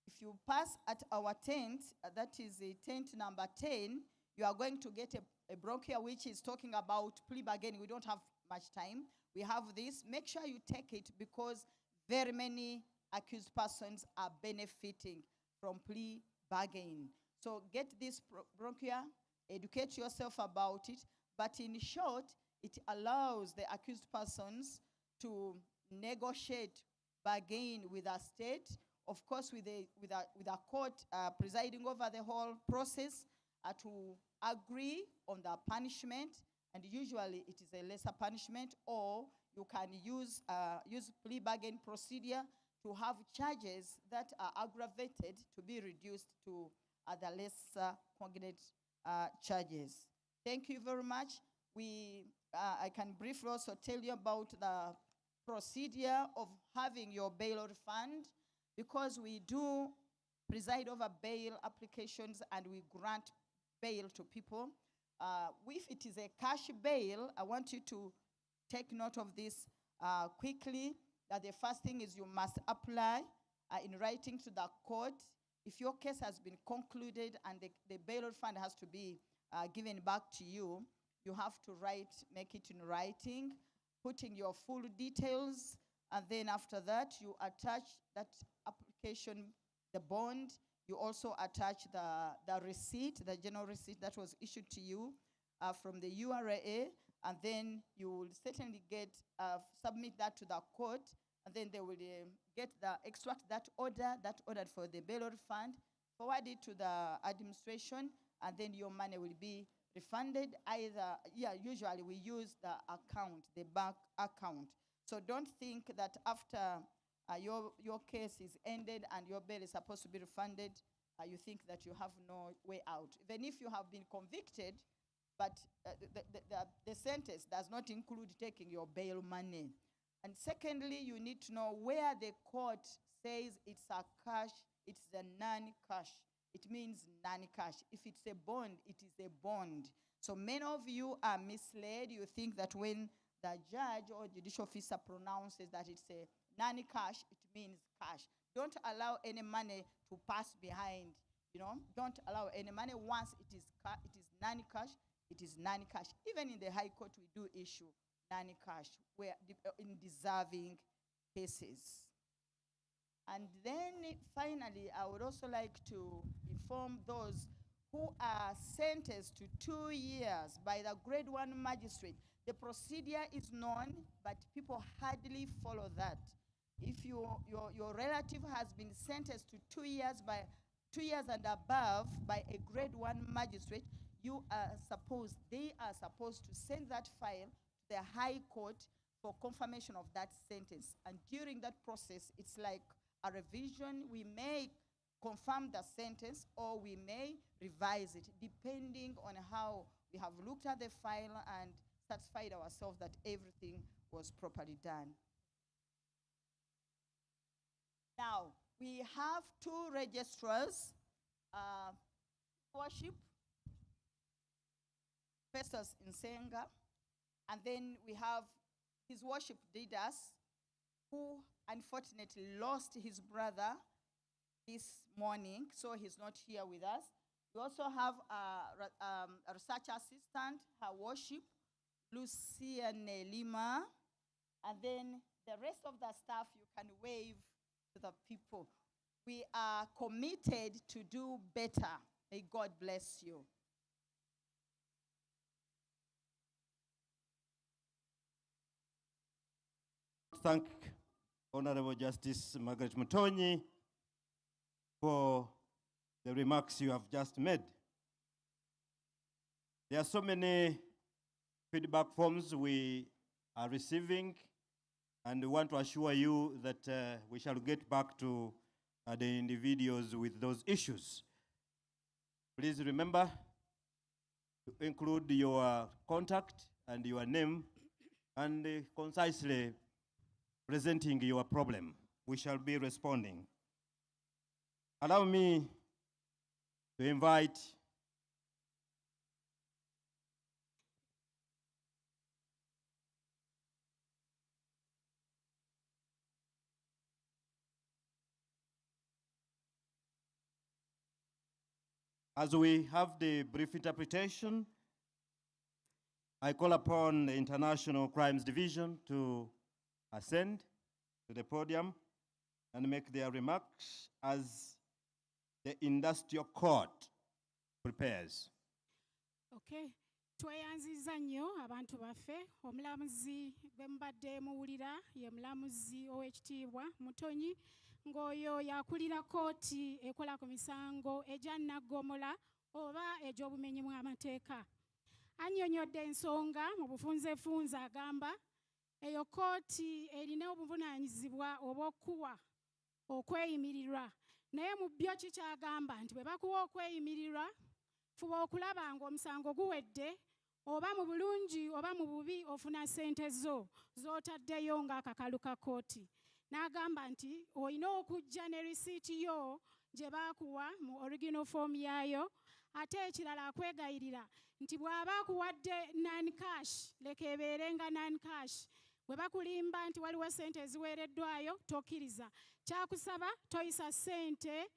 if you pass at our tent, that is the tent number 10, you are going to get a brochure which is talking about plea bargaining. We don't have much time. We have this. Make sure you take it because very many accused persons are benefiting from plea bargaining. So get this brochure, educate yourself about it, but in short, it allows the accused persons to negotiate, bargain with a state, of course with a court presiding over the whole process, to agree on the punishment, and usually it is a lesser punishment, or you can use plea bargain procedure to have charges that are aggravated to be reduced to the lesser cognate charges. Thank you very much. I can briefly also tell you about the procedure of having your bail refund, because we do preside over bail applications and we grant bail to people. If it is a cash bail, I want you to take note of this quickly, that the first thing is you must apply in writing to the court. If your case has been concluded and the bail refund has to be given back to you, you have to make it in writing, putting your full details, and then after that, you attach that application, the bond. You also attach the receipt, the general receipt that was issued to you from the URA, and then you will certainly submit that to the court, and then they will extract that ordered for the bail refund, forward it to the administration, and then your money will be refunded. Usually we use the account, the bank account. So don't think that after your case is ended and your bail is supposed to be refunded, you think that you have no way out. Even if you have been convicted, but the sentence does not include taking your bail money. And secondly, you need to know where the court says it's a cash, it's a non-cash. It means non-cash. If it's a bond, it is a bond. So many of you are misled. You think that when the judge or judicial officer pronounces that it's a non-cash, it means cash. Don't allow any money to pass behind. Don't allow any money. Once it is non-cash, it is non-cash. Even in the High Court, we do issue non-cash in deserving cases. And then finally, I would also like to inform those who are sentenced to 2 years by the grade 1 magistrate. The procedure is known, but people hardly follow that. If your relative has been sentenced to 2 years and above by a grade 1 magistrate, they are supposed to send that file to the High Court for confirmation of that sentence. And during that process, it's like a revision. We may confirm the sentence or we may revise it, depending on how we have looked at the file and satisfied ourselves that everything was properly done. Now, we have 2 registrars, worship, Festus Nsenga, and then we have his worship leaders, who unfortunately lost his brother this morning, so he's not here with us. We also have a research assistant, her worship, Lucia Nelima, and then the rest of the staff, you can wave to the people. We are committed to do better. May God bless you. Thank Honorable Justice Margaret Mutonyi for the remarks you have just made. There are so many feedback forms we are receiving, and we want to assure you that we shall get back to the individuals with those issues. Please remember to include your contact and your name and concisely presenting your problem. We shall be responding. Allow me to invite as we have the brief interpretation, I call upon the International Crimes Division to ascend to the podium and make their remarks as the industrial court prepares. Okay. Tweyanziza nnyo abantu baffe omulamuzi gwe mubadde muwulira ye mulamuzi ow'ekitiibwa Mutonyi ng'oyo yakulira kooti ekola ku misango egya nnaggomola oba egy'obumenyi bw'amateeka. Annyonnyodde ensonga mu bufunzefunze agamba eyo kooti erina obuvunaanyizibwa obw'okuwa okweyimirirwa naye mu byo kikyagamba nti bwe bakuwa okweyimirirwa fuba okulaba ng'omusango guwedde oba mu bulungi oba mu bubi ofuna ssente zo z'otaddeyo ng'akakalu ka kooti. N'agamba nti olina okujja ne risiiti yo gye baakuwa mu original form yaayo, ate ekirala akwegayirira nti bw'aba akuwadde non-cash leka ebeere nga non-cash. Bwe bakulimba nti waliwo ssente eziweereddwayo tokkiriza. Kyakusaba toyisa ssente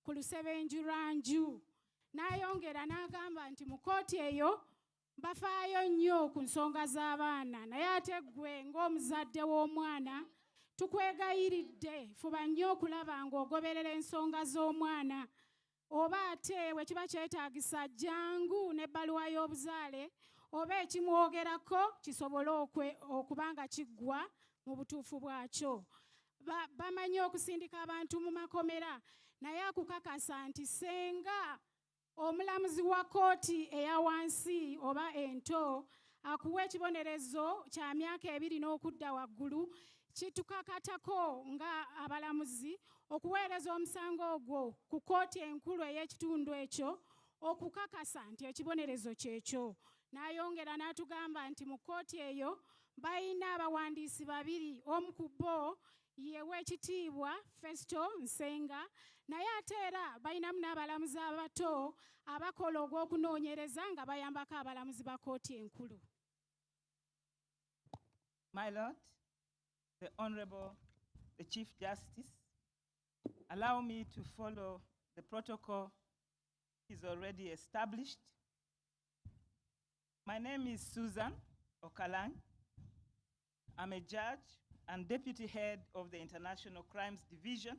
ku lusebenju lwanju. N'ayongera n'agamba nti mu kooti eyo bafaayo nnyo ku nsonga z'abaana naye ate ggwe ng'omuzadde w'omwana tukwegayiridde fuba nnyo okulaba ng'ogoberera ensonga z'omwana oba ate bwe kiba kyetaagisa jjangu n'ebbaluwa y'obuzaale oba ekimwogerako kisobole okuba nga kiggwa mu butuufu bwakyo. Bamanyi okusindika abantu mu makomera naye akukakasa nti senga omulamuzi wa kooti eya wansi oba ento akuwa ekibonerezo kya myaka 2 n'okudda waggulu, kitukakatako nga abalamuzi okuweereza omusango ogwo ku kooti enkulu ey'ekitundu ekyo okukakasa nti ekibonerezo kyekyo. N'ayongera n'atugamba nti mu kooti eyo bayina abawandiisi 2, omu ku bo ye w'ekitiibwa Festo Nsenga, naye ate era bayinamu n'abalamuzi abato abakola ogw'okunoonyereza nga bayambako abalamuzi ba kooti enkulu. My Lord, the Honorable, the Chief Justice, allow me to follow the protocol is already established. My name is Susan Okalang. I'm a judge and deputy head of the International Crimes Division.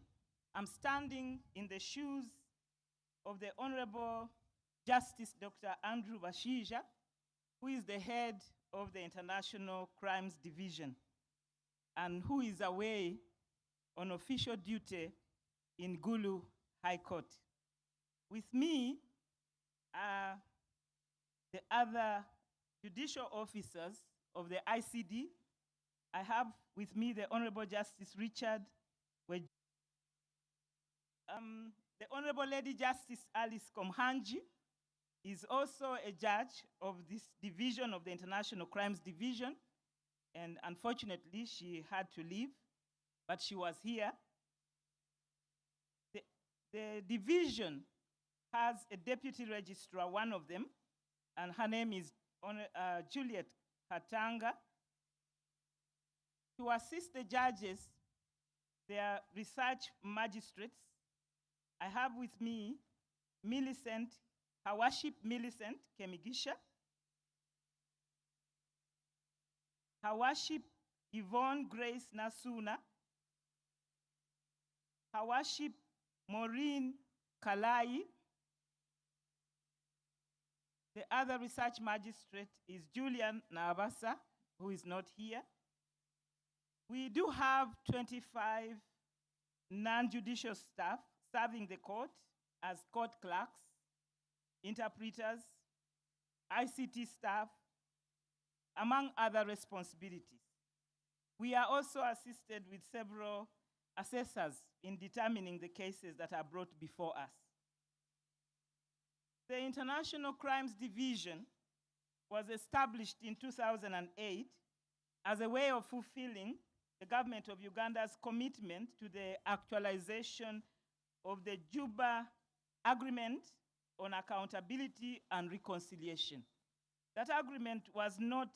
I'm standing in the shoes of the Honorable Justice Dr. Andrew Bashija, who is the head of the International Crimes Division and who is away on official duty in Gulu High Court. With me are the other judicial officers of the ICD. I have with me the Honorable Justice Richard the Honorable Lady Justice Alice Komhanji is also a judge of this division of the International Crimes Division, and unfortunately she had to leave, but she was here. The division has a deputy registrar, one of them, and her name is Juliet Katanga. To assist the judges, their research magistrates, I have with me Millicent, Her Worship Millicent Kemigisha, Her Worship Yvonne Grace Nasuna, Her Worship Maureen Kalai. The other research magistrate is Julian Navasa, who is not here. We do have 25 non-judicial staff serving the court as court clerks, interpreters, ICT staff, among other responsibilities. We are also assisted with several assessors in determining the cases that are brought before us. The International Crimes Division was established in 2008 as a way of fulfilling the government of Uganda's commitment to the actualization of the Juba Agreement on Accountability and Reconciliation. That agreement was not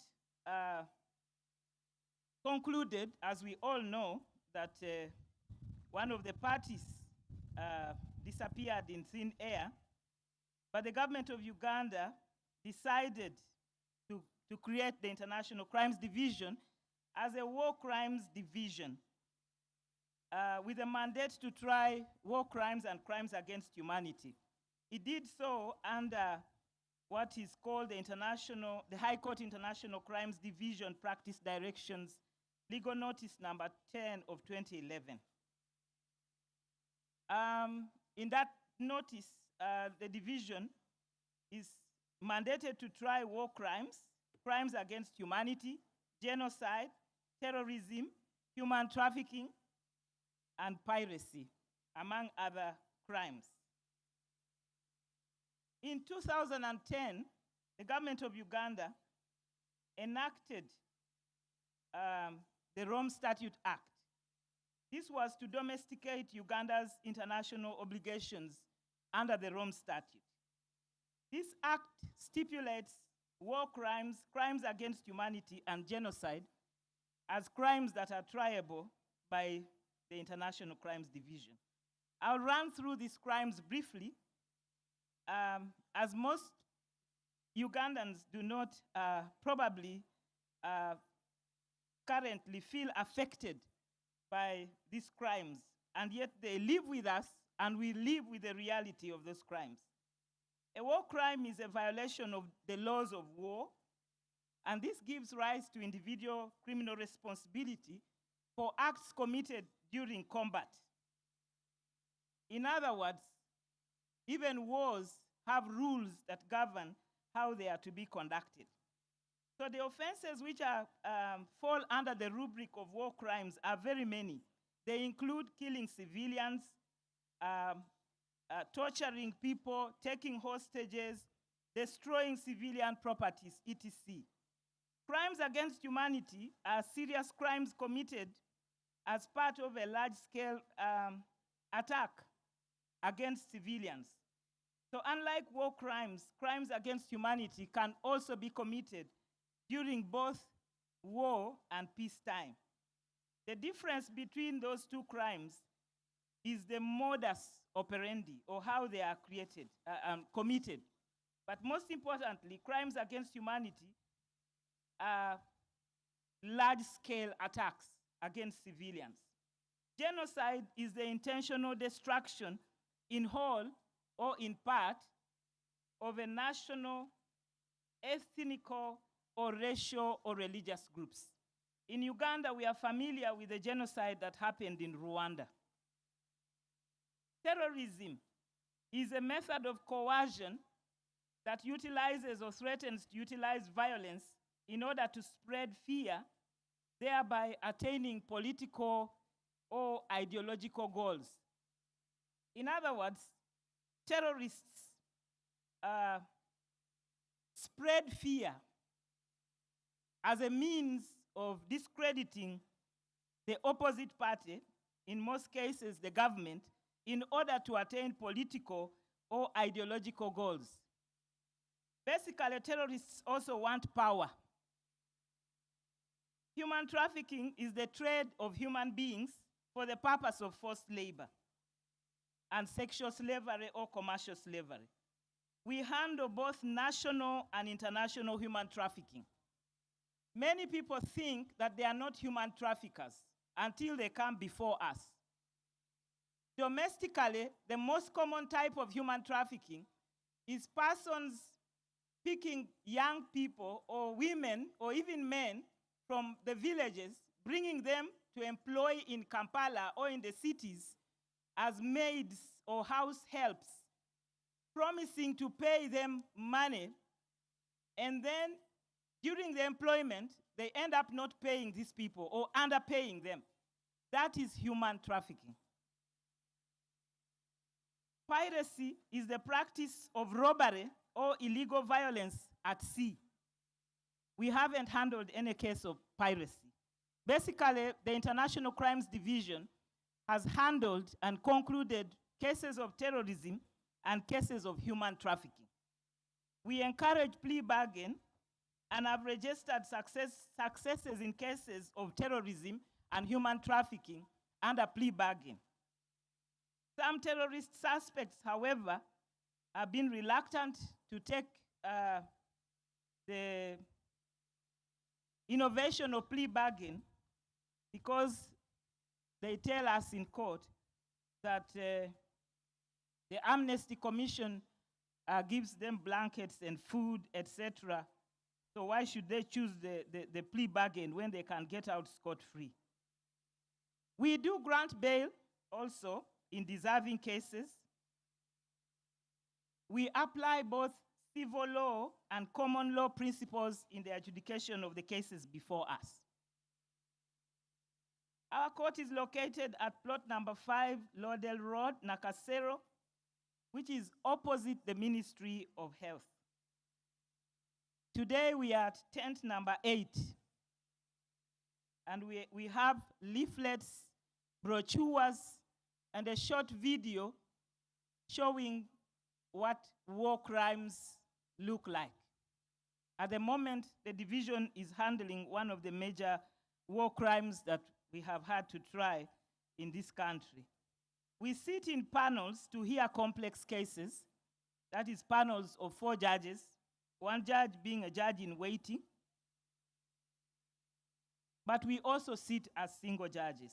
concluded, as we all know, that one of the parties disappeared in thin air, but the government of Uganda decided to create the International Crimes Division as a war crimes division with a mandate to try war crimes and crimes against humanity. It did so under what is called the High Court International Crimes Division Practice Directions, Legal Notice number 10 of 2011. In that notice, the division is mandated to try war crimes, crimes against humanity, genocide, terrorism, human trafficking, and piracy, among other crimes. In 2010, the government of Uganda enacted the Rome Statute Act. This was to domesticate Uganda's international obligations under the Rome Statute. This act stipulates war crimes, crimes against humanity, and genocide as crimes that are triable by the International Crimes Division. I'll run through these crimes briefly, as most Ugandans do not probably currently feel affected by these crimes, and yet they live with us, and we live with the reality of those crimes. A war crime is a violation of the laws of war, and this gives rise to individual criminal responsibility for acts committed during combat. In other words, even wars have rules that govern how they are to be conducted. So the offenses which fall under the rubric of war crimes are very many. They include killing civilians, torturing people, taking hostages, destroying civilian properties, etc. Crimes against humanity are serious crimes committed as part of a large-scale attack against civilians. So unlike war crimes, crimes against humanity can also be committed during both war and peacetime. The difference between those two crimes is the modus operandi, or how they are committed. But most importantly, crimes against humanity are large-scale attacks against civilians. Genocide is the intentional destruction in whole or in part of a national, ethnical, or racial or religious groups. In Uganda, we are familiar with the genocide that happened in Rwanda. Terrorism is a method of coercion that utilizes or threatens to utilize violence in order to spread fear, thereby attaining political or ideological goals. In other words, terrorists spread fear as a means of discrediting the opposite party, in most cases the government, in order to attain political or ideological goals. Basically, terrorists also want power. Human trafficking is the trade of human beings for the purpose of forced labor and sexual slavery or commercial slavery. We handle both national and international human trafficking. Many people think that they are not human traffickers until they come before us. Domestically, the most common type of human trafficking is persons picking young people or women or even men from the villages, bringing them to employ in Kampala or in the cities as maids or house helps, promising to pay them money, and then during the employment, they end up not paying these people or underpaying them. That is human trafficking. Piracy is the practice of robbery or illegal violence at sea. We haven't handled any case of piracy. Basically, the International Crimes Division has handled and concluded cases of terrorism and cases of human trafficking. We encourage plea bargain and have registered successes in cases of terrorism and human trafficking under plea bargain. Some terrorist suspects, however, have been reluctant to take the innovation of plea bargain because they tell us in court that the Amnesty Commission gives them blankets and food, etc. So why should they choose the plea bargain when they can get out scot-free? We do grant bail also in deserving cases. We apply both civil law and common law principles in the adjudication of the cases before us. Our court is located at plot number 5, Laudel Road, Nakasero, which is opposite the Ministry of Health. Today we are at tent number 8, and we have leaflets, brochures, and a short video showing what war crimes look like. At the moment, the division is handling one of the major war crimes that we have had to try in this country. We sit in panels to hear complex cases. That is panels of 4 judges, 1 judge being a judge in waiting. But we also sit as single judges.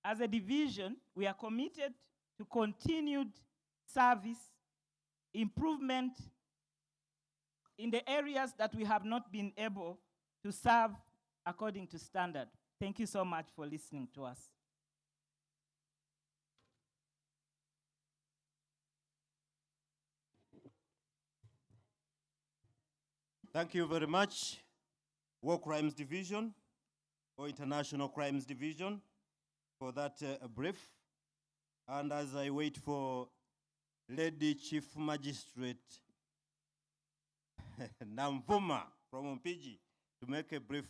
As a division, we are committed to continued service, improvement in the areas that we have not been able to serve according to standard. Thank you so much for listening to us. Thank you very much, War Crimes Division or International Crimes Division, for that brief. And as I wait for Lady Chief Magistrate Namvuma from Mpigi to make a brief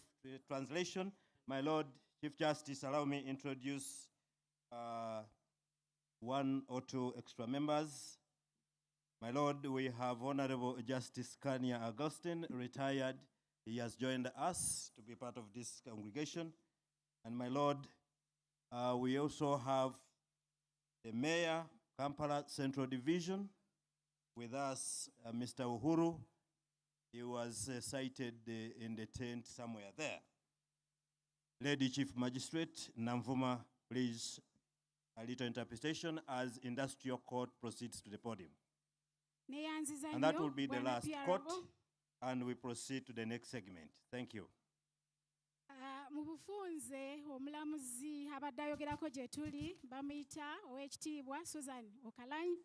translation, my Lord Chief Justice, allow me to introduce 1 or 2 extra members. My Lord, we have Honorable Justice Kania Augustine, retired. He has joined us to be part of this congregation. And my Lord, we also have the Mayor, Kampala Central Division, with us, Mr. Uhuru. He was cited in the tent somewhere there. Lady Chief Magistrate Namvuma, please, a little interpretation as Industrial Court proceeds to the podium. And that will be the last court, and we proceed to the next segment. Thank you. Mu bufunze omulamuzi abadde ayogerako gye tuli bamuyita ow'ekitiibwa Susan Okalanyi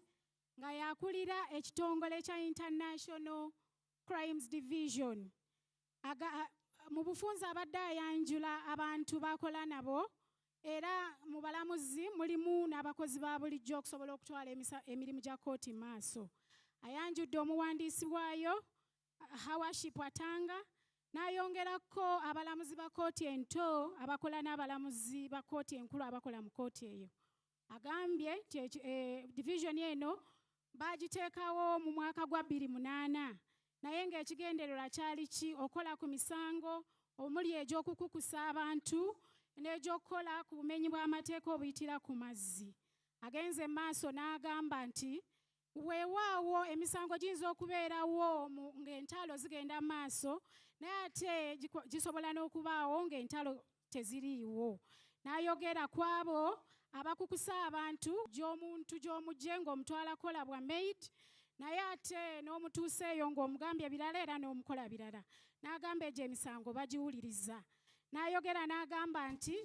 nga yakulira ekitongole kya International Crimes Division. Mu bufunze abadde ayanjula abantu bakola nabo, era mu balamuzi mulimu n'abakozi ba bulijjo okusobola okutwala emirimu gya kooti maaso. Ayanjudde omuwandiisi waayo Hawaship Watanga, n'ayongerako abalamuzi ba kooti ento abakola n'abalamuzi ba kooti enkulu abakola mu kooti eyo. Agambye division eno bagiteekawo mu mwaka gwa 2008, naye ng'ekigendererwa kyali ki okola ku misango omuli egy'okukukusa abantu n'egy'okukola ku bumenyi bw'amateeka obuyitira ku mazzi. Agenze maaso n'agamba nti weewaawo emisango giyinza okubeerawo ng'entalo zigenda maaso, naye ate gisobola n'okubaawo ng'entalo teziriiwo. N'ayogera ku abo abakukusa abantu gy'omuntu gy'omugye ng'omutwala kola bwa maid, naye ate n'omutuusa eyo ng'omugambye birala era n'omukola birala. N'agamba egyo emisango bagiwuliriza. N'ayogera n'agamba nti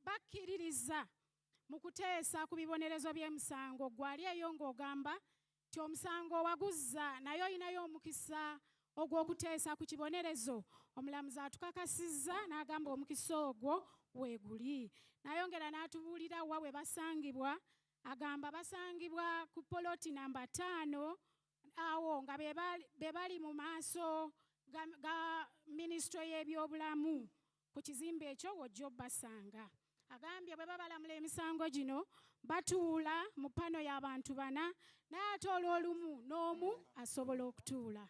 bakkiririza mu kuteesa ku bibonerezo by'emisango. Gwali eyo ng'ogamba kati omusango waguzza naye olinayo omukisa ogw'okuteesa ku kibonerezo. Omulamuzi atukakasizza n'agamba omukisa ogwo weeguli. N'ayongera n'atubuulira wa bwe basangibwa, agamba basangibwa ku poloti namba 5 awo nga be bali mu maaso ga minisitule y'ebyobulamu ku kizimbe ekyo wojja obbasanga. Agambye bwe babalamula emisango gino batuula mu pano y'abantu 4 naye ate olw'olumu n'omu asobola okutuula.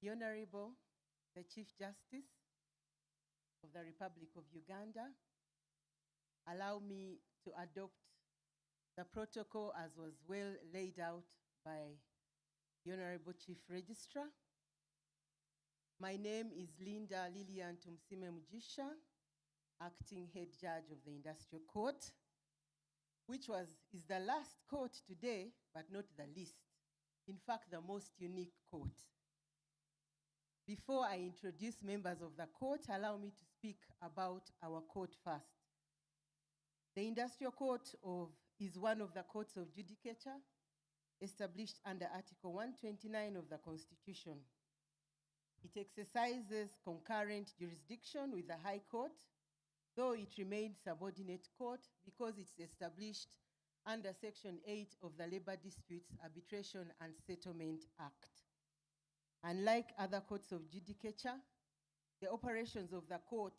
The Honorable, the Chief Justice of the Republic of Uganda, allow me to adopt the protocol as was well laid out by the Honorable Chief Registrar. My name is Linda Lilian Tumsime Mujisha, Acting Head Judge of the Industrial Court, which is the last court today, but not the least. In fact, the most unique court. Before I introduce members of the court, allow me to speak about our court first. The Industrial Court is one of the courts of judicature established under Article 129 of the Constitution. It exercises concurrent jurisdiction with the High Court, though it remains subordinate court because it's established under Section 8 of the Labor Disputes Arbitration and Settlement Act. Unlike other courts of judicature, the operations of the court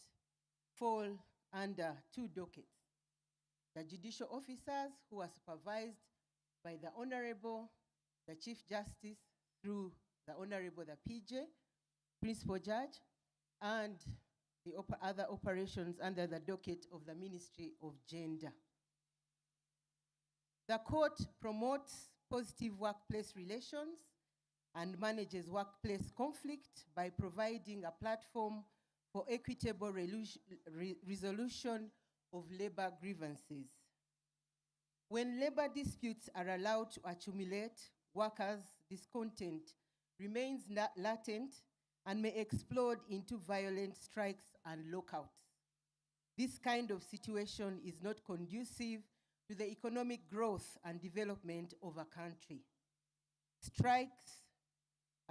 fall under 2 dockets. The judicial officers who are supervised by the Honorable, the Chief Justice through the Honorable, the PJ, Principal Judge, and the other operations under the docket of the Ministry of Gender. The court promotes positive workplace relations and manages workplace conflict by providing a platform for equitable resolution of labor grievances. When labor disputes are allowed to accumulate, workers' discontent remains latent and may explode into violent strikes and lockouts. This kind of situation is not conducive to the economic growth and development of a country. Strikes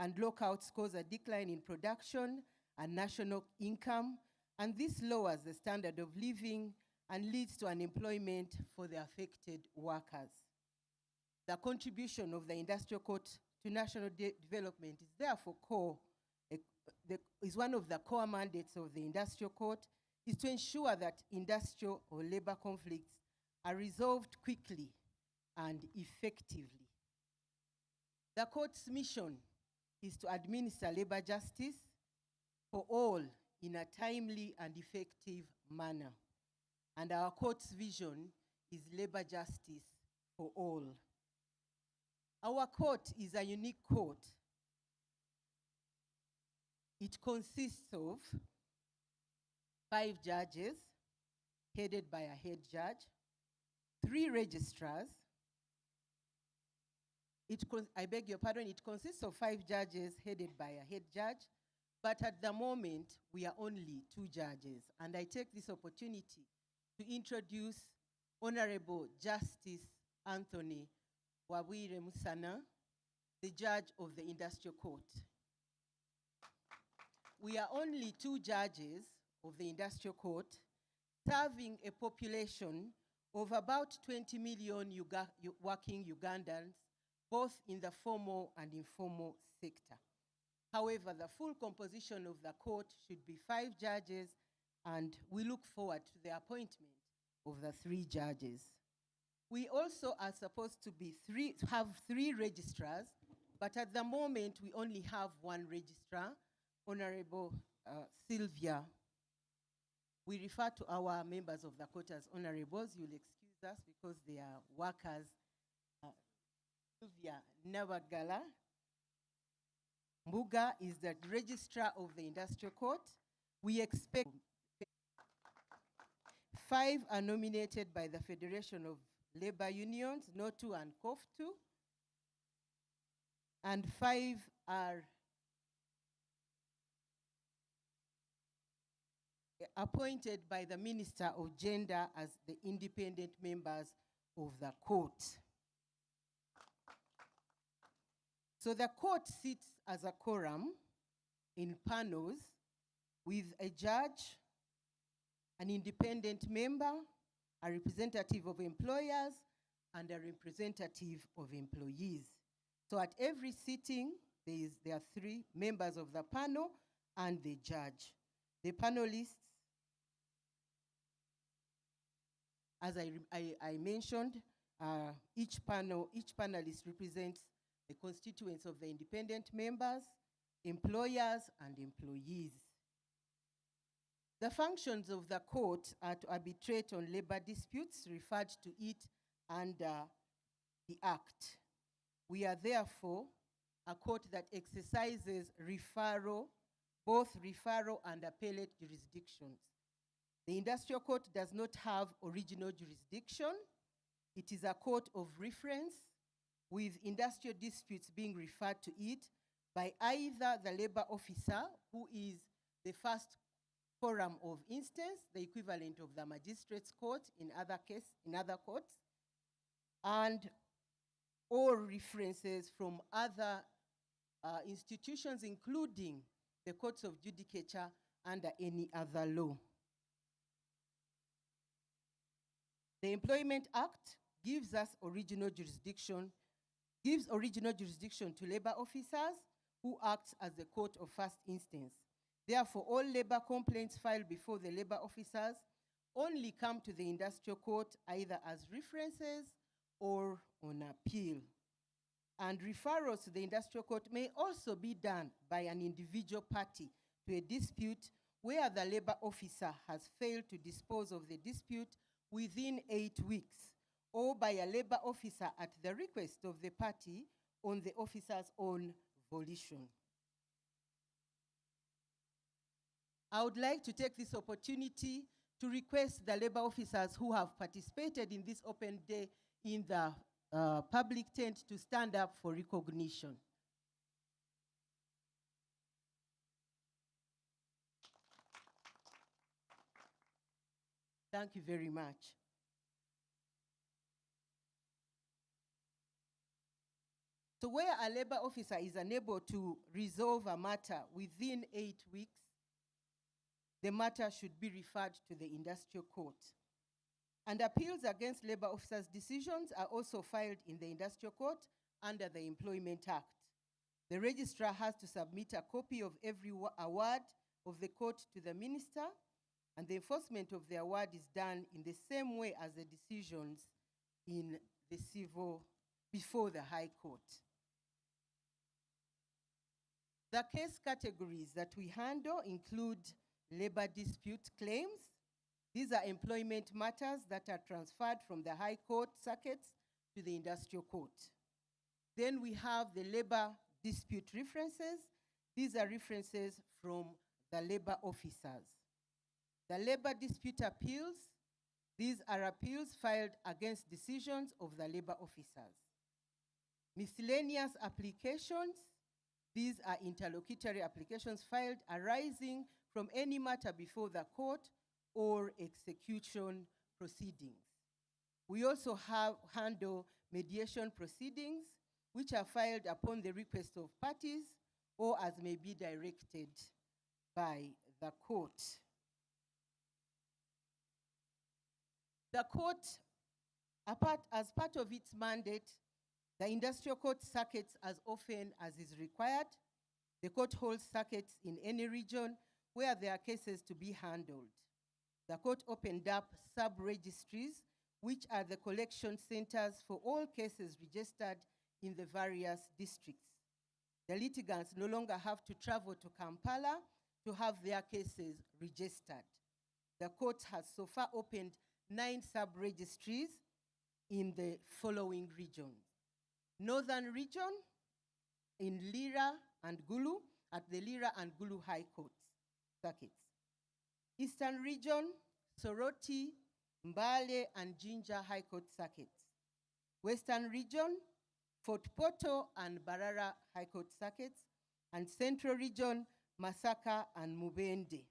and lockouts cause a decline in production and national income, and this lowers the standard of living and leads to unemployment for the affected workers. The contribution of the Industrial Court to national development is therefore is one of the core mandates of the Industrial Court, is to ensure that industrial or labor conflicts are resolved quickly and effectively. The court's mission is to administer labor justice for all in a timely and effective manner. And our court's vision is labor justice for all. Our court is a unique court. It consists of 5 judges, headed by a head judge, 3 registrars. I beg your pardon, it consists of 5 judges headed by a head judge, but at the moment, we are only 2 judges. And I take this opportunity to introduce Honorable Justice Anthony Wabwire Musana, the judge of the Industrial Court. We are only 2 judges of the Industrial Court, serving a population of about 20 million working Ugandans, both in the formal and informal sector. However, the full composition of the court should be 5 judges, and we look forward to the appointment of the 3 judges. We also are supposed to have 3 registrars, but at the moment we only have 1 registrar, Honorable Sylvia. We refer to our members of the court as honorables. You'll excuse us because they are workers. Sylvia Nabagala Mbuga is the registrar of the Industrial Court. We expect 5 are nominated by the Federation of Labor Unions, NOTU and COF2, and 5 are appointed by the Minister of Gender as the independent members of the court. So the court sits as a quorum in panels with a judge, an independent member, a representative of employers, and a representative of employees. So at every sitting, there are 3 members of the panel and the judge. The panelists, as I mentioned, each panelist represents the constituents of the independent members, employers, and employees. The functions of the court are to arbitrate on labor disputes, referred to it under the Act. We are therefore a court that exercises referral, both referral and appellate jurisdictions. The industrial court does not have original jurisdiction. It is a court of reference, with industrial disputes being referred to it by either the labor officer, who is the first forum of instance, the equivalent of the magistrate's court in other courts, and or references from other institutions, including the courts of judicature under any other law. The Employment Act gives original jurisdiction to labor officers who act as the court of first instance. Therefore, all labor complaints filed before the labor officers only come to the industrial court either as references or on appeal. And referrals to the industrial court may also be done by an individual party to a dispute where the labor officer has failed to dispose of the dispute within 8 weeks, or by a labor officer at the request of the party on the officer's own volition. I would like to take this opportunity to request the labor officers who have participated in this open day in the public tent to stand up for recognition. Thank you very much. So where a labor officer is unable to resolve a matter within 8 weeks, the matter should be referred to the industrial court. And appeals against labor officers' decisions are also filed in the industrial court under the Employment Act. The registrar has to submit a copy of every award of the court to the minister, and the enforcement of the award is done in the same way as the decisions in the civil before the High Court. The case categories that we handle include labor dispute claims. These are employment matters that are transferred from the High Court circuits to the industrial court. Then we have the labor dispute references. These are references from the labor officers. The labor dispute appeals. These are appeals filed against decisions of the labor officers. Miscellaneous applications. These are interlocutory applications filed arising from any matter before the court or execution proceedings. We also handle mediation proceedings, which are filed upon the request of parties or as may be directed by the court. The court, as part of its mandate, the industrial court circuits as often as is required. The court holds circuits in any region where there are cases to be handled. The court opened up sub-registries, which are the collection centers for all cases registered in the various districts. The litigants no longer have to travel to Kampala to have their cases registered. The court has so far opened 9 sub-registries in the following regions. Northern region in Lira and Gulu at the Lira and Gulu High Courts circuits. Eastern region, Soroti, Mbale and Jinja High Court circuits. Western Region, Fort Poto and Barara High Court circuits, and Central Region, Masaka and Mubende.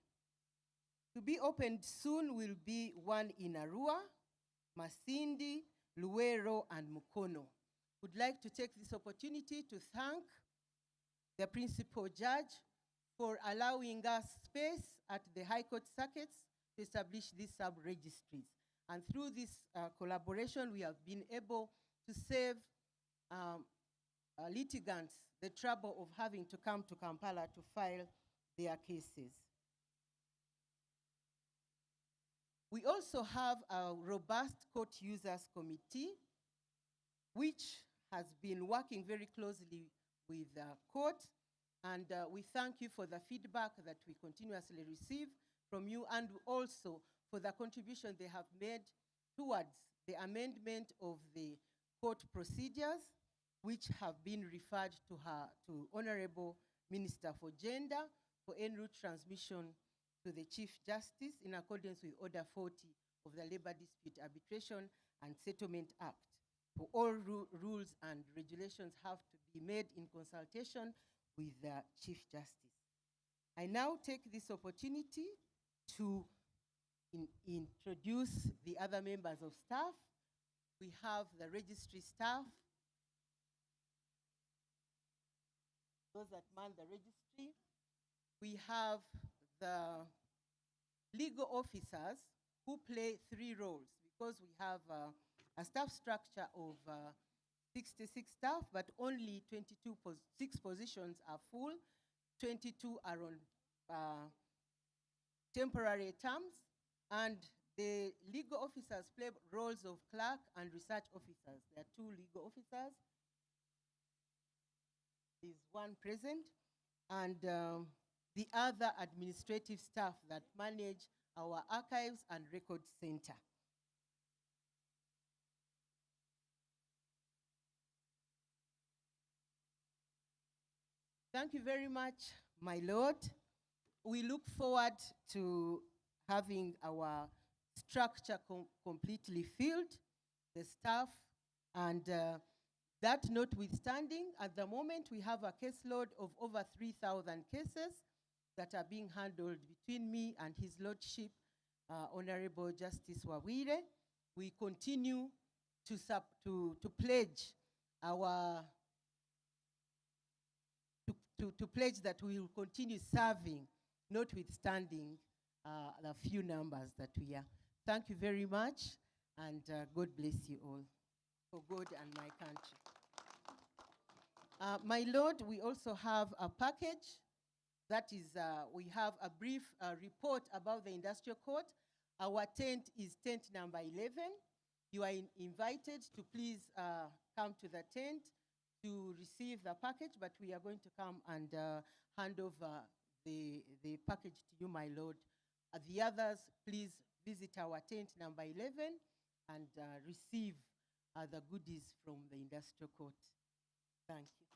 To be opened soon will be one in Arua, Masindi, Luero, and Mukono. Would like to take this opportunity to thank the principal judge for allowing us space at the High Court circuits to establish these sub-registries. And through this collaboration, we have been able to save litigants the trouble of having to come to Kampala to file their cases. We also have a robust court users committee, which has been working very closely with the court, and we thank you for the feedback that we continuously receive from you, and also for the contribution they have made towards the amendment of the court procedures, which have been referred to Honorable Minister for Gender for en route transmission to the Chief Justice in accordance with Order 40 of the Labor Dispute Arbitration and Settlement Act. For all rules and regulations have to be made in consultation with the Chief Justice. I now take this opportunity to introduce the other members of staff. We have the registry staff, those that man the registry. We have the legal officers who play 3 roles, because we have a staff structure of 66 staff, but only 6 positions are full, 22 are on temporary terms, and the legal officers play roles of clerk and research officers. There are 2 legal officers. There's 1 present, and the other administrative staff that manage our archives and record center. Thank you very much, my Lord. We look forward to having our structure completely filled, the staff, and that notwithstanding, at the moment we have a caseload of over 3,000 cases that are being handled between me and His Lordship, Honorable Justice Wawire. We continue to pledge our to pledge that we will continue serving, notwithstanding the few numbers that we are. Thank you very much, and God bless you all, for God and my country. My Lord, we also have a package. That is, we have a brief report about the industrial court. Our tent is tent number 11. You are invited to please come to the tent to receive the package, but we are going to come and hand over the package to you, my Lord. The others, please visit our tent number 11 and receive the goodies from the industrial court. Thank you.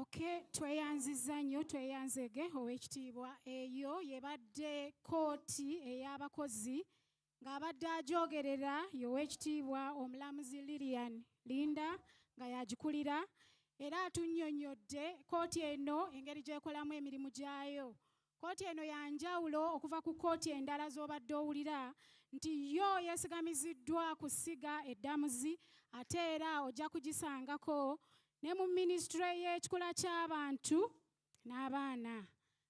Okay, tweyanziza nnyo tweyanzege ow'ekitiibwa. Eyo yebadde kooti ey'abakozi ng'abadde ajogerera y'ow'ekitiibwa omulamuzi Lilian Linda nga yagikulira, era atunnyonnyodde kooti eno engeri gy'ekolamu emirimu gyayo. Kooti eno ya njawulo okuva ku kooti endala z'obadde owulira nti yo yeesigamiziddwa ku ssiga eddamuzi, ate era ojja kugisangako ne mu minisitule y'ekikula ky'abantu n'abaana.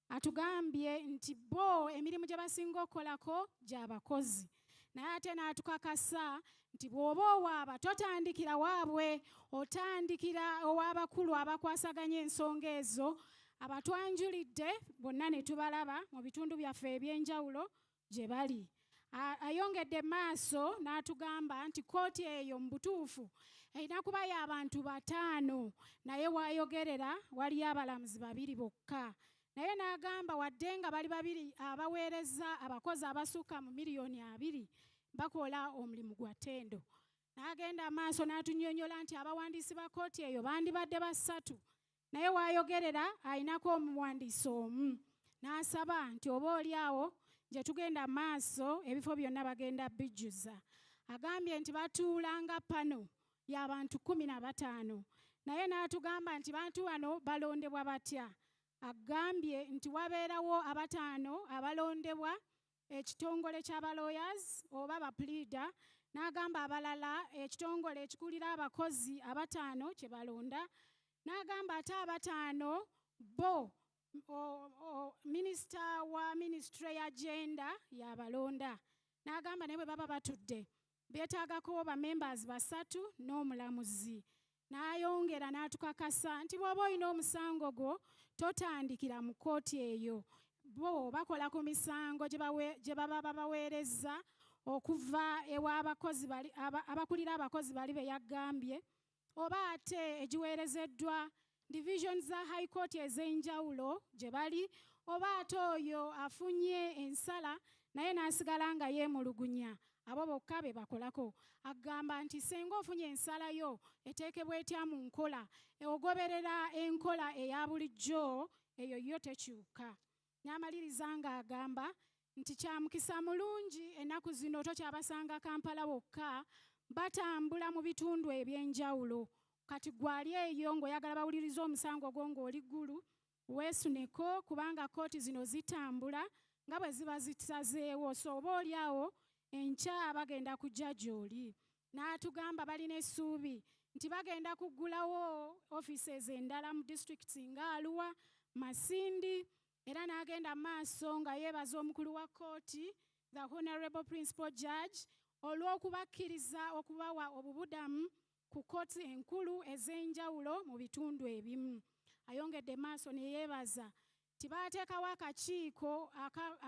Atugambye nti bo emirimu gye basinga okukolako gy'abakozi, naye ate n'atukakasa nti bw'oba owaaba totandikira waabwe, otandikira ow'abakulu abakwasaganya ensonga ezo abatwanjulidde bonna ne tubalaba mu bitundu byaffe eby'enjawulo gye bali. Ayongedde maaso n'atugamba nti kooti eyo mu butuufu erina kuba y'abantu 5, naye waayogerera waliyo abalamuzi 2 bokka. Naye n'agamba wadde nga bali 2 abaweereza abakozi abasukka mu miliyoni 2 bakola omulimu gwa ttendo. N'agenda amaaso n'atunnyonnyola nti abawandiisi ba kooti eyo bandibadde 3, naye w'ayogerera ayinako omuwandiisi omu n'asaba nti oba oli awo gye tugenda maaso ebifo byonna bagenda bijjuza. Agambye nti batuulanga pano y'abantu 15 naye n'atugamba nti bantu bano balondebwa batya. Agambye nti wabeerawo 5 abalondebwa ekitongole ky'abalawyers oba abapleader, n'agamba abalala ekitongole ekikulira abakozi 5 kye balonda, n'agamba ate 5 bo minisita wa ministry ya gender y'abalonda. N'agamba naye bwe baba batudde beetaagako bamembers 3 n'omulamuzi. N'ayongera n'atukakasa nti bw'oba olina omusango gwo totandikira mu kkooti eyo, bo bakola ku misango gye baba babaweereza okuva ew'abakozi abakulira abakozi bali be yagambye, oba ate egiweerezeddwa division za high court ez'enjawulo gye bali, oba ate oyo afunye ensala naye n'asigala nga yeemulugunya, abo bokka be bakolako. Agamba nti senga ofunye ensala yo eteekebwa etya mu nkola, ogoberera enkola eya bulijjo, eyo yo tekyuka. N'amaliriza ng'agamba nti kya mukisa mulungi ennaku zino tokyabasanga Kampala bokka, batambula mu bitundu eby'enjawulo. Kati gwali eyo ng'oyagala bawuliriza omusango gwo ng'oli ggulu, weesuneko kubanga kkooti zino zitambula nga bwe ziba zisazeewo, so oba oli awo enkya bagenda kujja gy'oli. N'atugamba balina essuubi nti bagenda kuggulawo offices endala mu districts nga Arua, Masindi, era n'agenda maaso nga yeebaza omukulu wa kkooti, the Honorable Principal Judge, olw'okubakkiriza okubawa obubudamu ku kkooti enkulu ez'enjawulo mu bitundu ebimu. Ayongedde maaso ne yeebaza nti baateekawo akakiiko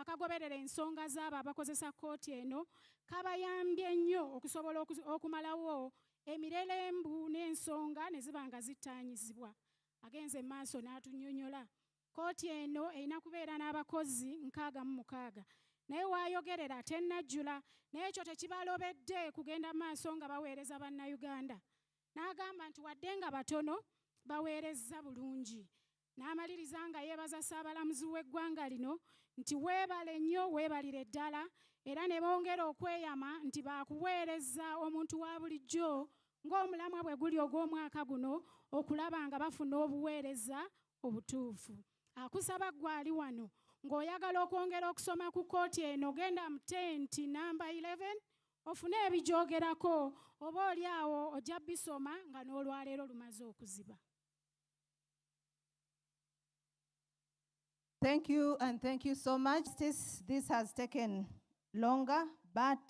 akagoberera ensonga z'abo abakozesa kkooti eno, kabayambye nnyo okusobola okumalawo emirerembu n'ensonga ne ziba nga zittaanyizibwa. Agenze maaso n'atunnyonnyola kkooti eno erina kubeera n'abakozi 66, naye w'ayogerera tennajjula, naye ekyo tekibalobedde kugenda maaso nga baweereza bannayuganda. N'agamba nti wadde nga batono baweerezza bulungi. N'amaliriza nga yeebaza Ssaabalamuzi w'eggwanga lino nti weebale nnyo, weebalire ddala, era ne bongera okweyama nti baakuweereza omuntu wa bulijjo ng'omulamwa bwe guli ogw'omwaka guno okulaba nga bafuna obuweereza obutuufu. Akusaba gwali wano ng'oyagala okwongera okusoma ku kkooti eno, genda mu tenti namba 11 ofune ebijoogerako, oba oli awo ojja bisoma nga n'olwaleero lumaze okuziba. Thank you, and thank you so much. This has taken longer, but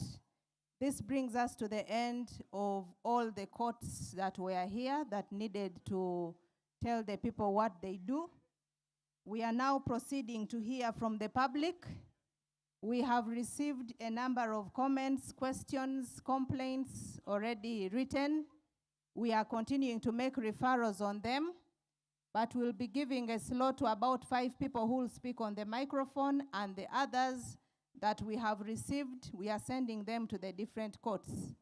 this brings us to the end of all the courts that were here that needed to tell the people what they do. We are now proceeding to hear from the public. We have received a number of comments, questions, complaints already written. We are continuing to make referrals on them, but we'll be giving a slot to about 5 people who will speak on the microphone, and the others that we have received, we are sending them to the different courts.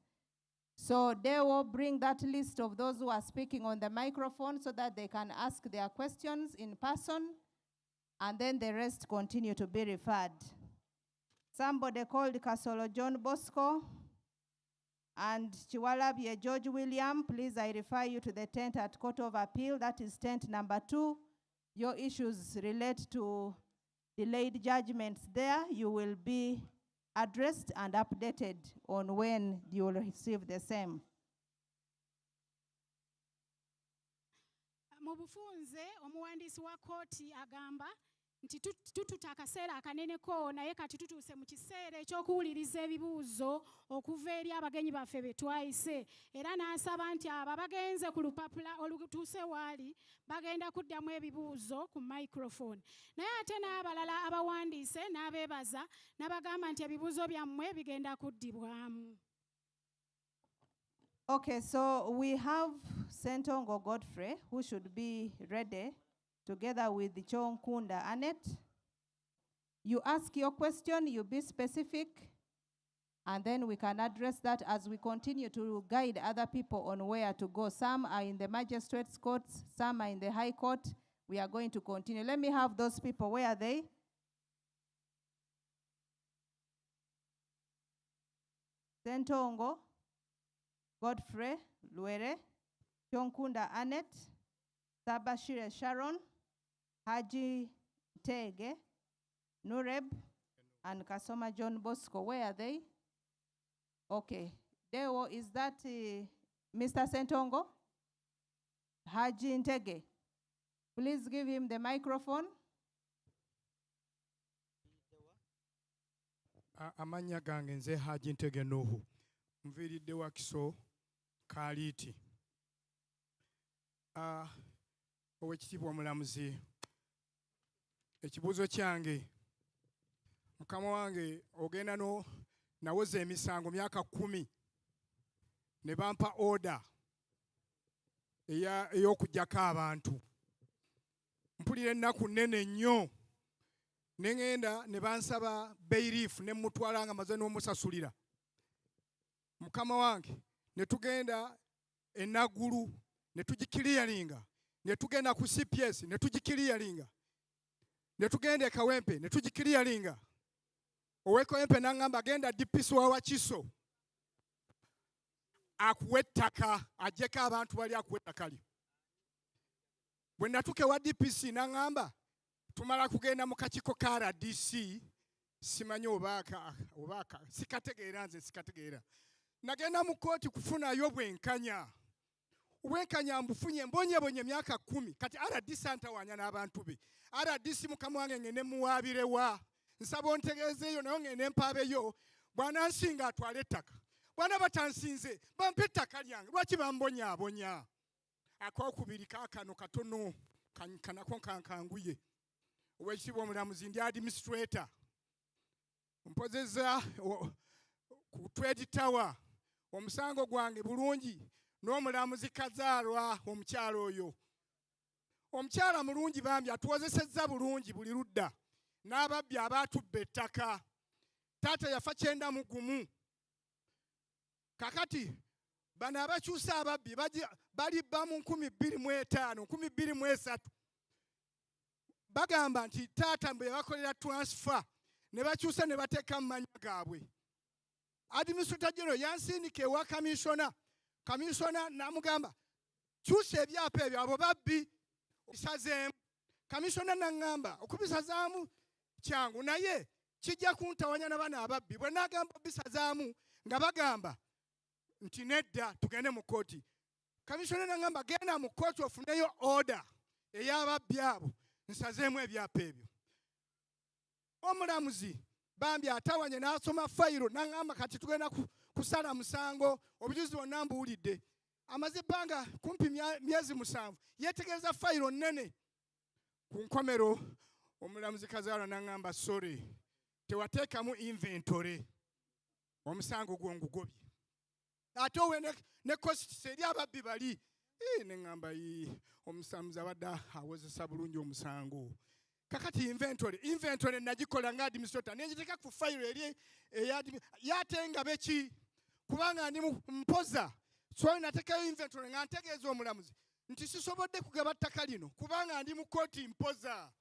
So they will bring that list of those who are speaking on the microphone so that they can ask their questions in person, and then the rest continue to be referred. Somebody called Kasolo John Bosco and Chiwalabye George William, please, I refer you to the tent at Court of Appeal. That is tent number 2. Your issues relate to delayed judgments there. You will be addressed and updated on when you will receive the same. Mu bufunze omuwandiisi wa kkooti agamba nti tututa akaseera akaneneko, naye kati tutuuse mu kiseera ekyokuwuliriza ebibuuzo okuva eri abagenyi baffe be twayise, era n'asaba nti abo abagenze ku lupapula olutuuse waali bagenda kuddamu ebibuuzo ku microphone. Naye ate n'abalala abawandiise n'abeebaza n'abagamba nti ebibuuzo byammwe bigenda kuddibwamu. Okay, so we have Sentongo Godfrey, who should be ready, together with Chong Kunda Annette. You ask your question, you be specific, And then we can address that as we continue to guide other people on where to go. Some are in the magistrates' courts, some are in the high court. We are going to continue. Let me have those people. Where are they? Sentongo, Godfrey Luere, Kyonkunda Annette, Sabashire Sharon, Haji Tege, Nureb, and Kasoma John Bosco. Where are they? Okay. Deo, is that Mr. Sentongo? Haji Ntege. Please give him the microphone. Amanya gange nze Haji Ntege Nuhu. Mviridde wa Kiso Kaliti. Owekitiibwa omulamuzi. Ekibuuzo kyange. Mukama wange ogenda nawoza emisango myaka 10 ne bampa order ey'okuggyako abantu. Mpulira ennaku nnene nnyo ne ŋŋenda ne bansaba bailiff ne mmutwala nga maze n'omusasulira. Mukama wange ne tugenda enaggulu ne tugikiriyalinga, ne tugenda ku CPS ne tugikiriyalinga, ne tugenda e Kawempe ne tugikiriyalinga. Ow'Ekawempe n'aŋŋamba genda DPC wa Wakiso akuwa ettaka, aggyeko abantu bali akuwa ettaka lyo. Bwe natuuka ewa DPC n'aŋŋamba tumala kugenda mu kakiiko ka RDC, simanyi obaaka sikategeera, nze sikategeera. Nagenda mu kkooti kufunayo bwenkanya. Obwenkanya mbufunye mbonyebonye emyaka 10, kati RDC antawaanya n'abantu be. RDC mukama wange ngende muwaabirewa. Nsaba ontegeezeeyo nayo ngende mpaabeyo, bw'anansinga atwale ettaka. Bwana batansinze bampe ettaka lyange, lwaki bambonyaabonya? Akookubiri kaakano katono kanako kankanguye. Owekitiibwa omulamuzi ndi administrator. Mpozezza ku Trade Tower omusango gwange bulungi n'omulamuzi Kazaalwa omukyala oyo. Omukyala mulungi bambi atuwozesezza bulungi buli ludda. N'ababbi abaatubba ettaka. Taata yafa 91. Kakati bano abakyusa ababbi balibba mu 2005, 2003. Bagamba nti taata bwe bakolera transfer ne bakyusa ne bateeka mu mannya gaabwe. Administrator General yansindika ewa Kamisona. Kamisona n'amugamba kyusa ebyapa ebyo abo babbi bisazeemu. Kamisona n'aŋŋamba okubisazaamu kyangu naye kijja kuntawanya n'abana ababbi. Bwe n'agamba bisazaamu nga bagamba nti nedda tugende mu kkooti. Kamisona n'aŋŋamba genda mu kkooti ofuneyo order ey'ababbi abo nsazeemu ebyapa ebyo. Omulamuzi bambi atawanye n'asoma fayiro n'aŋŋamba kati tugenda kusala musango, obujulizi bwonna mbuwulidde. Amaze ebbanga kumpi myezi 7 yeetegereza fayiro nnene. Ku nkomero omulamuzi Kazaalwa n'aŋŋamba sorry, tewateekamu inventory, omusango gwo ngugobye. Ate owe ne kositi eri ababbi bali. Ne ŋŋamba omusamuzi abadde awozesa bulungi omusango. Kakati inventory nagikola nga administrator nenjiteka ku fayiro eri yatenga beki kubanga ndi mpoza. So nateekayo inventory nga ntegeeza omulamuzi nti sisobodde kugaba ttaka lino kubanga ndi mu kkooti mpoza.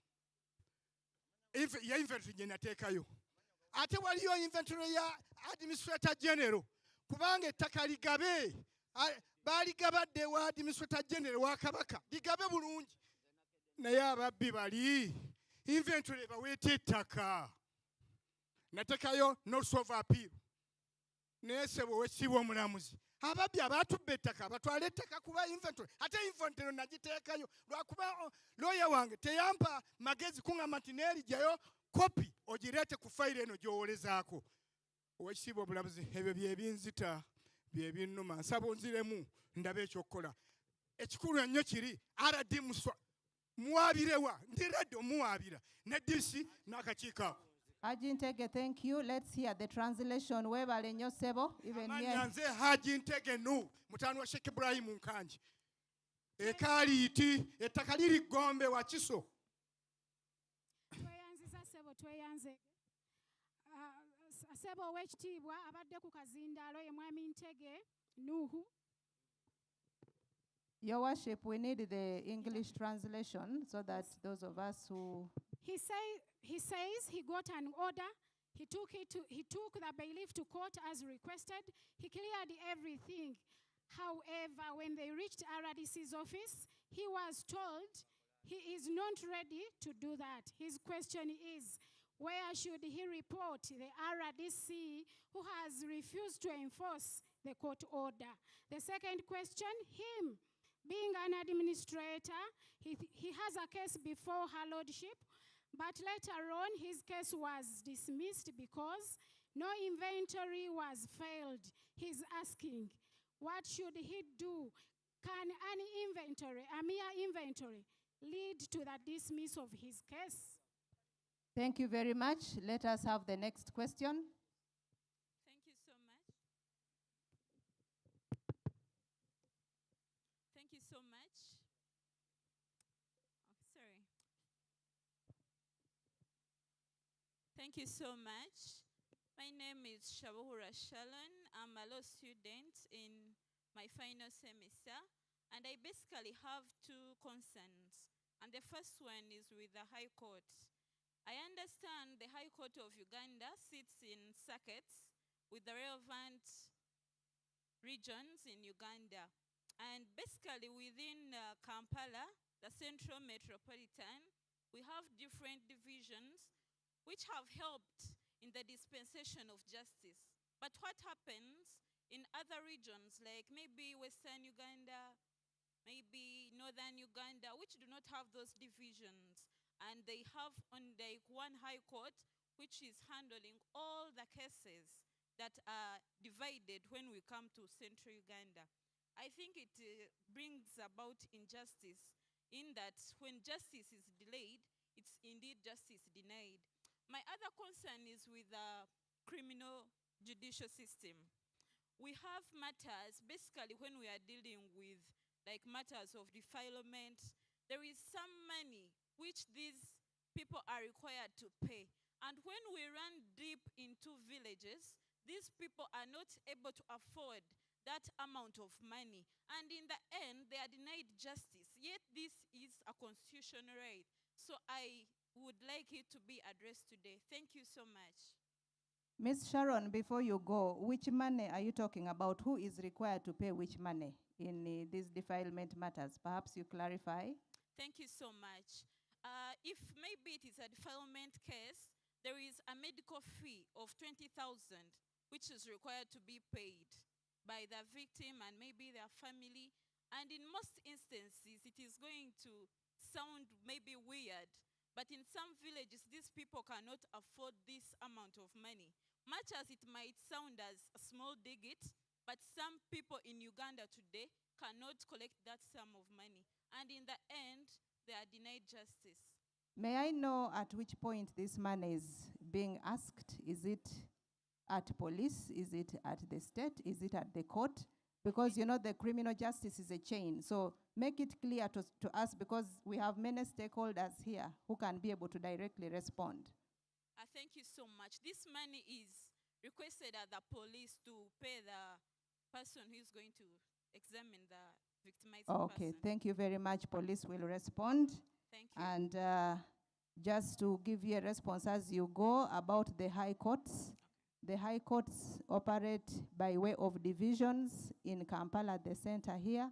Ya inventory gye nateekayo. Ate waliyo inventory ya administrator general kubanga ettaka ligabe. Baligabadde wa administrator general wa Kabaka ligabe bulungi. Naye ababbi bali inventory baweeta ettaka. Nateekayo notice of appeal. Naye ssebo owekitiibwa omulamuzi ababbi abaatubba ettaka batwale ettaka kuba inventory. Ate inventory nagiteekayo lwakuba lawyer wange teyampa magezi kuŋŋamba nti neerijjayo kopi ogireete ku fayiro eno gy'owolezaako. Owekitiibwa omulamuzi ebyo bye binzita bye binnuma. Nsaba onziremu ndabe ekyokukola. Ekikulu ennyo kiri RD muwaabirewa ndi reddi omuwaabira ne DC n'akakiiko ako. Haji Ntege, thank you. Let's hear the translation. Webale nnyo ssebo. Amanya nze Haji Ntege nu mutaani wa Sheikh Ibrahim Nkanji. Ekaliiti ettaka liri Gombe Wakiso. Tweyanziza ssebo tweyanze. Ssebo ow'ekitiibwa abadde ku kazindaalo ye mwami Ntege Nuhu. Your Worship, we need the English translation so that those of us who... He says he got an order. He took the bailiff to court as requested. He cleared everything. However, when they reached RDC's office, he was told he is not ready to do that. His question is, where should he report the RDC who has refused to enforce the court order? The second question, him being an administrator, he has a case before her lordship, but later on his case was dismissed because no inventory was filed. He's asking, what should he do? Can an inventory, a mere inventory, lead to the dismiss of his case? Thank you very much. Let us have the next question. Thank you so much. Thank you so much. Oh, sorry. Thank you so much. My name is Shabuhura Shalon. I'm a law student in my final semester, and I basically have two concerns. And the first one is with the High Court. I understand the High Court of Uganda sits in circuits with the relevant regions in Uganda. And basically within Kampala, the Central Metropolitan, we have different divisions which have helped in the dispensation of justice. But what happens in other regions, like maybe Western Uganda, maybe Northern Uganda, which do not have those divisions, and they have on like one high court which is handling all the cases that are divided when we come to Central Uganda. I think it brings about injustice in that when justice is delayed, it's indeed justice denied. My other concern is with the criminal judicial system. We have matters, basically when we are dealing with like matters of defilement, there is some money which these people are required to pay. And when we run deep into villages, these people are not able to afford that amount of money. And in the end, they are denied justice. Yet this is a constitutional right. So I would like it to be addressed today. Thank you so much. Ms. Sharon, before you go, which money are you talking about? Who is required to pay which money in these defilement matters? Perhaps you clarify. Thank you so much. If maybe it is a defilement case, there is a medical fee of 20,000 which is required to be paid by the victim and maybe their family. And in most instances, it is going to sound maybe weird, but in some villages, these people cannot afford this amount of money. Much as it might sound as a small digit, but some people in Uganda today cannot collect that sum of money. And in the end, they are denied justice. May I know at which point this money is being asked? Is it at police? Is it at the state? Is it at the court? Because you know the criminal justice is a chain. So make it clear to us, because we have many stakeholders here who can be able to directly respond. Thank you so much. This money is requested at the police to pay the person who is going to examine the victimized Okay, person. thank you very much. Police will respond. Thank you. And just to give you a response as you go about the high courts. The high courts operate by way of divisions in Kampala, the center here,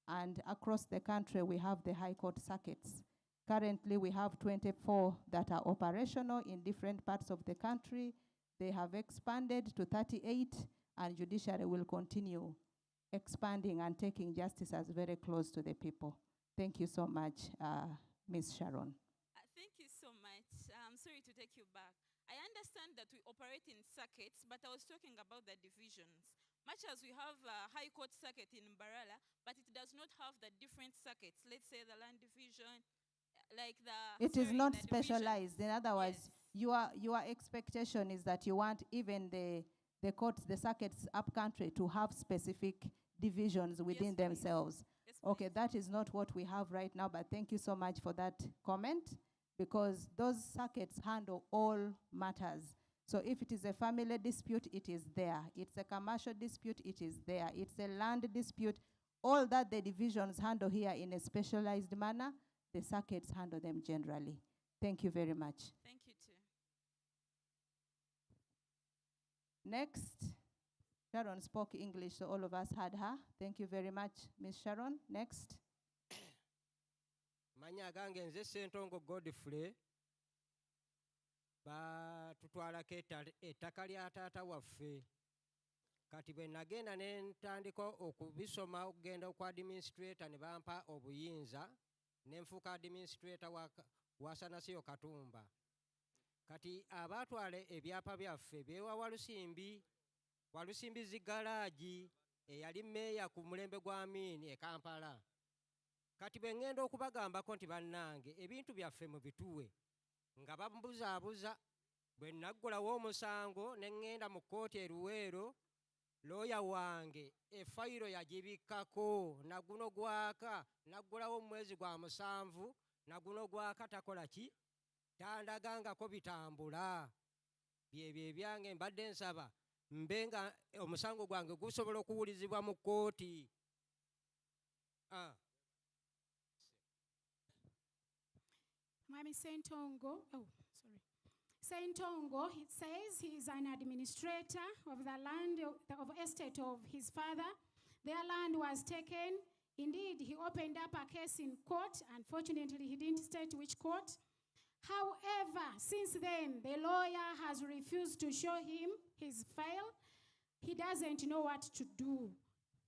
and across the country we have the high court circuits. Currently we have 24 that are operational in different parts of the country. They have expanded to 38, and judiciary will continue expanding and taking justice as very close to the people. Thank you so much, Ms. Sharon. Thank you so much. I'm sorry to take you back. I understand that we operate in circuits, but I was talking about the divisions. Much as we have a high court circuit in Mbarara, but it does not have the different circuits. Let's say the land division, like the... It is not specialized. In other words, your expectation is that you want even the courts, the circuits up country to have specific divisions within themselves. Okay, that is not what we have right now, but thank you so much for that comment, because those circuits handle all matters. So if it is a family dispute, it is there. It's a commercial dispute, it is there. It's a land dispute. All that the divisions handle here in a specialized manner, the circuits handle them generally. Thank you very much. Thank you too. Next, Sharon spoke English, so all of us heard her. Thank you very much, Ms. Sharon. Next. Manya gange nze Ssentongo Godfrey batutwalako ettaka lya taata waffe kati bwe nagenda ne ntandika okubisoma okugenda ku administrator ne bampa obuyinza ne nfuuka administrator wa Sanasiyo Katumba kati abaatwala ebyapa byaffe beewa Walusimbi Zigalagi eyali mmeeya ku mulembe gwa Amin e Kampala kati bwe ŋŋenda okubagambako nti bannange ebintu byaffe mu bituwe nga bambuzaabuza bwe naggulawo omusango ne ŋŋenda mu kkooti e Luweero looya wange efayiro yagibikkako na guno gwaka naggulawo mu mwezi gwa 7 na guno gwaka takola ki tandagangako bitambula byebyo ebyange mbadde nsaba mbe nga omusango gwange gusobola okuwulizibwa mu kkooti. Mwami Ssentongo, Ssentongo, it says he is an administrator of the land of estate of his father. Their land was taken. Indeed, he opened up a case in court. Unfortunately, he didn't state which court. However, since then, the lawyer has refused to show him his file. He doesn't know what to do.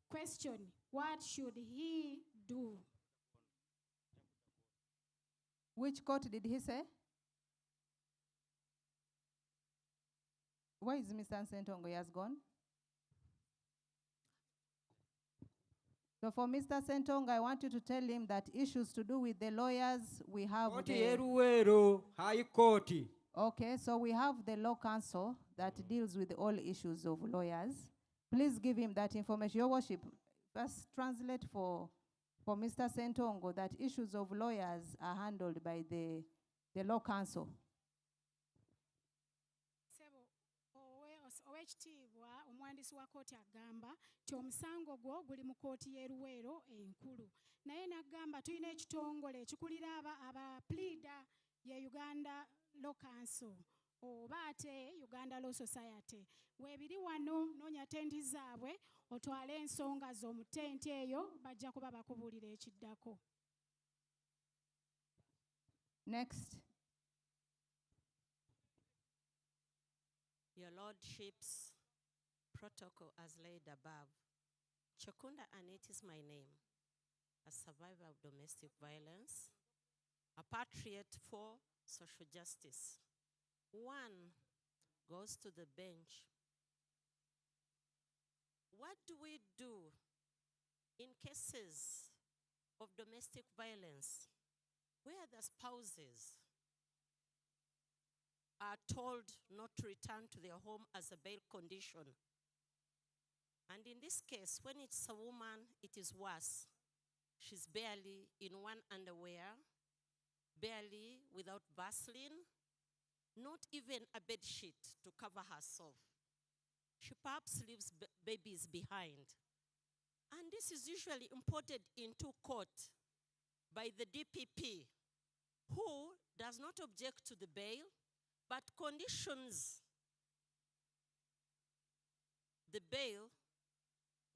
Question, what should he do? Which court did he say? Where is Mr. Ssentongo? He has gone. So for Mr. Ssentongo, I want you to tell him that issues to do with the lawyers, we have High Court. Okay, so we have the law council that deals with all issues of lawyers. Please give him that information. Your Worship, first translate for Mr. Ssentongo that issues of lawyers are handled by the law council. Owekitiibwa omwandiisi wa kkooti agamba nti omusango gwo guli mu kkooti y'e Luweero enkulu naye n'agamba tulina ekitongole ekikulira abapleader ye Uganda Law Council oba ate Uganda Law Society weebiri wano noonya ttenti zaabwe otwale ensonga zo mu ttenti eyo bajja kuba bakubuulira ekiddako. Next. Your Lordship's protocol as laid above. Chokunda Anet is my name, a survivor of domestic violence, a patriot for social justice. One goes to the bench. What do we do in cases of domestic violence where the spouses are told not to return to their home as a bail condition? And in this case, when it's a woman, it is worse. She's barely in one underwear, barely without Vaseline, not even a bed sheet to cover herself. She perhaps leaves babies behind. And this is usually imported into court by the DPP, who does not object to the bail, but conditions the bail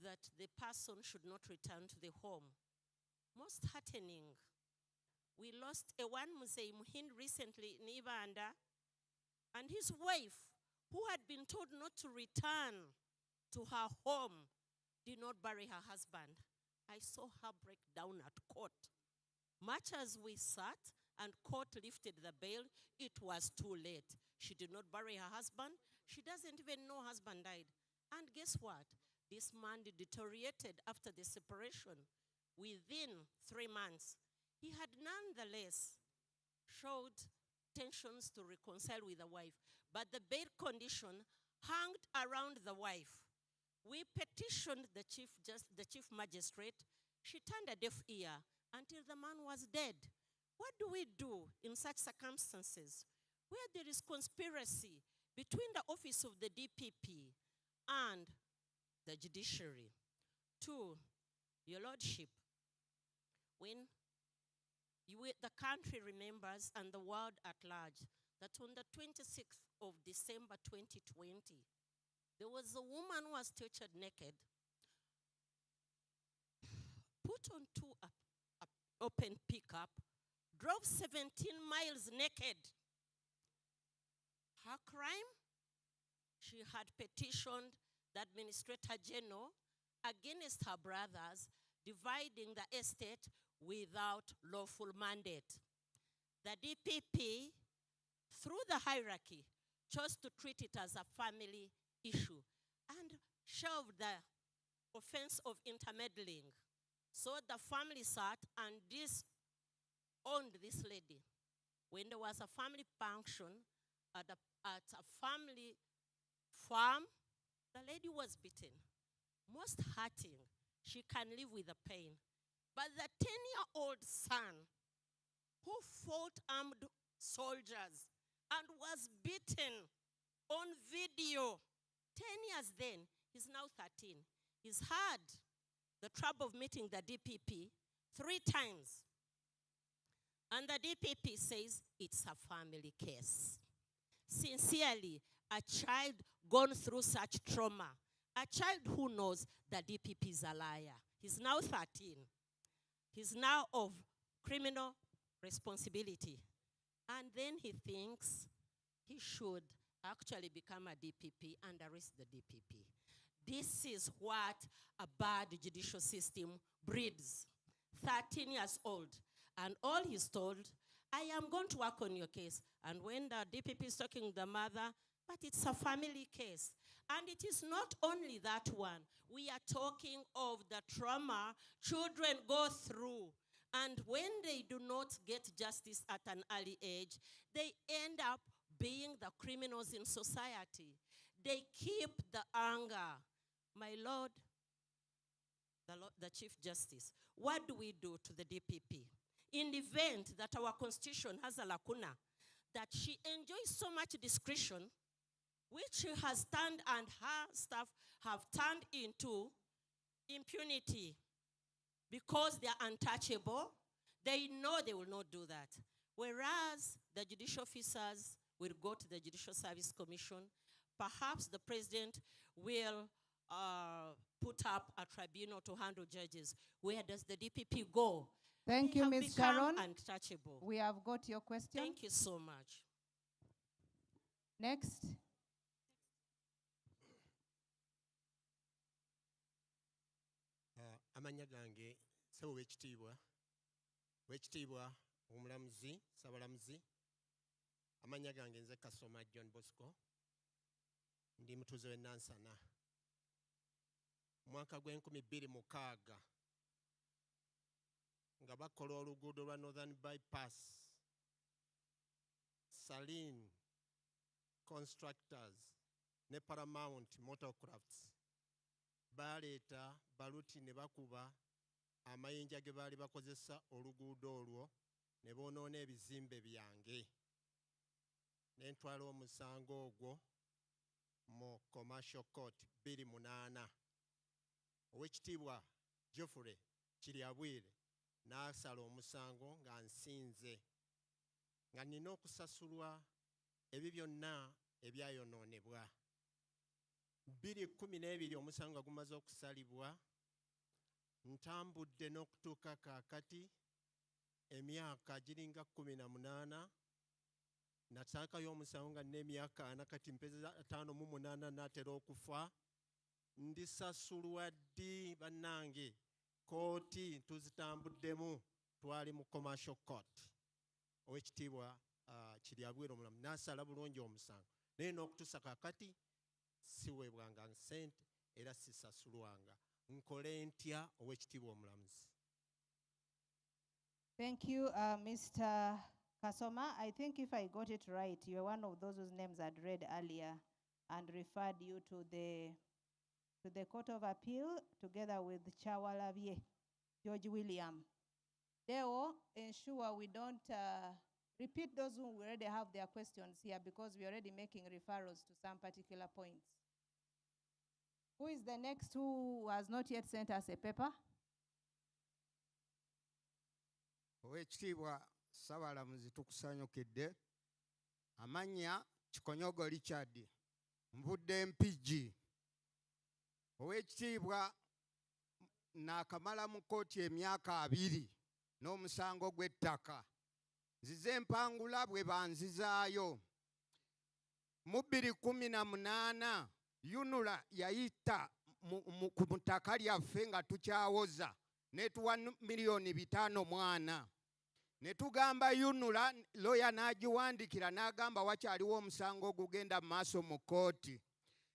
that the person should not return to the home. Most heartening. We lost a one Musei Muhind recently in Ivanda, and his wife, who had been told not to return to her home, did not bury her husband. I saw her break down at court. Much as we sat and court lifted the bail, it was too late. She did not bury her husband. She doesn't even know her husband died. And guess what? This man deteriorated after the separation. Within 3 months, he had nonetheless showed intentions to reconcile with the wife, but the bail condition hung around the wife. We petitioned the chief magistrate. She turned a deaf ear until the man was dead. What do we do in such circumstances where there is conspiracy between the office of the DPP and the judiciary. Two, Your Lordship, when the country remembers and the world at large that on the 26th of December 2020, there was a woman who was tortured naked, put onto a open pickup, drove 17 miles naked. Her crime? She had petitioned the Administrator General against her brothers, dividing the estate without lawful mandate. The DPP, through the hierarchy, chose to treat it as a family issue and shelved the offense of intermeddling. So the family sat and disowned this lady. When there was a family function at a family farm, the lady was beaten. Most hurting. She can live with the pain. But the 10-year-old son who fought armed soldiers and was beaten on video, 10 years then, he's now 13. He's had the trouble of meeting the DPP 3 times. And the DPP says it's a family case. Sincerely, a child gone through such trauma, a child who knows the DPP is a liar. He's now 13. He's now of criminal responsibility. And then he thinks he should actually become a DPP and arrest the DPP. This is what a bad judicial system breeds. 13 years old. And all he's told, I am going to work on your case. And when the DPP is talking to the mother, but it's a family case. And it is not only that one. We are talking of the trauma children go through. And when they do not get justice at an early age, they end up being the criminals in society. They keep the anger. My Lord, the Chief Justice, what do we do to the DPP? In the event that our constitution has a lacuna, that she enjoys so much discretion, which she has turned and her staff have turned into impunity because they are untouchable, they know they will not do that. Whereas the judicial officers will go to the Judicial Service Commission, perhaps the president will put up a tribunal to handle judges. Where does the DPP go? Thank They you, have Ms. become Sharon. untouchable. We have got your question. Thank you so much. Next. Amanya gange sebo wekitiibwa omulamuzi sabalamuzi amanya gange nze Kasoma John Bosco ndi mutuuze w'Nansana mwaka gw'2006 nga bakola oluguudo lwa Northern Bypass Saline Constructors ne Paramount Motorcrafts baleeta baluti ne bakuba amayinja ge baali bakozesa oluguudo olwo ne boonoona ebizimbe byange ne ntwala omusango ogwo mu Commercial Court 28 Owekitiibwa Geoffrey Kiryabwire n'asala omusango nga nsinze nga nina okusasulwa ebyo byonna ebyayonoonebwa 2012 omusango gumaze okusalibwa ntambudde n'okutuuka kaakati emyaka giringa 18 nasaakayo omusango nga n'emyaka 4 kati mpeza 58 n'atera okufa ndisasulwa ddi bannange kooti tuzitambuddemu twali mu Commercial Court Owekitiibwa Kiryabwire omulamu n'asala bulungi omusango naye n'okutuusa kaakati siweebwanga ssente era sisasulwanga nkole ntya Owekitiibwa omulamuzi. Thank you, Mr. Kasoma. I think if I got it right, you're one of those whose names I'd read earlier and referred you to the Court of Appeal together with Chawalavie, George William. They will ensure we don't repeat those who already have their questions here because we're already making referrals to some particular points. Who is the next who has not yet sent us a paper? Oweekitiibwa Ssaabalamuzi tukusanyukidde. Amannya Kikonyogo Richard, nvudde MPG. Oweekitiibwa naakamala mu kkooti emyaka 2 n'omusango gw'ettaka. Nzize mpangula bwe banzizaayo. Mu 2018 Yunula yayita ku ttaka lyaffe nga tukyawoza n'etuwa $5,000,000. Ne tugamba Yunula, lawyer n'agiwandikira n'agamba wakyaliwo omusango ogugenda mu maaso mu kkooti.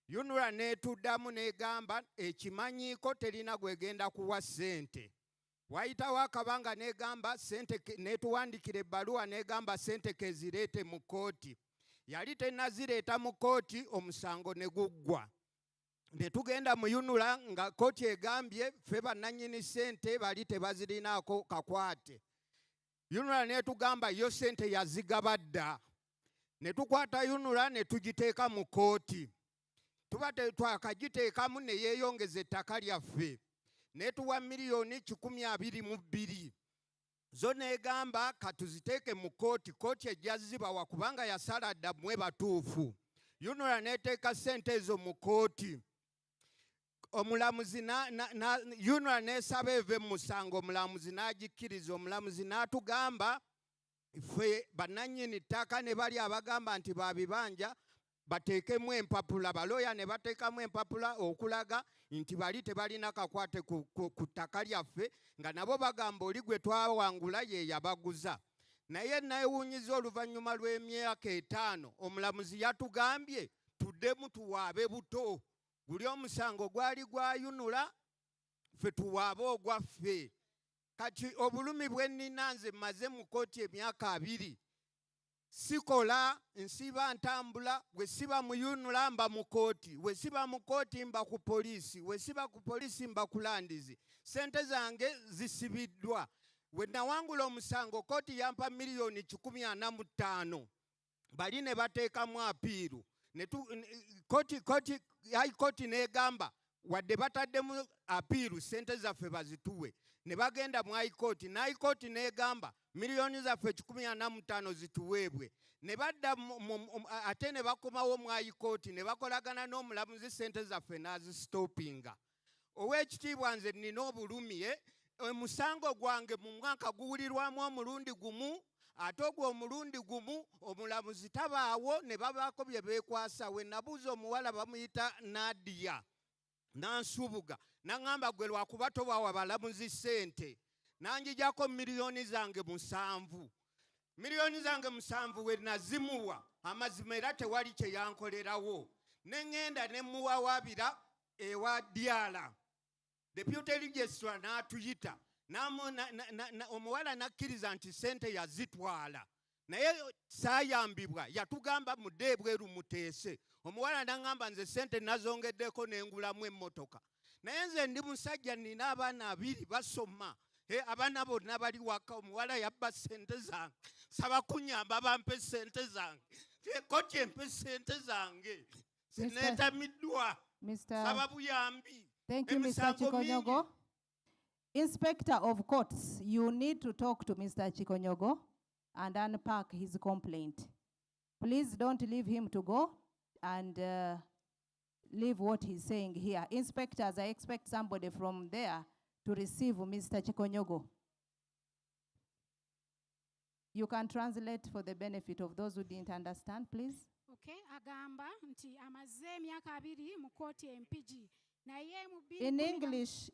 Yunula n'etuddamu n'egamba ekimanyiiko terina gwegenda kuwa ssente. Wayitawo akabanga n'egamba ssente, n'etuwandikira ebbaluwa n'egamba ssente kezireete mu kkooti. Yali tennazireeta mu kkooti, omusango ne guggwa. Ne tugenda mu Yunula nga kkooti egambye ffe bannannyini ssente bali tebazirinaako kakwate. Yunula n'etugamba yo ssente yazigaba dda. Ne tukwata Yunula ne tugiteeka mu kkooti. Tuba twakagiteekamu ne yeeyongeza ettaka lyaffe. N'etuwa $1,122,000. Zo n'egamba katuziteeke mu kkooti, kkooti ejja zibawa kubanga yasala dda mmwe batuufu. Yunula n'eteeka ssente ezo mu kkooti. Omulamuzi Yunula n'esaba eve mu musango, omulamuzi n'agikkiriza. Omulamuzi n'atugamba ffe bannannyini ttaka ne bali abagamba nti babibanja bateekemu empapula. Balooya ne bateekamu empapula okulaga nti bali tebalina kakwate ku ttaka lyaffe, nga nabo bagamba oli gwe twawangula ye yabaguza. Naye neewuunyiza oluvannyuma lw'emyaka 5 omulamuzi yatugambye tuddemu tuwaabe buto. Guli omusango gwali gwa Yunula, ffe tuwaabe ogwaffe. Kati obulumi bwe nnina nze mmaze mu kkooti emyaka 2. Sikola, nsiba ntambula, bwe siba mu Yunula mba mu kkooti, bwe siba mu kkooti mba ku poliisi, bwe siba ku poliisi mba ku landizi. Ssente zange zisibiddwa. Bwe nawangula omusango kkooti yampa $145,000. Bali ne bateekamu apiiru. Kkooti n'egamba wadde bataddemu apiiru ssente zaffe bazituwe. Ne bagenda mu High Court, High Court n'egamba miliyoni zaffe 145 zituweebwe. Ne badda ate ne bakomawo mu High Court ne bakolagana n'omulamuzi ssente zaffe n'azisitopinga. Oweekitiibwa nze nnina obulumi, omusango gwange mu mwaka guwulirwamu omulundi gumu, ate ogwo omulundi gumu omulamuzi tabaawo, ne babaako bye beekwasa. We nabuuza omuwala bamuyita Nadia n'ansubuga, n'aŋŋamba gwe lwakuba tobawa balamuzi ssente. N'anjijako miliyoni zange 7. Miliyoni zange 7 we nazimuwa, amazima era tewali kye yankolerawo. Ne ŋŋenda ne muwawaabira ewa Diala. Deputy Registrar n'atuyita. Omuwala n'akkiriza nti ssente yazitwala. Naye saayambibwa, yatugamba mudde ebweru muteese. Omuwala n'aŋŋamba nze ssente nazongeddeko n'engulamu emmotoka. Naye nze ndi musajja, nina abaana 2 basoma. Abaana bonna bali waka, omuwala yabba ssente zange. Saba kunyamba bampe ssente zange. Kkooti empe ssente zange. Neetamiddwa. Saba buyambi. Thank you, Mr. Chikonyogo. Inspector of Courts, you need to talk to Mr. Chikonyogo and unpack his complaint. Please don't leave him to go and leave what he's saying here. Inspectors, I expect somebody from there to receive Mr. Chikonyogo. You can translate for the benefit of those who didn't understand, please. Okay, agamba nti amaze emyaka 2 mu kkooti MPG. In English,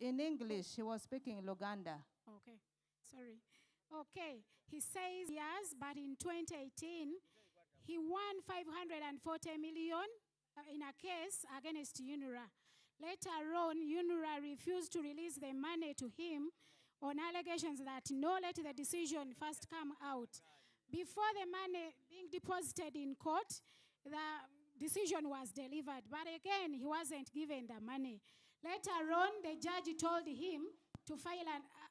he was speaking Luganda. Okay, sorry. Okay, he says yes, but in 2018, he won $540 million in a case against UNRA. Later on, UNRA refused to release the money to him on allegations that no, let the decision first come out. Before the money being deposited in court, the decision was delivered, but again, he wasn't given the money. Later on, the judge told him to file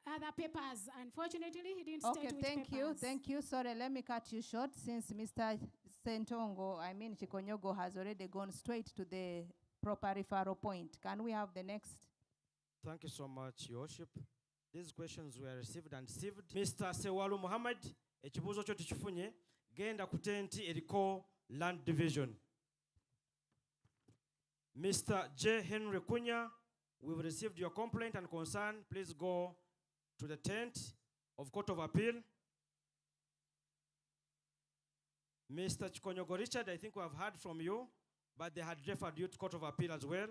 other papers. Unfortunately, he didn't Okay, state which thank you, papers. thank you. Sorry, let me cut you short since Mr. Chikonyogo has already gone straight to the proper referral point. Can we have the next? Thank you so much, Your Worship. These questions were received and received. Mr. Sewalu Muhammad, ekibuuzo kyo tukifunye, genda ku tenti eriko land division. Mr. J. Henry Kunya, we've received your complaint and concern. Please go to the tent of Court of Appeal. Mr. Chikonyogo Richard, I think we have heard from you, but they had referred you to Court of Appeal as well.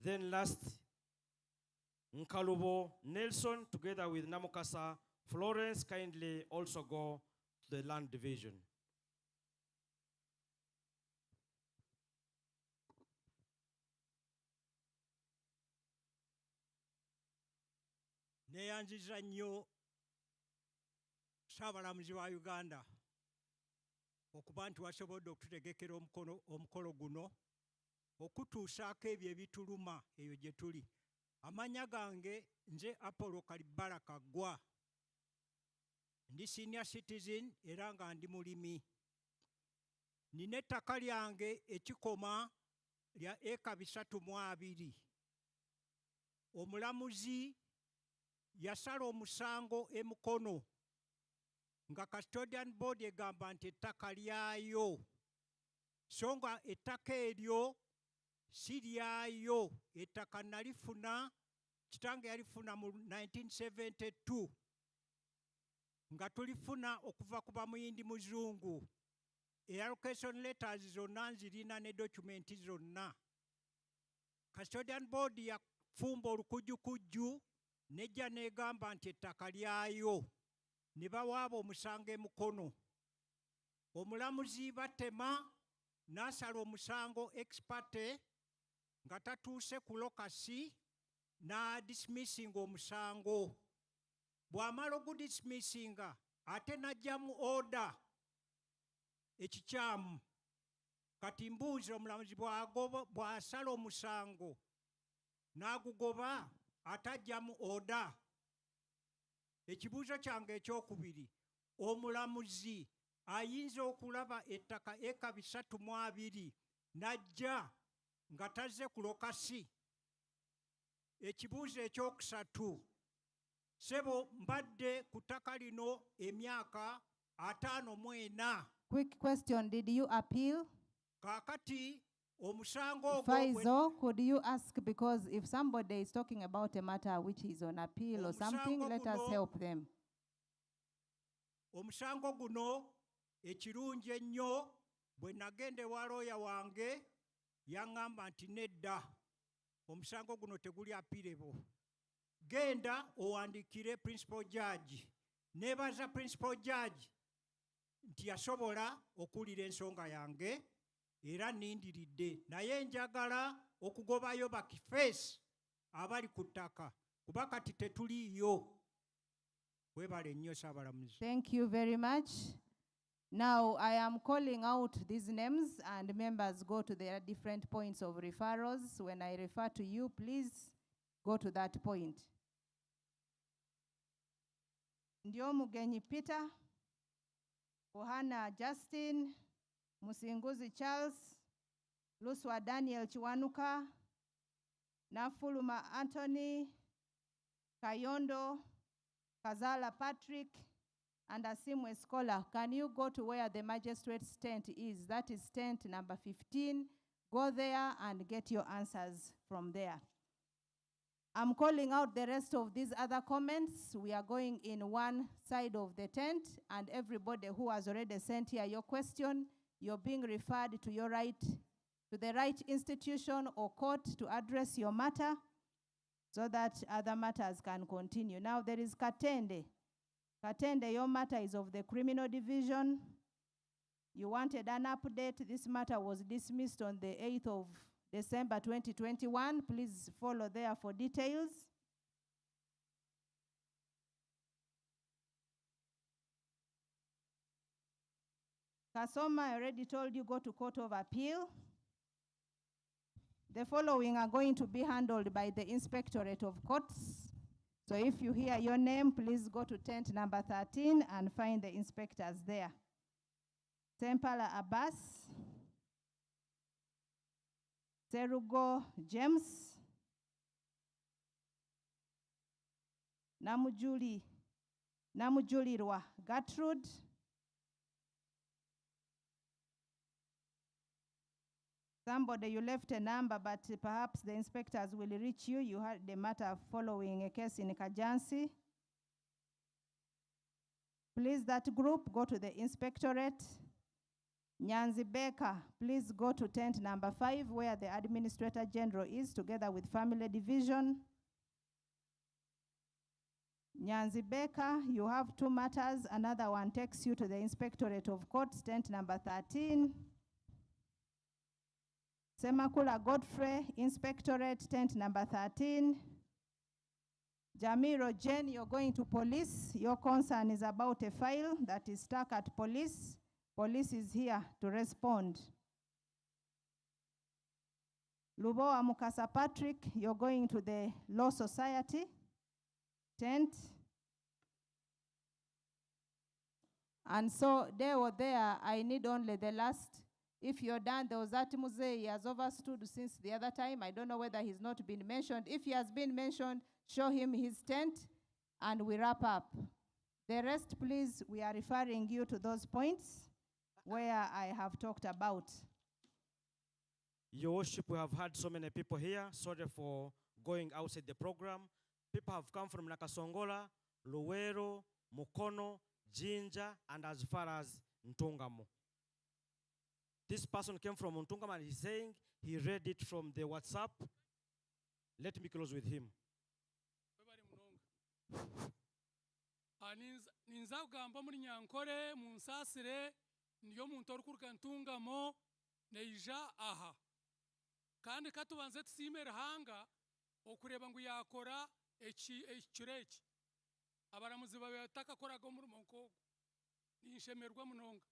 Then last, Nkalubo Nelson, together with Namukasa Florence, kindly also go to the land division. Neyanziza nnyo Ssaabalamuzi wa Uganda okuba nti wasobodde okututegekera omukolo guno okutuusaako ebyo ebituluma eyo gye tuli. Amannya gange nze Apollo Kalibala Kaggwa, ndi senior citizen era nga ndi mulimi. Nina ettaka lyange ekikoma lya eka 320. Omulamuzi yasala omusango emukono nga custodian board egamba nti ettaka lyayo, so nga ettaka eryo si lyayo. Ettaka nalifuna, kitange yalifuna mu 1972 nga tulifuna okuva ku bamuyindi muzungu. Allocation letters zonna nzirina ne documenti zonna. Custodian board yafumba olukujjukujju nejja negamba nti ettaka lyayo, ne bawaaba omusango emukono. Omulamuzi batema n'asala omusango ex parte nga tatuuse ku lokasi n'adismissinga omusango. Bw'amala ogudismissinga ate n'ajjamu order ekikyamu. Kati mbuuza, omulamuzi bw'asala omusango n'agugoba atajjamu order. Ekibuuzo kyange ekyokubiri, omulamuzi ayinza okulaba ettaka eka 320 n'ajja nga tazze ku lokasi? Ekibuuzo ekyokusatu, sebo mbadde ku ttaka lino emyaka 54. Quick question, did you appeal? Kaakati omusango ogwo Faizo, could you ask, because if somebody is talking about a matter which is on appeal or something, let us help them. Omusango guno ekirungi ennyo bwe nagenda ewa looya wange yaŋŋamba nti nedda, omusango guno teguli appealable. Genda owandiikire principal judge. Neebaza principal judge nti yasobola okuwulira ensonga yange era nindiridde, naye njagala okugobayo bakifeesi abali ku ttaka kuba kati tetuliiyo. Webale nnyo Ssaabalamuzi. Thank you very much. Now I am calling out these names and members go to their different points of referrals. When I refer to you, please go to that point. Ndio Mugenyi Peter, Ohana Justin, Musinguzi Charles, Luswa Daniel Chiwanuka, Nafuluma Anthony, Kayondo, Kazala Patrick, and Asimwe Scholar. Can you go to where the magistrate's tent is? That is tent number 15. Go there and get your answers from there. I'm calling out the rest of these other comments. We are going in one side of the tent, and everybody who has already sent here your question, you're being referred to your right, to the right institution or court to address your matter so that other matters can continue. Now there is Katende. Katende, your matter is of the criminal division. You wanted an update. This matter was dismissed on the 8th of December 2021. Please follow there for details. Kasoma, I already told you, go to Court of Appeal. The following are going to be handled by the Inspectorate of Courts. So if you hear your name, please go to tent number 13 and find the inspectors there. Tempala Abbas, Serugo James, Namujulirwa Gertrude, somebody, you left a number, but perhaps the inspectors will reach you. You had the matter following a case in Kajansi. Please, that group, go to the inspectorate. Nyanzi Baker, please go to tent number 5, where the Administrator General is, together with Family Division. Nyanzi Baker, you have 2 matters. Another one takes you to the Inspectorate of Courts, tent number 13. Semakula Godfrey, Inspectorate, tent number 13. Jamiro Jen, you're going to police. Your concern is about a file that is stuck at police. Police is here to respond. Lubowa Mukasa Patrick, you're going to the Law Society tent. And so they were there. I need only the last. If you're done, there was that Muzee, he has overstood since the other time. I don't know whether he's not been mentioned. If he has been mentioned, show him his tent, and we wrap up. The rest, please, we are referring you to those points where I have talked about. Your Worship, we have had so many people here. Sorry for going outside the program. People have come from Nakasongola, Luwero, Mukono, Jinja, and as far as Ntungamo. This person came from Ntungamo and he's saying he read it from the WhatsApp. Let me close with him. Ninza kugamba muri Nyankore mu Nsasire niyo muntu orukuruka Ntungamo neija aha kandi katubanze tusimere hanga okureba ngu yakora ekireki abaramuzi babe takakoraga omurimo nkogo ninshemerwa munonga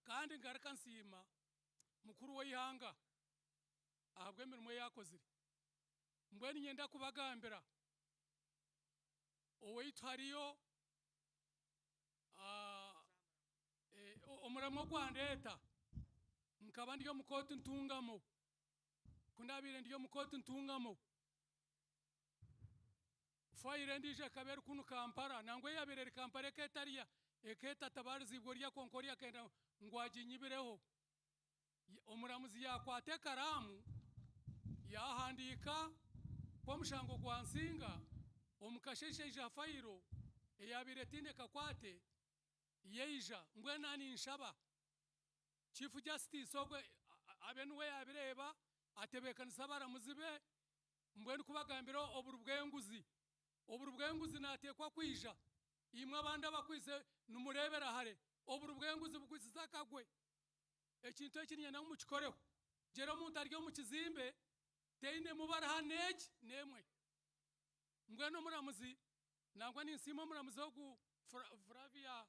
kandi ngarika nsima mukuru w'ihanga ahabwe emirimo yakozire mbweni nyenda kubagambira oweitu hariyo omurimo gwandeta nkaba ndiyo mukoti Ntungamo kundabire ndiyo mukoti Ntungamo fayire ndije kabere kunu Kampala nangwe yabirere Kampala ketariya eketa tabarizibwo rya konkoria kenda ngwajinyibireho omuramuzi yakwate karamu yahandika kwa mushango gwa Nsinga omukasheshe ja fayiro eyabire tinde kakwate yeija ngwe nani nshaba Chief Justice ogwe abenwe yabireba atebekanisa baramuzibe mbweni kubagambira oburubwenguzi natekwa kwija imwe abandi abakwise numurebera hare oburubwenguzi bukwisiza kagwe ekintu ekinyenda mukikoreho jero muntu aryo mukizimbe teine mubara haneji nemwe mbweno muramuzi nangwa ninsima muramuzi ogu Flavia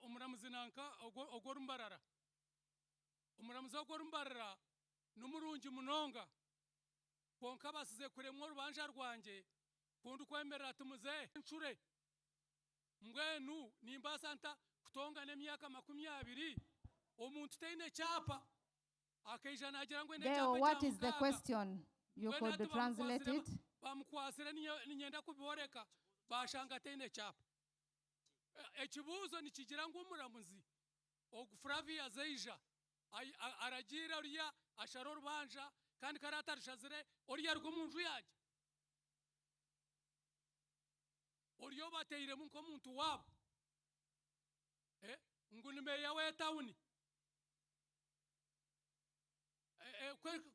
omuramuzi nanka ogorumbarara omuramuzi ogorumbarara numurungi munonga konka basize kuremwa orubanja rwanje kundi kwemerera tumuze nchure mbwenu nimbasa nta kutongana emyaka 20 omuntu teine chapa akaija nagira ngo ene chapa. What is the question? You could translate it. Bamukwasire ninyenda kubiboreka bashanga teine chapa. Ekibuzo nikigira ngo omuramuzi ogufravia zeija aragira uriya ashara orubanja kandi karata rushazire uriya rw'omunju yaje uriyo bateiremu nk'omuntu wabo ngo ni meya w'etawuni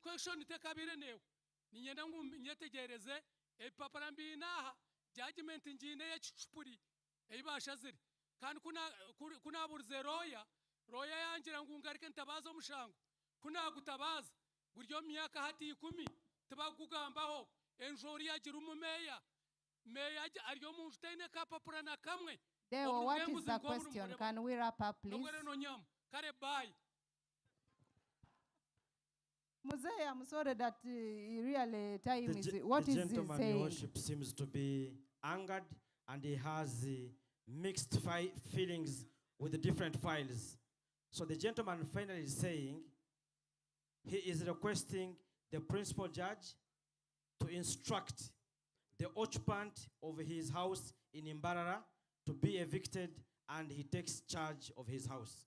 question tekabire newe ninyenda ngo nyetegereze epapara mbinaha judgment njine y'ekicupuri eyibashazire kandi kuna burze roya yangira ngo ngarike ntabaza omushango kuna gutabaza buryo myaka hati 10 tabakugambaho enjori yagira umumeya meya aryo munju teine kapapura na kamwe. Deo, what is the question? Can we wrap up, please? Kare bye. Muzee, I'm sorry that really time The, is, ge- what the is he gentleman, saying? Your Worship, seems to be angered and he has mixed feelings with the different files. So the gentleman finally is saying he is requesting the principal judge to instruct the occupant of his house in Imbarara to be evicted and he takes charge of his house.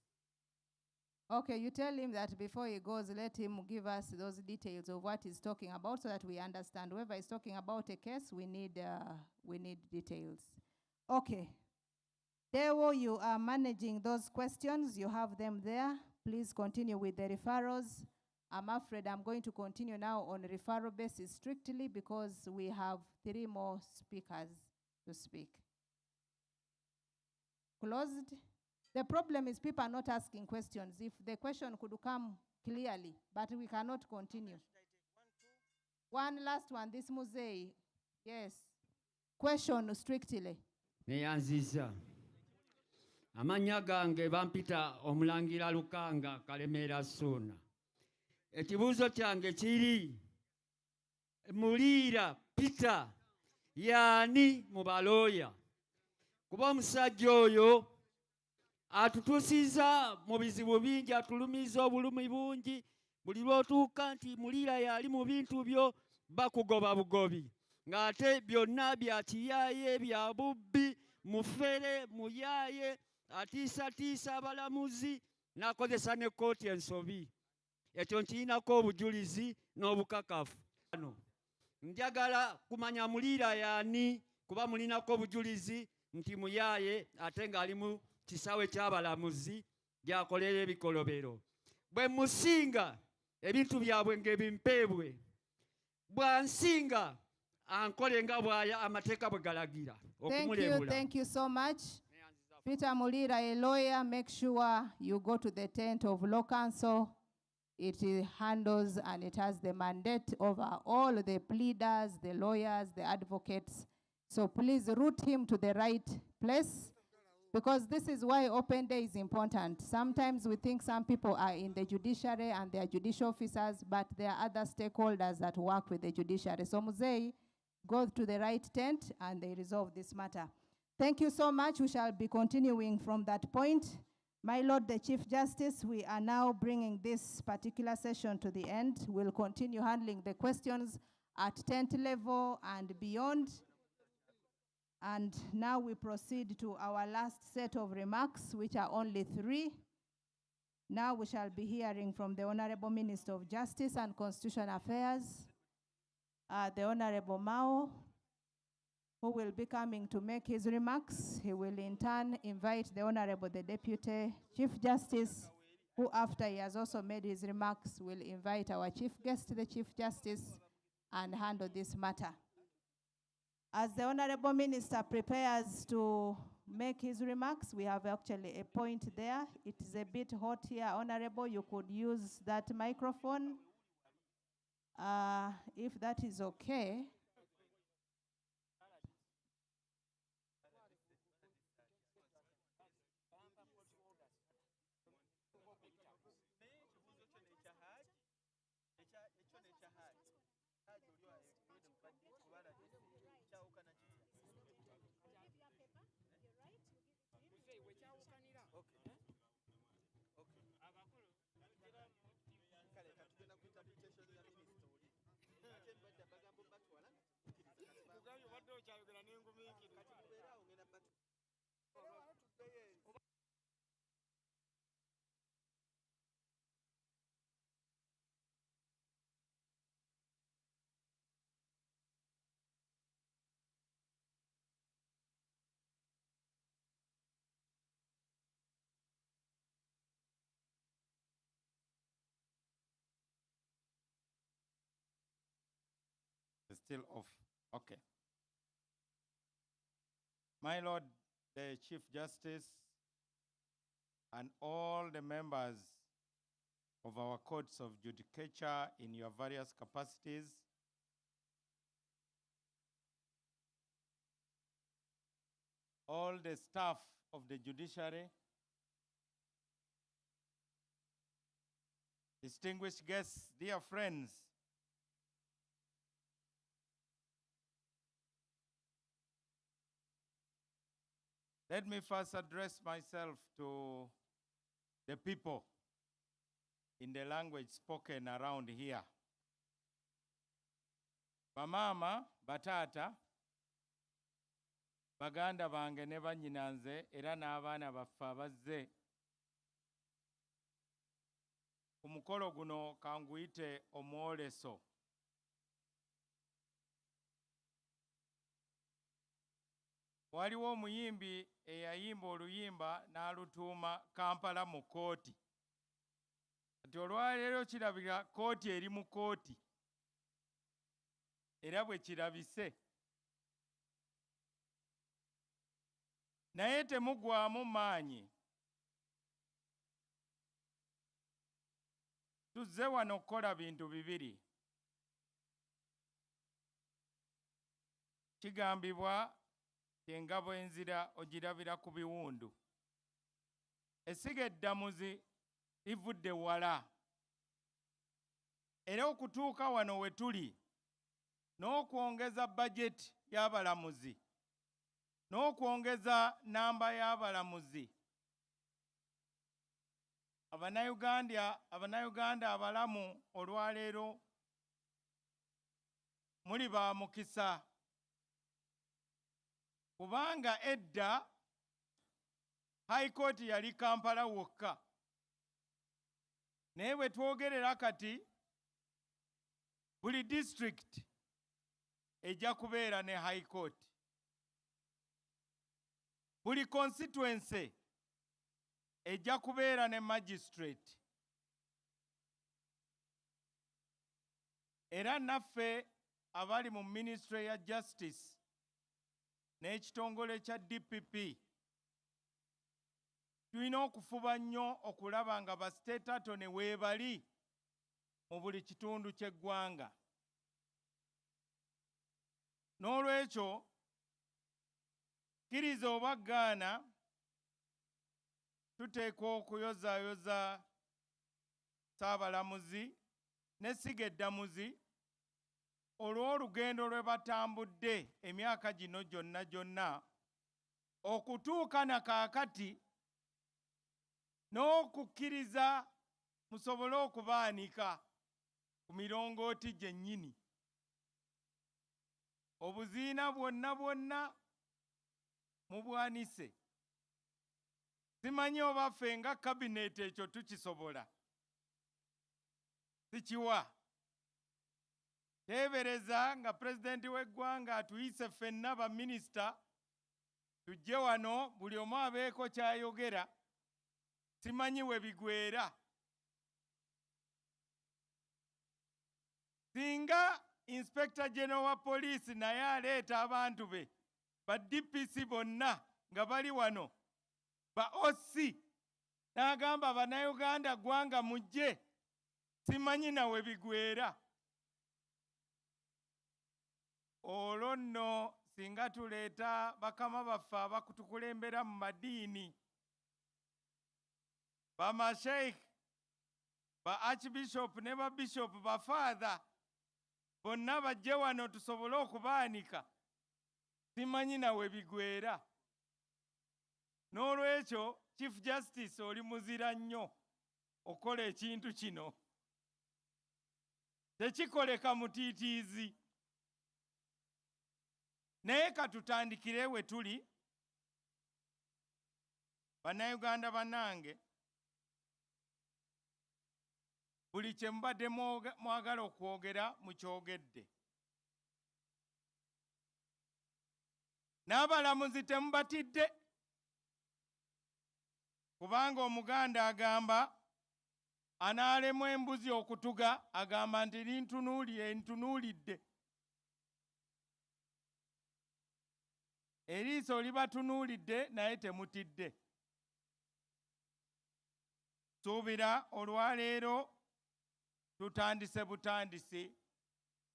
Okay, you tell him that before he goes, let him give us those details of what he's talking about so that we understand. Whoever is talking about a case, we need details. Okay. Dewo, you are managing those questions. You have them there. Please continue with the referrals. I'm afraid I'm going to continue now on a referral basis strictly because we have 3 more speakers to speak. Closed. The problem is people are not asking questions. If the question could come clearly, but we cannot continue. One last one, this Muzei. Yes. Question strictly. Neyanziza. Amanya gange bampita omulangira Lukanga Kalemera Suna. Ekibuuzo kyange kiri Mulira Peter yani mu baloya. Kuba omusajja oyo atutusiza mu bizibu bingi, atulumiza obulumi bungi, buli lw'otuuka nti Mulira yali mu bintu byo bakugoba bugobi. Ng'ate byonna bya kiyaaye, bya bubbi, mufere, muyaaye, atiisatiisa abalamuzi, n'akozesa ne kkooti ensobi. Ekyo nkirinako obujulizi n'obukakafu. Njagala kumanya Mulira yani kuba mulinako obujulizi nti muyaaye ate ng'ali mu kisaawe ky'abalamuzi gy'akolera ebikolobero. Bwe musinga ebintu byabwe ng'ebimpeebwe, bwansinga ankole nga bw'aya amateeka bwe galagira okumulebula. Thank you so much. Peter Mulira, a lawyer, make sure you go to the tent of law counsel. It handles and it has the mandate over all the pleaders, the lawyers, the advocates. So please route him to the right place, because this is why open day is important. Sometimes we think some people are in the judiciary and they are judicial officers, but there are other stakeholders that work with the judiciary. So Muzei, go to the right tent and they resolve this matter. Thank you so much. We shall be continuing from that point. My Lord, the Chief Justice, we are now bringing this particular session to the end. We'll continue handling the questions at tent level and beyond. And now we proceed to our last set of remarks, which are only 3. Now we shall be hearing from the Honorable Minister of Justice and Constitutional Affairs, the Honorable Mao, who will be coming to make his remarks. He will in turn invite the Honorable, the Deputy Chief Justice, who after he has also made his remarks, will invite our Chief Guest, the Chief Justice, and handle this matter. As the Honorable Minister prepares to make his remarks, we have actually a point there. It is a bit hot here, Honorable. You could use that microphone. If that is okay. It's still off. Okay. My Lord, the Chief Justice, and all the members of our courts of judicature in your various capacities, all the staff of the judiciary, distinguished guests, dear friends, let me first address myself to the people in the language spoken around here. Bamama, batata, baganda bange ne bannyinanze era n'abaana baffe abazze ku mukolo guno kanguyite omwoleso. Waliwo omuyimbi eyayimba oluyimba n'alutuuma Kampala mu kooti. Kati olwaleero kirabika kooti eri mu kooti era bwe kirabise. Naye temugwamu maanyi. Tuzze wano okukola bintu bibiri. Kigambibwa engabo enzira ogirabira ku biwundu. Essiga eddamuzi livudde wala. Era okutuuka wano we tuli n'okwongeza budget y'abalamuzi n'okwongeza namba y'abalamuzi, Abannayuganda abalamu olwaleero muli ba mukisa. Kubanga edda High Court yali Kampala wokka. Naye bwe twogerera kati buli district ejja kubeera ne High Court. Buli constituency ejja kubeera ne magistrate. Era naffe abali mu Ministry ya Justice n'ekitongole kya DPP tulina okufuba nnyo okulaba nga ba state attorney weebali mu buli kitundu ky'eggwanga. N'olwekyo kkiriza oba gaana tuteekwa okuyozaayoza Ssaabalamuzi n'essiga eddamuzi olw'olugendo lwe batambudde emyaka gino gyonna okutuuka na kaakati n'okukkiriza musobole okubaanika ku mirongooti gyennyini. Obuziina bwonna mubwanise. Simanyi oba ffe nga kabineeti ekyo tukisobola. Sikiwa. Teebereza nga pulezidenti w'eggwanga atuyise ffenna baminisita tujje wano buli omu abeeko ky'ayogera. Simanyi we bigwera. Singa Inspector General wa Police naye aleeta abantu be ba DPC bonna nga bali wano, ba OC, n'agamba Bannayuganda ggwanga mujje, simanyi nawe bigwera. Olwo nno singa tuleeta bakama baffe abakutukulembera mu madiini, ba masheikh, ba archbishop ne ba bishop, ba father, bonna bajje wano tusobole okubaanika, simanyi nawe bigwera. N'olwekyo Chief Justice oli muzira nnyo okola ekintu kino. Tekikoleka mutiitiizi. Naye katutandikire we tuli. Bannayuganda bannange, buli kye mubadde mwagala okwogera mukyogedde. N'abalamuzi temubatidde. Kubanga Omuganda agamba anaalemu embuzi okutuga agamba nti ntunuulidde. Eriiso libatunuulidde naye temutidde. Suubira olwaleero tutandise butandisi,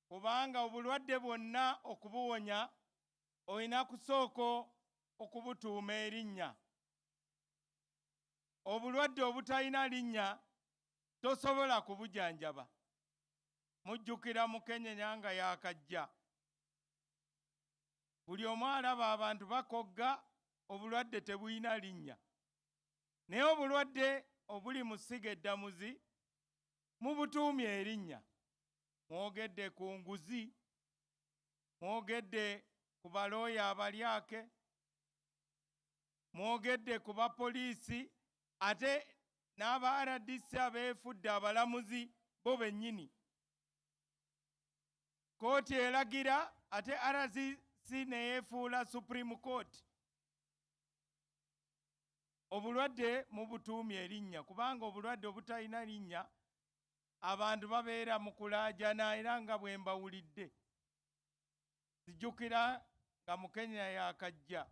kubanga obulwadde bwonna okubuwonya olina kusooka okubutuuma erinnya. Obulwadde obutalina linnya tosobola kubujanjaba. Mujjukira Mukenyenya nga yakajja. Buli omu alaba abantu bakogga obulwadde tebulina linnya. Naye obulwadde obuli mu ssiga eddamuzi mubutuumye erinnya. Mwogedde ku nguzi, mwogedde ku balooya abalyake, mwogedde ku bapoliisi, ate n'aba RDC abeefudde abalamuzi bo bennyini. Kooti eragira, ate RDC ne yeefuula Supreme Court. Obulwadde mubutuumye erinnya, kubanga obulwadde obutalina linnya abantu babeera mu kulaajana era nga bwe mbawulidde. Sijjukira nga Mukenya yakajja.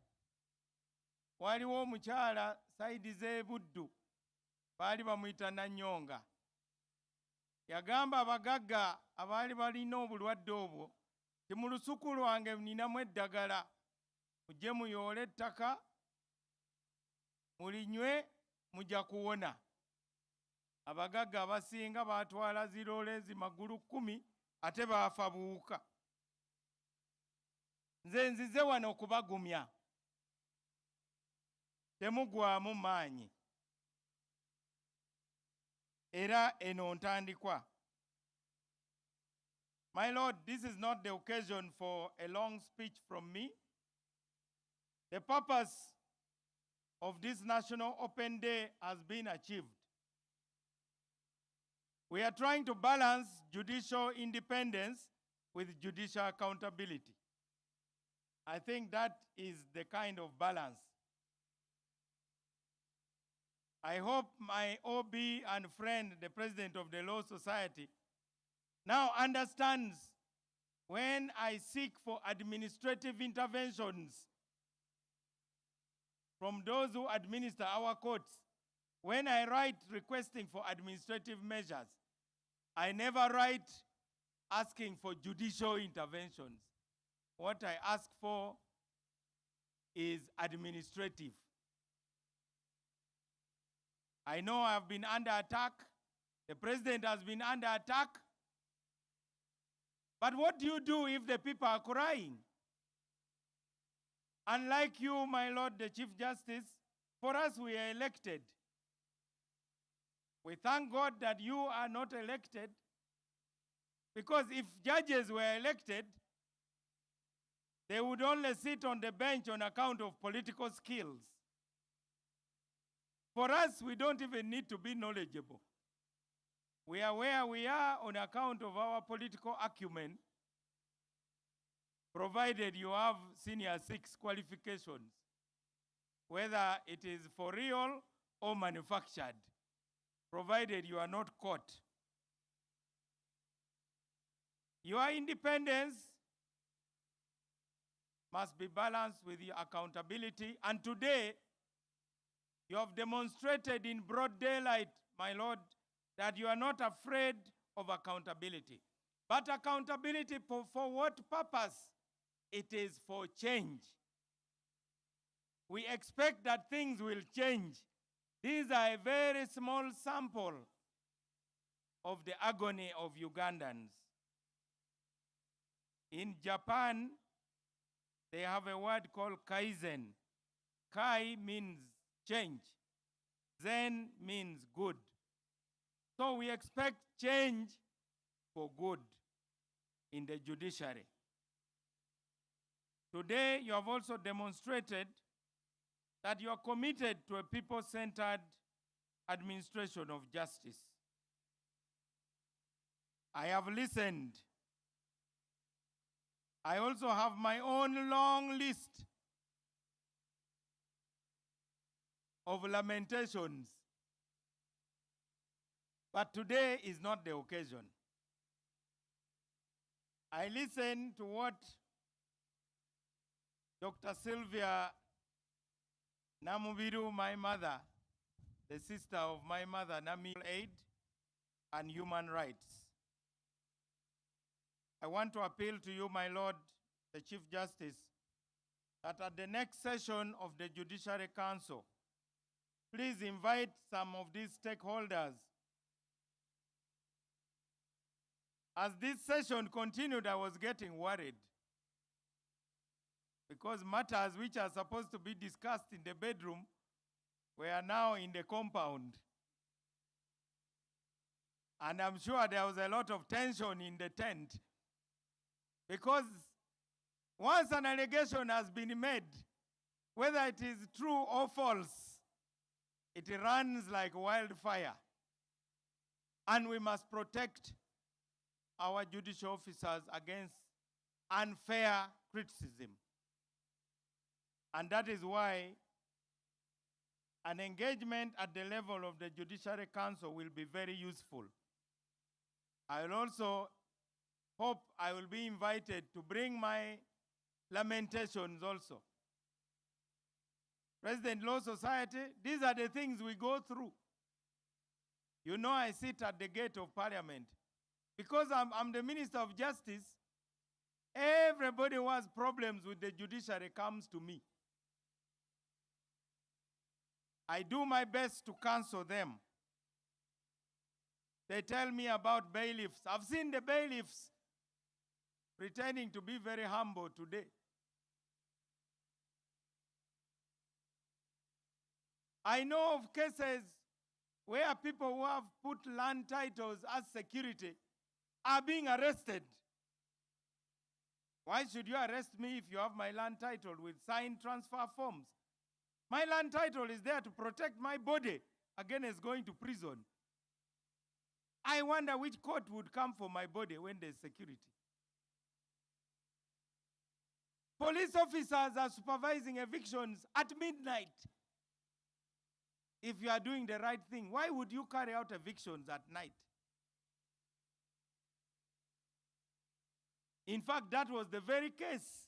Waliwo omukyala sayidi z'Ebuddu, baali bamuyita Nannyonga. Yagamba abagagga abaali balina obulwadde obwo, ti mu lusuku lwange ninamu eddagala, mujje muyoole ettaka, mulinywe mujja kuwona. Abagagga abasinga baatwala ziroolezi magulu 10 ate baafa buwuka. Nze nzize wano okubagumya. Temugwamu maanyi. Era eno ntandikwa. My Lord, this is not the occasion for a long speech from me. The purpose of this National Open Day has been achieved. We are trying to balance judicial independence with judicial accountability. I think that is the kind of balance. I hope my OB and friend, the President of the Law Society, now understands when I seek for administrative interventions from those who administer our courts, when I write requesting for administrative measures, I never write asking for judicial interventions. What I ask for is administrative. I know I have been under attack. The president has been under attack. But what do you do if the people are crying? Unlike you, my Lord, the Chief Justice, for us we are elected. We thank God that you are not elected, because if judges were elected, they would only sit on the bench on account of political skills. For us, we don't even need to be knowledgeable. We are where we are on account of our political acumen, provided you have senior 6 qualifications, whether it is for real or manufactured, provided you are not caught. Your independence must be balanced with your accountability, and today you have demonstrated in broad daylight, my Lord, that you are not afraid of accountability. But accountability for what purpose? It is for change. We expect that things will change. These are a very small sample of the agony of Ugandans. In Japan, they have a word called kaizen. Kai means change. Zen means good. So we expect change for good in the judiciary. Today, you have also demonstrated that you are committed to a people-centered administration of justice. I have listened. I also have my own long list of lamentations. But today is not the occasion. I listened to what Dr. Sylvia Namubiru, my mother, the sister of my mother, Nami, Aid and Human Rights. I want to appeal to you, my Lord, the Chief Justice, that at the next session of the Judiciary Council, please invite some of these stakeholders As this session continued, I was getting worried because matters which are supposed to be discussed in the bedroom were now in the compound. And I'm sure there was a lot of tension in the tent because once an allegation has been made, whether it is true or false, it runs like wildfire. And we must protect our judicial officers against unfair criticism. And that is why an engagement at the level of the Judiciary Council will be very useful. I will also hope I will be invited to bring my lamentations also. President Law Society, these are the things we go through. You know, I sit at the gate of Parliament. Because I'm the Minister of Justice, everybody who has problems with the judiciary comes to me. I do my best to counsel them. They tell me about bailiffs. I've seen the bailiffs pretending to be very humble today. I know of cases where people who have put land titles as security are being arrested. Why should you arrest me if you have my land title with signed transfer forms? My land title is there to protect my body against going to prison. I wonder which court would come for my body when there's security. Police officers are supervising evictions at midnight. If you are doing the right thing, why would you carry out evictions at night? In fact, that was the very case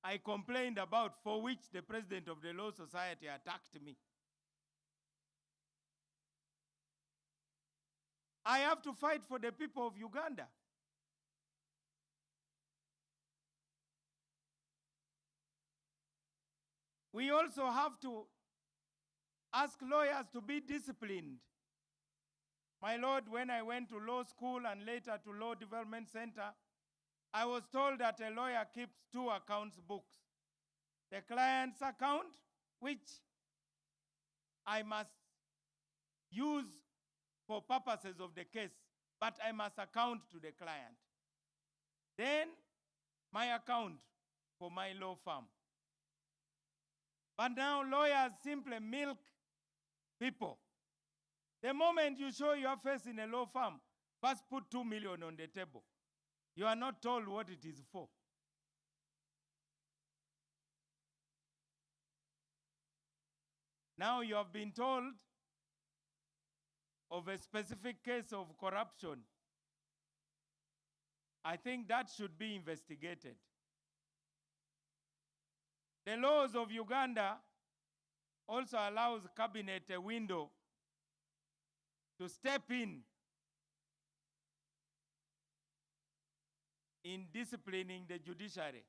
I complained about, for which the president of the Law Society attacked me. I have to fight for the people of Uganda. We also have to ask lawyers to be disciplined. My Lord, when I went to law school and later to Law Development Center, I was told that a lawyer keeps two accounts books. The client's account, which I must use for purposes of the case, but I must account to the client. Then my account for my law firm. But now lawyers simply milk people. The moment you show your face in a law firm, first put 2 million on the table. You are not told what it is for. Now you have been told of a specific case of corruption. I think that should be investigated. The laws of Uganda also allows cabinet a window to step in disciplining the judiciary.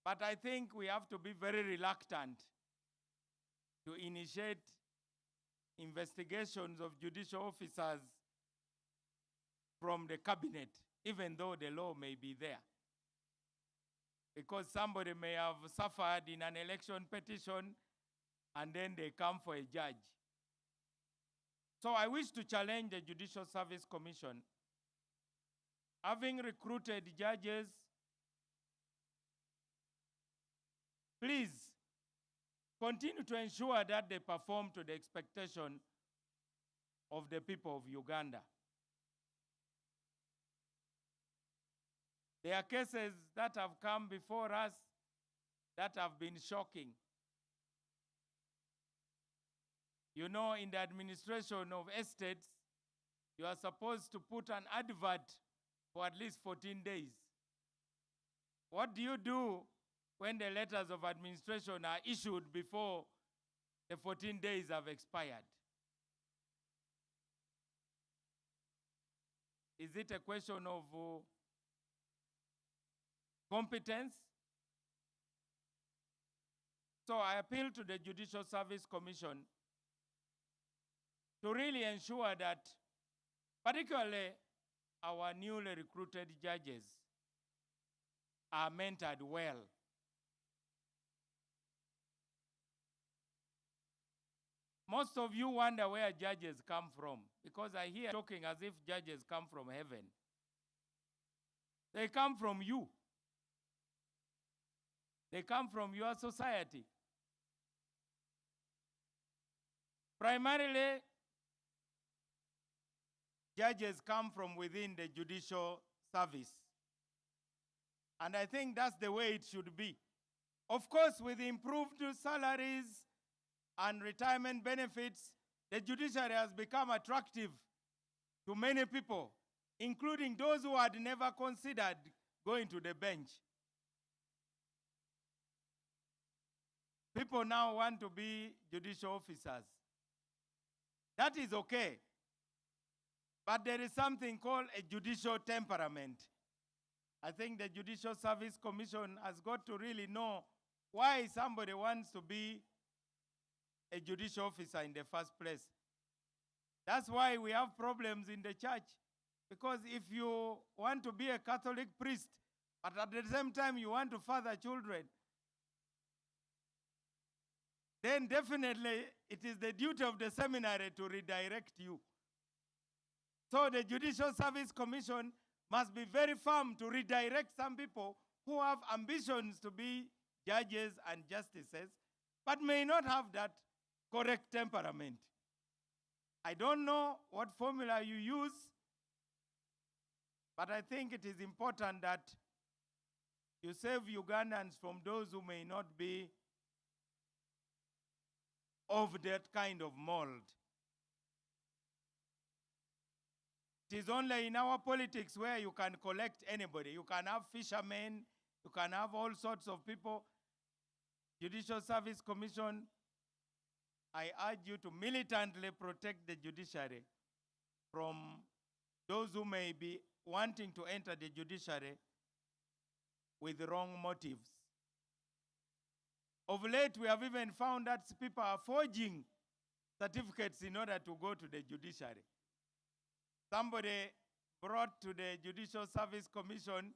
But I think we have to be very reluctant to initiate investigations of judicial officers from the cabinet, even though the law may be there. Because somebody may have suffered in an election petition and then they come for a judge. So I wish to challenge the Judicial Service Commission. Having recruited judges, please continue to ensure that they perform to the expectation of the people of Uganda. There are cases that have come before us that have been shocking. You know, in the administration of estates, you are supposed to put an advert for at least 14 days. What do you do when the letters of administration are issued before the 14 days have expired? Is it a question of competence? So I appeal to the Judicial Service Commission to really ensure that, particularly our newly recruited judges are mentored well. Most of you wonder where judges come from, because I hear talking as if judges come from heaven. They come from you. They come from your society. Primarily, judges come from within the judicial service. And I think that's the way it should be. Of course, with improved salaries and retirement benefits, the judiciary has become attractive to many people, including those who had never considered going to the bench. People now want to be judicial officers. That is okay. But there is something called a judicial temperament. I think the Judicial Service Commission has got to really know why somebody wants to be a judicial officer in the first place. That's why we have problems in the church. Because if you want to be a Catholic priest, but at the same time you want to father children, then definitely it is the duty of the seminary to redirect you. So the Judicial Service Commission must be very firm to redirect some people who have ambitions to be judges and justices, but may not have that correct temperament. I don't know what formula you use, but I think it is important that you save Ugandans from those who may not be of that kind of mold. It is only in our politics where you can collect anybody. You can have fishermen, you can have all sorts of people. Judicial Service Commission, I urge you to militantly protect the judiciary from those who may be wanting to enter the judiciary with the wrong motives. Of late, we have even found that people are forging certificates in order to go to the judiciary. Somebody brought to the Judicial Service Commission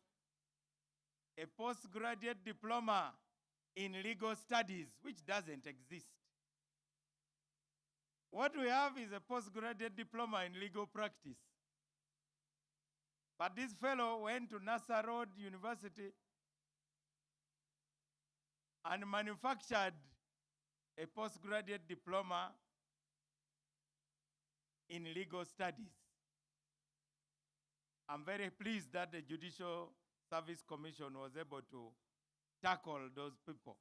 a postgraduate diploma in legal studies, which doesn't exist. What we have is a postgraduate diploma in legal practice. But this fellow went to Nassau Road University and manufactured a postgraduate diploma in legal studies. I'm very pleased that the Judicial Service Commission was able to tackle those people.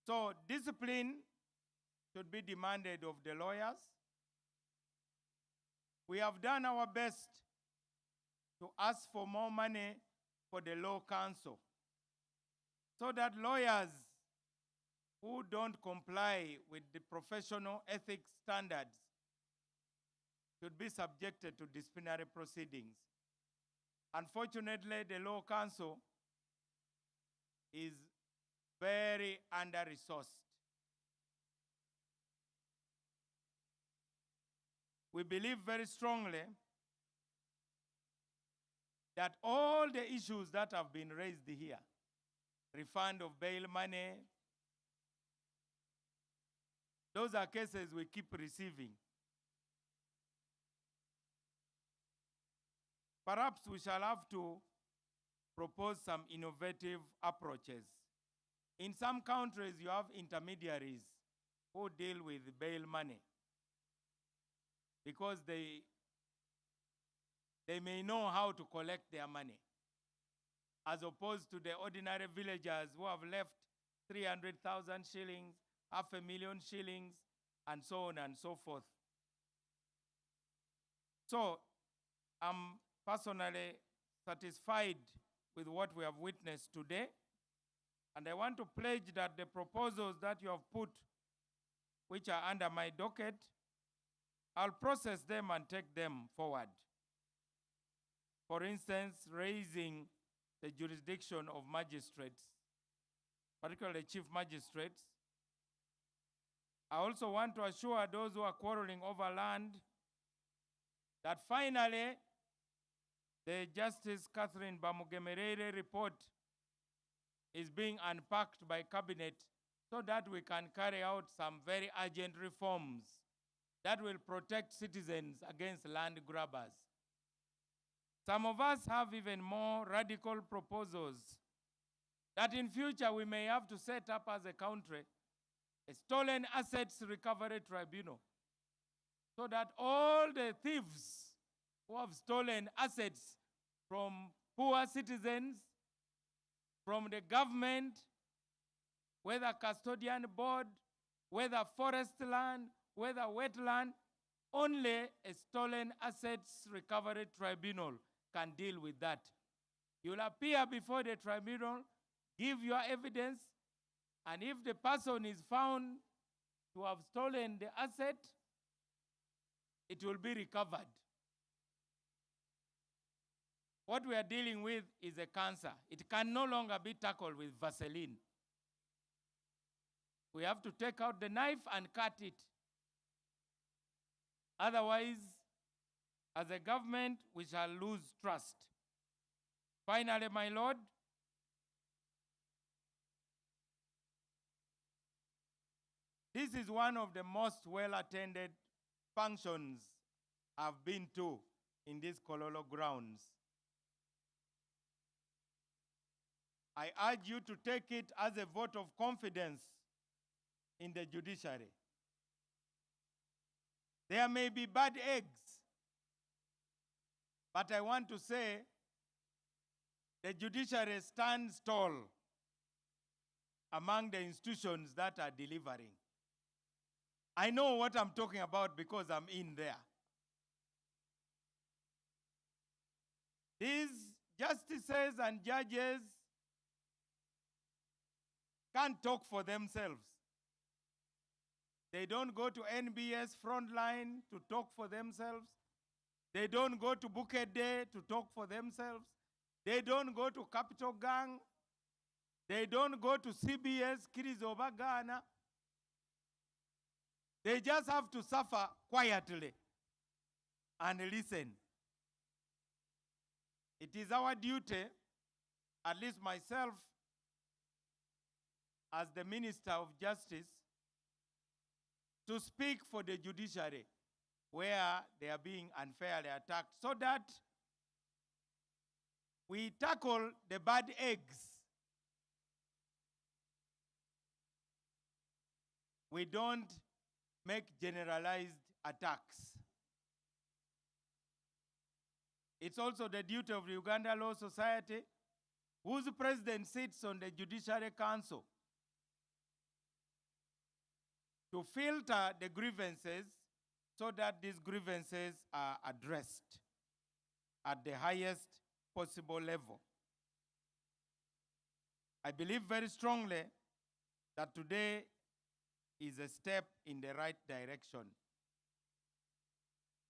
So discipline should be demanded of the lawyers. We have done our best to ask for more money for the law council, so that lawyers who don't comply with the professional ethics standards should be subjected to disciplinary proceedings. Unfortunately, the law council is very under-resourced. We believe very strongly that all the issues that have been raised here, refund of bail money, those are cases we keep receiving. Perhaps we shall have to propose some innovative approaches. In some countries, you have intermediaries who deal with bail money because they may know how to collect their money, as opposed to the ordinary villagers who have left 300,000 shillings, 500,000 shillings, and so on and so forth. So I'm personally satisfied with what we have witnessed today, and I want to pledge that the proposals that you have put, which are under my docket, I'll process them and take them forward. For instance, raising the jurisdiction of magistrates, particularly chief magistrates. I also want to assure those who are quarreling over land that finally the Justice Catherine Bamugemerere report is being unpacked by Cabinet so that we can carry out some very urgent reforms that will protect citizens against land grabbers. Some of us have even more radical proposals that in future we may have to set up as a country a stolen assets recovery tribunal so that all the thieves who have stolen assets from poor citizens, from the government, whether custodian board, whether forest land, whether wetland, only a stolen assets recovery tribunal can deal with that. You'll appear before the tribunal, give your evidence, and if the person is found to have stolen the asset, it will be recovered. What we are dealing with is a cancer. It can no longer be tackled with Vaseline. We have to take out the knife and cut it. Otherwise, as a government, we shall lose trust. Finally, my Lord, this is one of the most well-attended functions I've been to in these Kololo grounds. I urge you to take it as a vote of confidence in the judiciary. There may be bad eggs, but I want to say the judiciary stands tall among the institutions that are delivering. I know what I'm talking about because I'm in there. These justices and judges can't talk for themselves. They don't go to NBS frontline to talk for themselves. They don't go to Bouquet Day to talk for themselves. They don't go to Capital Gang. They don't go to CBS, Kirizoba Ghana. They just have to suffer quietly and listen. It is our duty, at least myself, as the Minister of Justice, to speak for the judiciary where they are being unfairly attacked so that we tackle the bad eggs. We don't make generalized attacks. It's also the duty of the Uganda Law Society, whose president sits on the Judiciary Council, to filter the grievances so that these grievances are addressed at the highest possible level. I believe very strongly that today is a step in the right direction.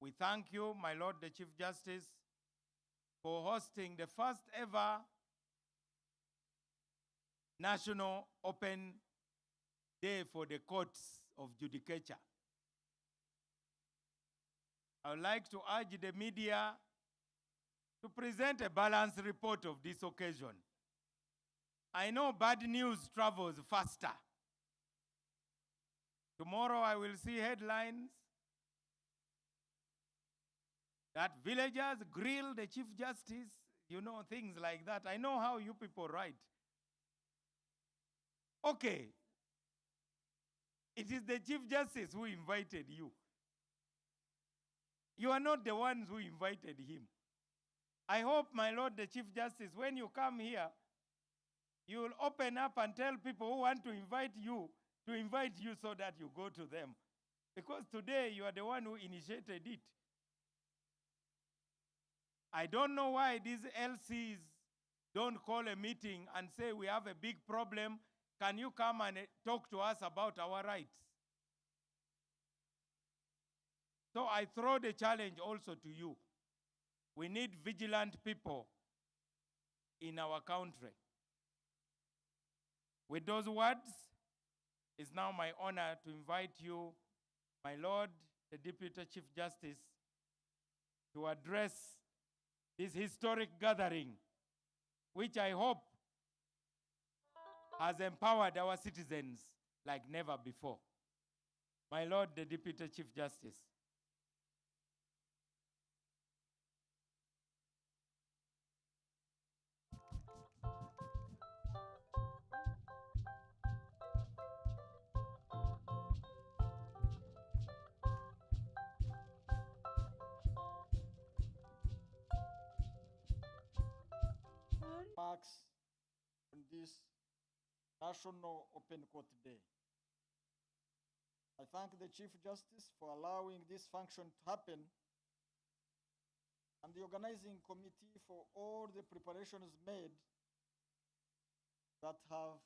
We thank you, my Lord the Chief Justice, for hosting the first ever National Open Day for the Courts of Judicature. I would like to urge the media to present a balanced report of this occasion. I know bad news travels faster. Tomorrow I will see headlines that villagers grill the Chief Justice, things like that. I know how you people write. Okay. It is the Chief Justice who invited you. You are not the ones who invited him. I hope, my Lord the Chief Justice, when you come here, you will open up and tell people who want to invite you so that you go to them. Because today you are the one who initiated it. I don't know why these LCs don't call a meeting and say we have a big problem. Can you come and talk to us about our rights? So I throw the challenge also to you. We need vigilant people in our country. With those words, it's now my honor to invite you, my Lord, the Deputy Chief Justice, to address this historic gathering, which I hope has empowered our citizens like never before. My Lord, the Deputy Chief Justice. Marks on this National Open Court Day. I thank the Chief Justice for allowing this function to happen and the organizing committee for all the preparations made that have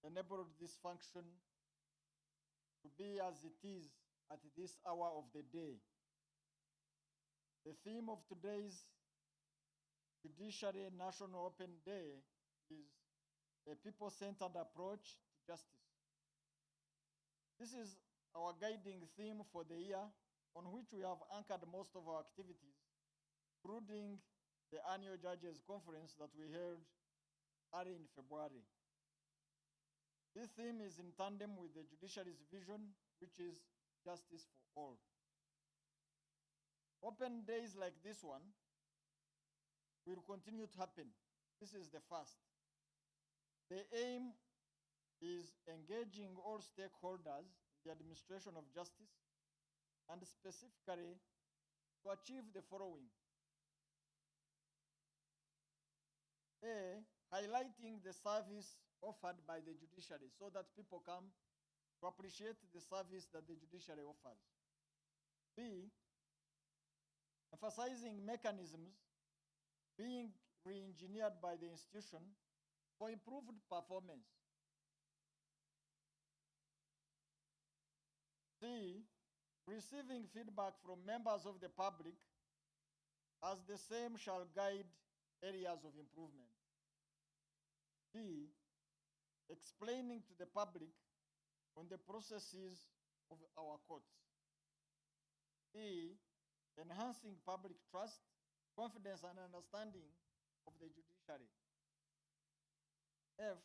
enabled this function to be as it is at this hour of the day. The theme of today's Judiciary National Open Day is a people-centered approach to justice. This is our guiding theme for the year, on which we have anchored most of our activities, including the annual Judges Conference that we held early in February. This theme is in tandem with the judiciary's vision, which is justice for all. Open days like this one will continue to happen. This is the first. The aim is engaging all stakeholders in the administration of justice, and specifically to achieve the following. A, highlighting the service offered by the judiciary so that people come to appreciate the service that the judiciary offers. B, emphasizing mechanisms being re-engineered by the institution for improved performance. C, receiving feedback from members of the public, as the same shall guide areas of improvement. D, explaining to the public on the processes of our courts. E, enhancing public trust, confidence, and understanding of the judiciary. F,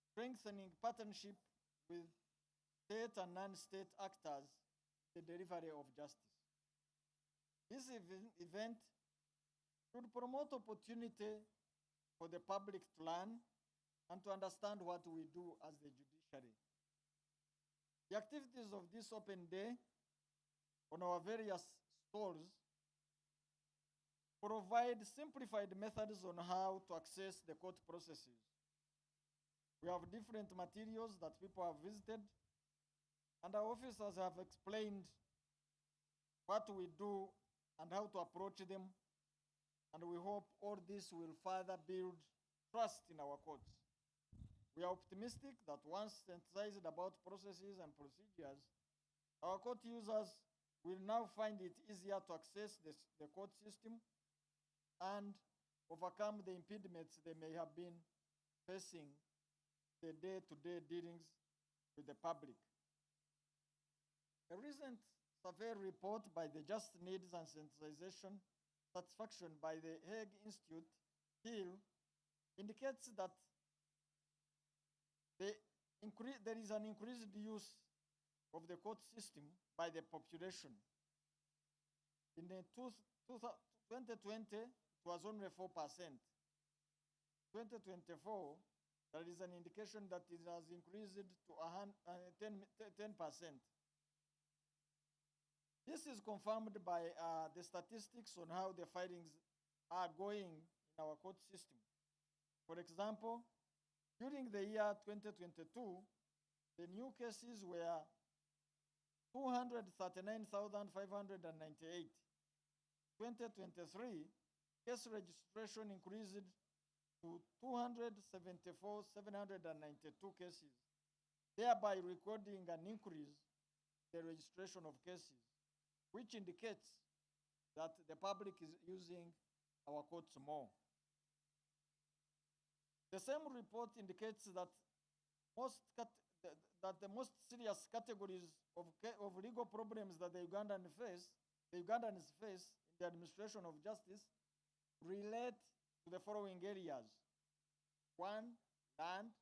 strengthening partnership with state and non-state actors in the delivery of justice. This event should promote opportunity for the public to learn and to understand what we do as the judiciary. The activities of this open day on our various stalls provide simplified methods on how to access the court processes. We have different materials that people have visited, and our officers have explained what we do and how to approach them, and we hope all this will further build trust in our courts. We are optimistic that once sensitized about processes and procedures, our court users will now find it easier to access the court system and overcome the impediments they may have been facing the day-to-day dealings with the public. A recent survey report by the Just Needs and Sensitization Satisfaction by the Hague Institute, HIL, indicates that there is an increased use of the court system by the population. In the 2020, it was only 4%. 2024, there is an indication that it has increased to 10%. This is confirmed by the statistics on how the filings are going in our court system. For example, during the year 2022, the new cases were 239,598. 2023, case registration increased to 274,792 cases, thereby recording an increase in the registration of cases, which indicates that the public is using our courts more. The same report indicates that the most serious categories of legal problems that the Ugandans face in the administration of justice relate to the following areas. 1, land.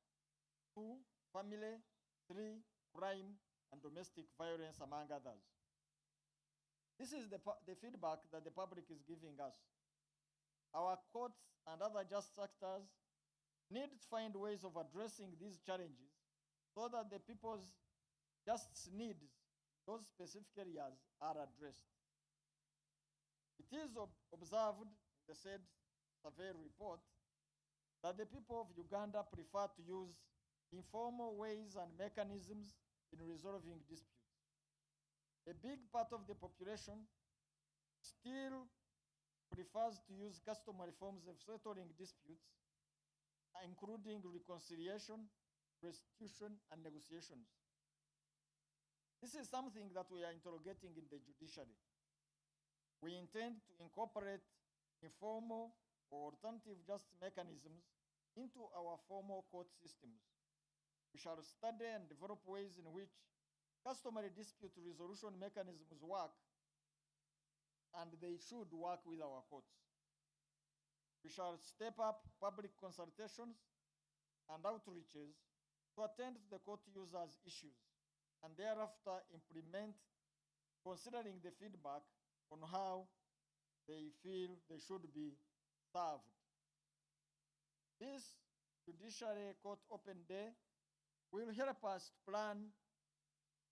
2, family. 3, crime and domestic violence, among others. This is the feedback that the public is giving us. Our courts and other justice actors need to find ways of addressing these challenges so that the people's justice needs, those specific areas, are addressed. It is observed in the said survey report that the people of Uganda prefer to use informal ways and mechanisms in resolving disputes. A big part of the population still prefers to use customary forms of settling disputes, including reconciliation, restitution, and negotiations. This is something that we are interrogating in the judiciary. We intend to incorporate informal or alternative justice mechanisms into our formal court systems. We shall study and develop ways in which customary dispute resolution mechanisms work, and they should work with our courts. We shall step up public consultations and outreaches to attend to the court users' issues, and thereafter implement, considering the feedback on how they feel they should be served. This Judiciary Court Open Day will help us plan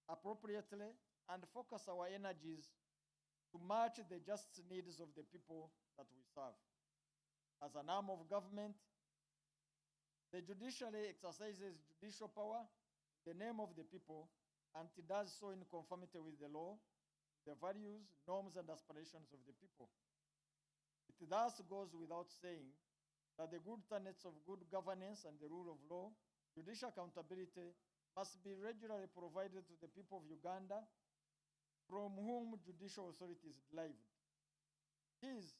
appropriately and focus our energies to match the justice needs of the people that we serve. As an arm of government, the judiciary exercises judicial power in the name of the people, and it does so in conformity with the law, the values, norms, and aspirations of the people. It thus goes without saying that the good tenets of good governance and the rule of law, judicial accountability, must be regularly provided to the people of Uganda, from whom judicial authority is derived. It is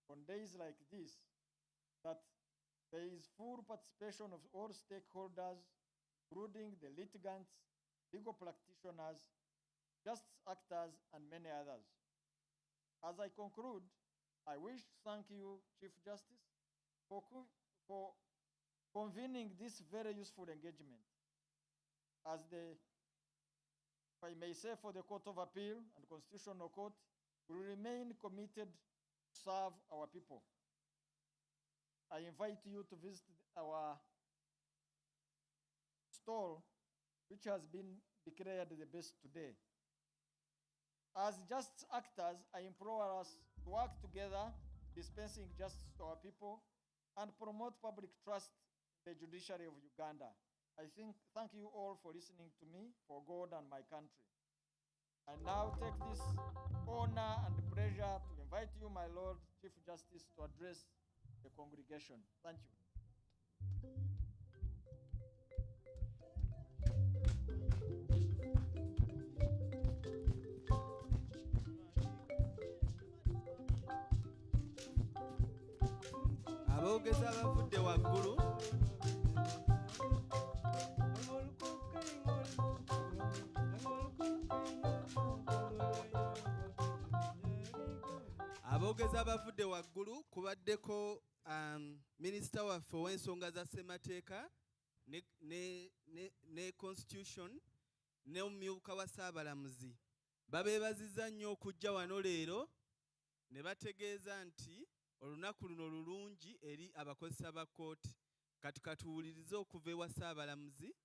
on days like this that there is full participation of all stakeholders, including the litigants, legal practitioners, justice actors, and many others. As I conclude, I wish to thank you, Chief Justice, for convening this very useful engagement. As the, if I may say, for the Court of Appeal and Constitutional Court, we remain committed to serve our people. I invite you to visit our stall, which has been declared the best today. As justice actors, I implore us to work together, dispensing justice to our people, and promote public trust in the judiciary of Uganda. Thank you all for listening to me, for God and my country. I now take this honor and pleasure to invite you, my Lord Chief Justice, to address the congregation. Thank you. Aboogezi abavudde waggulu aboogezi abavudde waggulu kubaddeko minisita waffe ow'ensonga za ssemateeka ne constitution ne omumyuka wa ssaabalamuzi babeebazizza nnyo okujja wano leero ne bategeeza nti olunaku luno lulungi eri abakozesa ba kkooti. Kati katuwulirize okuva ewa ssaabalamuzi.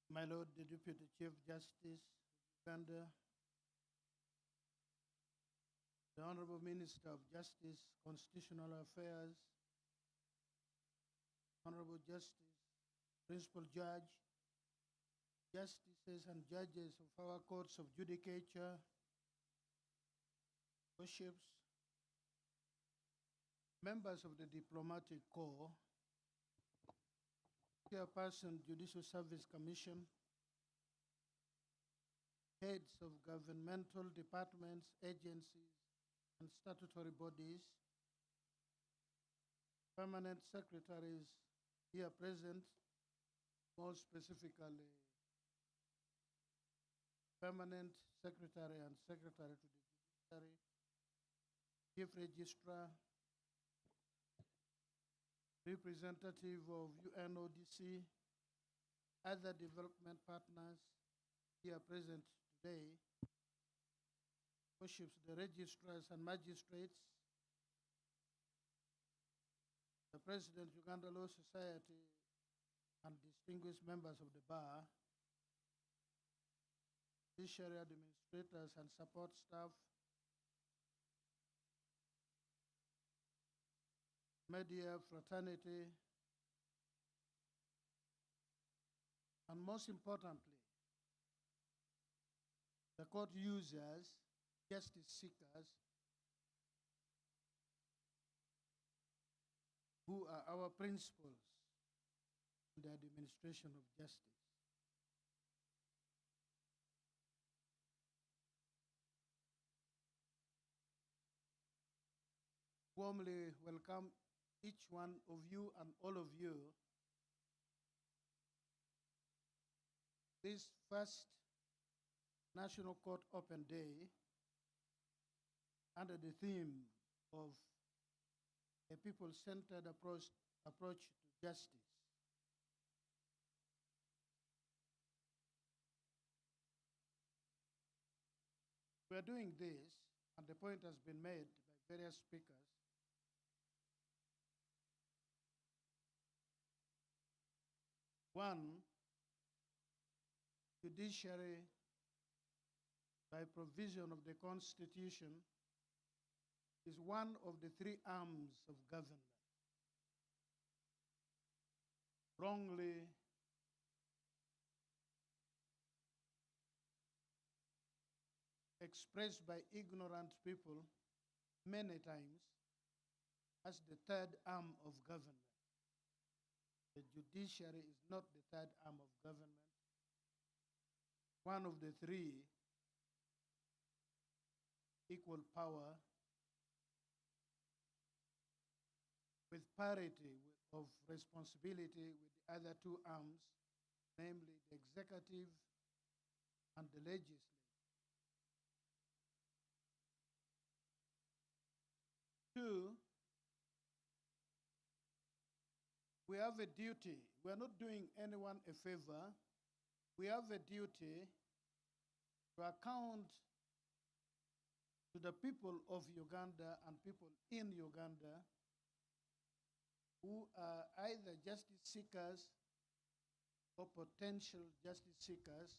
My Lord, the Deputy Chief Justice of Uganda, the Honorable Minister of Justice, Constitutional Affairs, Honorable Justice, Principal Judge, Justices and Judges of our courts of judicature, bishops, members of the Diplomatic Corps, Chairperson, Judicial Service Commission, heads of governmental departments, agencies, and statutory bodies, permanent secretaries here present, more specifically, permanent secretary and secretary to the judiciary, chief registrar, representative of UNODC, other development partners here present today, worships the registrars and magistrates, the President, Uganda Law Society, and distinguished members of the bar, judiciary administrators and support staff, media fraternity, and most importantly, the court users, justice seekers, who are our principals in the administration of justice. Warmly welcome each one of you and all of you this first National Court Open Day under the theme of a people-centered approach to justice. We are doing this, and the point has been made by various speakers, one, judiciary, by provision of the Constitution, is one of the three arms of government. Wrongly expressed by ignorant people many times as the third arm of government. The judiciary is not the third arm of government. One of the three, equal power, with parity of responsibility with the other two arms, namely the executive and the legislative. Two, we have a duty. We are not doing anyone a favor. We have a duty to account to the people of Uganda and people in Uganda who are either justice seekers or potential justice seekers,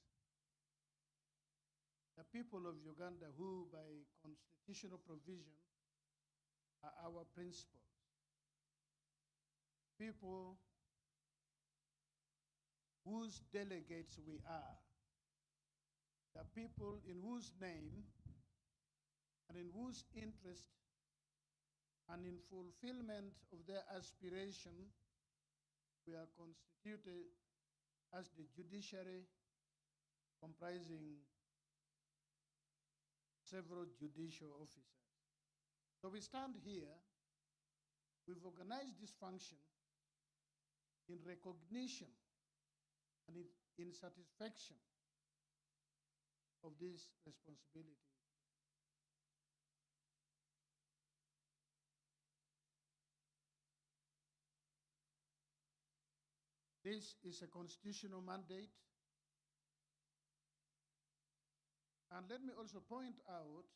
the people of Uganda who, by constitutional provision, are our principals. People whose delegates we are, the people in whose name and in whose interest and in fulfillment of their aspiration, we are constituted as the judiciary, comprising several judicial officers. So we stand here, we've organized this function in recognition and in satisfaction of this responsibility. This is a constitutional mandate. And let me also point out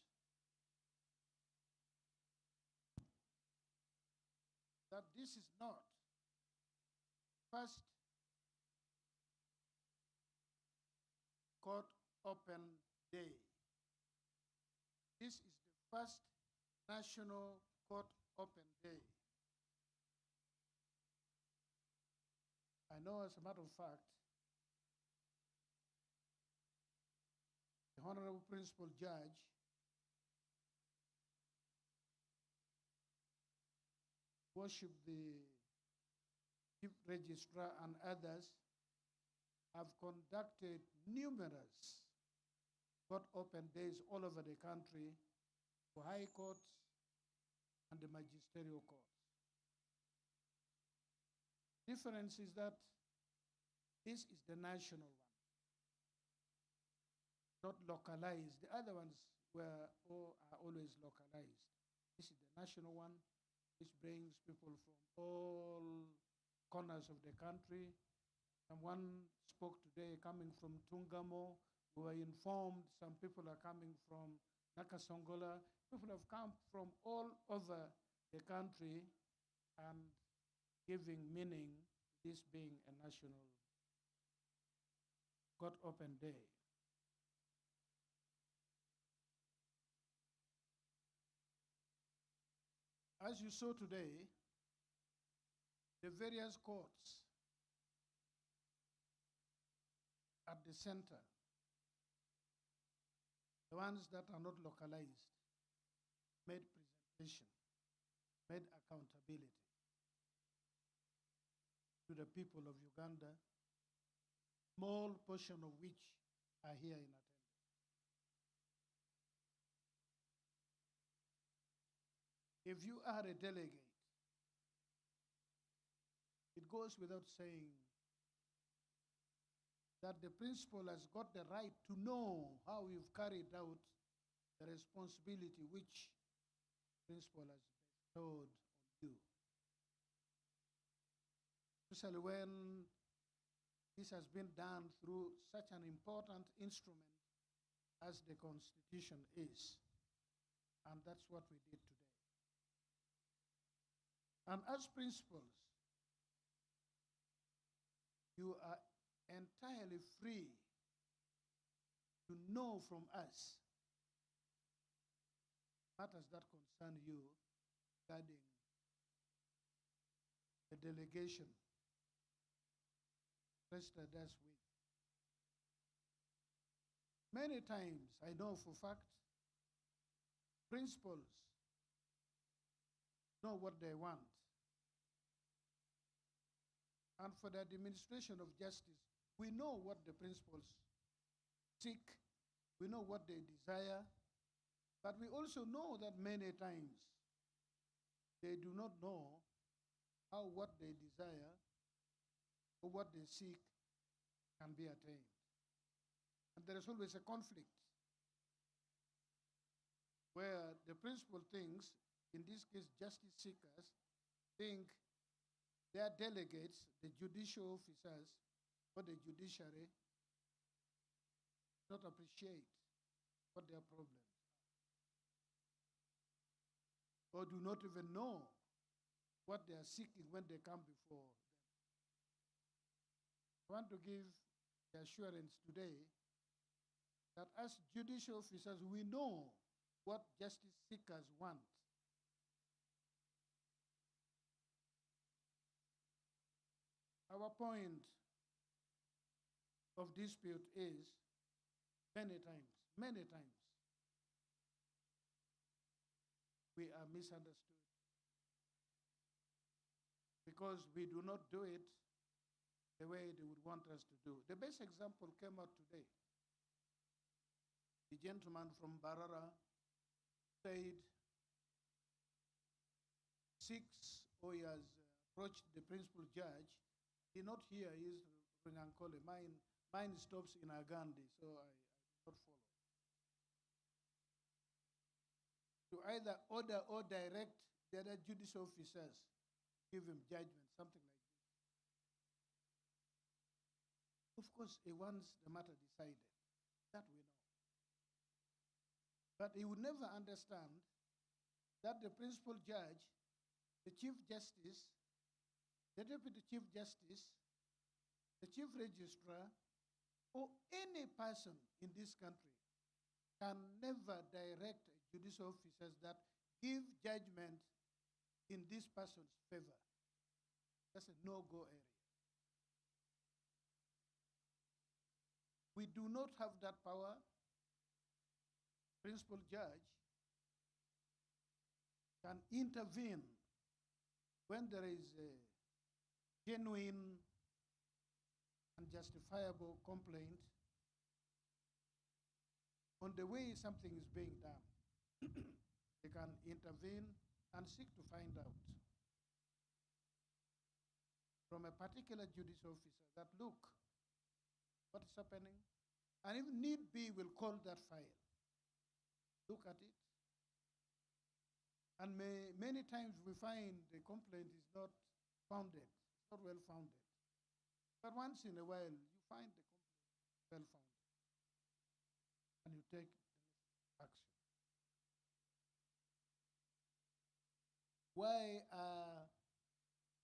that this is not first court open day. This is the first National Court Open Day. I know, as a matter of fact, the Honorable Principal Judge worship the Chief Registrar and others have conducted numerous court open days all over the country for high courts and the magisterial courts. Difference is that this is the national one, not localized. The other ones are always localized. This is the national one, which brings people from all corners of the country. Someone spoke today coming from Tungamo. We were informed some people are coming from Nakasongola. People have come from all over the country and giving meaning to this being a national court open day. As you saw today, the various courts at the center, the ones that are not localized, made presentation, made accountability to the people of Uganda, small portion of which are here in attendance. If you are a delegate, it goes without saying that the principal has got the right to know how you've carried out the responsibility which the principal has bestowed on you. Especially when this has been done through such an important instrument as the Constitution is. And that's what we did today. And as principals, you are entirely free to know from us matters that concern you regarding the delegation registered us with. Many times, I know for fact, principals know what they want. And for the administration of justice, we know what the principals seek, we know what they desire, but we also know that many times they do not know how what they desire or what they seek can be attained. And there is always a conflict where the principal thinks, in this case justice seekers, think their delegates, the judicial officers or the judiciary, not appreciate what their problems are, or do not even know what they are seeking when they come before them. I want to give the assurance today that as judicial officers, we know what justice seekers want. Our point of dispute is many times, we are misunderstood because we do not do it the way they would want us to do. The best example came out today. The gentleman from Barara said 6 he has approached the principal judge. He not here, he is Runyankole. Mine stops in Agandi, so I did not follow. To either order or direct the other judicial officers, give him judgment, something like this. Of course, he wants the matter decided. That we know. But he would never understand that the principal judge, the chief justice, the deputy chief justice, the chief registrar, or any person in this country can never direct judicial officers that give judgment in this person's favor. That's a no-go area. We do not have that power. Principal judge can intervene when there is a genuine and justifiable complaint on the way something is being done. They can intervene and seek to find out from a particular judicial officer that, look, what is happening? And if need be, will call that file. Look at it. And many times we find the complaint is not founded, it's not well founded. But once in a while, you find the complaint well founded. And you take action. Why are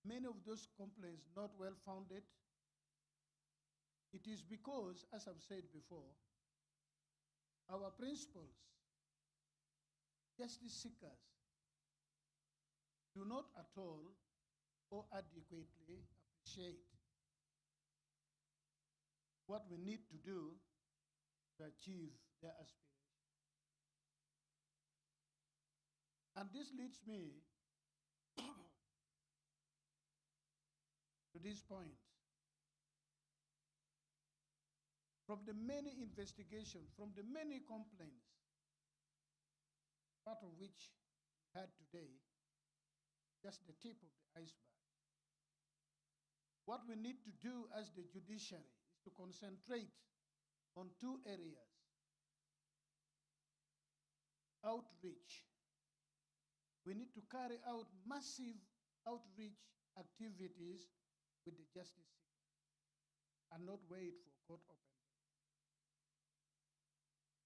many of those complaints not well founded? It is because, as I've said before, our principals, justice seekers, do not at all or adequately appreciate what we need to do to achieve their aspiration. And this leads me to this point. From the many investigations, from the many complaints, part of which we had today, just the tip of the iceberg. What we need to do as the judiciary is to concentrate on two areas. Outreach. We need to carry out massive outreach activities with the justice seeker and not wait for court open.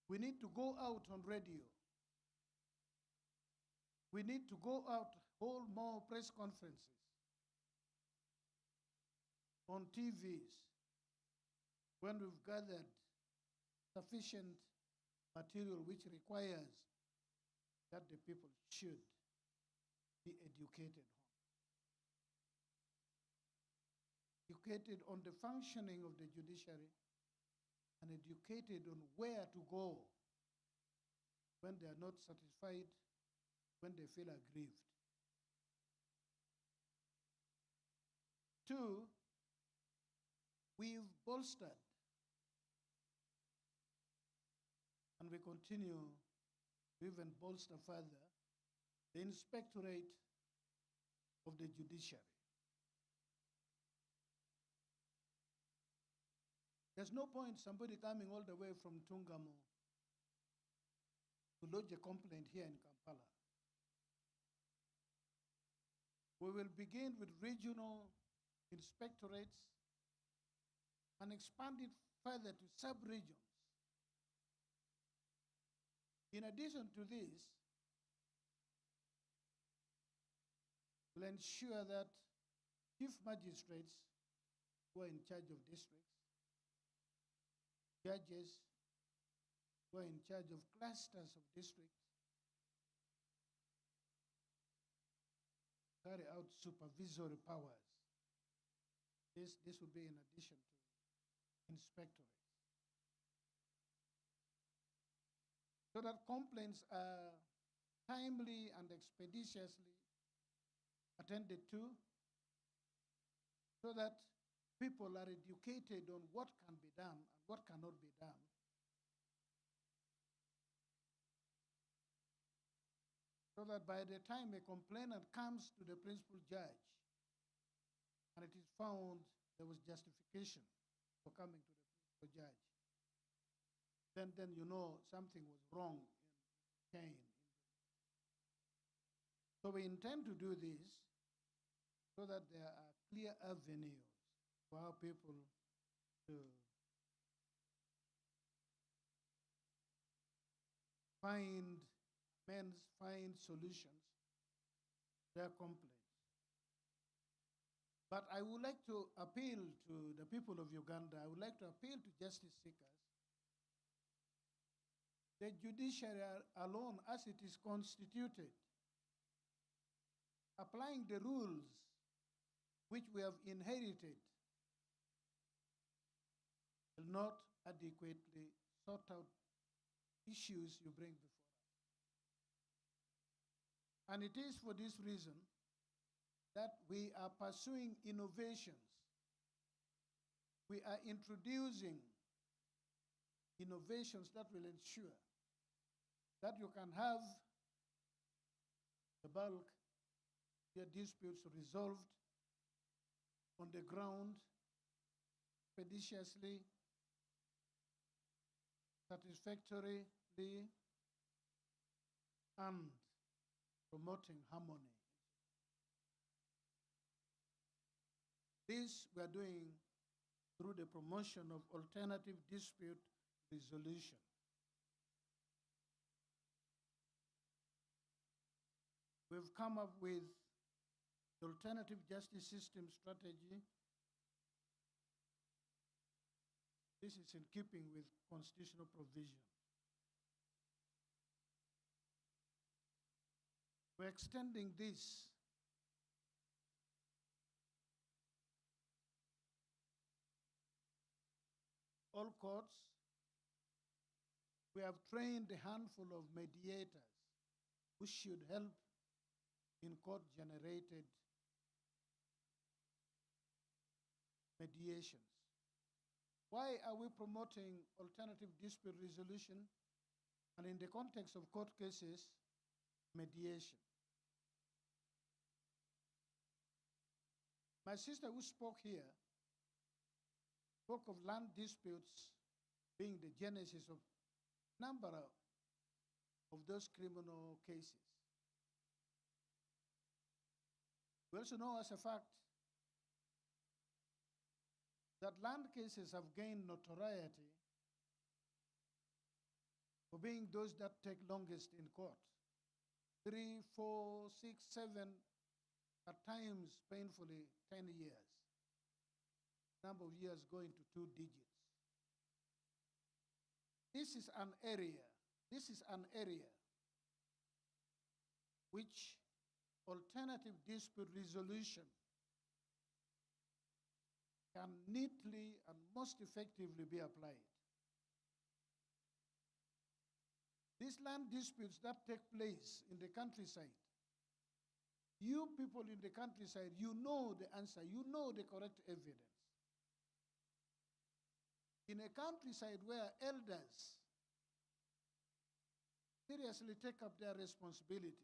We need to go out on radio. We need to go out, hold more press conferences, on TVs, when we've gathered sufficient material which requires that the people should be educated on. Educated on the functioning of the judiciary and educated on where to go when they are not satisfied, when they feel aggrieved. Two, we've bolstered and we continue to even bolster further the Inspectorate of the Judiciary. There's no point somebody coming all the way from Tungamo to lodge a complaint here in Kampala. We will begin with regional inspectorates and expand it further to sub-regions. In addition to this, we'll ensure that chief magistrates who are in charge of districts, judges who are in charge of clusters of districts, carry out supervisory powers. This will be in addition to inspectorates. So that complaints are timely and expeditiously attended to, so that people are educated on what can be done and what cannot be done. So that by the time a complainant comes to the principal judge and it is found there was justification for coming to the principal judge, then you know something was wrong in the chain. So we intend to do this so that there are clear avenues for our people to find solutions to their complaints. But I would like to appeal to the people of Uganda, I would like to appeal to justice seekers. The judiciary alone, as it is constituted, applying the rules which we have inherited, will not adequately sort out issues you bring before us. And it is for this reason that we are pursuing innovations. We are introducing innovations that will ensure that you can have the bulk, their disputes resolved on the ground, expeditiously, satisfactorily, and promoting harmony. This we are doing through the promotion of alternative dispute resolution. We've come up with the alternative justice system strategy. This is in keeping with constitutional provision. We're extending this all courts. We have trained a handful of mediators who should help in court-generated mediations. Why are we promoting alternative dispute resolution and in the context of court cases, mediation? My sister who spoke here spoke of land disputes being the genesis of number of those criminal cases. We also know as a fact that land cases have gained notoriety for being those that take longest in court. 3, 4, 6, 7, at times painfully 10 years. Number of years going to 2 digits. This is an area which alternative dispute resolution can neatly and most effectively be applied. These land disputes that take place in the countryside, you people in the countryside, you know the answer, you know the correct evidence. In a countryside where elders seriously take up their responsibility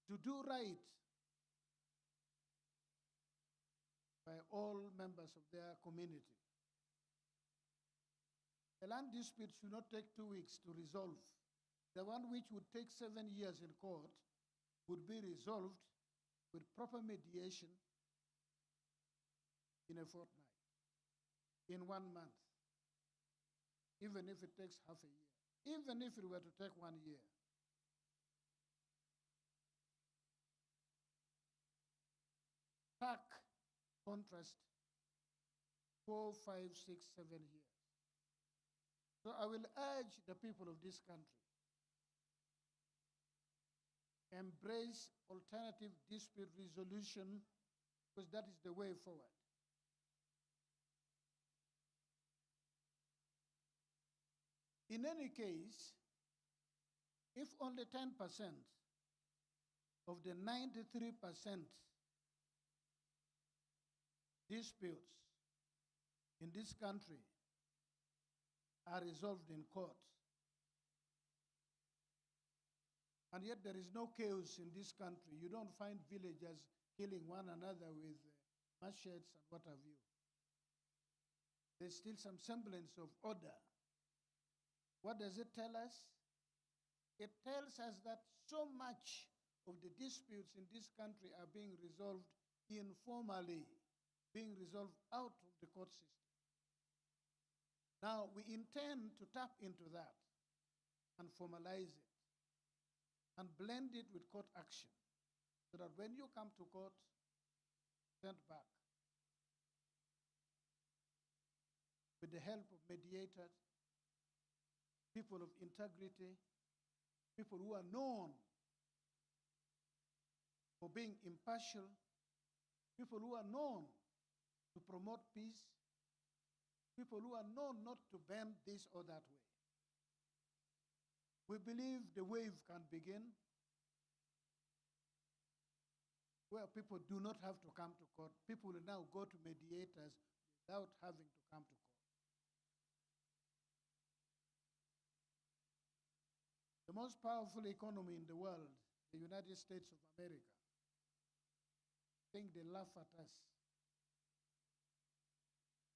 to do right by all members of their community. A land dispute should not take 2 weeks to resolve. The one which would take 7 years in court would be resolved with proper mediation in a fortnight, in 1 month, even if it takes half a year, even if it were to take 1 year. Stark contrast, 4, 5, 6, 7 years. So I will urge the people of this country, embrace alternative dispute resolution because that is the way forward. In any case, if only 10% of the 93% disputes in this country are resolved in court, and yet there is no chaos in this country. You don't find villagers killing one another with machetes and what have you. There's still some semblance of order. What does it tell us? It tells us that so much of the disputes in this country are being resolved informally, being resolved out of the court system. Now, we intend to tap into that and formalize it and blend it with court action so that when you come to court, send back with the help of mediators, people of integrity, people who are known for being impartial, people who are known to promote peace, people who are known not to bend this or that way. We believe the wave can begin where people do not have to come to court. People will now go to mediators without having to come to court. The The most powerful economy in the world, the United States of America. I think they laugh at us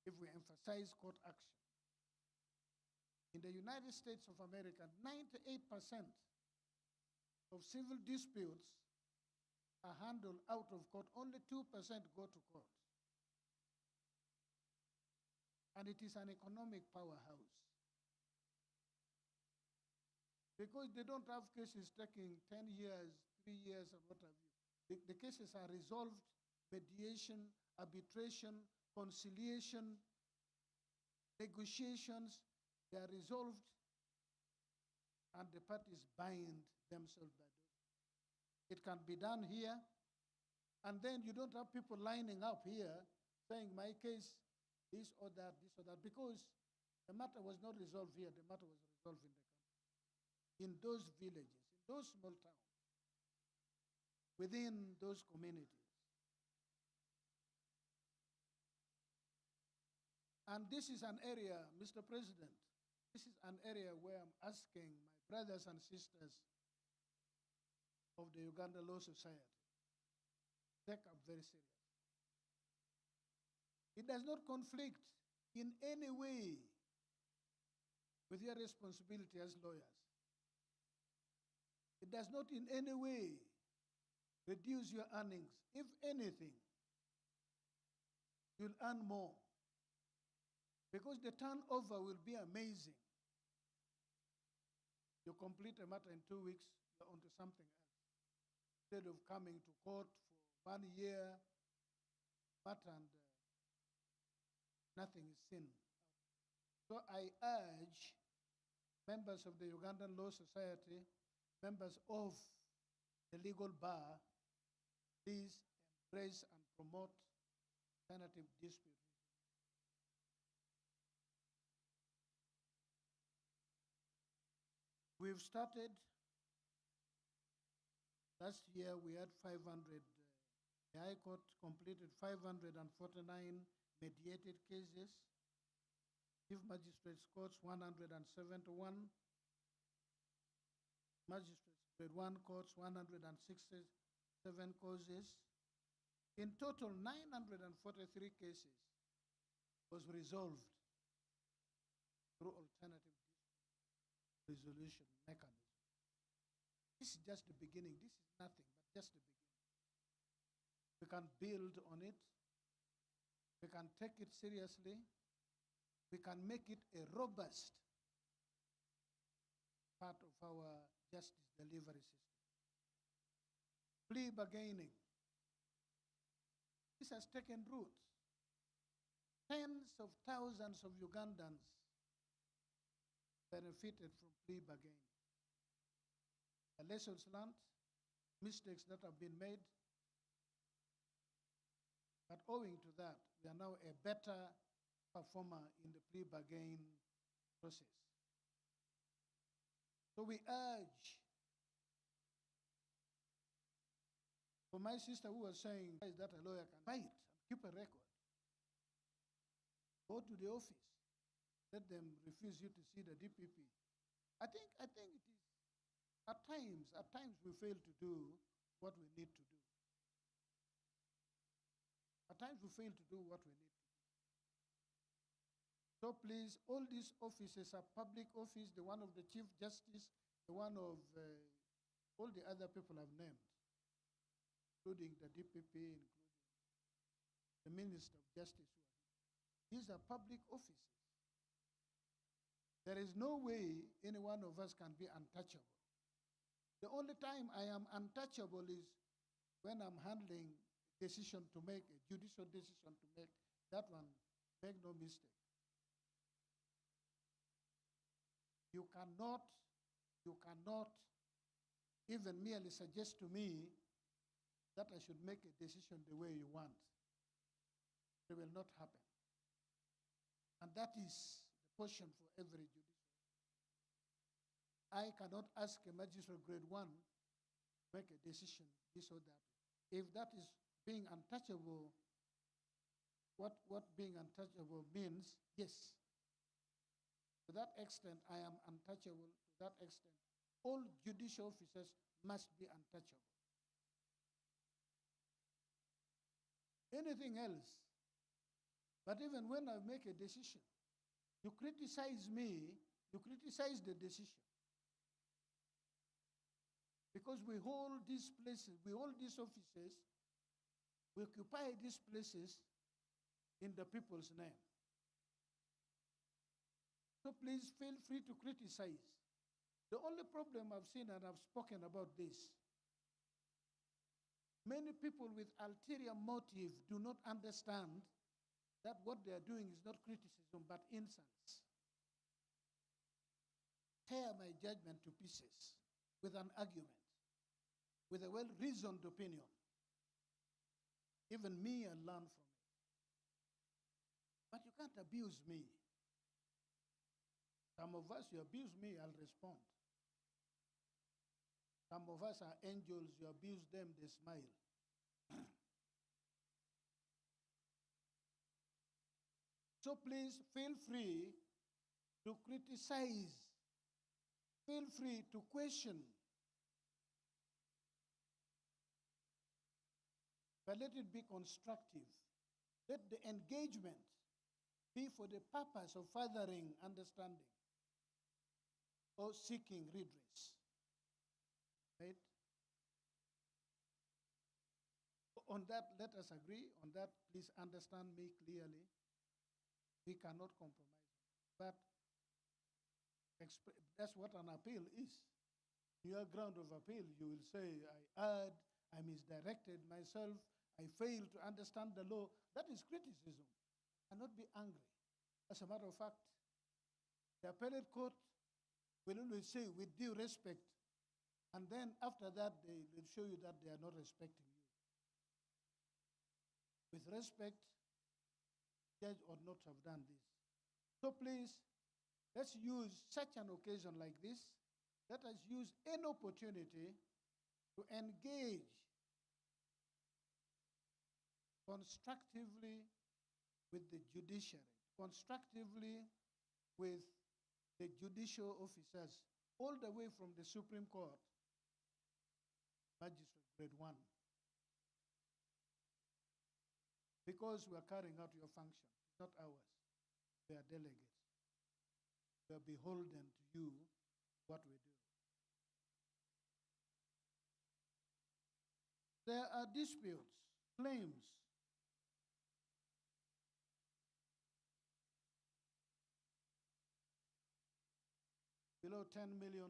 if we emphasize court action. In the United States of America, 98% of civil disputes are handled out of court. Only 2% go to court. And it is an economic powerhouse. Because they don't have cases taking 10 years, 3 years, and what have you. The cases are resolved, mediation, arbitration, conciliation, negotiations, they are resolved, and the parties bind themselves by those. It can be done here, and then you don't have people lining up here saying, my case, this or that, because the matter was not resolved here, the matter was resolved in the country. In those villages, in those small towns, within those communities. And this is an area, Mr. President, this is an area where I'm asking my brothers and sisters of the Uganda Law Society to take up very seriously. It does not conflict in any way with your responsibility as lawyers. It does not in any way reduce your earnings. If anything, you'll earn more because the turnover will be amazing. You complete a matter in 2 weeks, you're onto something else. Instead of coming to court for 1 year, matter and nothing is seen. So I urge members of the Ugandan Law Society, members of the legal bar, please embrace and promote alternative dispute resolution. We've started, last year we had 500, the High Court completed 549 mediated cases, Chief Magistrates Courts 171, Magistrates Grade 1 Courts 167 causes. In total, 943 cases was resolved through alternative resolution mechanism. This is just the beginning. This is nothing but just the beginning. We can build on it. We can take it seriously. We can make it a robust part of our justice delivery system. Plea bargaining. This has taken root. Tens of thousands of Ugandans benefited from plea bargaining. The lessons learned, mistakes that have been made, but owing to that, we are now a better performer in the plea bargain process. So we urge, for my sister who was saying is that a lawyer can write and keep a record, go to the office, let them refuse you to see the DPP. I think it is, at times we fail to do what we need to do. At times we fail to do what we need to do. So please, all these offices are public office, the one of the Chief Justice, the one of all the other people I've named, including the DPP, including the Minister of Justice who are here. These are public offices. There is no way any one of us can be untouchable. The only time I am untouchable is when I'm handling a decision to make, a judicial decision to make. That one, make no mistake. You cannot even merely suggest to me that I should make a decision the way you want. It will not happen. And that is the portion for every judicial. I cannot ask a magistrate grade 1 to make a decision this or that. If that is being untouchable, what being untouchable means, yes. To that extent, I am untouchable. To that extent, all judicial officers must be untouchable. Anything else, but even when I make a decision, you criticize me, you criticize the decision. Because we hold these places, we hold these offices, we occupy these places in the people's name. So please feel free to criticize. The only problem I've seen, and I've spoken about this, many people with ulterior motive do not understand that what they are doing is not criticism but insults. Tear my judgment to pieces with an argument, with a well-reasoned opinion. Even me, I learn from it. But you can't abuse me. Some of us, you abuse me, I'll respond. Some of us are angels, you abuse them, they smile. So please feel free to criticize. Feel free to question. But let it be constructive. Let the engagement be for the purpose of furthering understanding or seeking redress. Right? On that, let us agree. On that, please understand me clearly. We cannot compromise. But that's what an appeal is. Your ground of appeal, you will say, I erred, I misdirected myself, I failed to understand the law. That is criticism. Cannot be angry. As a matter of fact, the appellate court will always say, with due respect, and then after that, they will show you that they are not respecting you. With respect, judge ought not to have done this. So please, let's use such an occasion like this. Let us use any opportunity to engage constructively with the judiciary, constructively with the judicial officers, all the way from the Supreme Court, Magistrate Grade 1. Because we are carrying out your function, not ours. We are delegates. We are beholden to you, what we do. There are disputes, claims. Below 10 million.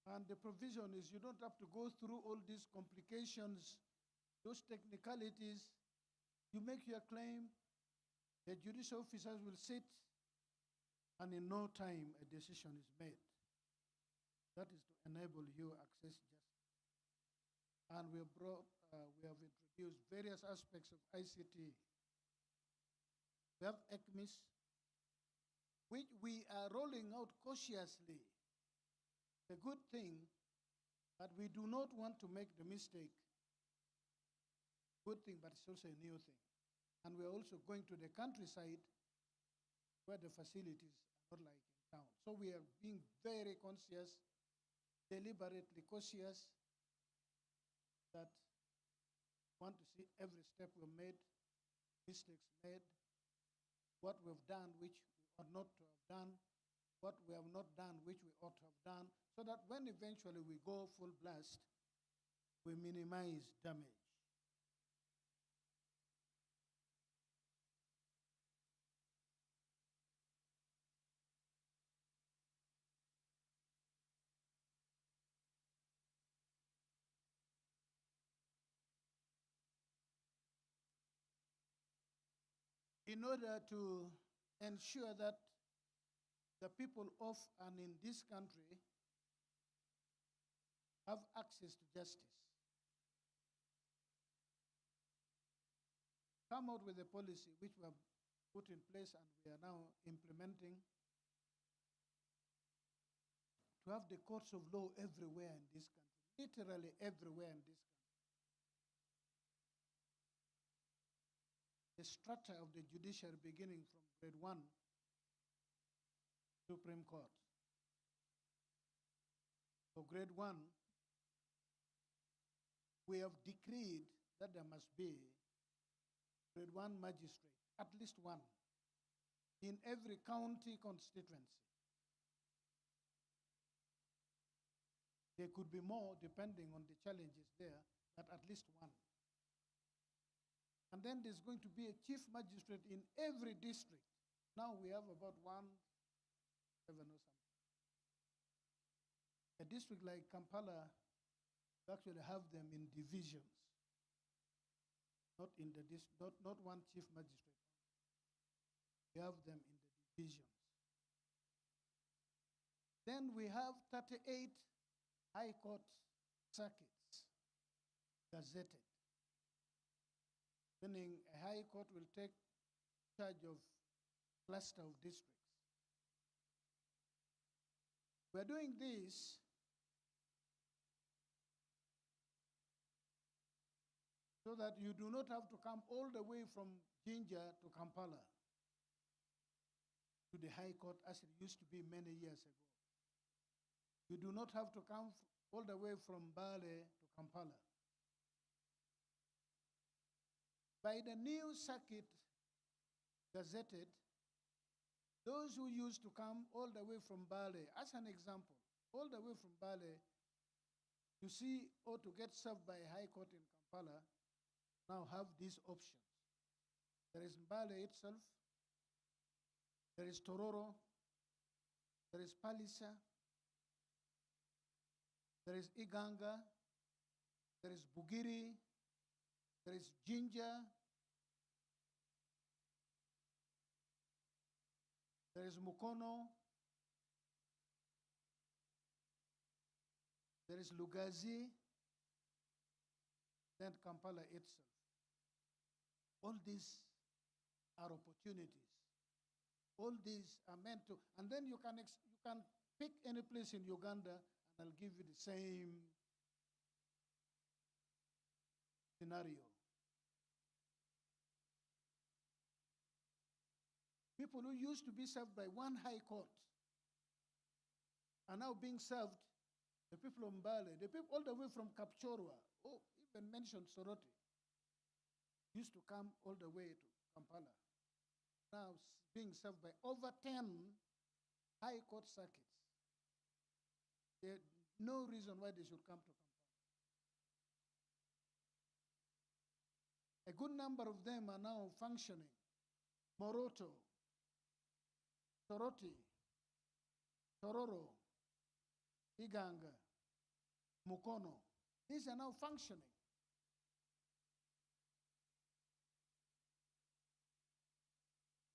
And the provision is you don't have to go through all these complications, those technicalities. You make your claim, the judicial officers will sit, and in no time a decision is made. That is to enable you access justice. And we have introduced various aspects of ICT. We have ECMIS, which we are rolling out cautiously. A good thing, but we do not want to make the mistake. Good thing, but it's also a new thing. And we're also going to the countryside where the facilities are not like in town. So we are being very conscious, deliberately cautious, that we want to see every step we've made, mistakes made, what we've done which we ought not to have done, what we have not done which we ought to have done, so that when eventually we go full blast, we minimize damage. In order to ensure that the people of and in this country have access to justice, come out with a policy which we have put in place and we are now implementing, to have the courts of law everywhere in this country, literally everywhere in this country. The structure of the judiciary beginning from grade 1 Supreme Court. For grade 1, we have decreed that there must be grade 1 magistrate, at least one, in every county constituency. There could be more depending on the challenges there, but at least one. And then there's going to be a chief magistrate in every district. Now we have about 7 or something. A district like Kampala, we actually have them in divisions, not in the not one chief magistrate. We have them in the divisions. Then we have 38 high court circuits gazetted, meaning a high court will take charge of cluster of districts. We're doing this so that you do not have to come all the way from Jinja to Kampala to the High Court as it used to be many years ago. You do not have to come all the way from Bale to Kampala. By the new circuit gazetted, those who used to come all the way from Bale, as an example, all the way from Bale to see or to get served by a high court in Kampala, now have these options. There is Mbale itself, there is Tororo, there is Palisa, there is Iganga, there is Bugiri, there is Jinja, there is Mukono, there is Lugazi, then Kampala itself. All these are opportunities. All these are meant to, and then you can pick any place in Uganda and I'll give you the same scenario. People who used to be served by one high court are now being served, the people of Mbale, the people all the way from Kapchorwa, even mentioned Soroti, used to come all the way to Kampala. Now being served by over 10 high court circuits. There's no reason why they should come to Kampala. A good number of them are now functioning. Moroto, Soroti, Tororo, Iganga, Mukono. These are now functioning.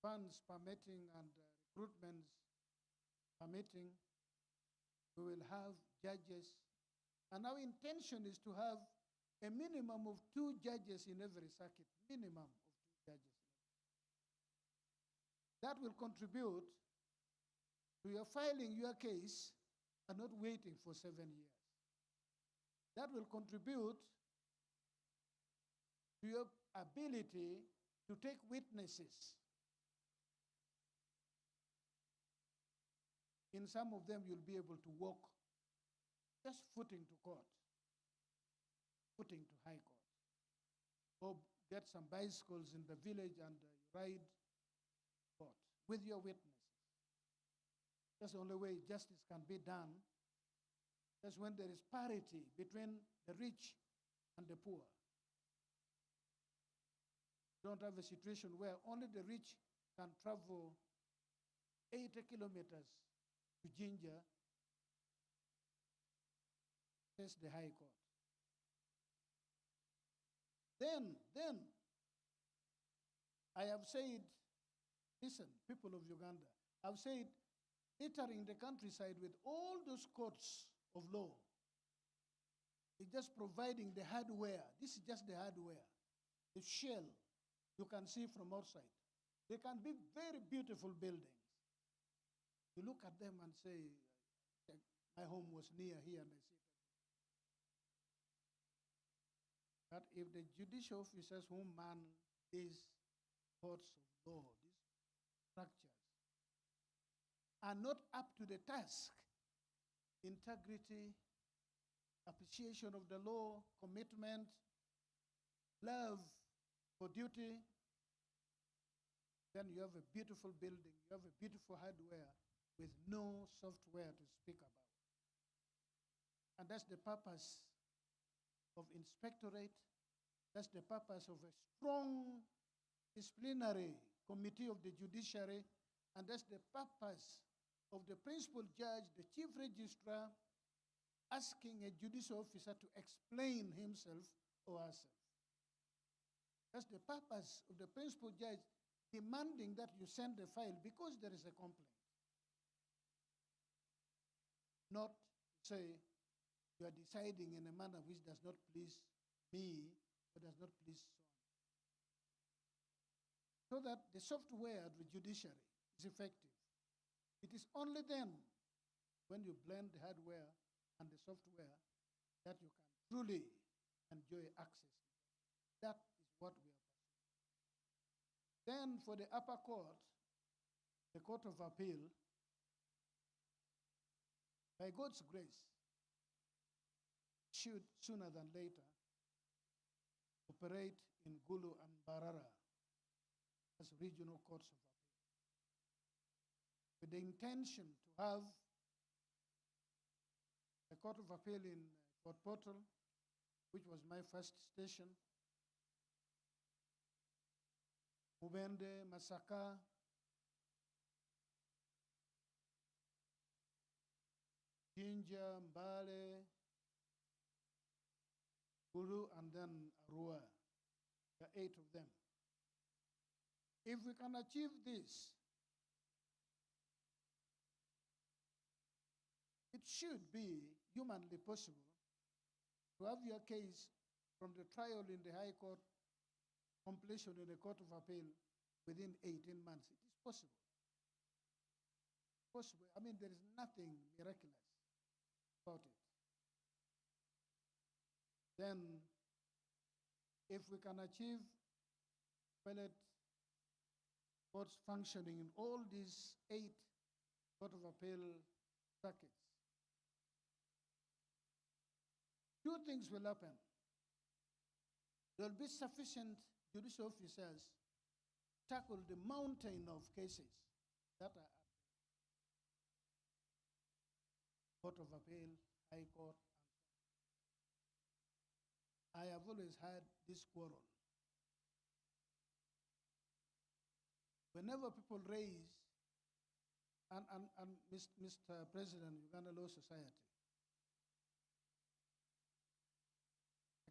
Funds permitting and recruitments permitting, we will have judges. And our intention is to have a minimum of 2 judges in every circuit, minimum of 2 judges. That will contribute to your filing your case and not waiting for 7 years. That will contribute to your ability to take witnesses. In some of them, you'll be able to walk just footing to court, footing to high court, or get some bicycles in the village and ride court with your witnesses. That's the only way justice can be done. That's when there is parity between the rich and the poor. You don't have a situation where only the rich can travel 80 kilometers to Jinja, says the High Court. Then, I have said, listen, people of Uganda, I've said, littering the countryside with all those courts of law is just providing the hardware. This is just the hardware, the shell you can see from outside. They can be very beautiful buildings. You look at them and say, my home was near here and I see it. But if the judicial officers who man these courts of law, these structures, are not up to the task, integrity, appreciation of the law, commitment, love for duty, then you have a beautiful building, you have a beautiful hardware with no software to speak about. And that's the purpose of Inspectorate. That's the purpose of a strong disciplinary committee of the judiciary. And that's the purpose of the principal judge, the chief registrar, asking a judicial officer to explain himself or herself. That's the purpose of the principal judge demanding that you send the file because there is a complaint. Not say you are deciding in a manner which does not please me or does not please so on. So that the software of the judiciary is effective. It is only then when you blend the hardware and the software that you can truly enjoy access. That is what we are pursuing. Then for the upper court, the Court of Appeal, by God's grace, should sooner than later operate in Gulu and Barara as regional courts of appeal, with the intention to have a Court of Appeal in Port Portal, which was my first station, Mubende, Masaka, Jinja, Mbale, Gulu, and then Arua. There are 8 of them. If we can achieve this, it should be humanly possible to have your case from the trial in the High Court, completion in the Court of Appeal within 18 months. It is possible. Possible. I mean, there is nothing miraculous about it. Then, if we can achieve appellate courts functioning in all these 8 Court of Appeal circuits, 2 things will happen. There will be sufficient judicial officers to tackle the mountain of cases that are at Court of Appeal, High Court, and so on. I have always had this quarrel. Whenever people raise, and Mr. President, Uganda Law Society,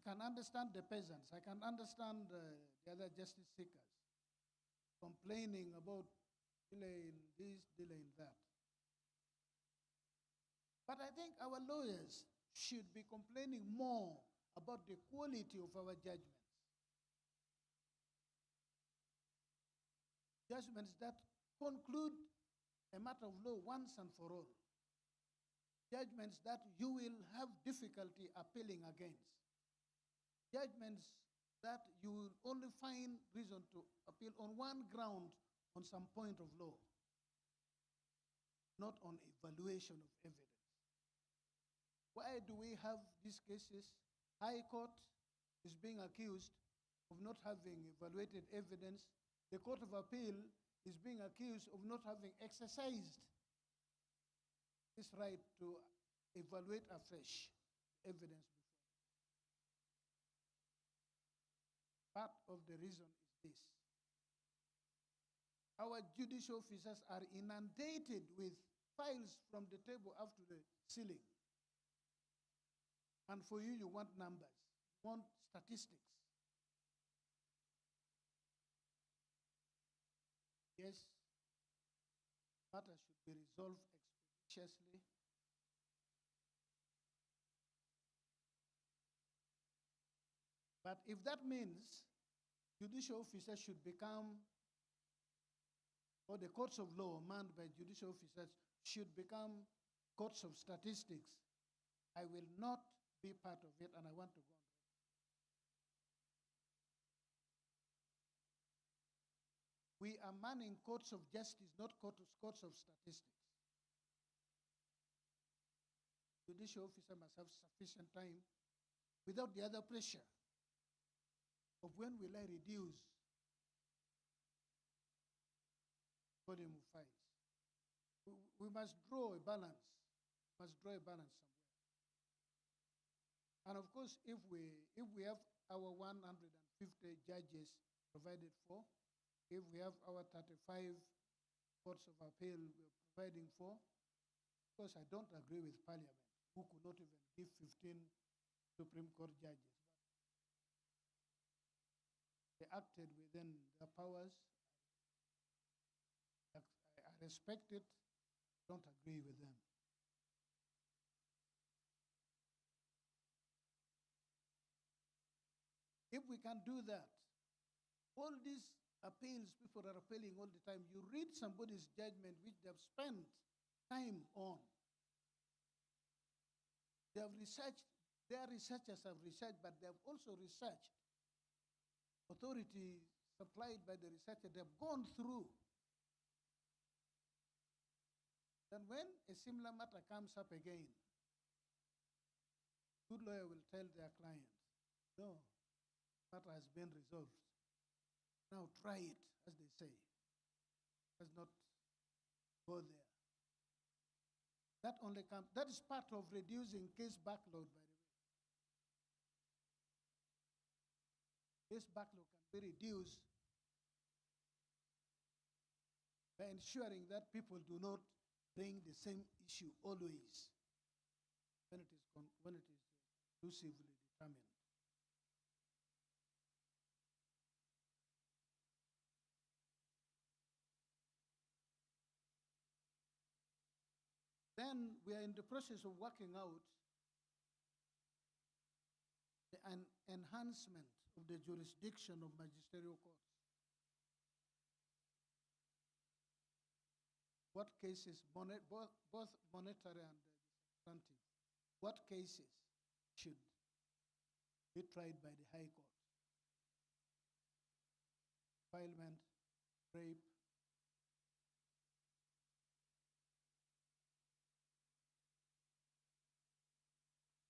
I can understand the peasants. I can understand the other justice seekers complaining about delay in this, delay in that. But I think our lawyers should be complaining more about the quality of our judgments. Judgments that conclude a matter of law once and for all. Judgments that you will have difficulty appealing against. Judgments that you will only find reason to appeal on one ground on some point of law, not on evaluation of evidence. Why do we have these cases? High Court is being accused of not having evaluated evidence. The Court of Appeal is being accused of not having exercised this right to evaluate afresh evidence before. Part of the reason is this. Our judicial officers are inundated with files from the table up to the ceiling. And for you, you want numbers, you want statistics. Yes, matters should be resolved expeditiously. But if that means judicial officers should become, or the courts of law manned by judicial officers should become courts of statistics, I will not be part of it, and I want to go on record. We are manning courts of justice, not courts of statistics. judicial officer must have sufficient time without the other pressure of when will I reduce volume of files. We must draw a balance. Must draw a balance somewhere. And of course, if we have our 150 judges provided for, if we have our 35 courts of appeal we're providing for, of course I don't agree with Parliament, who could not even give 15 Supreme Court judges. But they acted within their powers. I respect it, don't agree with them. If we can do that, all these appeals people are appealing all the time, you read somebody's judgment which they've spent time on. They have researched, their researchers have researched, but they have also researched. Authority supplied by the researcher, they have gone through. Then when a similar matter comes up again, good lawyer will tell their client, no, matter has been resolved. Now try it, as they say. Let's not go there. That only comes, that is part of reducing case backlog, by the way. Case backlog can be reduced by ensuring that people do not bring the same issue always when it is conclusively determined. Then we are in the process of working out an enhancement of the jurisdiction of magisterial courts. What cases, both monetary and substantive, what cases should be tried by the High Court? Defilement, rape,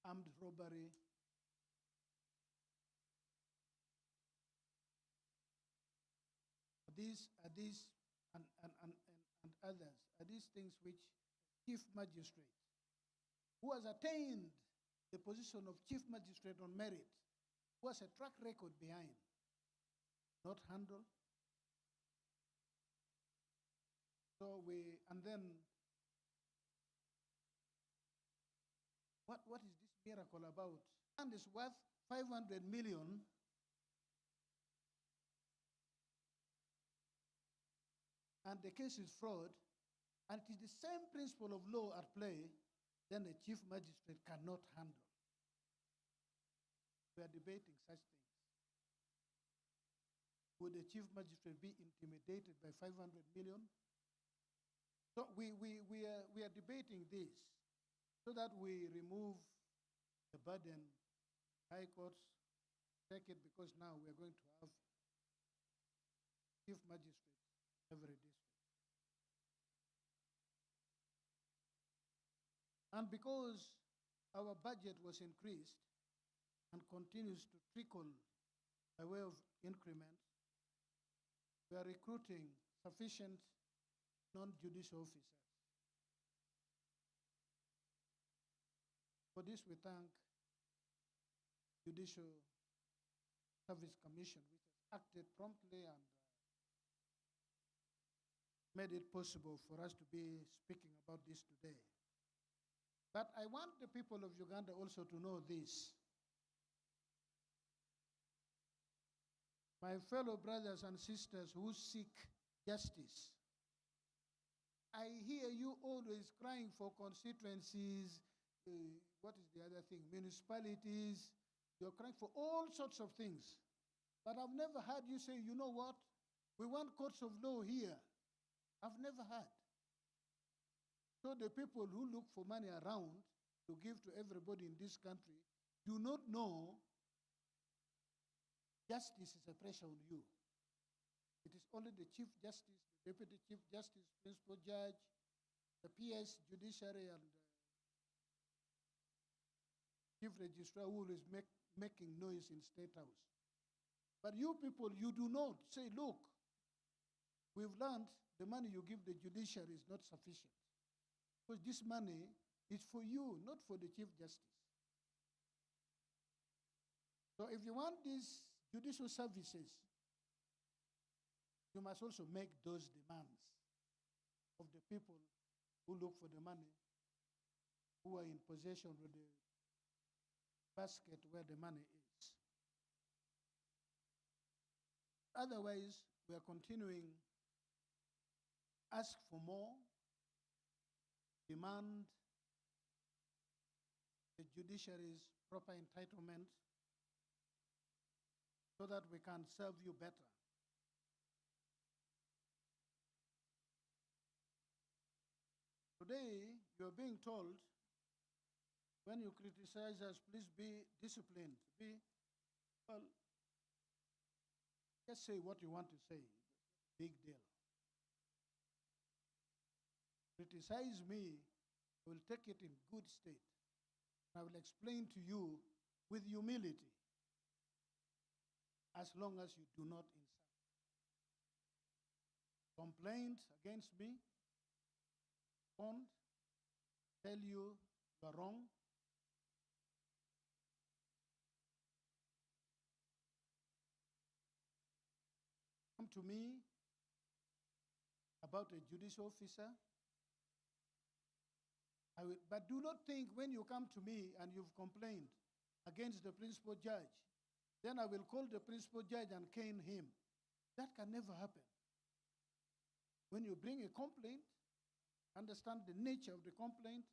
armed robbery, are these and others, are these things which chief magistrate, who has attained the position of chief magistrate on merit, who has a track record behind, not handle? So and then, what is this miracle about? And is worth 500 million. And the case is fraud, and it is the same principle of law at play, then a chief magistrate cannot handle. We are debating such things. Would a chief magistrate be intimidated by 500 million? So we are debating this so that we remove the burden. High courts take it because now we are going to have chief magistrates every district. And because our budget was increased and continues to trickle by way of increments, we are recruiting sufficient non-judicial officers. For this, we thank Judicial Service Commission, which has acted promptly and made it possible for us to be speaking about this today. But I want the people of Uganda also to know this. My fellow brothers and sisters who seek justice, I hear you always crying for constituencies, what is the other thing, municipalities, you're crying for all sorts of things. But I've never heard you say, you know what, we want courts of law here. I've never heard. So the people who look for money around to give to everybody in this country do not know justice is a pressure on you. It is only the Chief Justice, the Deputy Chief Justice, Principal Judge, the PS, Judiciary, and chief registrar who is making noise in State House. But you people, you do not say, look, we've learned the money you give the judiciary is not sufficient. Because this money is for you, not for the Chief Justice. So if you want these judicial services, you must also make those demands of the people who look for the money, who are in possession of the basket where the money is. Otherwise, we are continuing, ask for more, demand the judiciary's proper entitlement so that we can serve you better. Today, you're being told, when you criticize us, please be disciplined. Well, just say what you want to say. Big deal. Criticize me, I will take it in good state. I will explain to you with humility, as long as you do not insult. Complaint against me, respond, tell you you are wrong. Come to me about a judicial officer. But do not think when you come to me and you've complained against the principal judge, then I will call the principal judge and cane him. That can never happen. When you bring a complaint, understand the nature of the complaint.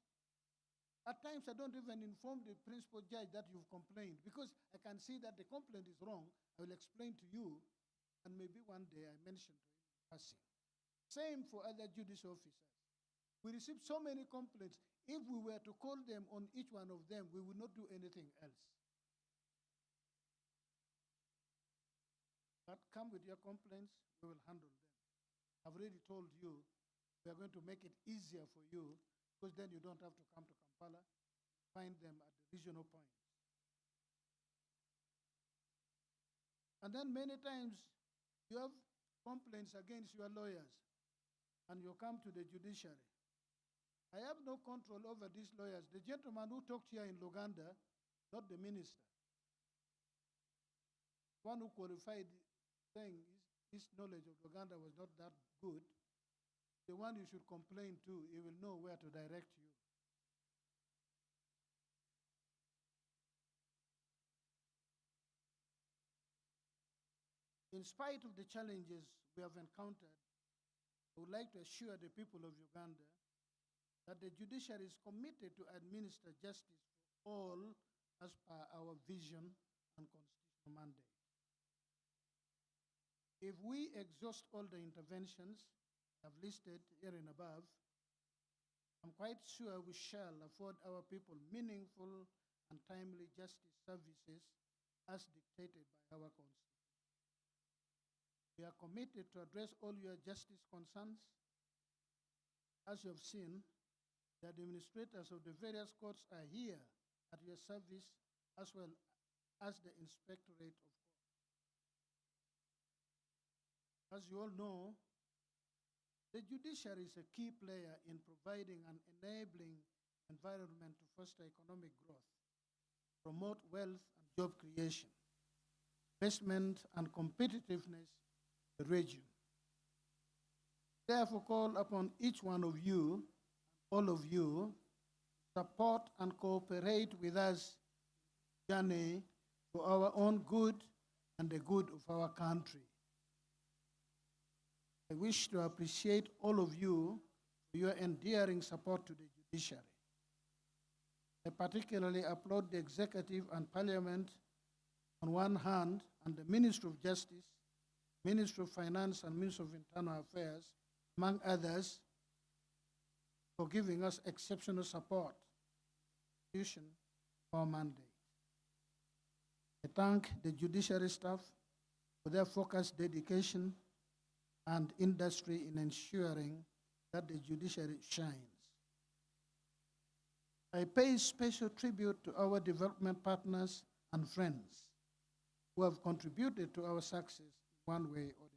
At times, I don't even inform the principal judge that you've complained because I can see that the complaint is wrong. I will explain to you, and maybe one day I mention to him in passing. Same for other judicial officers. We receive so many complaints. If we were to call them on each one of them, we would not do anything else. But come with your complaints, we will handle them. I've already told you we are going to make it easier for you because then you don't have to come to Kampala, find them at the regional points. And then many times you have complaints against your lawyers and you come to the judiciary. I have no control over these lawyers. The gentleman who talked here in Luganda, not the minister, one who qualified saying his knowledge of Luganda was not that good, the one you should complain to, he will know where to direct you. In spite of the challenges we have encountered, I would like to assure the people of Uganda that the judiciary is committed to administer justice for all as per our vision and constitutional mandate. If we exhaust all the interventions I've listed here and above, I'm quite sure we shall afford our people meaningful and timely justice services as dictated by our Constitution. We are committed to address all your justice concerns. As you have seen, the administrators of the various courts are here at your service, as well as the Inspectorate of Courts. As you all know, the judiciary is a key player in providing an enabling environment to foster economic growth, promote wealth and job creation, investment and competitiveness in the region. Therefore, call upon each one of you, all of you, support and cooperate with us journey for our own good and the good of our country. I wish to appreciate all of you for your endearing support to the judiciary. I particularly applaud the executive and parliament on one hand, and the Ministry of Justice, Ministry of Finance, and Ministry of Internal Affairs, among others, for giving us exceptional support in our mandate. I thank the judiciary staff for their focused dedication and industry in ensuring that the judiciary shines. I pay special tribute to our development partners and friends who have contributed to our success one way or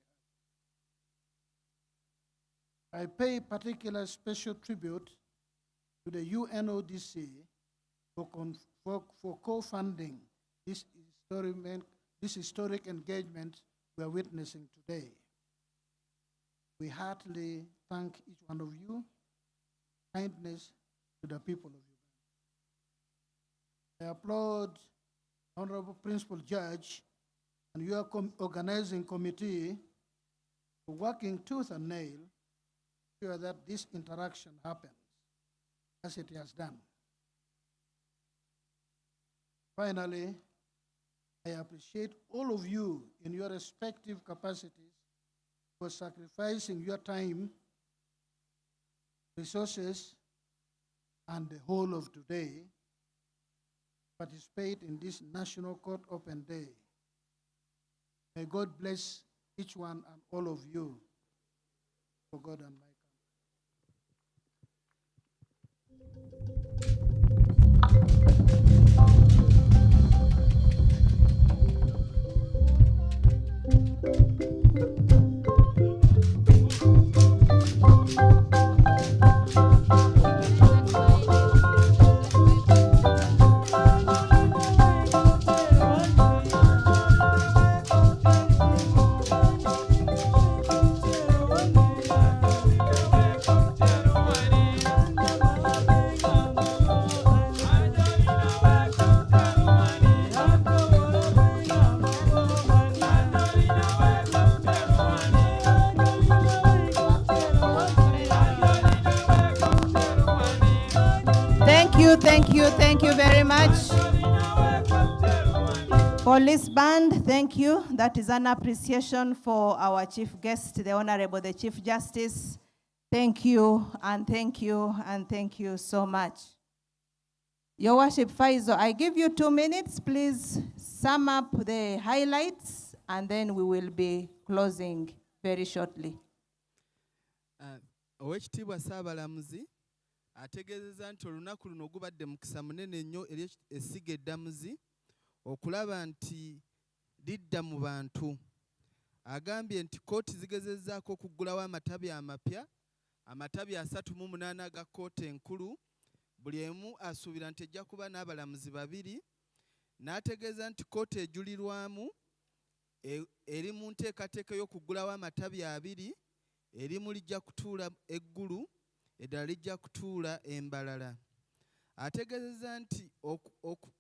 the other. I pay particular special tribute to the UNODC for co-funding this historic engagement we are witnessing today. We heartily thank each one of you. Kindness to the people of Uganda. I applaud Honorable Principal Judge and your organizing committee for working tooth and nail to ensure that this interaction happens as it has done. Finally, I appreciate all of you in your respective capacities for sacrificing your time, resources, and the whole of today to participate in this National Court Open Day. May God bless each one and all of you for God and my Thank you very much. Police band, thank you. That is an appreciation for our chief guest, the Honorable the Chief Justice. Thank you, and thank you, and thank you so much. Your Worship Faizo, I give you 2 minutes. Please sum up the highlights, and then we will be closing very shortly. Owekitiibwa Ssaabalamuzi ategeezezza nti olunaku luno gubadde mukisa munene nnyo eri essiga eddamuzi okulaba nti lidda mu bantu. Agambye nti kkooti zigezezzaako okuggulawo amatabi amapya, amatabi 38 aga kkooti enkulu, buli emu asuubira nti ejja kuba n'abalamuzi 2. N'ategeeza nti kkooti ejulirwamu eri mu nteekateeka y'okuggulawo amatabi 2, erimu lijja kutuula eggulu, eddala lijja kutuula embalala. Ategeezezza nti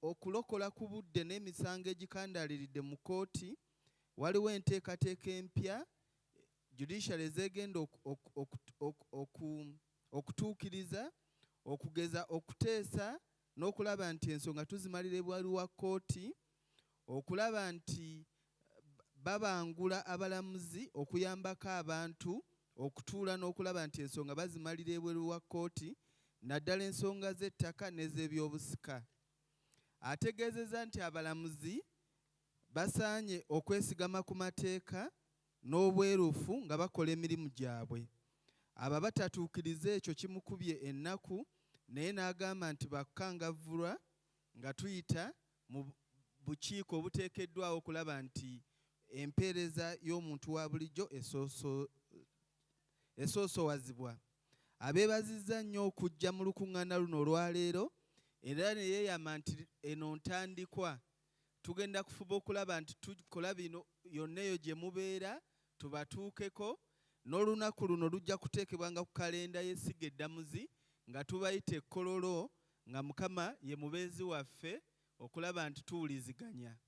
okulokola ku budde n'emisango egikandaaliridde mu kkooti waliwo enteekateeka empya judiciary ezegenda okutuukiriza, okugeza okuteesa n'okulaba nti ensonga tuzimalira ebwali wa kkooti, okulaba nti babangula abalamuzi okuyambako abantu okutuula n'okulaba nti ensonga bazimalira ebweru wa kkooti, naddala ensonga z'ettaka n'ez'ebyobusika. Ategeezezza nti abalamuzi basaanye okwesigama ku mateeka n'obwerufu nga bakola emirimu gyabwe. Abo batatuukiriza ekyo kimukubye ennaku, naye n'agamba nti bakangavvulwa nga tuyita mu bukiiko obuteekeddwawo okulaba nti empeereza y'omuntu wa bulijjo esoosowazibwa. Abeebazizza nnyo okujja mu lukuŋŋaana luno olwaleero, era ne yeeyama nti eno ntandikwa. Tugenda kufuba okulaba nti tukola bino yonna eyo gye mubeera tubatuukeko, n'olunaku luno lujja kuteekebwanga ku kalenda y'essiga eddamuzi nga tubayita ekkololo, nga Mukama ye mubeezi waffe okulaba nti tuwuliziganya.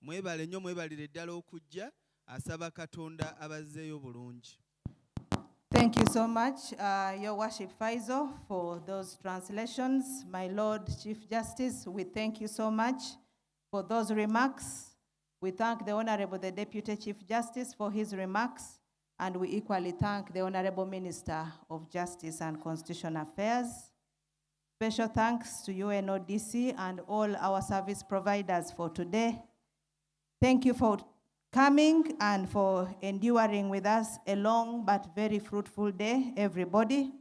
Mwebale nnyo, mwebalire ddala okujja. Asaba Katonda abazzeeyo bulungi. Thank you so much, Your Worship Faizo, for those translations. My Lord Chief Justice, we thank you so much for those remarks. We thank the Honorable the Deputy Chief Justice for his remarks, and we equally thank the Honorable Minister of Justice and Constitutional Affairs. Special thanks to UNODC and all our service providers for today. Thank you for coming and for enduring with us a long but very fruitful day, everybody.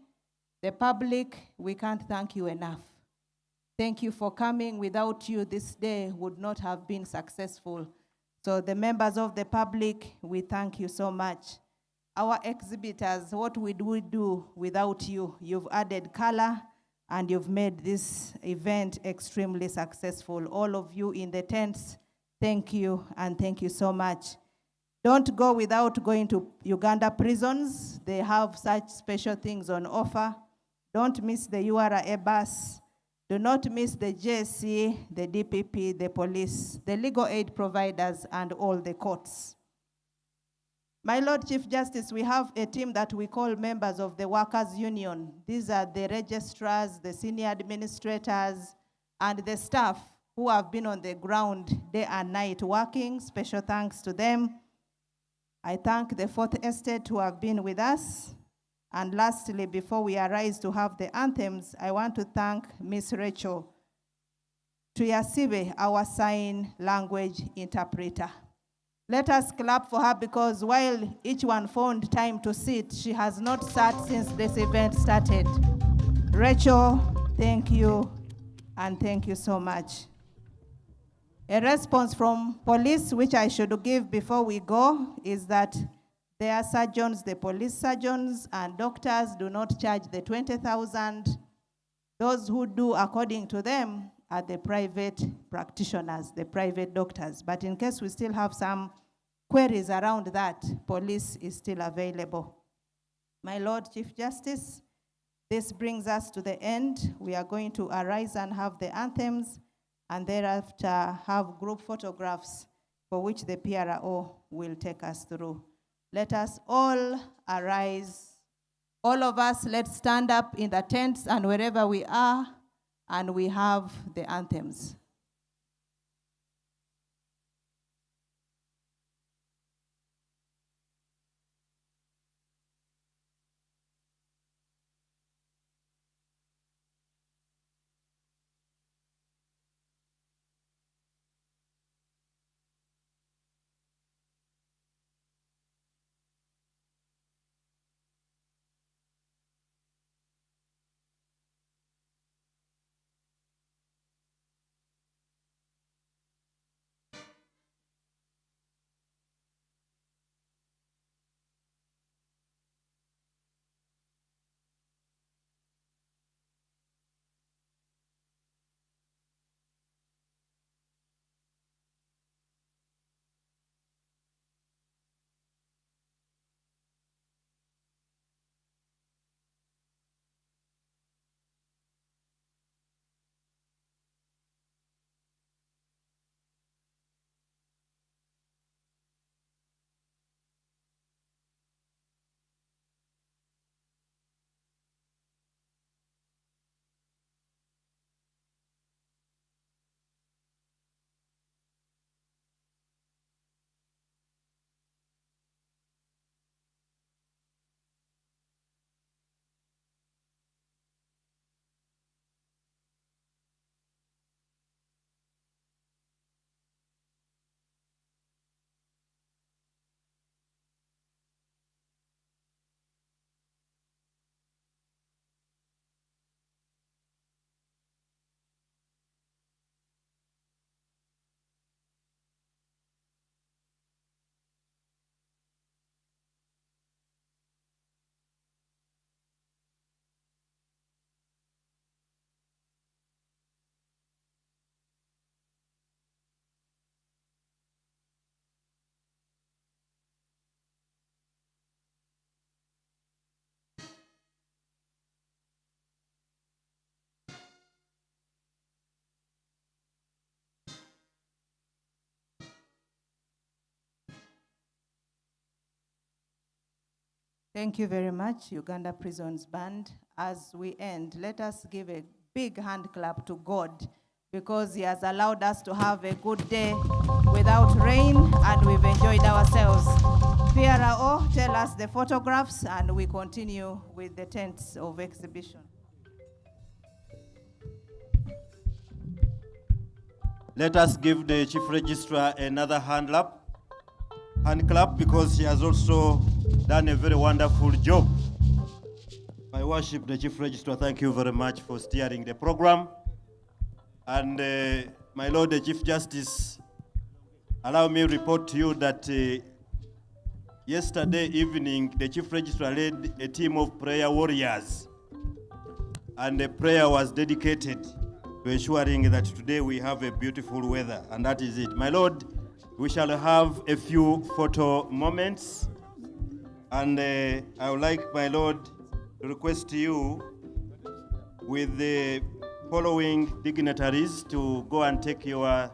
The public, we can't thank you enough. Thank you for coming. Without you, this day would not have been successful. So the members of the public, we thank you so much. Our exhibitors, what would we do without you? You've added color and you've made this event extremely successful. All of you in the tents, thank you and thank you so much. Don't go without going to Uganda prisons. They have such special things on offer. Don't miss the URA bus. Do not miss the JSC, the DPP, the police, the legal aid providers, and all the courts. My Lord Chief Justice, we have a team that we call members of the Workers' Union. These are the registrars, the senior administrators, and the staff who have been on the ground day and night working. Special thanks to them. I thank the Fourth Estate who have been with us. And lastly, before we arise to have the anthems, I want to thank Miss Rachel Tuyasibe, our sign language interpreter. Let us clap for her because while each one found time to sit, she has not sat since this event started. Rachel, thank you, and thank you so much. A response from police, which I should give before we go, is that their surgeons, the police surgeons and doctors do not charge the 20,000. Those who do according to them are the private practitioners, the private doctors. But in case we still have some queries around that, police is still available. My Lord Chief Justice, this brings us to the end. We are going to arise and have the anthems and thereafter have group photographs for which the PRO will take us through. Let us all arise. All of us, let's stand up in the tents and wherever we are, and we have the anthems. Thank you very much, Uganda Prisons Band. As we end, let us give a big hand clap to God because He has allowed us to have a good day without rain and we've enjoyed ourselves. PRO, tell us the photographs and we continue with the tents of exhibition. Let us give the Chief Registrar another hand clap because she has also done a very wonderful job. My worship, the Chief Registrar, thank you very much for steering the program. And my Lord, the Chief Justice, allow me to report to you that yesterday evening, the Chief Registrar led a team of prayer warriors, and the prayer was dedicated to ensuring that today we have a beautiful weather, and that is it. My Lord, we shall have a few photo moments, and I would like, my Lord, to request you with the following dignitaries to go and take your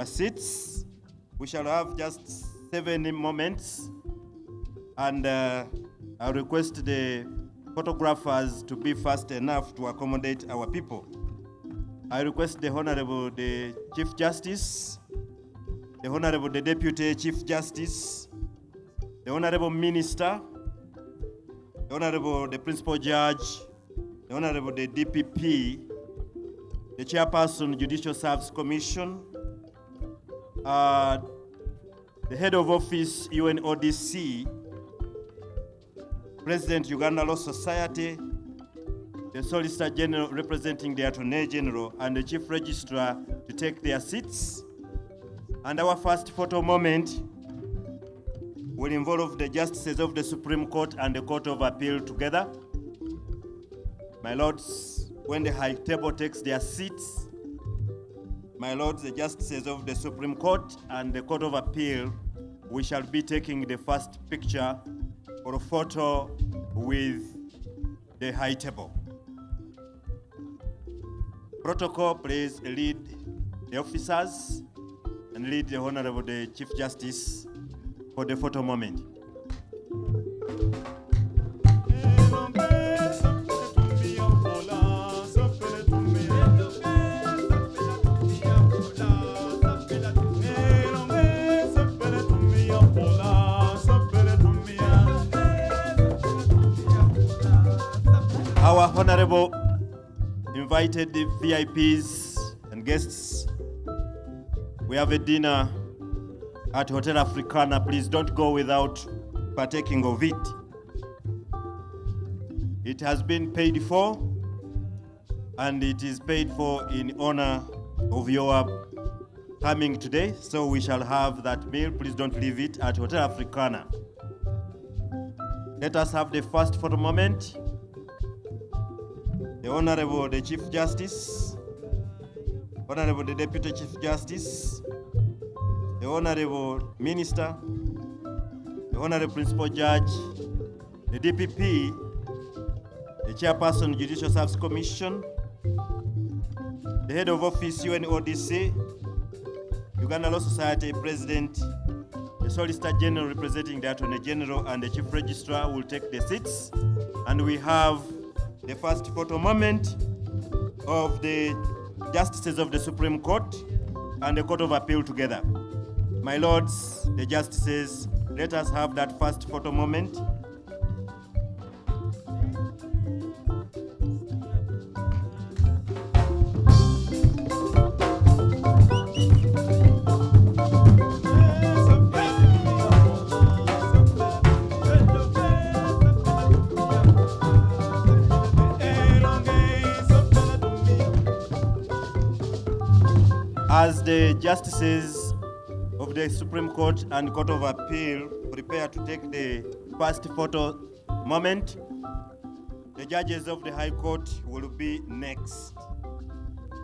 seats. We shall have just 7 moments, and I request the photographers to be fast enough to accommodate our people. I request the Honorable the Chief Justice, the Honorable the Deputy Chief Justice, the Honorable Minister, the Honorable the Principal Judge, the Honorable the DPP, the Chairperson Judicial Service Commission, the Head of Office UNODC, President Uganda Law Society, the Solicitor General representing the Attorney General, and the Chief Registrar to take their seats. And our first photo moment will involve the Justices of the Supreme Court and the Court of Appeal together. My Lords, when the High Table takes their seats, my Lords, the Justices of the Supreme Court and the Court of Appeal, we shall be taking the first picture or a photo with the High Table. Protocol, please lead the officers and lead the Honorable the Chief Justice for the photo moment. Our honorable invited VIPs and guests, we have a dinner at Hotel Africana. Please don't go without partaking of it. It has been paid for, and it is paid for in honor of your coming today. So we shall have that meal. Please don't leave it at Hotel Africana. Let us have the first photo moment. The Honorable the Chief Justice, Honorable the Deputy Chief Justice, the Honorable Minister, the Honorable Principal Judge, the DPP, the Chairperson Judicial Service Commission, the Head of Office UNODC, Uganda Law Society President, the Solicitor General representing the Attorney General, and the Chief Registrar will take the seats. And we have the first photo moment of the Justices of the Supreme Court and the Court of Appeal together. My Lords, the Justices, let us have that first photo moment. As the Justices of the Supreme Court and Court of Appeal prepare to take the first photo moment, the judges of the High Court will be next.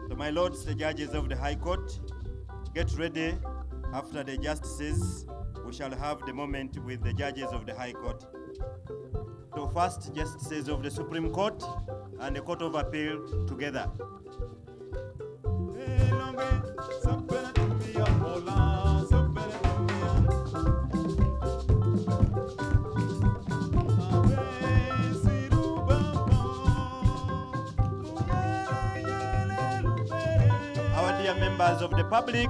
So my Lords, the judges of the High Court, get ready. After the Justices, we shall have the moment with the judges of the High Court. So first, Justices of the Supreme Court and the Court of Appeal together. Our dear members of the public,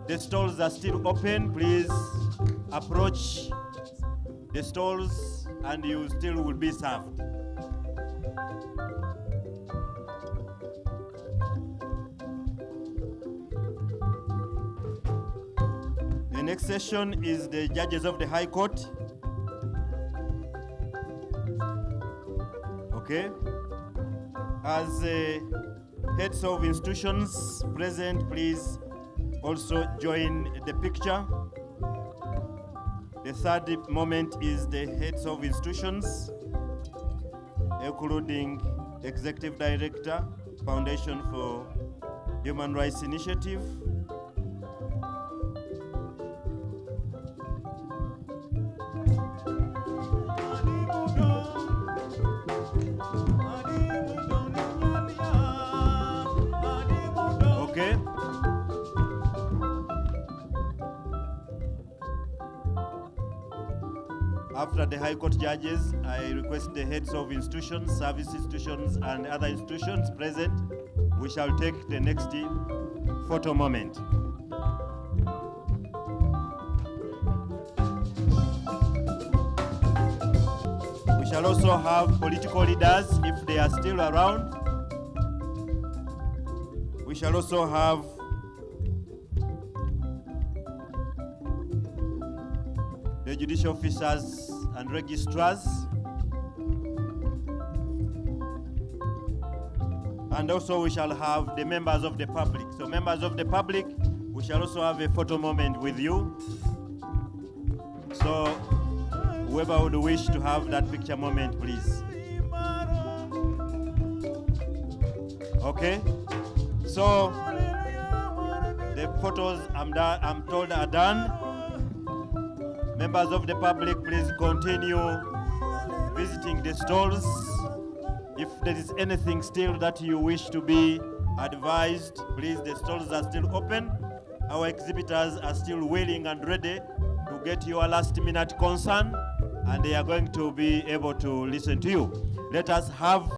the stalls are still open. Please approach the stalls and you still will be served. The next session is the judges of the High Court. Okay. As heads of institutions present, please also join the picture. The third moment is the heads of institutions, including Executive Director, Foundation for Human Rights Initiative, okay. After the High Court judges, I request the heads of institutions, service institutions, and other institutions present. We shall take the next photo moment. We shall also have political leaders if they are still around. We shall also have the judicial officers and registrars. And also we shall have the members of the public. So members of the public, we shall also have a photo moment with you. So whoever would wish to have that picture moment, please. Okay? So the photos I'm told are done. Members of the public, please continue visiting the stalls. If there is anything still that you wish to be advised, please, the stalls are still open. Our exhibitors are still willing and ready to get your last minute concern, and they are going to be able to listen to you. Let us have